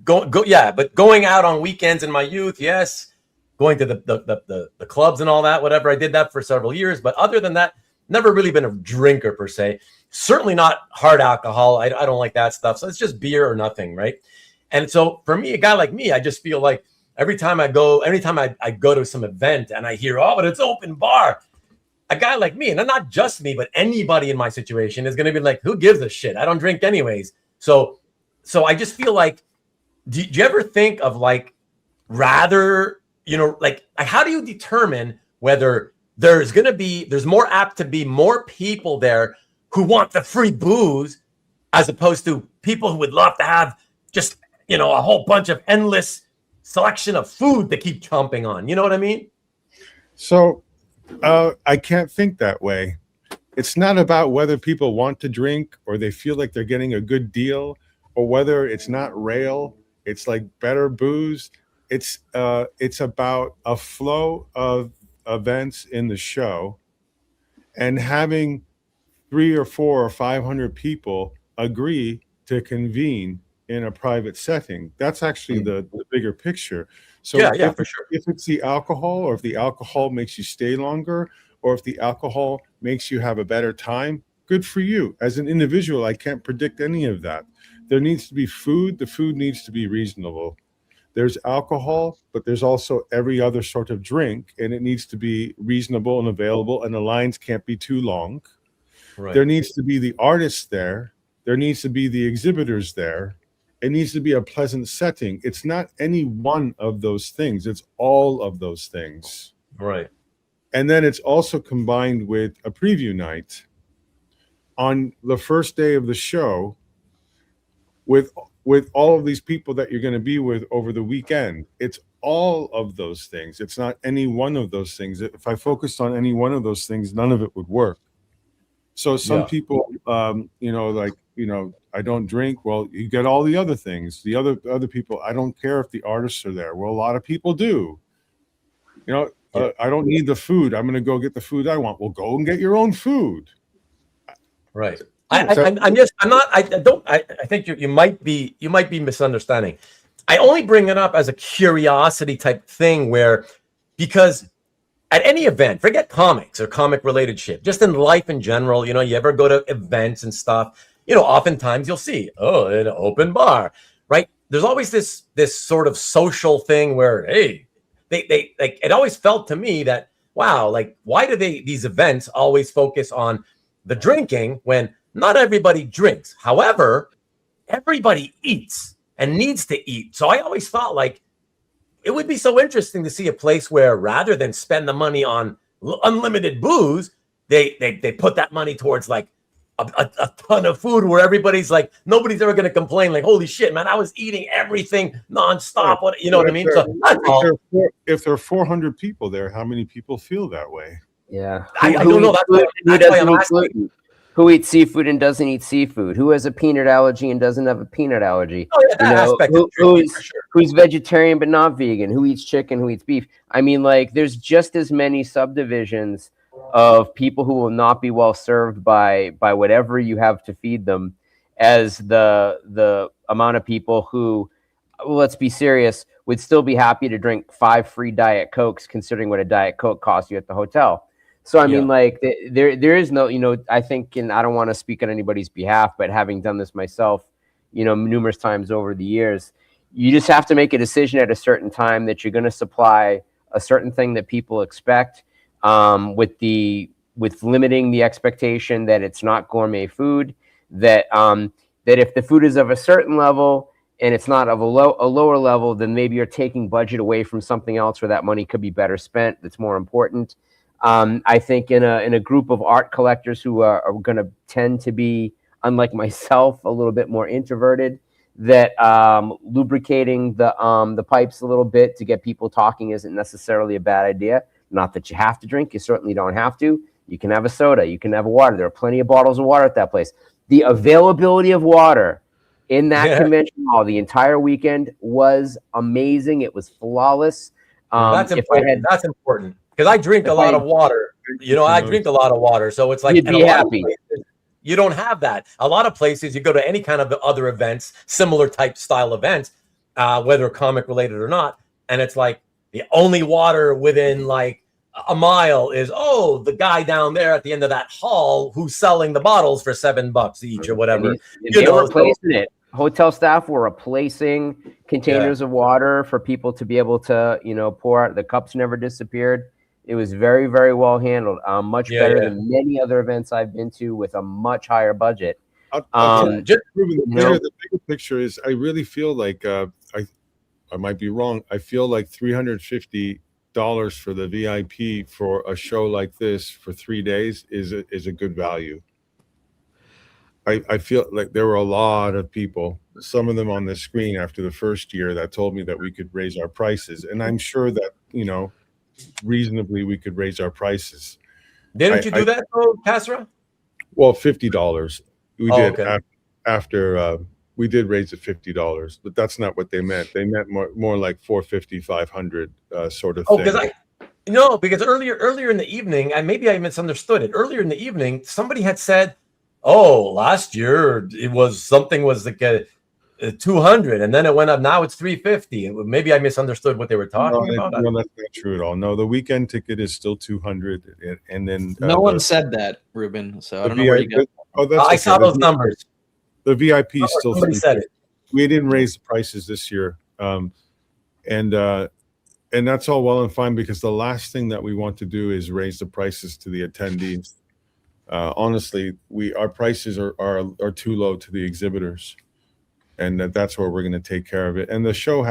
But going out on weekends in my youth, yes. Going to the clubs and all that, whatever. I did that for several years. But other than that, never really been a drinker per se. Certainly not hard alcohol. I don't like that stuff. So it's just beer or nothing, right? And so for me, a guy like me, I just feel like anytime I go to some event and I hear, but it's open bar. A guy like me, and not just me, but anybody in my situation is going to be like, who gives a shit? I don't drink anyways. So I just feel like, do you ever think of like rather, how do you determine whether there's more apt to be more people there who want the free booze as opposed to people who would love to have just, a whole bunch of endless selection of food to keep chomping on. You know what I mean? So I can't think that way. It's not about whether people want to drink or they feel like they're getting a good deal or whether it's not rail. It's like better booze. It's about a flow of events in the show and having 300 or 400 or 500 people agree to convene in a private setting. That's actually the bigger picture. So for sure. If it's the alcohol, or if the alcohol makes you stay longer, or if the alcohol makes you have a better time, good for you. As an individual, I can't predict any of that. There needs to be food. The food needs to be reasonable. There's alcohol, but there's also every other sort of drink, and it needs to be reasonable and available, and the lines can't be too long. Right. There needs to be the artists there. There needs to be the exhibitors there. It needs to be a pleasant setting. It's not any one of those things. It's all of those things. Right. And then it's also combined with a preview night on the first day of the show with all of these people that you're going to be with over the weekend. It's all of those things. It's not any one of those things. If I focused on any one of those things, none of it would work. So some people, I don't drink. Well, you get all the other things. The other people, I don't care if the artists are there. Well, a lot of people do. I don't need the food. I'm going to go get the food I want. Well, go and get your own food. Right. I think you might be misunderstanding. I only bring it up as a curiosity type thing because at any event, forget comics or comic related shit, just in life in general, you ever go to events and stuff, oftentimes you'll see, an open bar, right? There's always this sort of social thing where, hey, they like, it always felt to me that, wow, like, why do these events always focus on the drinking when not everybody drinks? However, everybody eats and needs to eat. So I always thought like, it would be so interesting to see a place where rather than spend the money on unlimited booze, they put that money towards like a ton of food where everybody's like, nobody's ever going to complain like, holy shit, man, I was eating everything nonstop. What I mean? So if there are 400 people there, how many people feel that way? Yeah. I don't know. That's why I'm asking. Who eats seafood and doesn't eat seafood? Who has a peanut allergy and doesn't have a peanut allergy? Oh, yeah, that aspect is true, for sure. Who's vegetarian but not vegan? Who eats chicken? Who eats beef? I mean, like, there's just as many subdivisions of people who will not be well served by whatever you have to feed them as the amount of people who, let's be serious, would still be happy to drink 5 free Diet Cokes, considering what a Diet Coke costs you at the hotel. So, I mean, like, there is no, I think, and I don't want to speak on anybody's behalf, but having done this myself, numerous times over the years, you just have to make a decision at a certain time that you're going to supply a certain thing that people expect, with limiting the expectation that it's not gourmet food, that if the food is of a certain level and it's not of a lower level, then maybe you're taking budget away from something else where that money could be better spent, that's more important. I think in a group of art collectors who are going to tend to be, unlike myself, a little bit more introverted, that lubricating the pipes a little bit to get people talking isn't necessarily a bad idea. Not that you have to drink. You certainly don't have to. You can have a soda. You can have a water. There are plenty of bottles of water at that place. The availability of water in that convention hall the entire weekend was amazing. It was flawless. That's important. That's important because I drink a lot of water. You know, I drink a lot of water, so it's like you'd be happy. Places, you don't have that. A lot of places, you go to any kind of other events, similar type style events, whether comic related or not, and it's like the only water within like a mile is the guy down there at the end of that hall who's selling the bottles for $7 each or whatever. They were replacing it. Hotel staff were replacing containers of water for people to be able to, pour out. The cups never disappeared. It was very, very well handled. Much better than many other events I've been to with a much higher budget. Just the bigger picture is, I really feel like I might be wrong. I feel like $350 for the VIP for a show like this for 3 days is a good value. I feel like there were a lot of people, some of them on the screen after the first year, that told me that we could raise our prices, and I'm sure that reasonably we could raise our prices. Didn't you do that though, Kasra? Well, $50 we did okay. after we did raise it $50, but that's not what they meant. They meant more like $450, $500 sort of thing. Because earlier in the evening, and maybe I misunderstood it. Earlier in the evening, somebody had said, last year it was something was like a 200, and then it went up. Now it's 350. Maybe I misunderstood what they were talking about. No, that's not true at all. No, the weekend ticket is still 200, and then no one said that, Ruben. So I don't know where you got. I saw those numbers. The VIP is still. Somebody said it. We didn't raise the prices this year, and that's all well and fine, because the last thing that we want to do is raise the prices to the attendees. Honestly, our prices are too low to the exhibitors, and that's where we're going to take care of it. And the show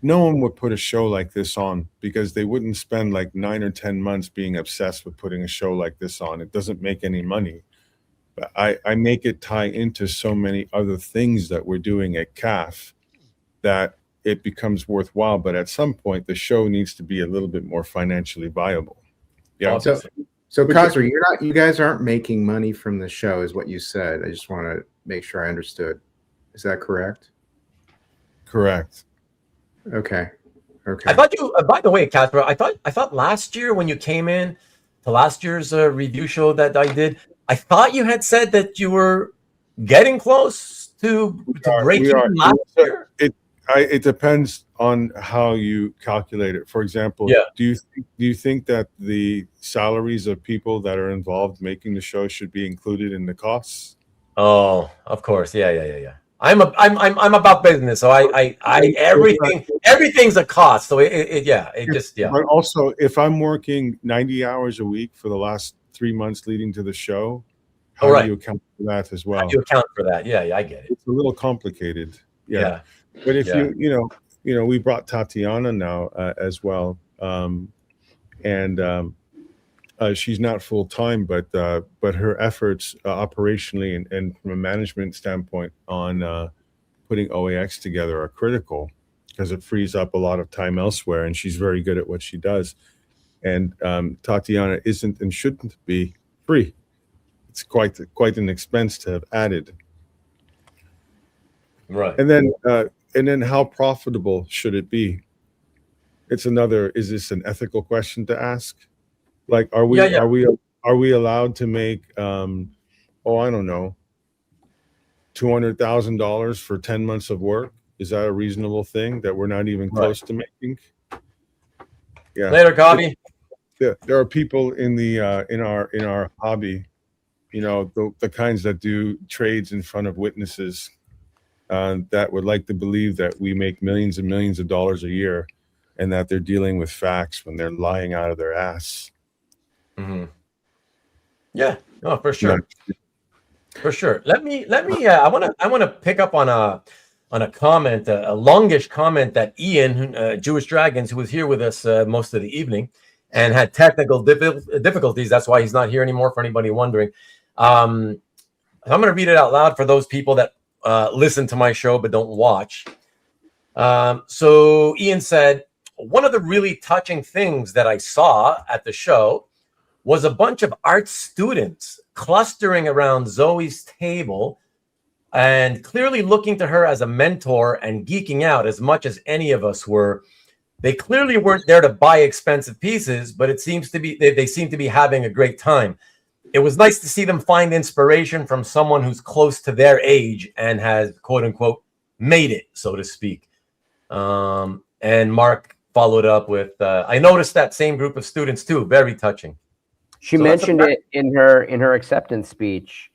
no one would put a show like this on, because they wouldn't spend like 9 or 10 months being obsessed with putting a show like this on. It doesn't make any money. But I make it tie into so many other things that we're doing at CAF that it becomes worthwhile. But at some point, the show needs to be a little bit more financially viable. Yeah. So Kasra, you guys aren't making money from the show, is what you said. I just want to make sure I understood. Is that correct? Correct. Okay. I thought you. By the way, Kasra, I thought last year when you came in to last year's review show that I did, I thought you had said that you were getting close to breaking last year. It depends on how you calculate it. For example, do you think that the salaries of people that are involved making the show should be included in the costs? Oh, of course. Yeah. I'm about business, so everything's a cost. So But also, if I'm working 90 hours a week for the last 3 months leading to the show, how do you account for that as well? How do you account for that? Yeah, I get it. It's a little complicated. Yeah. But if we brought Tatiana now as well, and she's not full time, but her efforts operationally and from a management standpoint on putting OAX together are critical, because it frees up a lot of time elsewhere, and she's very good at what she does. And Tatiana isn't and shouldn't be free. It's quite an expense to have added. Right. And then how profitable should it be? Is this an ethical question to ask? Like, are we allowed to make I don't know, $200,000 for 10 months of work? Is that a reasonable thing that we're not even close to making? Yeah. Later, Cobby. There are people in our hobby, the kinds that do trades in front of witnesses, that would like to believe that we make millions and millions of dollars a year, and that they're dealing with facts when they're lying out of their ass. Mm-hmm. Yeah, no, for sure. For sure. Let me I want to pick up on a comment, a longish comment that Ian, Jewish Dragons, who was here with us most of the evening and had technical difficulties. That's why he's not here anymore, for anybody wondering. I'm going to read it out loud for those people that listen to my show but don't watch. So Ian said, one of the really touching things that I saw at the show was a bunch of art students clustering around Zoe's table and clearly looking to her as a mentor and geeking out as much as any of us were. They clearly weren't there to buy expensive pieces, but it seems to be they seem to be having a great time. It was nice to see them find inspiration from someone who's close to their age and has, quote unquote, made it, so to speak. And Mark followed up with, I noticed that same group of students too. Very touching. She mentioned it in her acceptance speech.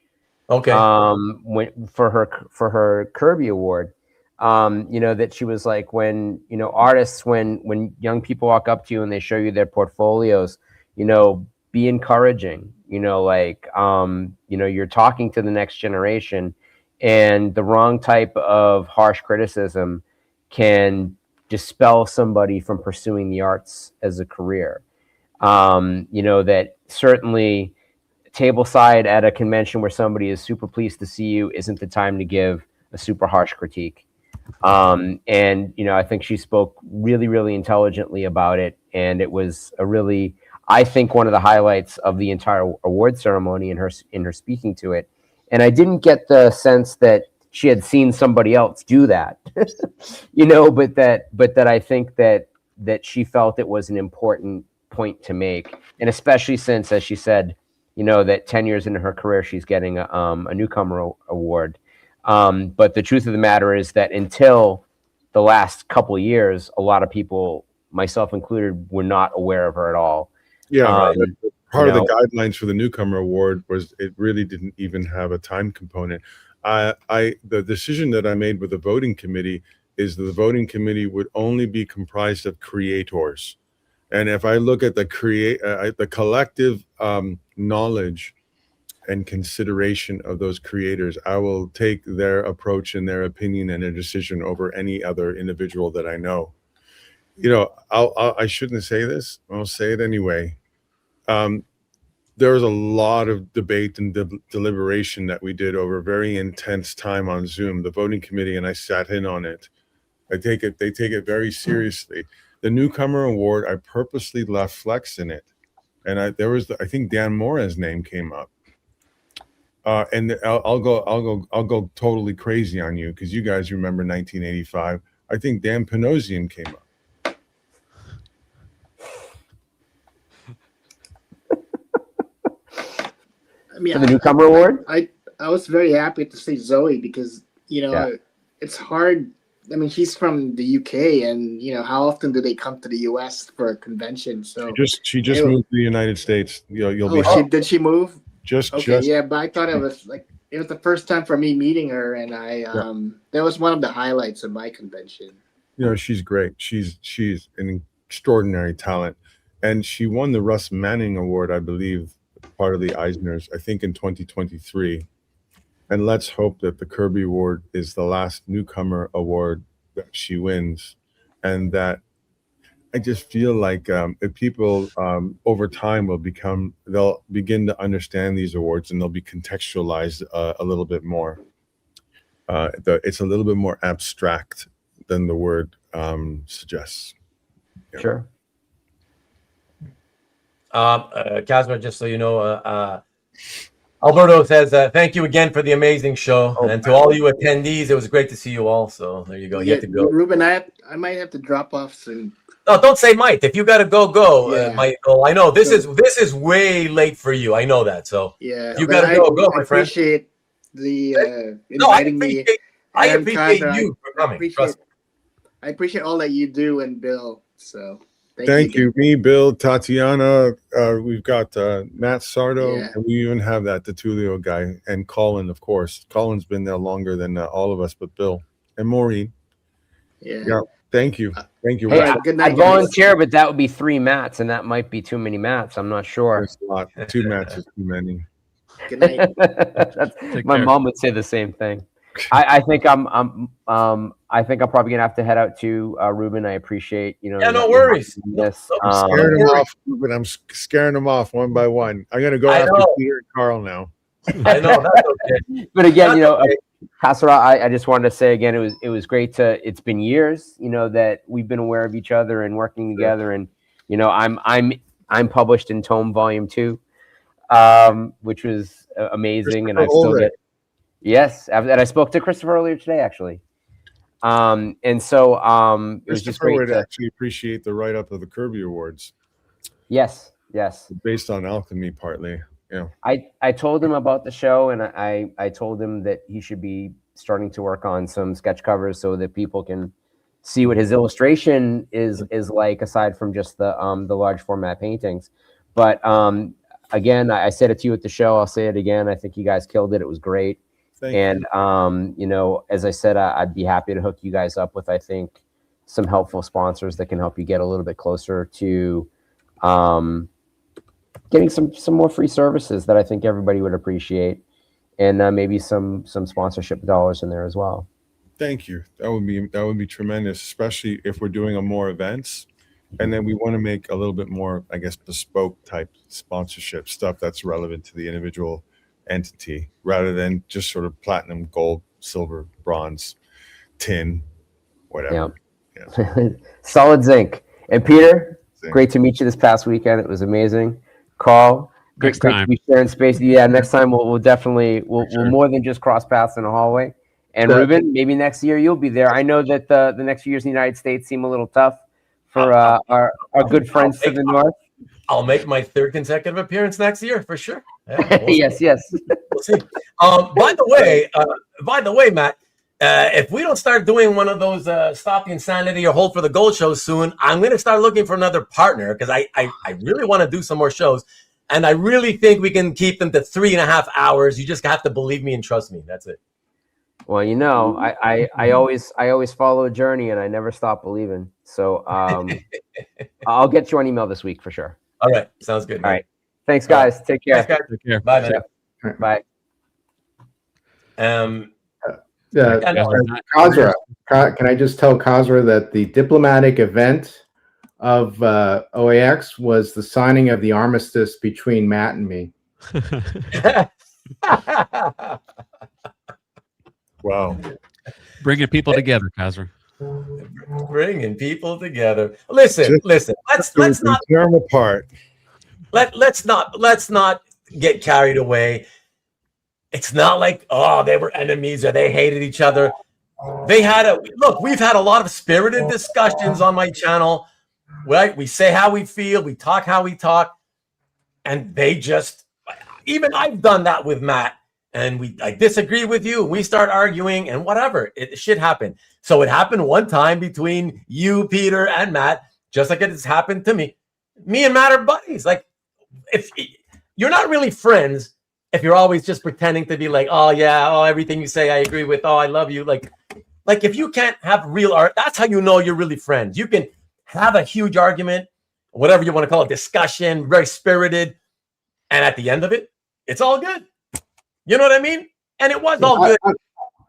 Okay. For her Kirby Award, that she was like, when artists, when young people walk up to you and they show you their portfolios, be encouraging. You're talking to the next generation, and the wrong type of harsh criticism can dispel somebody from pursuing the arts as a career. That certainly tableside at a convention where somebody is super pleased to see you isn't the time to give a super harsh critique. I think she spoke really, really intelligently about it. And it was I think one of the highlights of the entire award ceremony in her speaking to it. And I didn't get the sense that she had seen somebody else do that, but that I think that she felt it was an important point to make. And especially since, as she said, that 10 years into her career, she's getting a newcomer award. But the truth of the matter is that until the last couple of years, a lot of people, myself included, were not aware of her at all. Yeah, part of the guidelines for the newcomer award was it really didn't even have a time component. The decision that I made with the voting committee is that the voting committee would only be comprised of creators. And if I look at the collective knowledge and consideration of those creators, I will take their approach and their opinion and their decision over any other individual that I know. I shouldn't say this. I'll say it anyway. There was a lot of debate and deliberation that we did over a very intense time on Zoom. The voting committee and I sat in on it. They take it very seriously. The newcomer award, I purposely left Flex in it, and I think Dan Mora's name came up. And I'll go totally crazy on you because you guys remember 1985. I think Dan Panosian came up. For the newcomer award? I was very happy to see Zoe because, it's hard. I mean, she's from the UK, and how often do they come to the US for a convention? So she just moved to the United States. Did she move? Just yeah, but I thought it was the first time for me meeting her, and that was one of the highlights of my convention. She's great. She's an extraordinary talent, and she won the Russ Manning Award, I believe, part of the Eisners, I think in 2023. And let's hope that the Kirby Award is the last newcomer award that she wins. And that I just feel like if people over time they'll begin to understand these awards and they'll be contextualized a little bit more. It's a little bit more abstract than the word suggests. Sure. Kasra, just so you know, Alberto says, thank you again for the amazing show. And to all you attendees, it was great to see you all. So there you go. You have to go. Ruben, I might have to drop off soon. No, don't say might. If you got to go. Yeah. Michael, I know this is way late for you. I know that. So yeah, if you got to go, my friend. I appreciate the inviting me. I appreciate you for coming. I appreciate all that you do and Bill. So thank you. Me, Bill, Tatiana. We've got Matt Sardo, and we even have that Tertulio guy, and Colin, of course. Colin's been there longer than all of us, but Bill and Maureen. Yeah. Thank you. Thank you. Hey, good night, I volunteer, but that would be 3 mats, and that might be too many mats. I'm not sure. There's a lot. 2 mats is too many. Good night. My mom would say the same thing. I think I'm probably gonna have to head out to Ruben. I appreciate no worries. This I'm scaring them off, Ruben. I'm scaring them off one by one. I'm gonna go after Peter and Carl now. I know that's okay. But again, Kasra, I just wanted to say again, it was great it's been years, that we've been aware of each other and working together. And, I'm published in Tome Volume 2, which was amazing. And I still get, yes. And I spoke to Christopher earlier today, actually. And so it was just great would actually appreciate the write-up of the Kirby Awards. Yes. Based on alchemy, partly. Yeah. I told him about the show, and I told him that he should be starting to work on some sketch covers so that people can see what his illustration is like, aside from just the large format paintings. But again, I said it to you at the show. I'll say it again. I think you guys killed it. It was great. Thank you. As I said, I'd be happy to hook you guys up with, I think, some helpful sponsors that can help you get a little bit closer to getting some more free services that I think everybody would appreciate, and maybe some sponsorship dollars in there as well. Thank you. That would be tremendous, especially if we're doing more events, and then we want to make a little bit more, I guess, bespoke type sponsorship stuff that's relevant to the individual entity, rather than just sort of platinum, gold, silver, bronze, tin, whatever. Yeah. Solid zinc. And Peter, great to meet you this past weekend. It was amazing. Carl, great to be sharing space. Yeah, next time we'll definitely we'll more than just cross paths in a hallway. And Ruben, maybe next year you'll be there. I know that the next few years in the United States seem a little tough for our good friends to the north. I'll make my 3rd consecutive appearance next year for sure. Yeah, we'll yes. We'll see. By the way, Matt, if we don't start doing one of those Stop the Insanity or Hold for the Gold shows soon, I'm going to start looking for another partner, because I really want to do some more shows. And I really think we can keep them to 3.5 hours. You just have to believe me and trust me. That's it. Well, I always follow a journey, and I never stop believing. So I'll get you on email this week for sure. All right. Sounds good. All right. Thanks, guys. Take care. Thanks, guys. Take care. Bye, man. Bye. Kasra, can I just tell Kasra that the diplomatic event of OAX was the signing of the armistice between Matt and me. Wow. Bringing people together, Kasra. Bringing people together. Listen. Let's not tear them apart. Let's not get carried away. It's not like, they were enemies or they hated each other. We've had a lot of spirited discussions on my channel, right? We say how we feel, we talk how we talk, and even I've done that with Matt, and I disagree with you, and we start arguing, and whatever, shit happened. So it happened one time between you, Peter, and Matt, just like it has happened to me. Me and Matt are buddies. Like, if you're not really friends, if you're always just pretending to be like, everything you say I agree with, I love you. Like if you can't have real art, that's how you know you're really friends. You can have a huge argument, whatever you want to call it, discussion, very spirited, and at the end of it, it's all good. You know what I mean? And it was all good.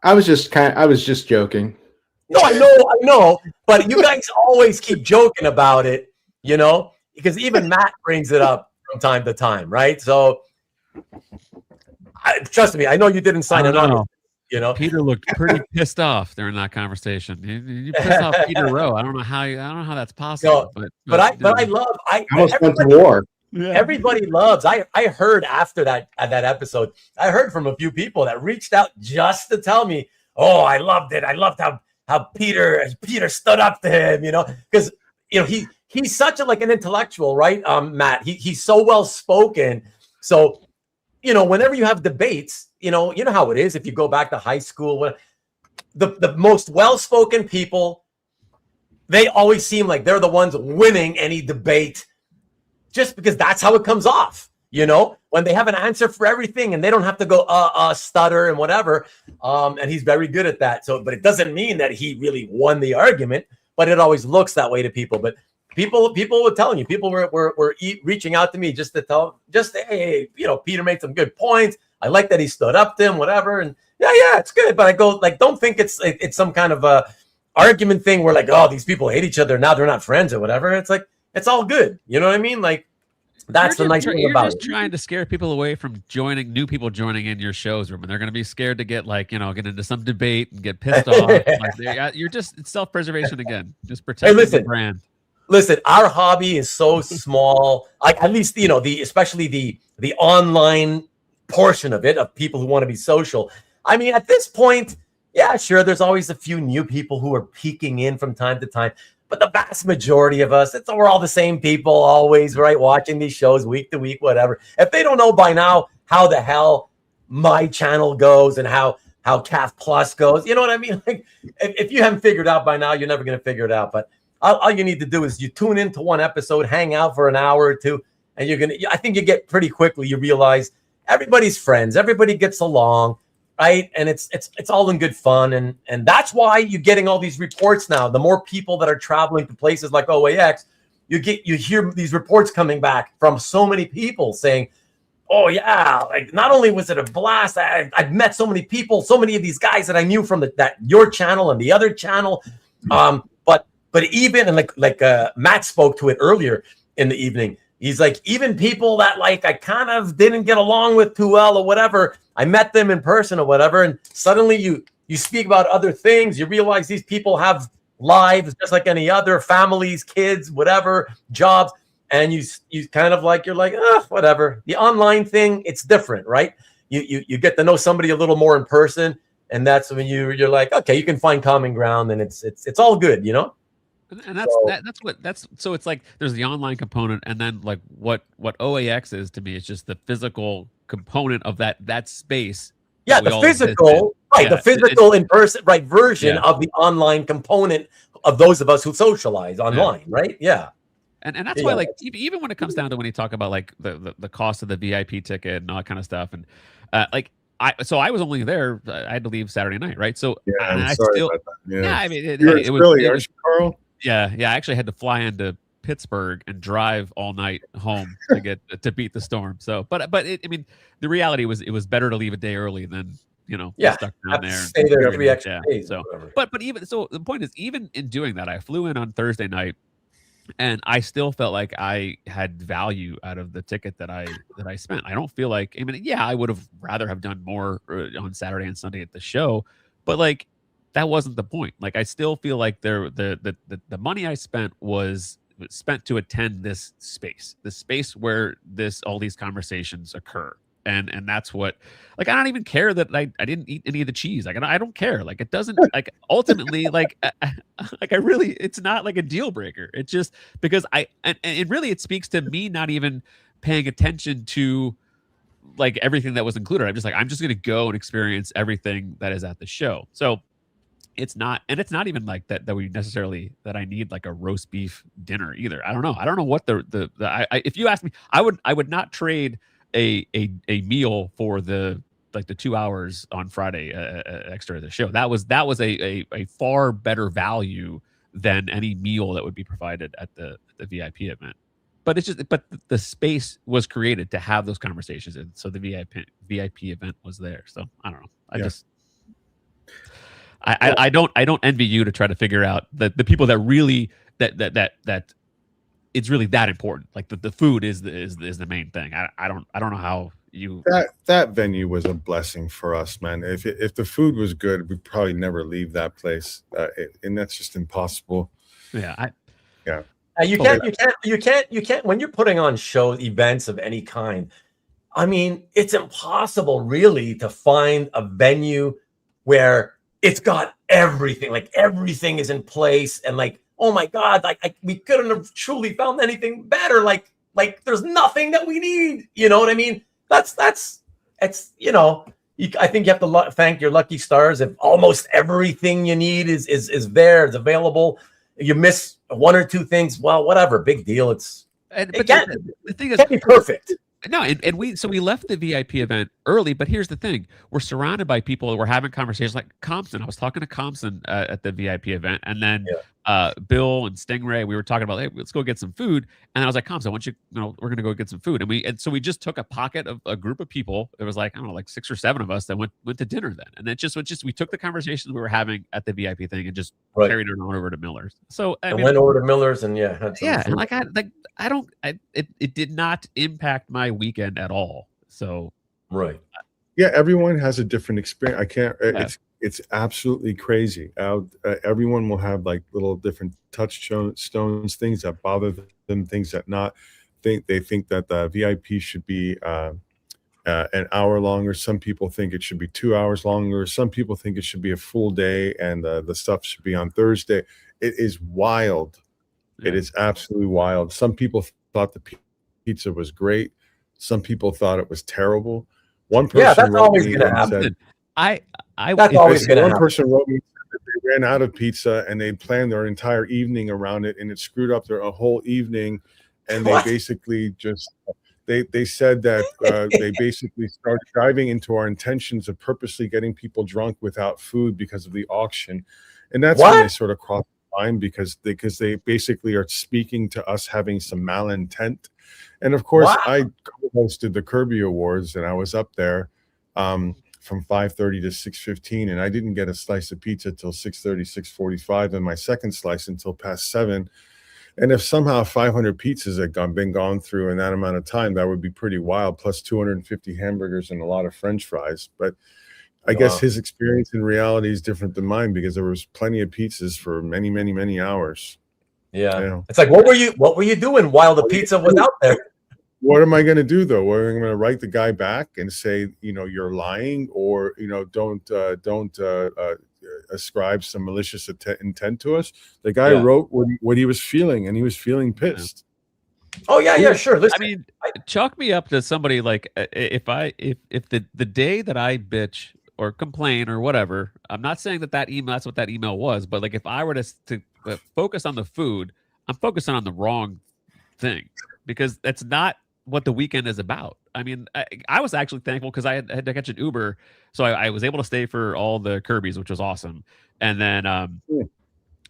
I was just joking. No, I know, but you guys always keep joking about it, because even Matt brings it up from time to time, right? So trust me, I know you didn't sign it on. Peter looked pretty pissed off during that conversation. You pissed off Peter Rowe. I don't know how that's possible. No, but I love. I almost went to war. Yeah. Everybody loves. I heard after that episode, I heard from a few people that reached out just to tell me, I loved it. I loved how Peter stood up to him. Because he's such an intellectual, right? Matt. He's so well spoken. So whenever you have debates, you know how it is. If you go back to high school, the most well-spoken people, they always seem like they're the ones winning any debate, just because that's how it comes off. When they have an answer for everything and they don't have to go stutter and whatever. And he's very good at that. So, but it doesn't mean that he really won the argument. But it always looks that way to people. But people were telling you, people were reaching out to me just to hey, Peter made some good points. I like that he stood up to him, whatever. And yeah, it's good. But I go, don't think it's some kind of a argument thing where these people hate each other. Now they're not friends or whatever. It's like, it's all good. You know what I mean? That's the nice thing about it. You're just trying to scare people away from new people joining in your shows room, and they're going to be scared to get get into some debate and get pissed off. You're just, it's self-preservation again, just protecting the brand. Listen, our hobby is so small. At least especially the online portion of it, of people who want to be social. I mean, at this point, yeah, sure, there's always a few new people who are peeking in from time to time. But the vast majority of us, we're all the same people always, right? Watching these shows week to week, whatever. If they don't know by now how the hell my channel goes and how CAF Plus goes, you know what I mean? Like, if you haven't figured out by now, you're never going to figure it out. But all you need to do is you tune into one episode, hang out for an hour or two, and I think you get pretty quickly, you realize everybody's friends, everybody gets along. Right. And it's all in good fun. And that's why you're getting all these reports now. The more people that are traveling to places like OAX, you hear these reports coming back from so many people saying, oh, yeah, like not only was it a blast, I've met so many people, so many of these guys that I knew from your channel and the other channel. But even, and like Matt spoke to it earlier in the evening, he's like, even people that I kind of didn't get along with too well or whatever, I met them in person or whatever, and suddenly you speak about other things. You realize these people have lives just like any other, families, kids, whatever, jobs, and you kind of you're like, whatever. The online thing, it's different, right? You get to know somebody a little more in person, and that's when you're like, okay, you can find common ground, and it's all good, And so it's like there's the online component, and then what OAX is to me is just the physical component of that space. Yeah, the physical, right? The physical in person, right? Version of the online component of those of us who socialize online, right? Yeah. And that's why, even when it comes down to when you talk about the cost of the VIP ticket and all that kind of stuff, and I was only there. I had to leave Saturday night, right? So I'm sorry about that. I mean, it was Carl. Yeah, I actually had to fly into Pittsburgh and drive all night home to beat the storm. So, but I mean, the reality was it was better to leave a day early than stuck down there. Stay there 3 extra days. So, but even so, the point is, even in doing that, I flew in on Thursday night, and I still felt like I had value out of the ticket that I spent. I don't feel like, I mean, yeah, I would have rather have done more on Saturday and Sunday at the show, but that wasn't the point. I still feel like the money I spent was spent to attend this space, the space where all these conversations occur. And that's what, I don't even care that I didn't eat any of the cheese. I don't care. It doesn't, ultimately, I really, it's not a deal breaker. It's just because and really it speaks to me not even paying attention to everything that was included. I'm just going to go and experience everything that is at the show. So it's not even that we necessarily that I need a roast beef dinner either. I don't know what if you ask me, I would not trade a meal for the 2 hours on Friday extra of the show. That was a far better value than any meal that would be provided at the VIP event. But the space was created to have those conversations, and so the VIP event was there. So I don't know. I don't envy you to try to figure out the people that really that it's really that important. The food is the main thing. I don't know how you that venue was a blessing for us, man. If the food was good, we'd probably never leave that place, and that's just impossible. Yeah, you can't when you're putting on events of any kind. I mean, it's impossible really to find a venue where it's got everything, everything is in place, and oh my God, we couldn't have truly found anything better. There's nothing that we need. You know what I mean? It's I think you have to thank your lucky stars if almost everything you need is there, it's available. You miss one or two things, well, whatever, big deal. The thing is, can't be perfect. No, and we left the VIP event early, but here's the thing: we're surrounded by people. We're having conversations like Compson. I was talking to Compson at the VIP event, and then Bill and Stingray, we were talking about, hey, let's go get some food. And I was like, Coms, I want you, we're going to go get some food. And so we just took a pocket of a group of people. It was like, I don't know, like 6 or 7 of us that went to dinner then. And then we took the conversations we were having at the VIP thing and just carried it on over to Miller's. So I mean, went over to Miller's and and it did not impact my weekend at all. So, yeah, everyone has a different experience. I can't, it's absolutely crazy. Everyone will have like little different touchstones, things that bother them, things that not. They think that the VIP should be an hour longer. Some people think it should be 2 hours longer. Some people think it should be a full day, and the stuff should be on Thursday. It is wild. It is absolutely wild. Some people thought the pizza was great. Some people thought it was terrible. One person that's always going to happen. That's always going to happen. One person wrote me that they ran out of pizza and they planned their entire evening around it, and it screwed up their whole evening. And they basically just they said that they basically started diving into our intentions of purposely getting people drunk without food because of the auction, and that's when they sort of crossed the line because they basically are speaking to us having some malintent. And of course, I hosted the Kirby Awards, and I was up there from 5:30 to 6:15, and I didn't get a slice of pizza till 6:30, 6:45, and my second slice until past 7. And if somehow 500 pizzas had been gone through in that amount of time, that would be pretty wild, plus 250 hamburgers and a lot of French fries. But I guess his experience in reality is different than mine because there was plenty of pizzas for many, many, many hours. Yeah. It's like, what were you doing while the pizza was out there? What am I going to do though? Am I going to write the guy back and say, you're lying, or don't ascribe some malicious intent to us? The guy wrote what he was feeling, and he was feeling pissed. Oh yeah, sure. Listen, I mean, chalk me up to somebody like if the day that I bitch or complain or whatever, I'm not saying that email, that's what that email was, but like if I were to focus on the food, I'm focusing on the wrong thing, because that's not what the weekend is about. I mean, I was actually thankful because I had to catch an Uber, so I was able to stay for all the Kirby's, which was awesome. And then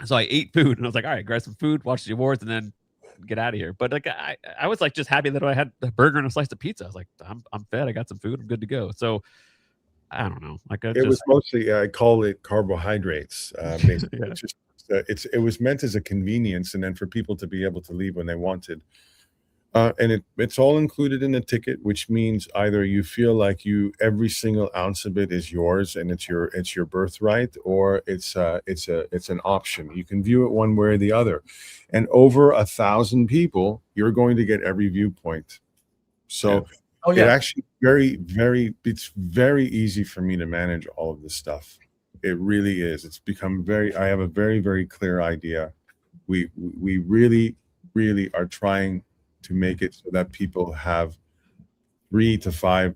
so I ate food, and I was like, all right, grab some food, watch the awards, and then get out of here. But like I was like just happy that I had a burger and a slice of pizza. I was like, I'm fed, I got some food, I'm good to go. So I don't know. Like it was mostly, I call it carbohydrates. Basically, it was meant as a convenience, and then for people to be able to leave when they wanted. And it's all included in the ticket, which means either you feel like every single ounce of it is yours and it's your birthright, or it's an option. You can view it one way or the other. And over 1,000 people, you're going to get every viewpoint. So it actually it's very easy for me to manage all of this stuff. It really is. It's become I have a very, very clear idea. We really, really are trying to make it so that people have 3 to 5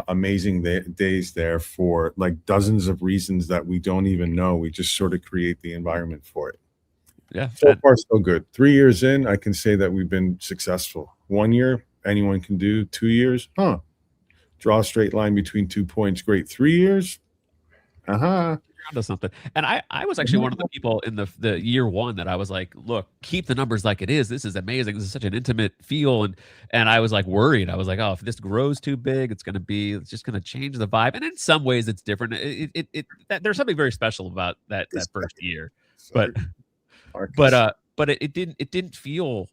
amazing days there for like dozens of reasons that we don't even know. We just sort of create the environment for it. Yeah. So far, so good. 3 years in, I can say that we've been successful. 1 year, anyone can do. 2 years, draw a straight line between 2 points. Great. 3 years, onto something. And I was actually one of the people in the year 1 that I was like, look, keep the numbers like it is. This is amazing. This is such an intimate feel. And I was like worried. I was like, oh, if this grows too big, it's just going to change the vibe. And in some ways it's different. There's something very special about that first year, but it didn't feel,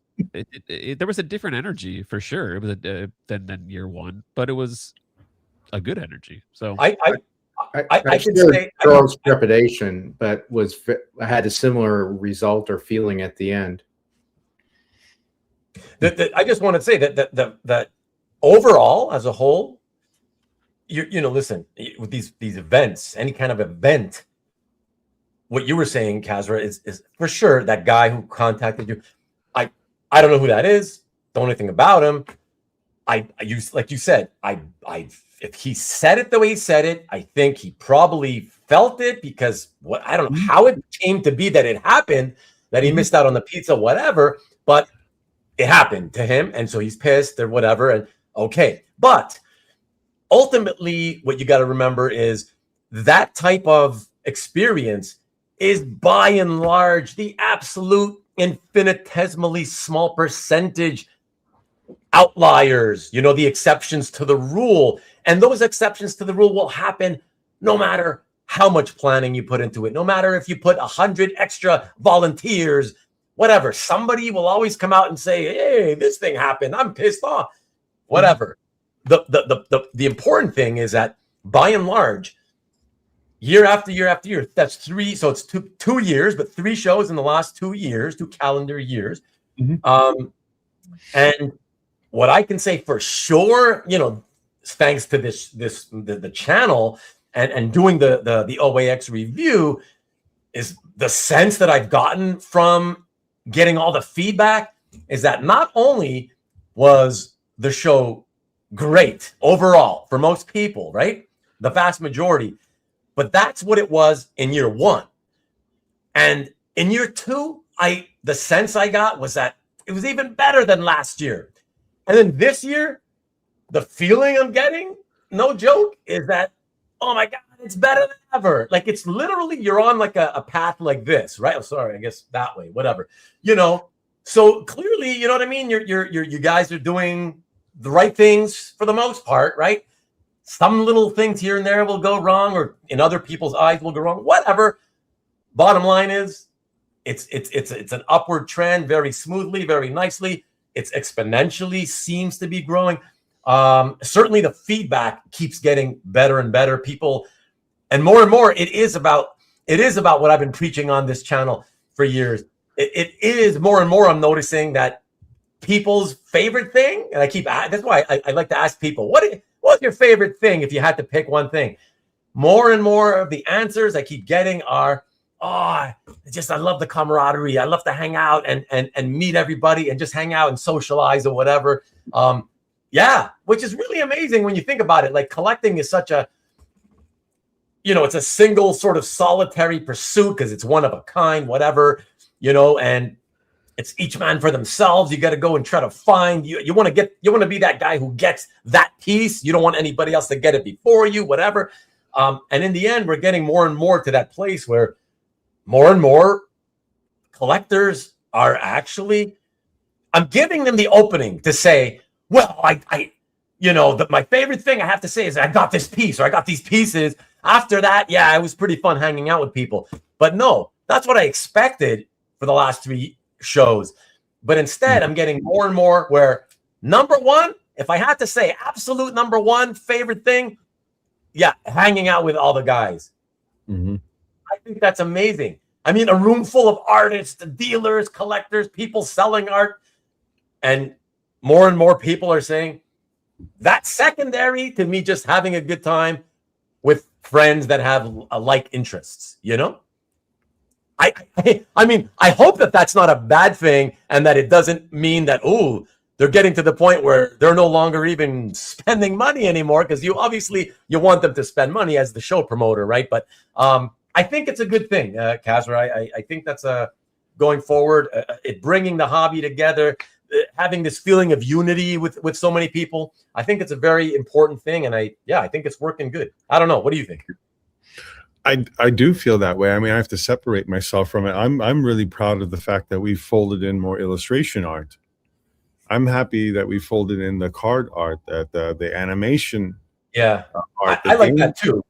there was a different energy for sure. It was than year 1, but it was a good energy. So I could say Charles' trepidation, but had a similar result or feeling at the end. I just want to say that overall, as a whole, listen, with these events, any kind of event, what you were saying, Kasra, is for sure that guy who contacted you. I don't know who that is. Don't know anything about him. Like you said, if he said it the way he said it, I think he probably felt it, because I don't know how it came to be that it happened, that he missed out on the pizza, whatever, but it happened to him. And so he's pissed or whatever. And okay. But ultimately, what you got to remember is that type of experience is by and large the absolute infinitesimally small percentage outliers, the exceptions to the rule. And those exceptions to the rule will happen no matter how much planning you put into it, no matter if you put 100 extra volunteers, whatever. Somebody will always come out and say, hey, this thing happened, I'm pissed off, whatever. The important thing is that by and large, year after year after year, that's three. So it's two years, but 3 shows in the last 2 years, 2 calendar years. And what I can say for sure, thanks to the channel and doing the OAX review, is the sense that I've gotten from getting all the feedback is that not only was the show great overall for most people, right? The vast majority, but that's what it was in year 1. And in year 2, the sense I got was that it was even better than last year. And then this year, the feeling I'm getting, no joke, is that, oh my God, it's better than ever. Like, it's literally, you're on like a path like this, right? Oh, sorry, I guess that way, whatever. So clearly, you know what I mean? You guys are doing the right things for the most part, right? Some little things here and there will go wrong, or in other people's eyes will go wrong, whatever. Bottom line is, it's an upward trend, very smoothly, very nicely. It's exponentially seems to be growing. Certainly the feedback keeps getting better and better. People, and more, it is about what I've been preaching on this channel for years. It is more and more, I'm noticing that people's favorite thing, and that's why I like to ask people, what's your favorite thing if you had to pick one thing? More and more of the answers I keep getting are, I love the camaraderie. I love to hang out and meet everybody and just hang out and socialize or whatever. Which is really amazing when you think about it. Like, collecting is such a, it's a single sort of solitary pursuit because it's one of a kind, whatever, and it's each man for themselves. You got to go and try to find, you want to be that guy who gets that piece. You don't want anybody else to get it before you, whatever. And in the end, we're getting more and more to that place where more and more collectors are actually, I'm giving them the opening to say, well, my favorite thing I have to say is I got this piece, or I got these pieces. After that, it was pretty fun hanging out with people. But no, that's what I expected for the last 3 shows. But instead, I'm getting more and more where number 1, if I had to say absolute number 1 favorite thing, hanging out with all the guys. I think that's amazing. I mean, a room full of artists, dealers, collectors, people selling art. And more people are saying that's secondary to me just having a good time with friends that have like interests, I mean, I hope that that's not a bad thing, and that it doesn't mean that, they're getting to the point where they're no longer even spending money anymore, because you want them to spend money as the show promoter, right? But I think it's a good thing, Kasra. I think that's going forward, it bringing the hobby together, having this feeling of unity with so many people. I think it's a very important thing, and I think it's working good. I don't know. What do you think? I do feel that way. I mean, I have to separate myself from it. I'm really proud of the fact that we folded in more illustration art. I'm happy that we folded in the card art, that the animation. Art. I like that too.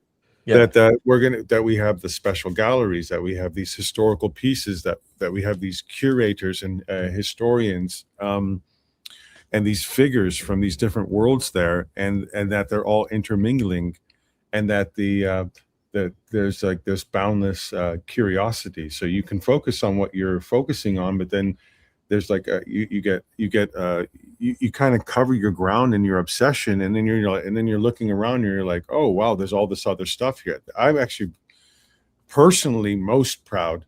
That we have the special galleries, that we have these historical pieces, that we have these curators and historians, and these figures from these different worlds there, and that they're all intermingling, and that that there's like this boundless curiosity. So you can focus on what you're focusing on, but then there's like you kind of cover your ground in your obsession, and then you're looking around and you're like, oh wow, there's all this other stuff here. I'm actually personally most proud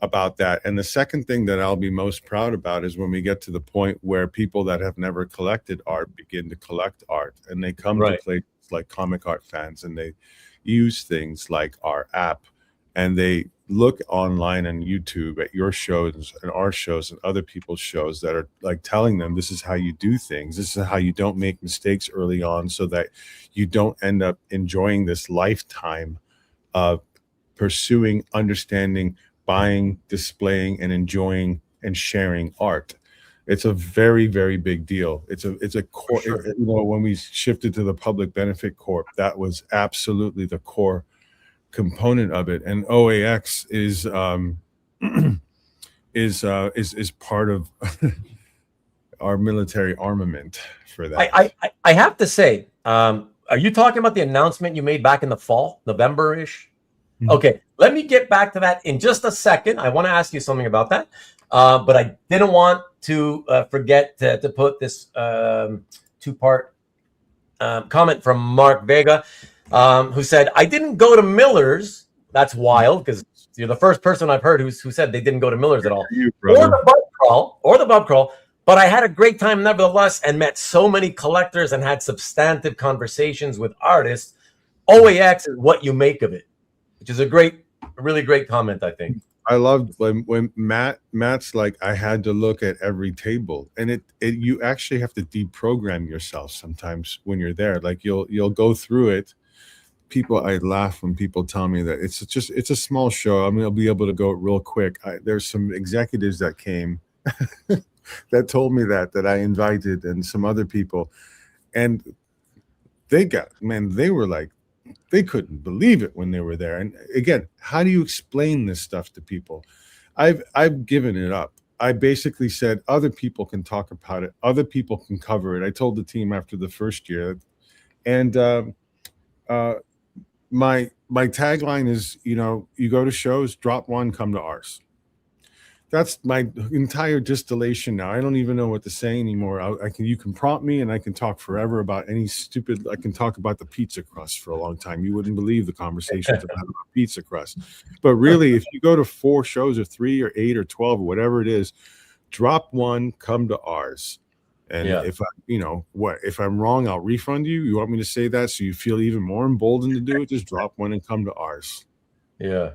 about that. And the second thing that I'll be most proud about is when we get to the point where people that have never collected art begin to collect art, and they come to places like Comic Art Fans, and they use things like our app, and they look online on YouTube at your shows and our shows and other people's shows that are like telling them, this is how you do things. This is how you don't make mistakes early on, so that you don't end up enjoying this lifetime of pursuing, understanding, buying, displaying, and enjoying and sharing art. It's a very, very big deal. It's a core. Sure. When we shifted to the public benefit corp, that was absolutely the core component of it. And OAX is part of our military armament for that. I have to say, are you talking about the announcement you made back in the fall, November-ish? Mm-hmm. Okay, let me get back to that in just a second. I want to ask you something about that, but I didn't want to forget to put this two-part comment from Mark Vega, who said, "I didn't go to Miller's." That's wild, because you're the first person I've heard who said they didn't go to Miller's at all, or the pub crawl. But I had a great time nevertheless, and met so many collectors and had substantive conversations with artists. OAX is what you make of it, which is a really great comment, I think. I loved when Matt's like, I had to look at every table, and you actually have to deprogram yourself sometimes when you're there. Like you'll go through it. I laugh when people tell me that it's a small show. I mean, I'll be able to go real quick. There's some executives that came that told me that I invited, and some other people, and they were like, they couldn't believe it when they were there. And again, how do you explain this stuff to people? I've given it up. I basically said other people can talk about it, other people can cover it. I told the team after the first year, and my tagline is, you go to shows, drop one, come to ours. That's my entire distillation now. I don't even know what to say anymore. You can prompt me, and I can talk forever about any stupid. I can talk about the pizza crust for a long time. You wouldn't believe the conversations about pizza crust. But really, if you go to 4 shows or 3 or 8 or 12 or whatever it is, drop one, come to ours. And if I'm wrong, I'll refund you. You want me to say that so you feel even more emboldened to do it? Just drop one and come to ours. Yeah.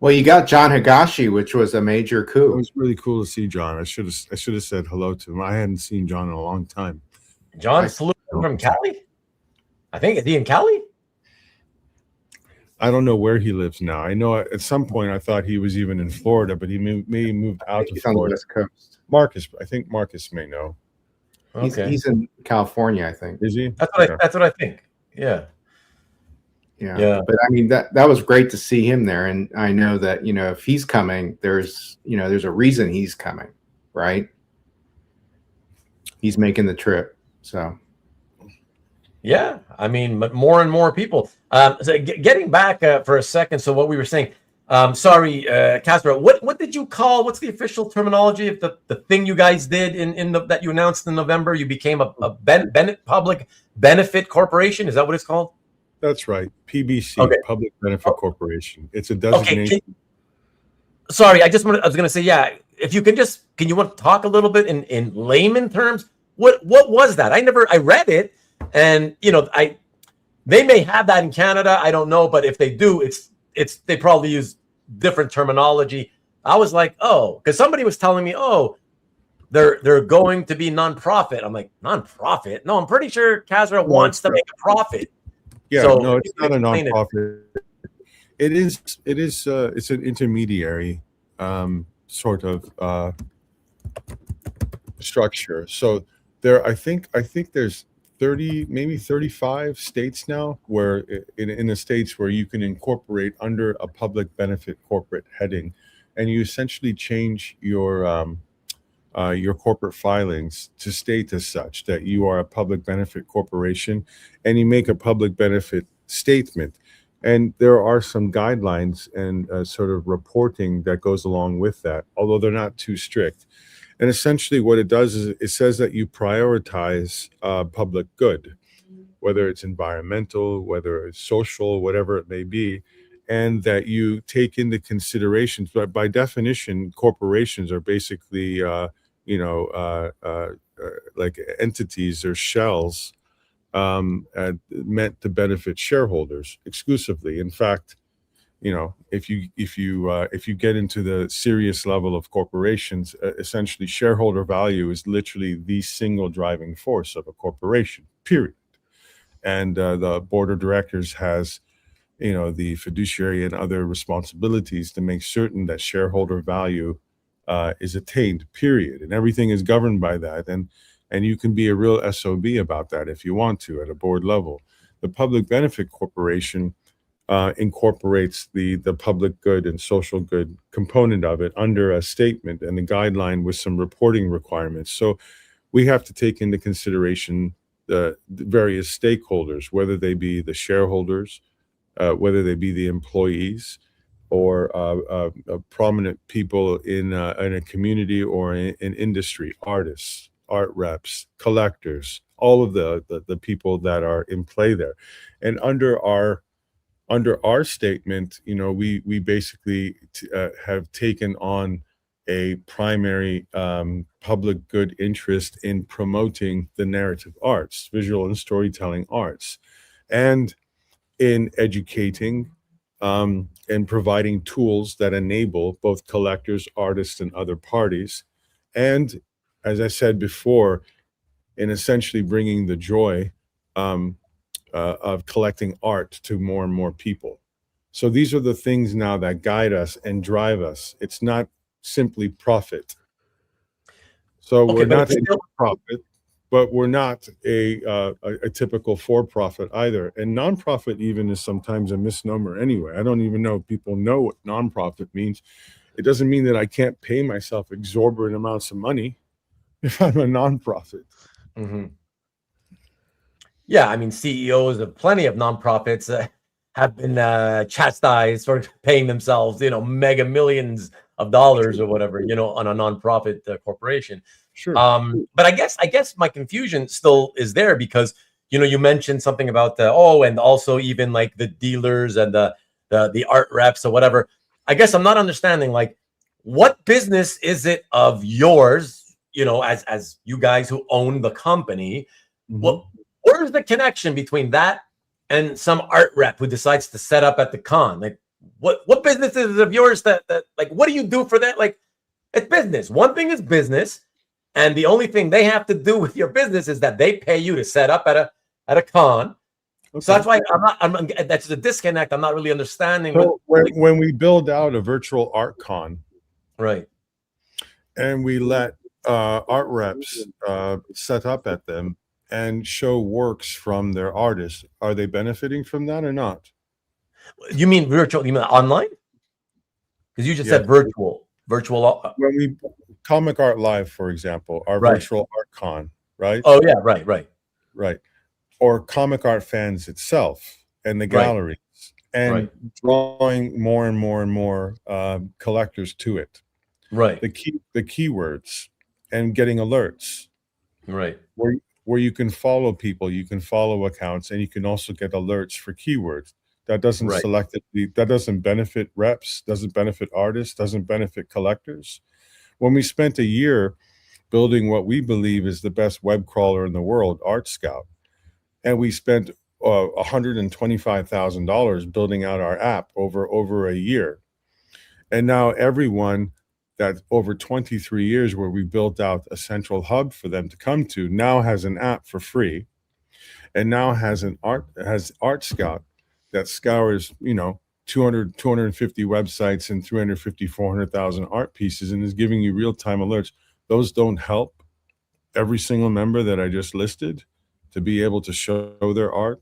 Well, you got John Higashi, which was a major coup. It was really cool to see John. I should have said hello to him. I hadn't seen John in a long time. John flew from Cali? I think, is he in Cali? I don't know where he lives now. I know at some point I thought he was even in Florida, but he moved out to Florida. On the West Coast. I think Marcus may know. Okay. He's in California, I think. Is he? That's what I think. Yeah. Yeah. But I mean, that was great to see him there. And I know that, if he's coming, there's a reason he's coming, right? He's making the trip. So. Yeah. I mean, but more and more people. So getting back for a second. So what we were saying, sorry, Kasra, what did you call, what's the official terminology of the thing you guys did that you announced in November? You became a public benefit corporation. Is that what it's called? That's right. PBC, okay. Public Benefit Corporation. It's a designation. Okay. Sorry, I was going to say, if you can want to talk a little bit in layman terms? What was that? I read it, and they may have that in Canada. I don't know, but if they do, they probably use different terminology. I was like, because somebody was telling me, they're going to be nonprofit. I'm like, nonprofit? No, I'm pretty sure Kasra wants to make a profit. Yeah, so, no, it's not a nonprofit. It's an intermediary sort of structure. So I think there's 30, maybe 35 states now where in the states where you can incorporate under a public benefit corporate heading, and you essentially change your corporate filings to state as such that you are a public benefit corporation, and you make a public benefit statement. And there are some guidelines and sort of reporting that goes along with that, although they're not too strict. And essentially what it does is it says that you prioritize public good, whether it's environmental, whether it's social, whatever it may be, and that you take into considerations. But by definition, corporations are basically like entities or shells meant to benefit shareholders exclusively. In fact, if you get into the serious level of corporations, essentially shareholder value is literally the single driving force of a corporation, period. And the board of directors has the fiduciary and other responsibilities to make certain that shareholder value is attained, period. And everything is governed by that. And you can be a real SOB about that if you want to at a board level. The Public Benefit Corporation incorporates the public good and social good component of it under a statement and a guideline with some reporting requirements. So we have to take into consideration the various stakeholders, whether they be the shareholders, whether they be the employees, or prominent people in a community or in industry, artists, art reps, collectors, all of the people that are in play there. And under our statement, we basically have taken on a primary public good interest in promoting the narrative arts, visual and storytelling arts, and in educating and providing tools that enable both collectors, artists, and other parties. And as I said before, in essentially bringing the joy of collecting art to more and more people. So these are the things now that guide us and drive us. It's not simply profit. So we're not a profit, but we're not a typical for-profit either. And nonprofit even is sometimes a misnomer anyway. I don't even know if people know what nonprofit means. It doesn't mean that I can't pay myself exorbitant amounts of money if I'm a nonprofit. Mm-hmm. Yeah, I mean, CEOs of plenty of nonprofits have been chastised for paying themselves, mega millions of dollars or whatever, on a nonprofit corporation. Sure. But I guess my confusion still is there because, you mentioned something about and also even like the dealers and the art reps or whatever. I guess I'm not understanding, like, what business is it of yours, as you guys who own the company? Mm-hmm. Where's the connection between that and some art rep who decides to set up at the con? Like, what business is it of yours that like, what do you do for that? Like, it's business. One thing is business, and the only thing they have to do with your business is that they pay you to set up at a con. Okay. So that's why that's the disconnect. I'm not really understanding. So when we build out a virtual art con, right, and we let art reps set up at them and show works from their artists, are they benefiting from that or not? You mean virtual? You mean online? Because you just said virtual. Virtual. When we Comic Art Live, for example, our virtual art con, right? Oh yeah, right. Or Comic Art Fans itself and the galleries, and drawing more and more and more collectors to it. Right. The keywords and getting alerts. Right. Where you can follow people, you can follow accounts, and you can also get alerts for keywords. That doesn't that doesn't benefit reps, doesn't benefit artists, doesn't benefit collectors. When we spent a year building what we believe is the best web crawler in the world, Art Scout, and we spent $125,000 building out our app over a year, and now everyone that over 23 years where we built out a central hub for them to come to now has an app for free, and now has Art Scout that scours 250 websites and 400,000 art pieces and is giving you real-time alerts. Those don't help every single member that I just listed to be able to show their art,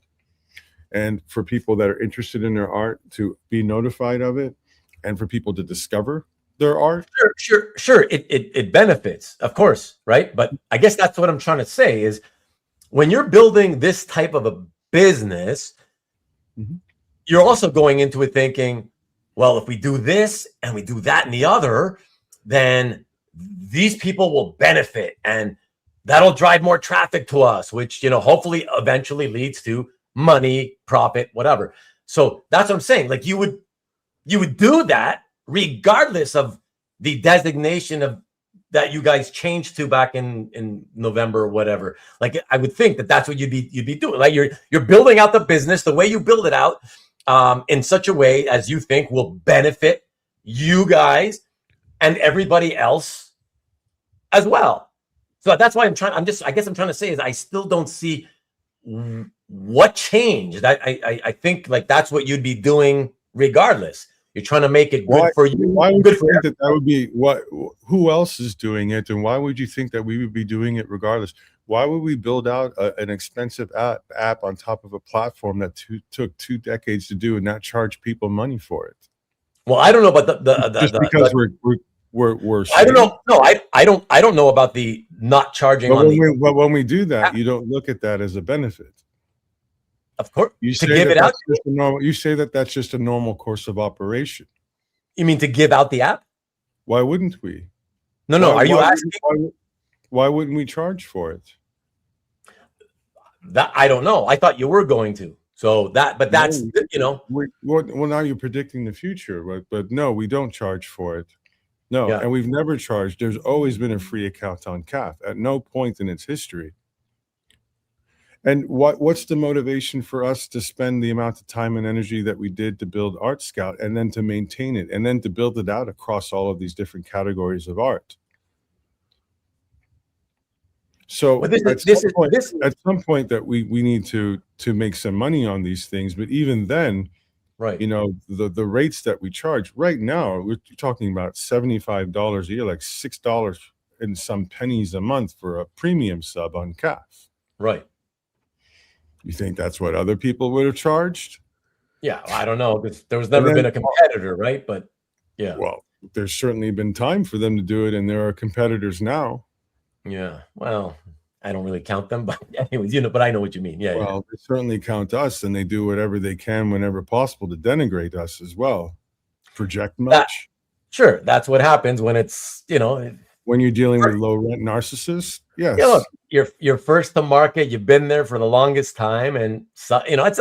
and for people that are interested in their art to be notified of it, and for people to discover their art. Sure. It benefits, of course, right? But I guess that's what I'm trying to say is when you're building this type of a business, you're also going into it thinking, well, if we do this and we do that and the other, then these people will benefit and that'll drive more traffic to us, which, hopefully eventually leads to money, profit, whatever. So that's what I'm saying. Like you would do that regardless of the designation of that you guys changed to back in November or whatever. Like I would think that that's what you'd be doing. Like you're building out the business the way you build it out in such a way as you think will benefit you guys and everybody else as well. So that's why I guess I'm trying to say is I still don't see what changed? I think like that's what you'd be doing regardless. You're trying to make it good for you. Why would you think that would be what? Who else is doing it, and why would you think that we would be doing it regardless? Why would we build out an expensive app on top of a platform that took 2 decades to do and not charge people money for it? Well, I don't know about just because we're I don't know. No, I don't know about the not charging. But when we do that, you don't look at that as a benefit. Of course, you say you say that that's just a normal course of operation. You mean to give out the app? Why wouldn't we? No. Are you asking? Why wouldn't we charge for it? That I don't know. I thought you were going to. So that's you know. Well, now you're predicting the future, but no, we don't charge for it. No, and we've never charged. There's always been a free account on CAF at no point in its history. And what's the motivation for us to spend the amount of time and energy that we did to build Art Scout and then to maintain it and then to build it out across all of these different categories of art? So at some point that we need to make some money on these things, but even then, right? You know, the rates that we charge right now, we're talking about $75 a year, like $6 and some pennies a month for a premium sub on CAF. Right. You think that's what other people would have charged? Yeah, I don't know, because there was never been a competitor, right? But yeah. Well, there's certainly been time for them to do it, and there are competitors now. Yeah. Well, I don't really count them, but anyways, you know, but I know what you mean. Yeah. Well, they certainly count us, and they do whatever they can whenever possible to denigrate us as well. Project much? Sure. That's what happens when it's, you know, when you're dealing with low rent narcissists. Yes. Yeah, look, you're first to market. You've been there for the longest time, and so, you know, it's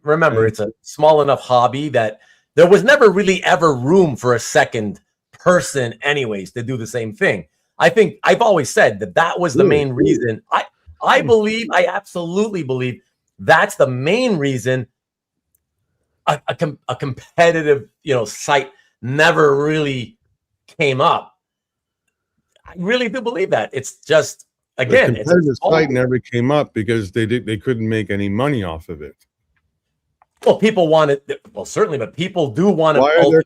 remember, it's a small enough hobby that there was never really ever room for a second person, anyways, to do the same thing. I think I've always said that was the main reason. I absolutely believe that's the main reason a competitive, you know, site never really came up. I really do believe that. It's just, again, the competitive site never came up because they couldn't make any money off of it. Well, people want it. Well, certainly, but people do want it.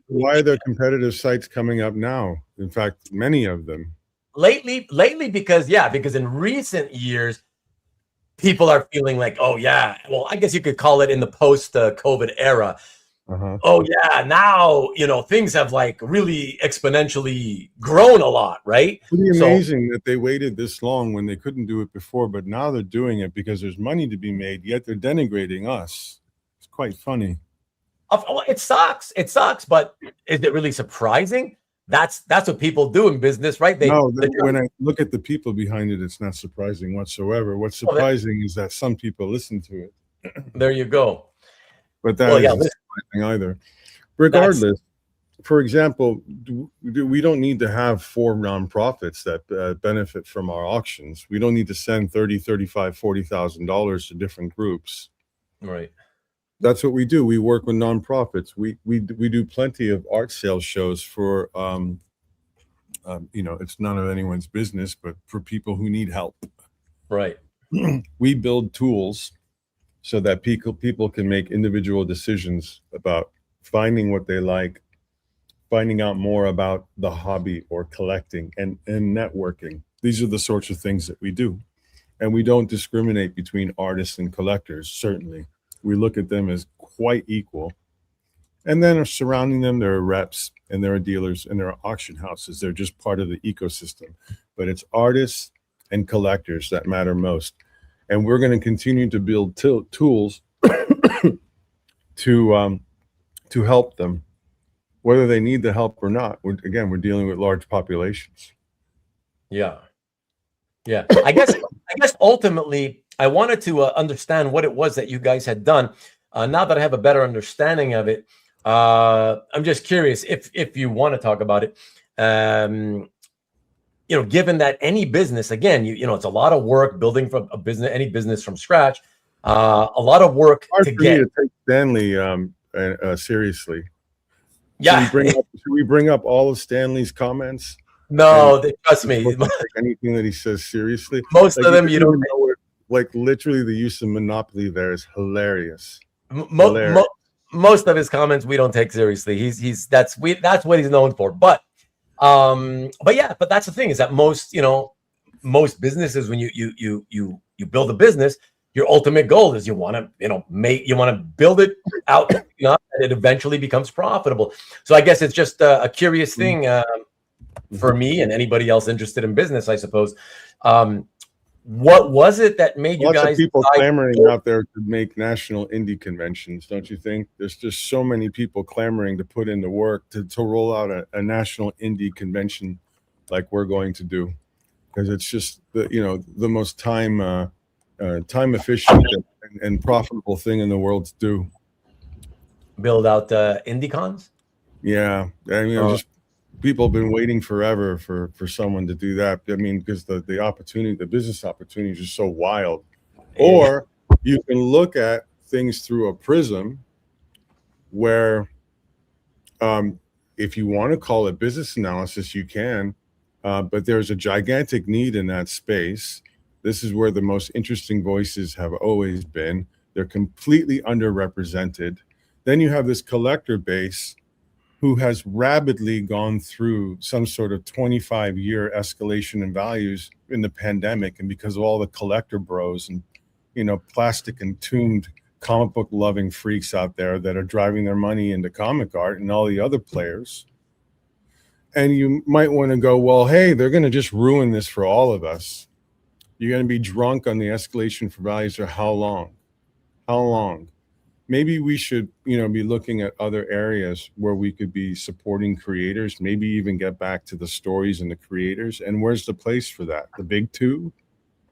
Why are there competitive sites coming up now? In fact, many of them. Lately, because in recent years, people are feeling like, oh yeah, well, I guess you could call it in the post-COVID era. Oh yeah, now, you know, things have like really exponentially grown a lot, right? Pretty amazing that they waited this long when they couldn't do it before, but now they're doing it because there's money to be made, yet they're denigrating us. It's quite funny. It sucks, but is it really surprising? That's what people do in business, right? When I look at the people behind it, it's not surprising whatsoever. What's surprising is that some people listen to it. There you go. But that isn't surprising either. Regardless, for example, we don't need to have 4 nonprofits that benefit from our auctions. We don't need to send $30,000, $35,000, $40,000 to different groups. Right. That's what we do. We work with nonprofits. We do plenty of art sales shows for, you know, it's none of anyone's business, but for people who need help. Right. We build tools so that people can make individual decisions about finding what they like, finding out more about the hobby or collecting and networking. These are the sorts of things that we do. And we don't discriminate between artists and collectors, certainly. We look at them as quite equal. And then surrounding them, there are reps and there are dealers and there are auction houses. They're just part of the ecosystem. But it's artists and collectors that matter most. And we're going to continue to build tools to help them, whether they need the help or not. We're dealing with large populations. Yeah. I guess ultimately, I wanted to understand what it was that you guys had done. Now that I have a better understanding of it, I'm just curious if you want to talk about it. You know, given that any business, again, you know, it's a lot of work building from a business, any business from scratch, a lot of work hard to for get. me to take Stanley seriously. Yeah. Should we bring up all of Stanley's comments? No, trust me. Take anything that he says seriously. Most of them you don't know Like literally, the use of monopoly there is hilarious. Most of his comments we don't take seriously. That's what he's known for. But that's the thing, is that most businesses, when you build a business, your ultimate goal is you want to build it out enough that it eventually becomes profitable. So I guess it's just a curious thing for me and anybody else interested in business, I suppose. What was it that made you guys? Lots of people clamoring out there to make national indie conventions, don't you think? There's just so many people clamoring to put in the work to roll out a national indie convention like we're going to do, because it's just the most time efficient and profitable thing in the world to do. Build out indie cons? Yeah, I mean, just people have been waiting forever for someone to do that. I mean, because the opportunity, the business opportunities are so wild. Or you can look at things through a prism where, if you want to call it business analysis, you can, but there's a gigantic need in that space. This is where the most interesting voices have always been. They're completely underrepresented. Then you have this collector base who has rapidly gone through some sort of 25-year escalation in values in the pandemic, and because of all the collector bros and plastic entombed comic book loving freaks out there that are driving their money into comic art and all the other players. And you might want to go, well, hey, they're going to just ruin this for all of us. You're going to be drunk on the escalation for values for how long? How long? Maybe we should, be looking at other areas where we could be supporting creators, maybe even get back to the stories and the creators. And where's the place for that? The big two?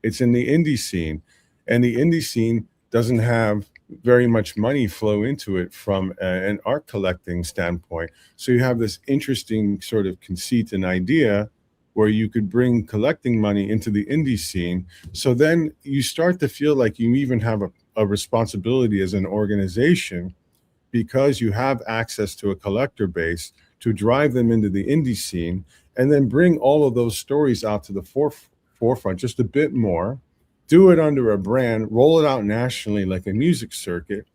It's in the indie scene. And the indie scene doesn't have very much money flow into it from an art collecting standpoint. So you have this interesting sort of conceit and idea where you could bring collecting money into the indie scene. So then you start to feel like you even have a responsibility as an organization, because you have access to a collector base, to drive them into the indie scene and then bring all of those stories out to the forefront just a bit more, do it under a brand, roll it out nationally like a music circuit,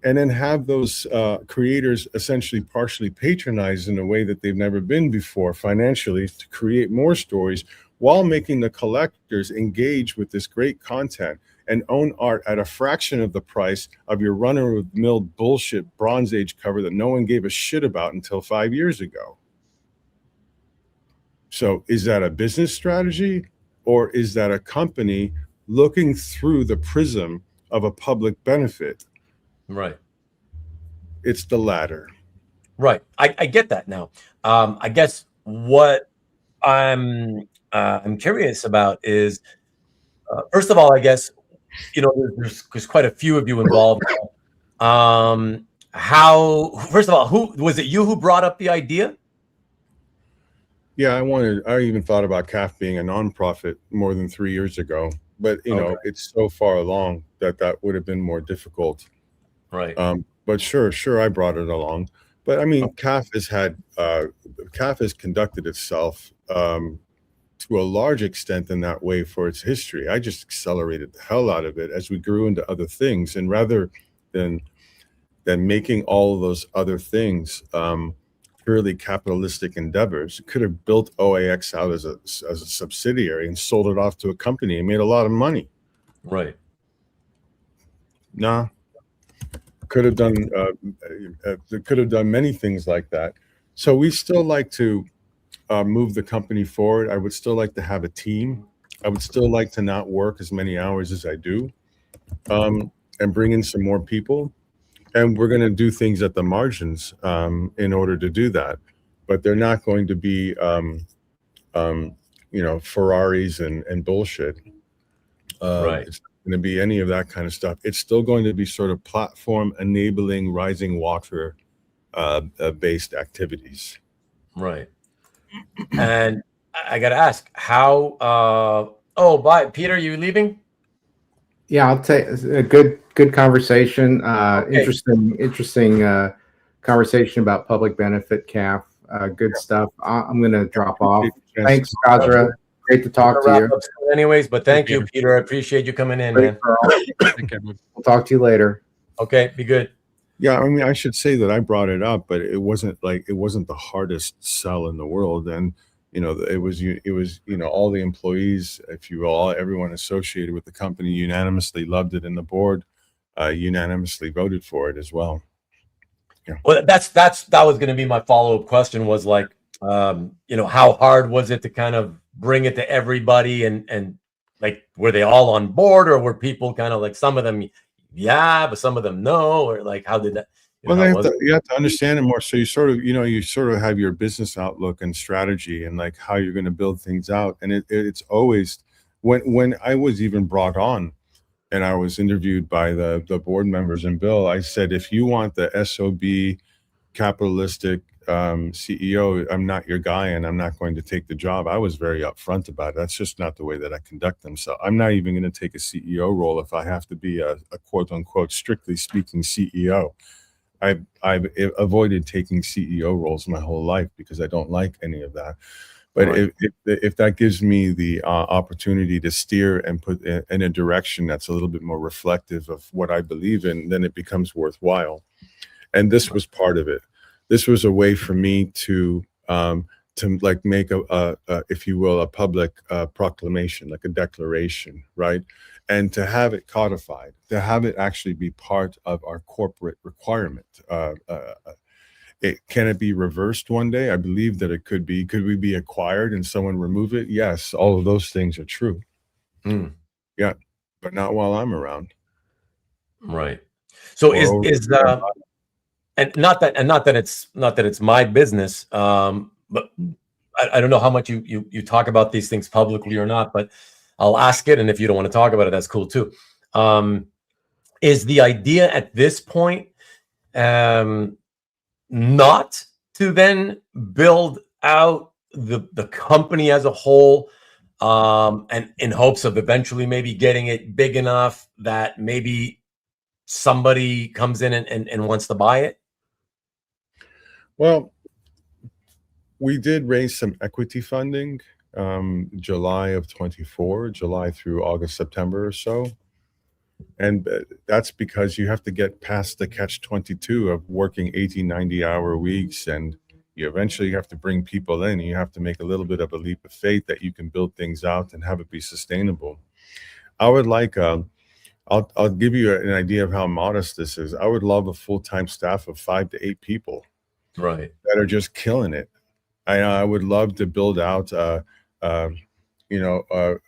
and then have those creators essentially partially patronized in a way that they've never been before financially, to create more stories while making the collectors engage with this great content and own art at a fraction of the price of your run-of-the-mill bullshit Bronze Age cover that no one gave a shit about until 5 years ago. So is that a business strategy, or is that a company looking through the prism of a public benefit? Right. It's the latter. Right. I get that now. I guess what I'm curious about is, first of all, I guess, there's quite a few of you involved. First of all, who was it? You who brought up the idea? Yeah, I even thought about CAF being a nonprofit more than 3 years ago, but it's so far along that would have been more difficult. Right. But sure, I brought it along. But I mean, CAF has conducted itself to a large extent in that way for its history. I just accelerated the hell out of it as we grew into other things, and rather than making all of those other things purely capitalistic endeavors, could have built OAX out as a subsidiary and sold it off to a company and made a lot of money. Right. Nah. Could have done many things like that. So we still like to move the company forward. I would still like to have a team. I would still like to not work as many hours as I do, and bring in some more people. And we're going to do things at the margins in order to do that. But they're not going to be, Ferraris and bullshit. Right. It's not going to be any of that kind of stuff. It's still going to be sort of platform enabling, rising water based activities. Right. And I got to ask, how? Bye, Peter. You leaving? Yeah, I'll take a good conversation. Okay. Interesting conversation about public benefit CAF. Good stuff. I'm going to drop off. Thanks, Kasra. Great to talk to you. Anyways, but thank you, Peter. I appreciate you coming in, man. We'll talk to you later. Okay, be good. Yeah, I mean, I should say that I brought it up, but it wasn't the hardest sell in the world, and it was all the employees, if you will, everyone associated with the company unanimously loved it, and the board unanimously voted for it as well. Yeah. Well, that was going to be my follow-up question, was like, how hard was it to kind of bring it to everybody, and like, were they all on board, or were people kind of like, some of them yeah, but some of them no, or like, how did that? Well, you have to understand it more. So you sort of have your business outlook and strategy, and like how you're going to build things out. And it's always, when I was even brought on, and I was interviewed by the board members and Bill, I said, if you want the SOB capitalistic CEO, I'm not your guy, and I'm not going to take the job. I was very upfront about it. That's just not the way that I conduct them. So I'm not even going to take a CEO role if I have to be a quote unquote, strictly speaking CEO. I've avoided taking CEO roles my whole life because I don't like any of that. But right. if that gives me the opportunity to steer and put in a direction that's a little bit more reflective of what I believe in, then it becomes worthwhile. And this was part of it. This was a way for me to like make if you will, a public proclamation, like a declaration, right? And to have it codified, to have it actually be part of our corporate requirement. Can it be reversed one day? I believe that it could be. Could we be acquired and someone remove it? Yes, all of those things are true. Yeah, but not while I'm around. Right. So and not that it's my business, but I don't know how much you talk about these things publicly or not, but I'll ask it, and if you don't want to talk about it, that's cool too. Is the idea at this point not to then build out the company as a whole, and in hopes of eventually maybe getting it big enough that maybe somebody comes in and wants to buy it? Well, we did raise some equity funding July of 24, July through August, September or so. And that's because you have to get past the catch-22 of working 80, 90-hour weeks, and you eventually have to bring people in. You have to make a little bit of a leap of faith that you can build things out and have it be sustainable. I would like, I'll give you an idea of how modest this is. I would love a full-time staff of 5 to 8 people, right, that are just killing it. I would love to build out a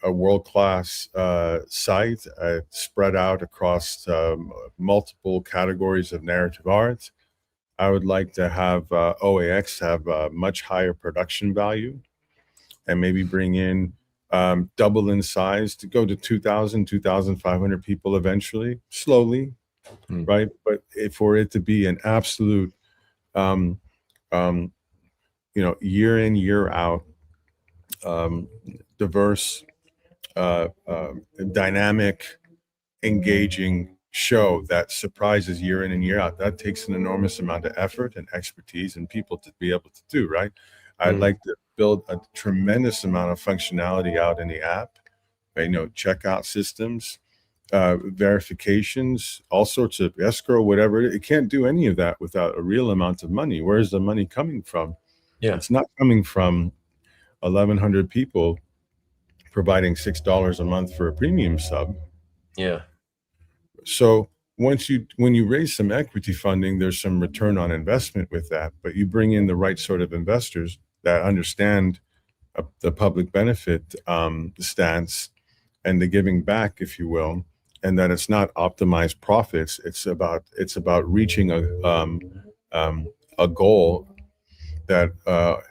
world-class site spread out across multiple categories of narrative art. I would like to have OAX have a much higher production value, and maybe bring in double in size to go to 2,000, 2,500 people eventually, slowly, right? But for it to be an absolute, year in, year out, diverse, dynamic, engaging show that surprises year in and year out, that takes an enormous amount of effort and expertise and people to be able to do, right? I'd like to build a tremendous amount of functionality out in the app, checkout systems, verifications, all sorts of escrow, whatever. It can't do any of that without a real amount of money. Where's the money coming from? Yeah, it's not coming from 1,100 people providing $6 a month for a premium sub. Yeah. So when you raise some equity funding, there's some return on investment with that, but you bring in the right sort of investors that understand the public benefit stance and the giving back, if you will, and that it's not optimized profits. It's about reaching a goal that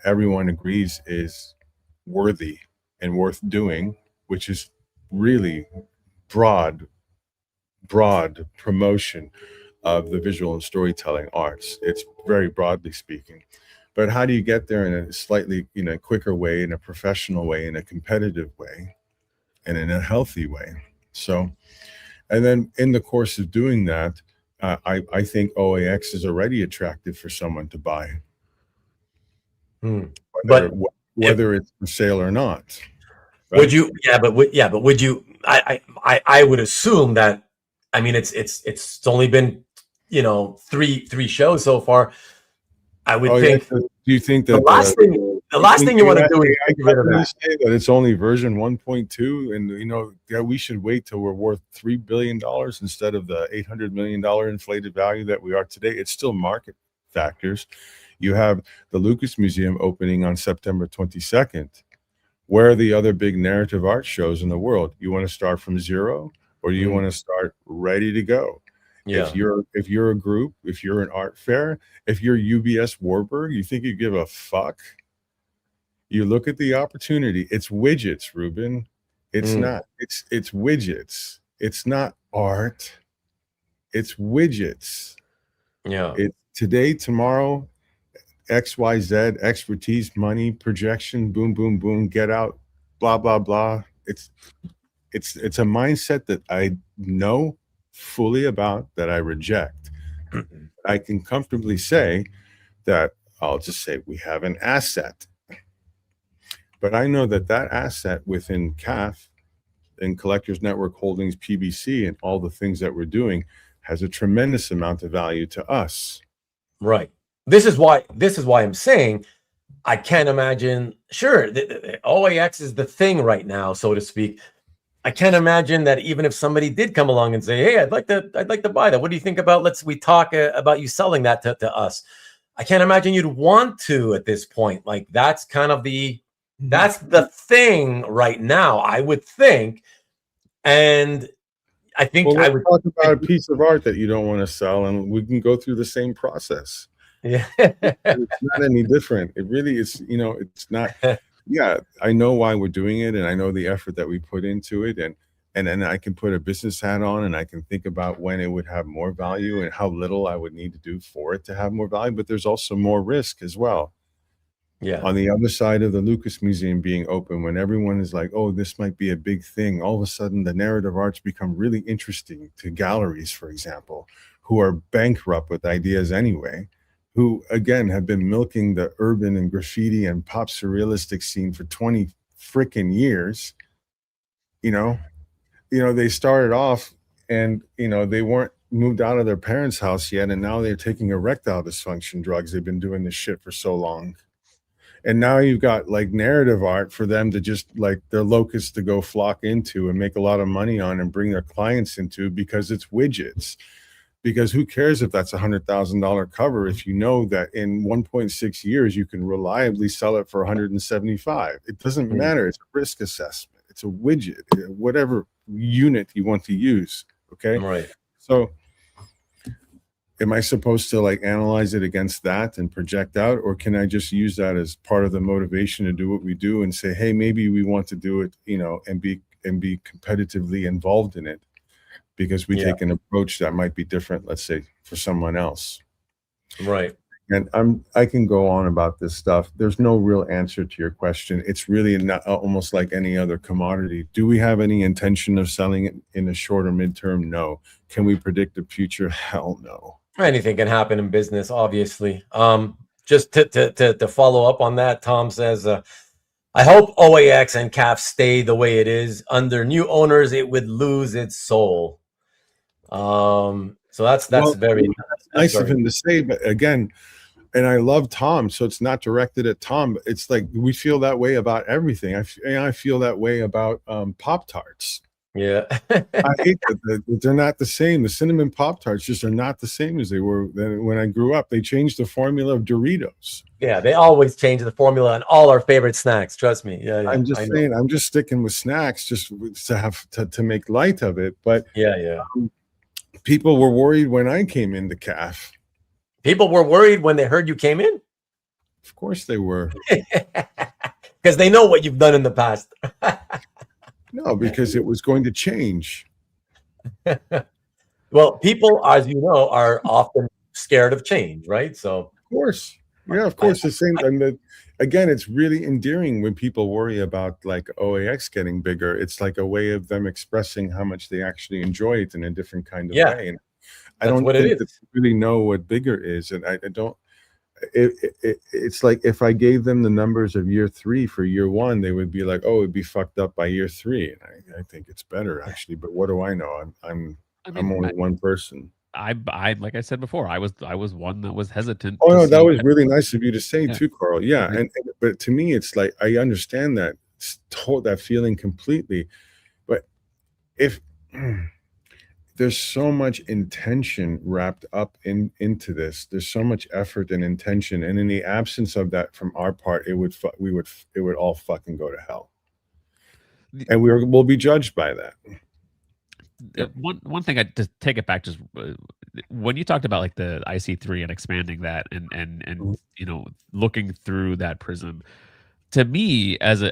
everyone agrees is worthy and worth doing, which is really broad promotion of the visual and storytelling arts. It's very broadly speaking. But how do you get there in a slightly, quicker way, in a professional way, in a competitive way, and in a healthy way? So, and then in the course of doing that, I think OAX is already attractive for someone to buy. Whether it's for sale or not. Right? Would you? Yeah, but would you? I would assume that. I mean, it's only been, you know, three shows so far. I would think. Yeah. Do you think that the last thing you want to do is get rid of that? Say that it's only version 1.2, and you know, yeah, we should wait till we're worth $3 billion instead of the $800 million inflated value that we are today. It's still market factors. You have the Lucas Museum opening on September 22nd. Where are the other big narrative art shows in the world? You want to start from zero, or do you want to start ready to go? Yeah. If you're a group, if you're an art fair, if you're UBS Warburg, you think you give a fuck? You look at the opportunity. It's widgets, Ruben. It's not. It's widgets. It's not art. It's widgets. Yeah. It's today, tomorrow, XYZ, expertise, money, projection, boom, boom, boom, get out, blah, blah, blah. It's a mindset that I know fully about, that I reject. I can comfortably say that I'll just say we have an asset. But I know that asset within CAF and Collectors Network Holdings, PBC, and all the things that we're doing has a tremendous amount of value to us. Right. This is why I'm saying I can't imagine. Sure, the OAX is the thing right now, so to speak. I can't imagine that even if somebody did come along and say, "Hey, I'd like to buy that. What do you think about? We talk about you selling that to us." I can't imagine you'd want to at this point. Like that's kind of that's the thing right now, I would think. And I think I would talk about a piece of art that you don't want to sell, and we can go through the same process. Yeah. It's not any different. It really is, you know, it's not. Yeah, I know why we're doing it, and I know the effort that we put into it, and then I can put a business hat on, and I can think about when it would have more value and how little I would need to do for it to have more value. But there's also more risk as well. Yeah. On the other side of the Lucas Museum being open, when everyone is like, "Oh, this might be a big thing," all of a sudden the narrative arts become really interesting to galleries, for example, who are bankrupt with ideas anyway, who again have been milking the urban and graffiti and pop surrealistic scene for 20 freaking years. You know, they started off and, you know, they weren't moved out of their parents' house yet, and now they're taking erectile dysfunction drugs. They've been doing this shit for so long. And now you've got like narrative art for them to just like their locus to go flock into and make a lot of money on and bring their clients into, because it's widgets. Because who cares if that's $100,000 cover if you know that in 1.6 years you can reliably sell it for 175? It doesn't matter. It's a risk assessment. It's a widget, whatever unit you want to use. Okay. Right. So am I supposed to like analyze it against that and project out, or can I just use that as part of the motivation to do what we do and say, hey, maybe we want to do it, you know, and be competitively involved in it? Because we take an approach that might be different, let's say, for someone else. Right. And I can go on about this stuff. There's no real answer to your question. It's really not almost like any other commodity. Do we have any intention of selling it in the short or midterm? No. Can we predict the future? Hell no. Anything can happen in business, obviously. Just to follow up on that, Tom says, I hope OAX and CAF stay the way it is. Under new owners, it would lose its soul. So that's very nice of him to say, but again, and I love Tom, so it's not directed at Tom, but it's like we feel that way about everything. I feel that way about Pop-Tarts. Yeah. I hate that they're not the same. The cinnamon Pop-Tarts just are not the same as they were when I grew up. They changed the formula of Doritos. Yeah, they always change the formula on all our favorite snacks. Trust me. Yeah, I'm just saying. I'm just sticking with snacks just to have to make light of it. But people were worried when I came into CAF. People were worried when they heard you came in? Of course they were. Because they know what you've done in the past. No, because it was going to change. Well, people, as you know, are often scared of change, right? So, of course. Yeah, of course. The same thing. Again, it's really endearing when people worry about like OAX getting bigger. It's like a way of them expressing how much they actually enjoy it in a different kind of way. And I don't think that they really know what bigger is. And I don't, it's like if I gave them the numbers of year 3 for year 1, they would be like, oh, it'd be fucked up by year 3. And I think it's better actually, but what do I know? I'm only one person. I like I said before, I was one that was hesitant. Oh no, that was really nice of you to say too, Carl. Yeah, Mhm. but to me, it's like I understand that that feeling completely. But if there's so much intention wrapped up into this, there's so much effort and intention, and in the absence of that from our part, it would all fucking go to hell, and we'll be judged by that. One thing I to take it back, just when you talked about like the IC3 and expanding that and you know, looking through that prism, to me as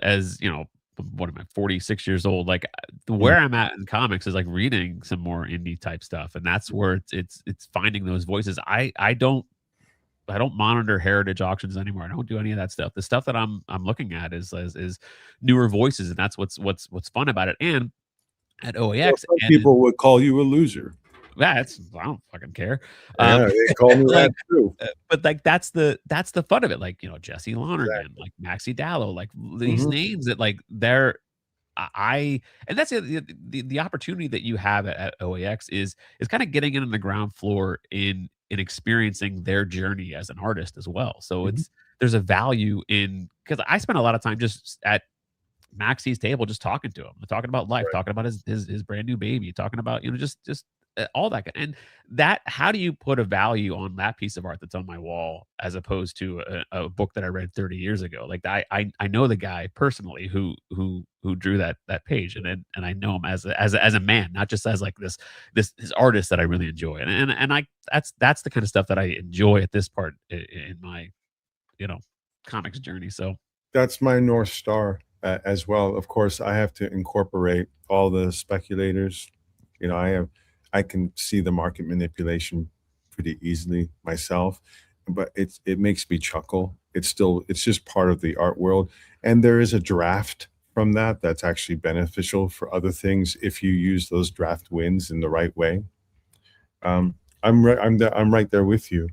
you know, what am I, 46 years old, like where I'm at in comics is like reading some more indie type stuff, and that's where it's finding those voices. I don't monitor heritage auctions anymore. I don't do any of that stuff. The stuff that I'm looking at is newer voices, and that's what's fun about it. And at OAX, some people would call you a loser. I don't fucking care. Yeah, they call me like, that too. But like that's the fun of it. Like, you know, Jesse Lonergan, like Maxi Dallo, like these names that like they're and that's the opportunity that you have at OAX is kind of getting in on the ground floor in experiencing their journey as an artist as well. So there's a value in, because I spent a lot of time just at Maxi's table, just talking to him, talking about life, talking about his brand new baby, talking about, you know, just all that. And that, how do you put a value on that piece of art that's on my wall as opposed to a book that I read 30 years ago? Like I know the guy personally who drew that page, and I know him as a man, not just as like this artist that I really enjoy. And I that's the kind of stuff that I enjoy at this part in my, you know, comics journey. So that's my North Star. As well, of course, I have to incorporate all the speculators. You know, I can see the market manipulation pretty easily myself, but it makes me chuckle. It's just part of the art world, and there is a draft from that's actually beneficial for other things if you use those draft wins in the right way. I'm right there with you.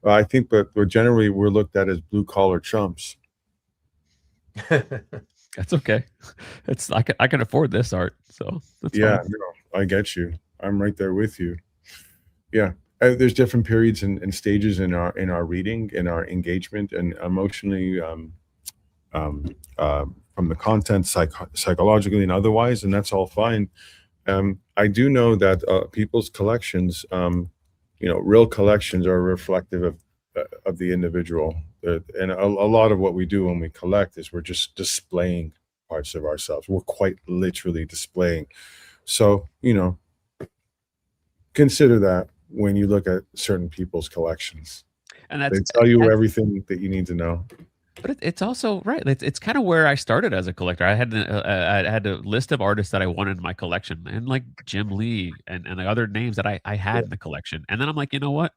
I think, but generally we're looked at as blue collar chumps. That's okay. I can afford this art, so that's fine. No, I get you. I'm right there with you. Yeah, there's different periods and stages in our reading, in our engagement, and emotionally, from the content, psychologically and otherwise, and that's all fine. I do know that people's collections, you know, real collections are reflective of the individual. And a lot of what we do when we collect is we're just displaying parts of ourselves. We're quite literally displaying. So, you know, consider that when you look at certain people's collections. And they tell you everything that you need to know. But it's also right. It's kind of where I started as a collector. I had a list of artists that I wanted in my collection, and like Jim Lee and the other names that I had in the collection. And then I'm like, you know what?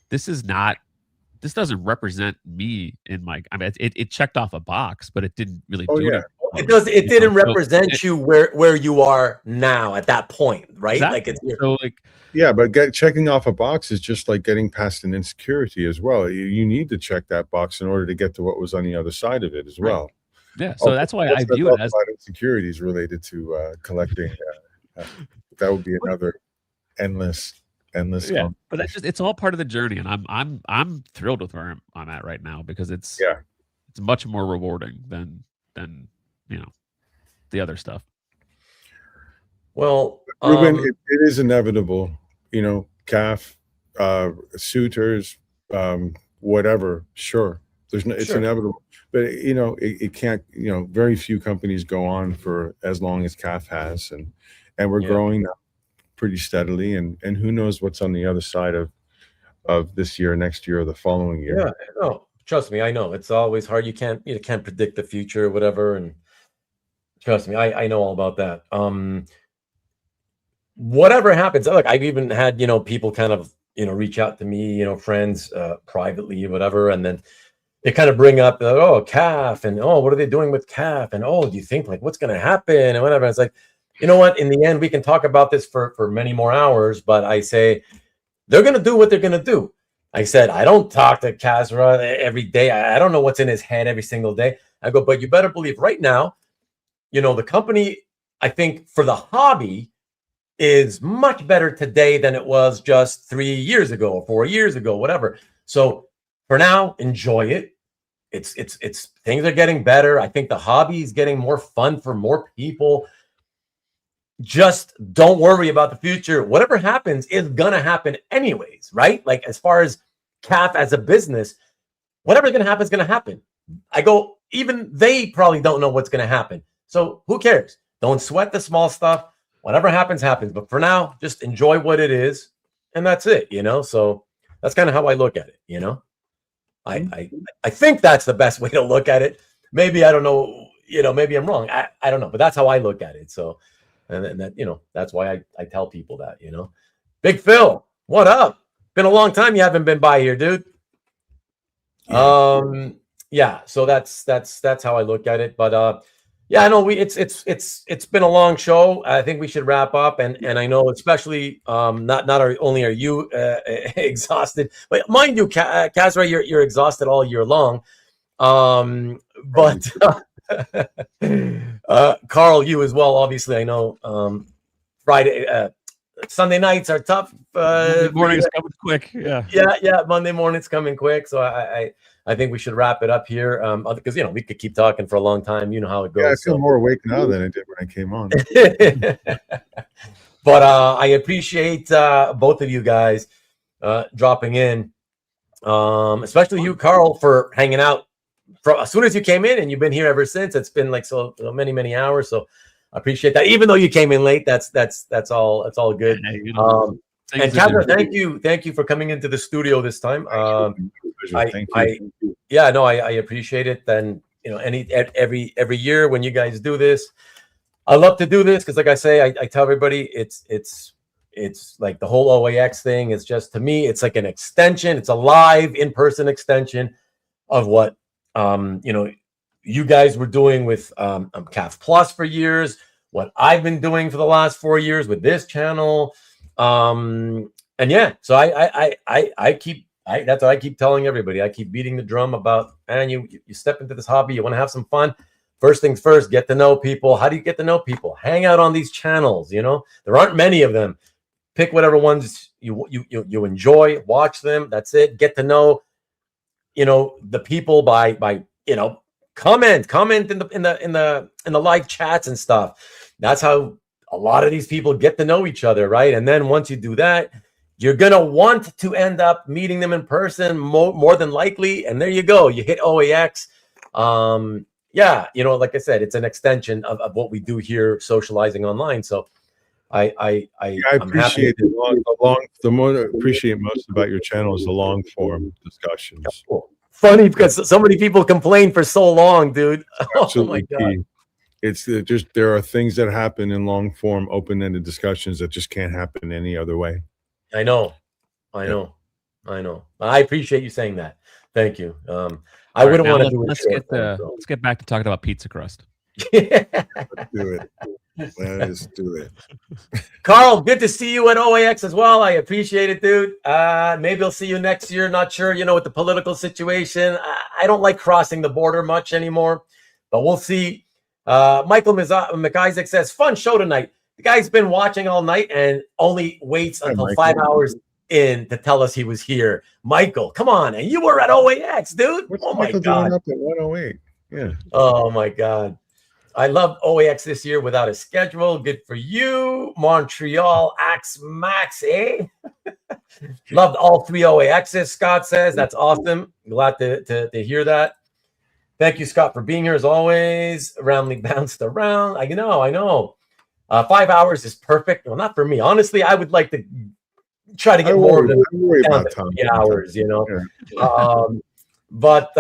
This doesn't represent me in my, I mean, it checked off a box, but it didn't really do anything. It didn't represent you where you are now at that point, right? Exactly. Yeah, but checking off a box is just like getting past an insecurity as well. You need to check that box in order to get to what was on the other side of it as well. Yeah, so that's why I view it as insecurities related to collecting. That would be another endless. Yeah, but it's all part of the journey, and I'm thrilled with where I'm at right now, because it's much more rewarding than you know, the other stuff. Well, Ruben, it is inevitable, you know, CAF, suitors, whatever. Sure, it's inevitable, but you know, it can't. You know, very few companies go on for as long as CAF has, and we're growing now pretty steadily, and who knows what's on the other side of this year, next year, or the following year. Yeah, no, trust me, I know it's always hard. You can't predict the future or whatever, and trust me, I know all about that. Whatever happens, look, I've even had, you know, people kind of, you know, reach out to me, you know, friends privately, whatever, and then they kind of bring up, oh, CAF, and oh, what are they doing with CAF, and oh, do you think like what's going to happen, and whatever. And it's like, you know what? In the end, we can talk about this for many more hours, but I say they're going to do what they're going to do. I said, I don't talk to Kasra every day. I don't know what's in his head every single day. I go, but you better believe right now, the company, I think for the hobby is much better today than it was just 3 years ago or 4 years ago, whatever. So for now, enjoy it. It's things are getting better. I think the hobby is getting more fun for more people. Just don't worry about the future. Whatever happens is gonna happen anyways, right? Like as far as CAF as a business, whatever's gonna happen is gonna happen. I go, even they probably don't know what's gonna happen. So who cares? Don't sweat the small stuff. Whatever happens, happens. But for now, just enjoy what it is, and that's it. So that's kind of how I look at it. I think that's the best way to look at it. Maybe I don't know. Maybe I'm wrong. I don't know, but that's how I look at it. So. And that, that's why I tell people that, Big Phil, what up? Been a long time you haven't been by here, dude. Yeah, so that's how I look at it. But yeah, I know it's been a long show. I think we should wrap up, and I know especially not only are you exhausted, but mind you, Kasra, you're exhausted all year long. But Carl, you as well. Obviously, I know Sunday nights are tough. Monday morning's coming quick. Yeah. Monday morning's coming quick. So I think we should wrap it up here because we could keep talking for a long time. You know how it goes. Yeah, I feel more awake now than I did when I came on. But I appreciate both of you guys dropping in, especially you, Carl, for hanging out. As soon as you came in, and you've been here ever since. It's been like so many hours. So I appreciate that. Even though you came in late, that's all good. And Kasra, thank you for coming into the studio this time. I appreciate it. And every year when you guys do this, I love to do this because, like I say, I tell everybody it's like the whole OAX thing is just, to me, it's like an extension. It's a live in-person extension of what you guys were doing with CAF Plus for years, what I've been doing for the last 4 years with this channel. And yeah, so that's what I keep telling everybody. I keep beating the drum about, man, you step into this hobby, you want to have some fun. First things first, get to know people. How do you get to know people? Hang out on these channels. There aren't many of them. Pick whatever ones you enjoy, watch them. That's it. Get to know the people by comment in the live chats and stuff. That's how a lot of these people get to know each other, right? And then once you do that, you're gonna want to end up meeting them in person more than likely. And there you go, you hit OAX. Yeah, like I said, it's an extension of what we do here, socializing online. So I appreciate the more I appreciate most about your channel is the long form discussions. Cool. Funny because so many people complain for so long, dude. Oh my God. It's just, there are things that happen in long form, open-ended discussions that just can't happen any other way. I know. I appreciate you saying that. Thank you. I wouldn't want to do it. Let's get back to talking about pizza crust. Let's do it. Let's do it. Carl, good to see you at OAX as well. I appreciate it, dude. Maybe I'll see you next year. Not sure, with the political situation. I don't like crossing the border much anymore, but we'll see. Michael McIsaac says, fun show tonight. The guy's been watching all night and only waits until 5 hours in to tell us he was here. Michael, come on. And you were at OAX, dude. What's oh Michael my God. Doing up at 108? Yeah. Oh my God. I love OAX this year without a schedule. Good for you. Montreal Axe Max, eh? Loved all 3 OAXs, Scott says. That's awesome. Glad to hear that. Thank you, Scott, for being here as always. Roundly bounced around. I know. 5 hours is perfect. Well, not for me. Honestly, I would like to try to get more than 3 hours, Yeah. But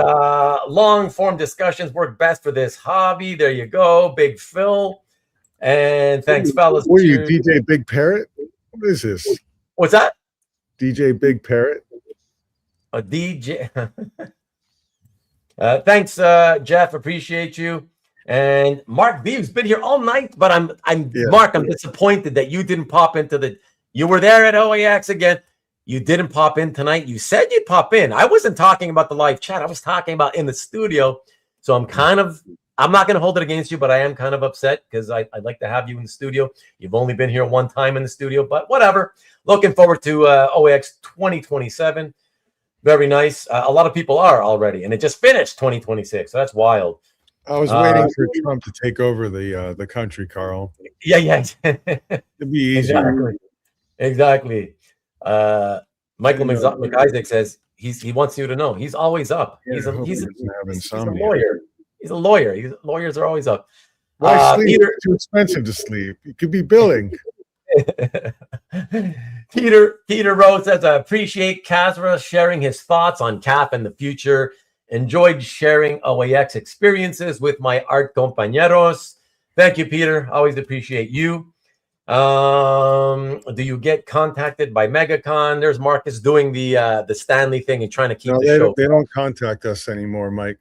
long form discussions work best for this hobby. There you go, Big Phil. And thanks, fellas. What are you, DJ Big Parrot? What is this? What's that? DJ Big Parrot? A DJ. Thanks, Jeff. Appreciate you. And Mark Beeves been here all night, but Mark, I'm disappointed that you didn't pop into you were there at OAX again. You didn't pop in tonight. You said you'd pop in. I wasn't talking about the live chat. I was talking about in the studio. So I'm not going to hold it against you, but I am kind of upset because I'd like to have you in the studio. You've only been here one time in the studio, but whatever. Looking forward to OAX 2027. Very nice. A lot of people are already, and it just finished 2026. So that's wild. I was waiting for Trump to take over the country, Carl. Yeah. It'd be easier. Exactly. Michael McIsaac says he wants you to know he's always up. He's a lawyer. He's a lawyer. Lawyers are always up. Why sleep? It's too expensive to sleep. You could be billing. Peter Rose says, I appreciate Kasra sharing his thoughts on CAF and the future. Enjoyed sharing OAX experiences with my art compañeros. Thank you, Peter. Always appreciate you. Do you get contacted by MegaCon? There's Marcus doing the Stanley thing and trying to keep the show. They don't contact us anymore, Mike.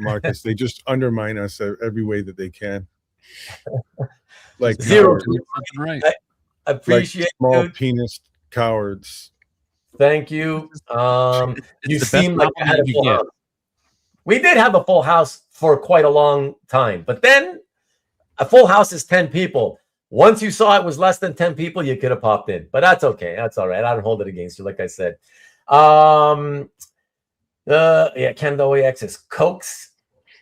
Marcus. They just undermine us every way that they can. Like zero. Right. I appreciate like small penis cowards. Thank you. You seem like you had a full house. We did have a full house for quite a long time, but then a full house is 10 people. Once you saw it was less than 10 people, you could have popped in, but that's okay. That's all right. I don't hold it against you, like I said. Canada OAX is Cokes.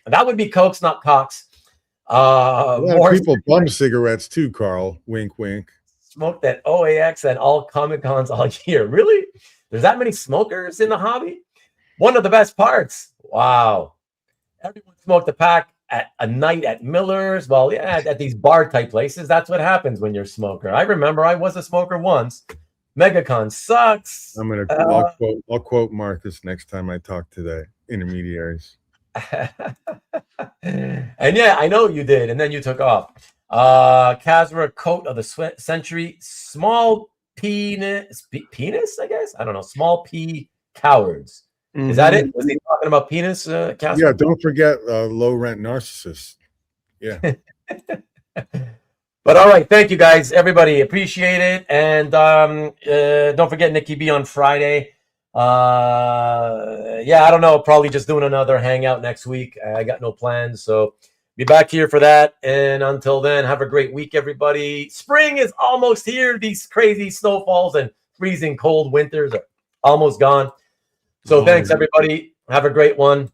That would be Cokes, not Cox. People bum cigarettes too, Carl. Wink, wink. Smoked at OAX and all Comic Cons all year. Really? There's that many smokers in the hobby? One of the best parts. Wow. Everyone smoked a pack at a night at Miller's. Well, yeah, at these bar type places. That's what happens when you're a smoker. I remember I was a smoker once. MegaCon sucks. I'll quote Marcus next time I talk to the intermediaries. And yeah, I know you did, and then you took off. Kasra, coat of the century, small penis, I guess. I don't know. Small p cowards. Mm-hmm. Is that it? Was he talking about penis? Kasra? Yeah. Don't forget low rent narcissists. Yeah. But all right, thank you guys, everybody. Appreciate it, and don't forget Nikki B on Friday. Yeah, I don't know. Probably just doing another hangout next week. I got no plans, so be back here for that. And until then, have a great week, everybody. Spring is almost here. These crazy snowfalls and freezing cold winters are almost gone. So thanks, everybody. Have a great one.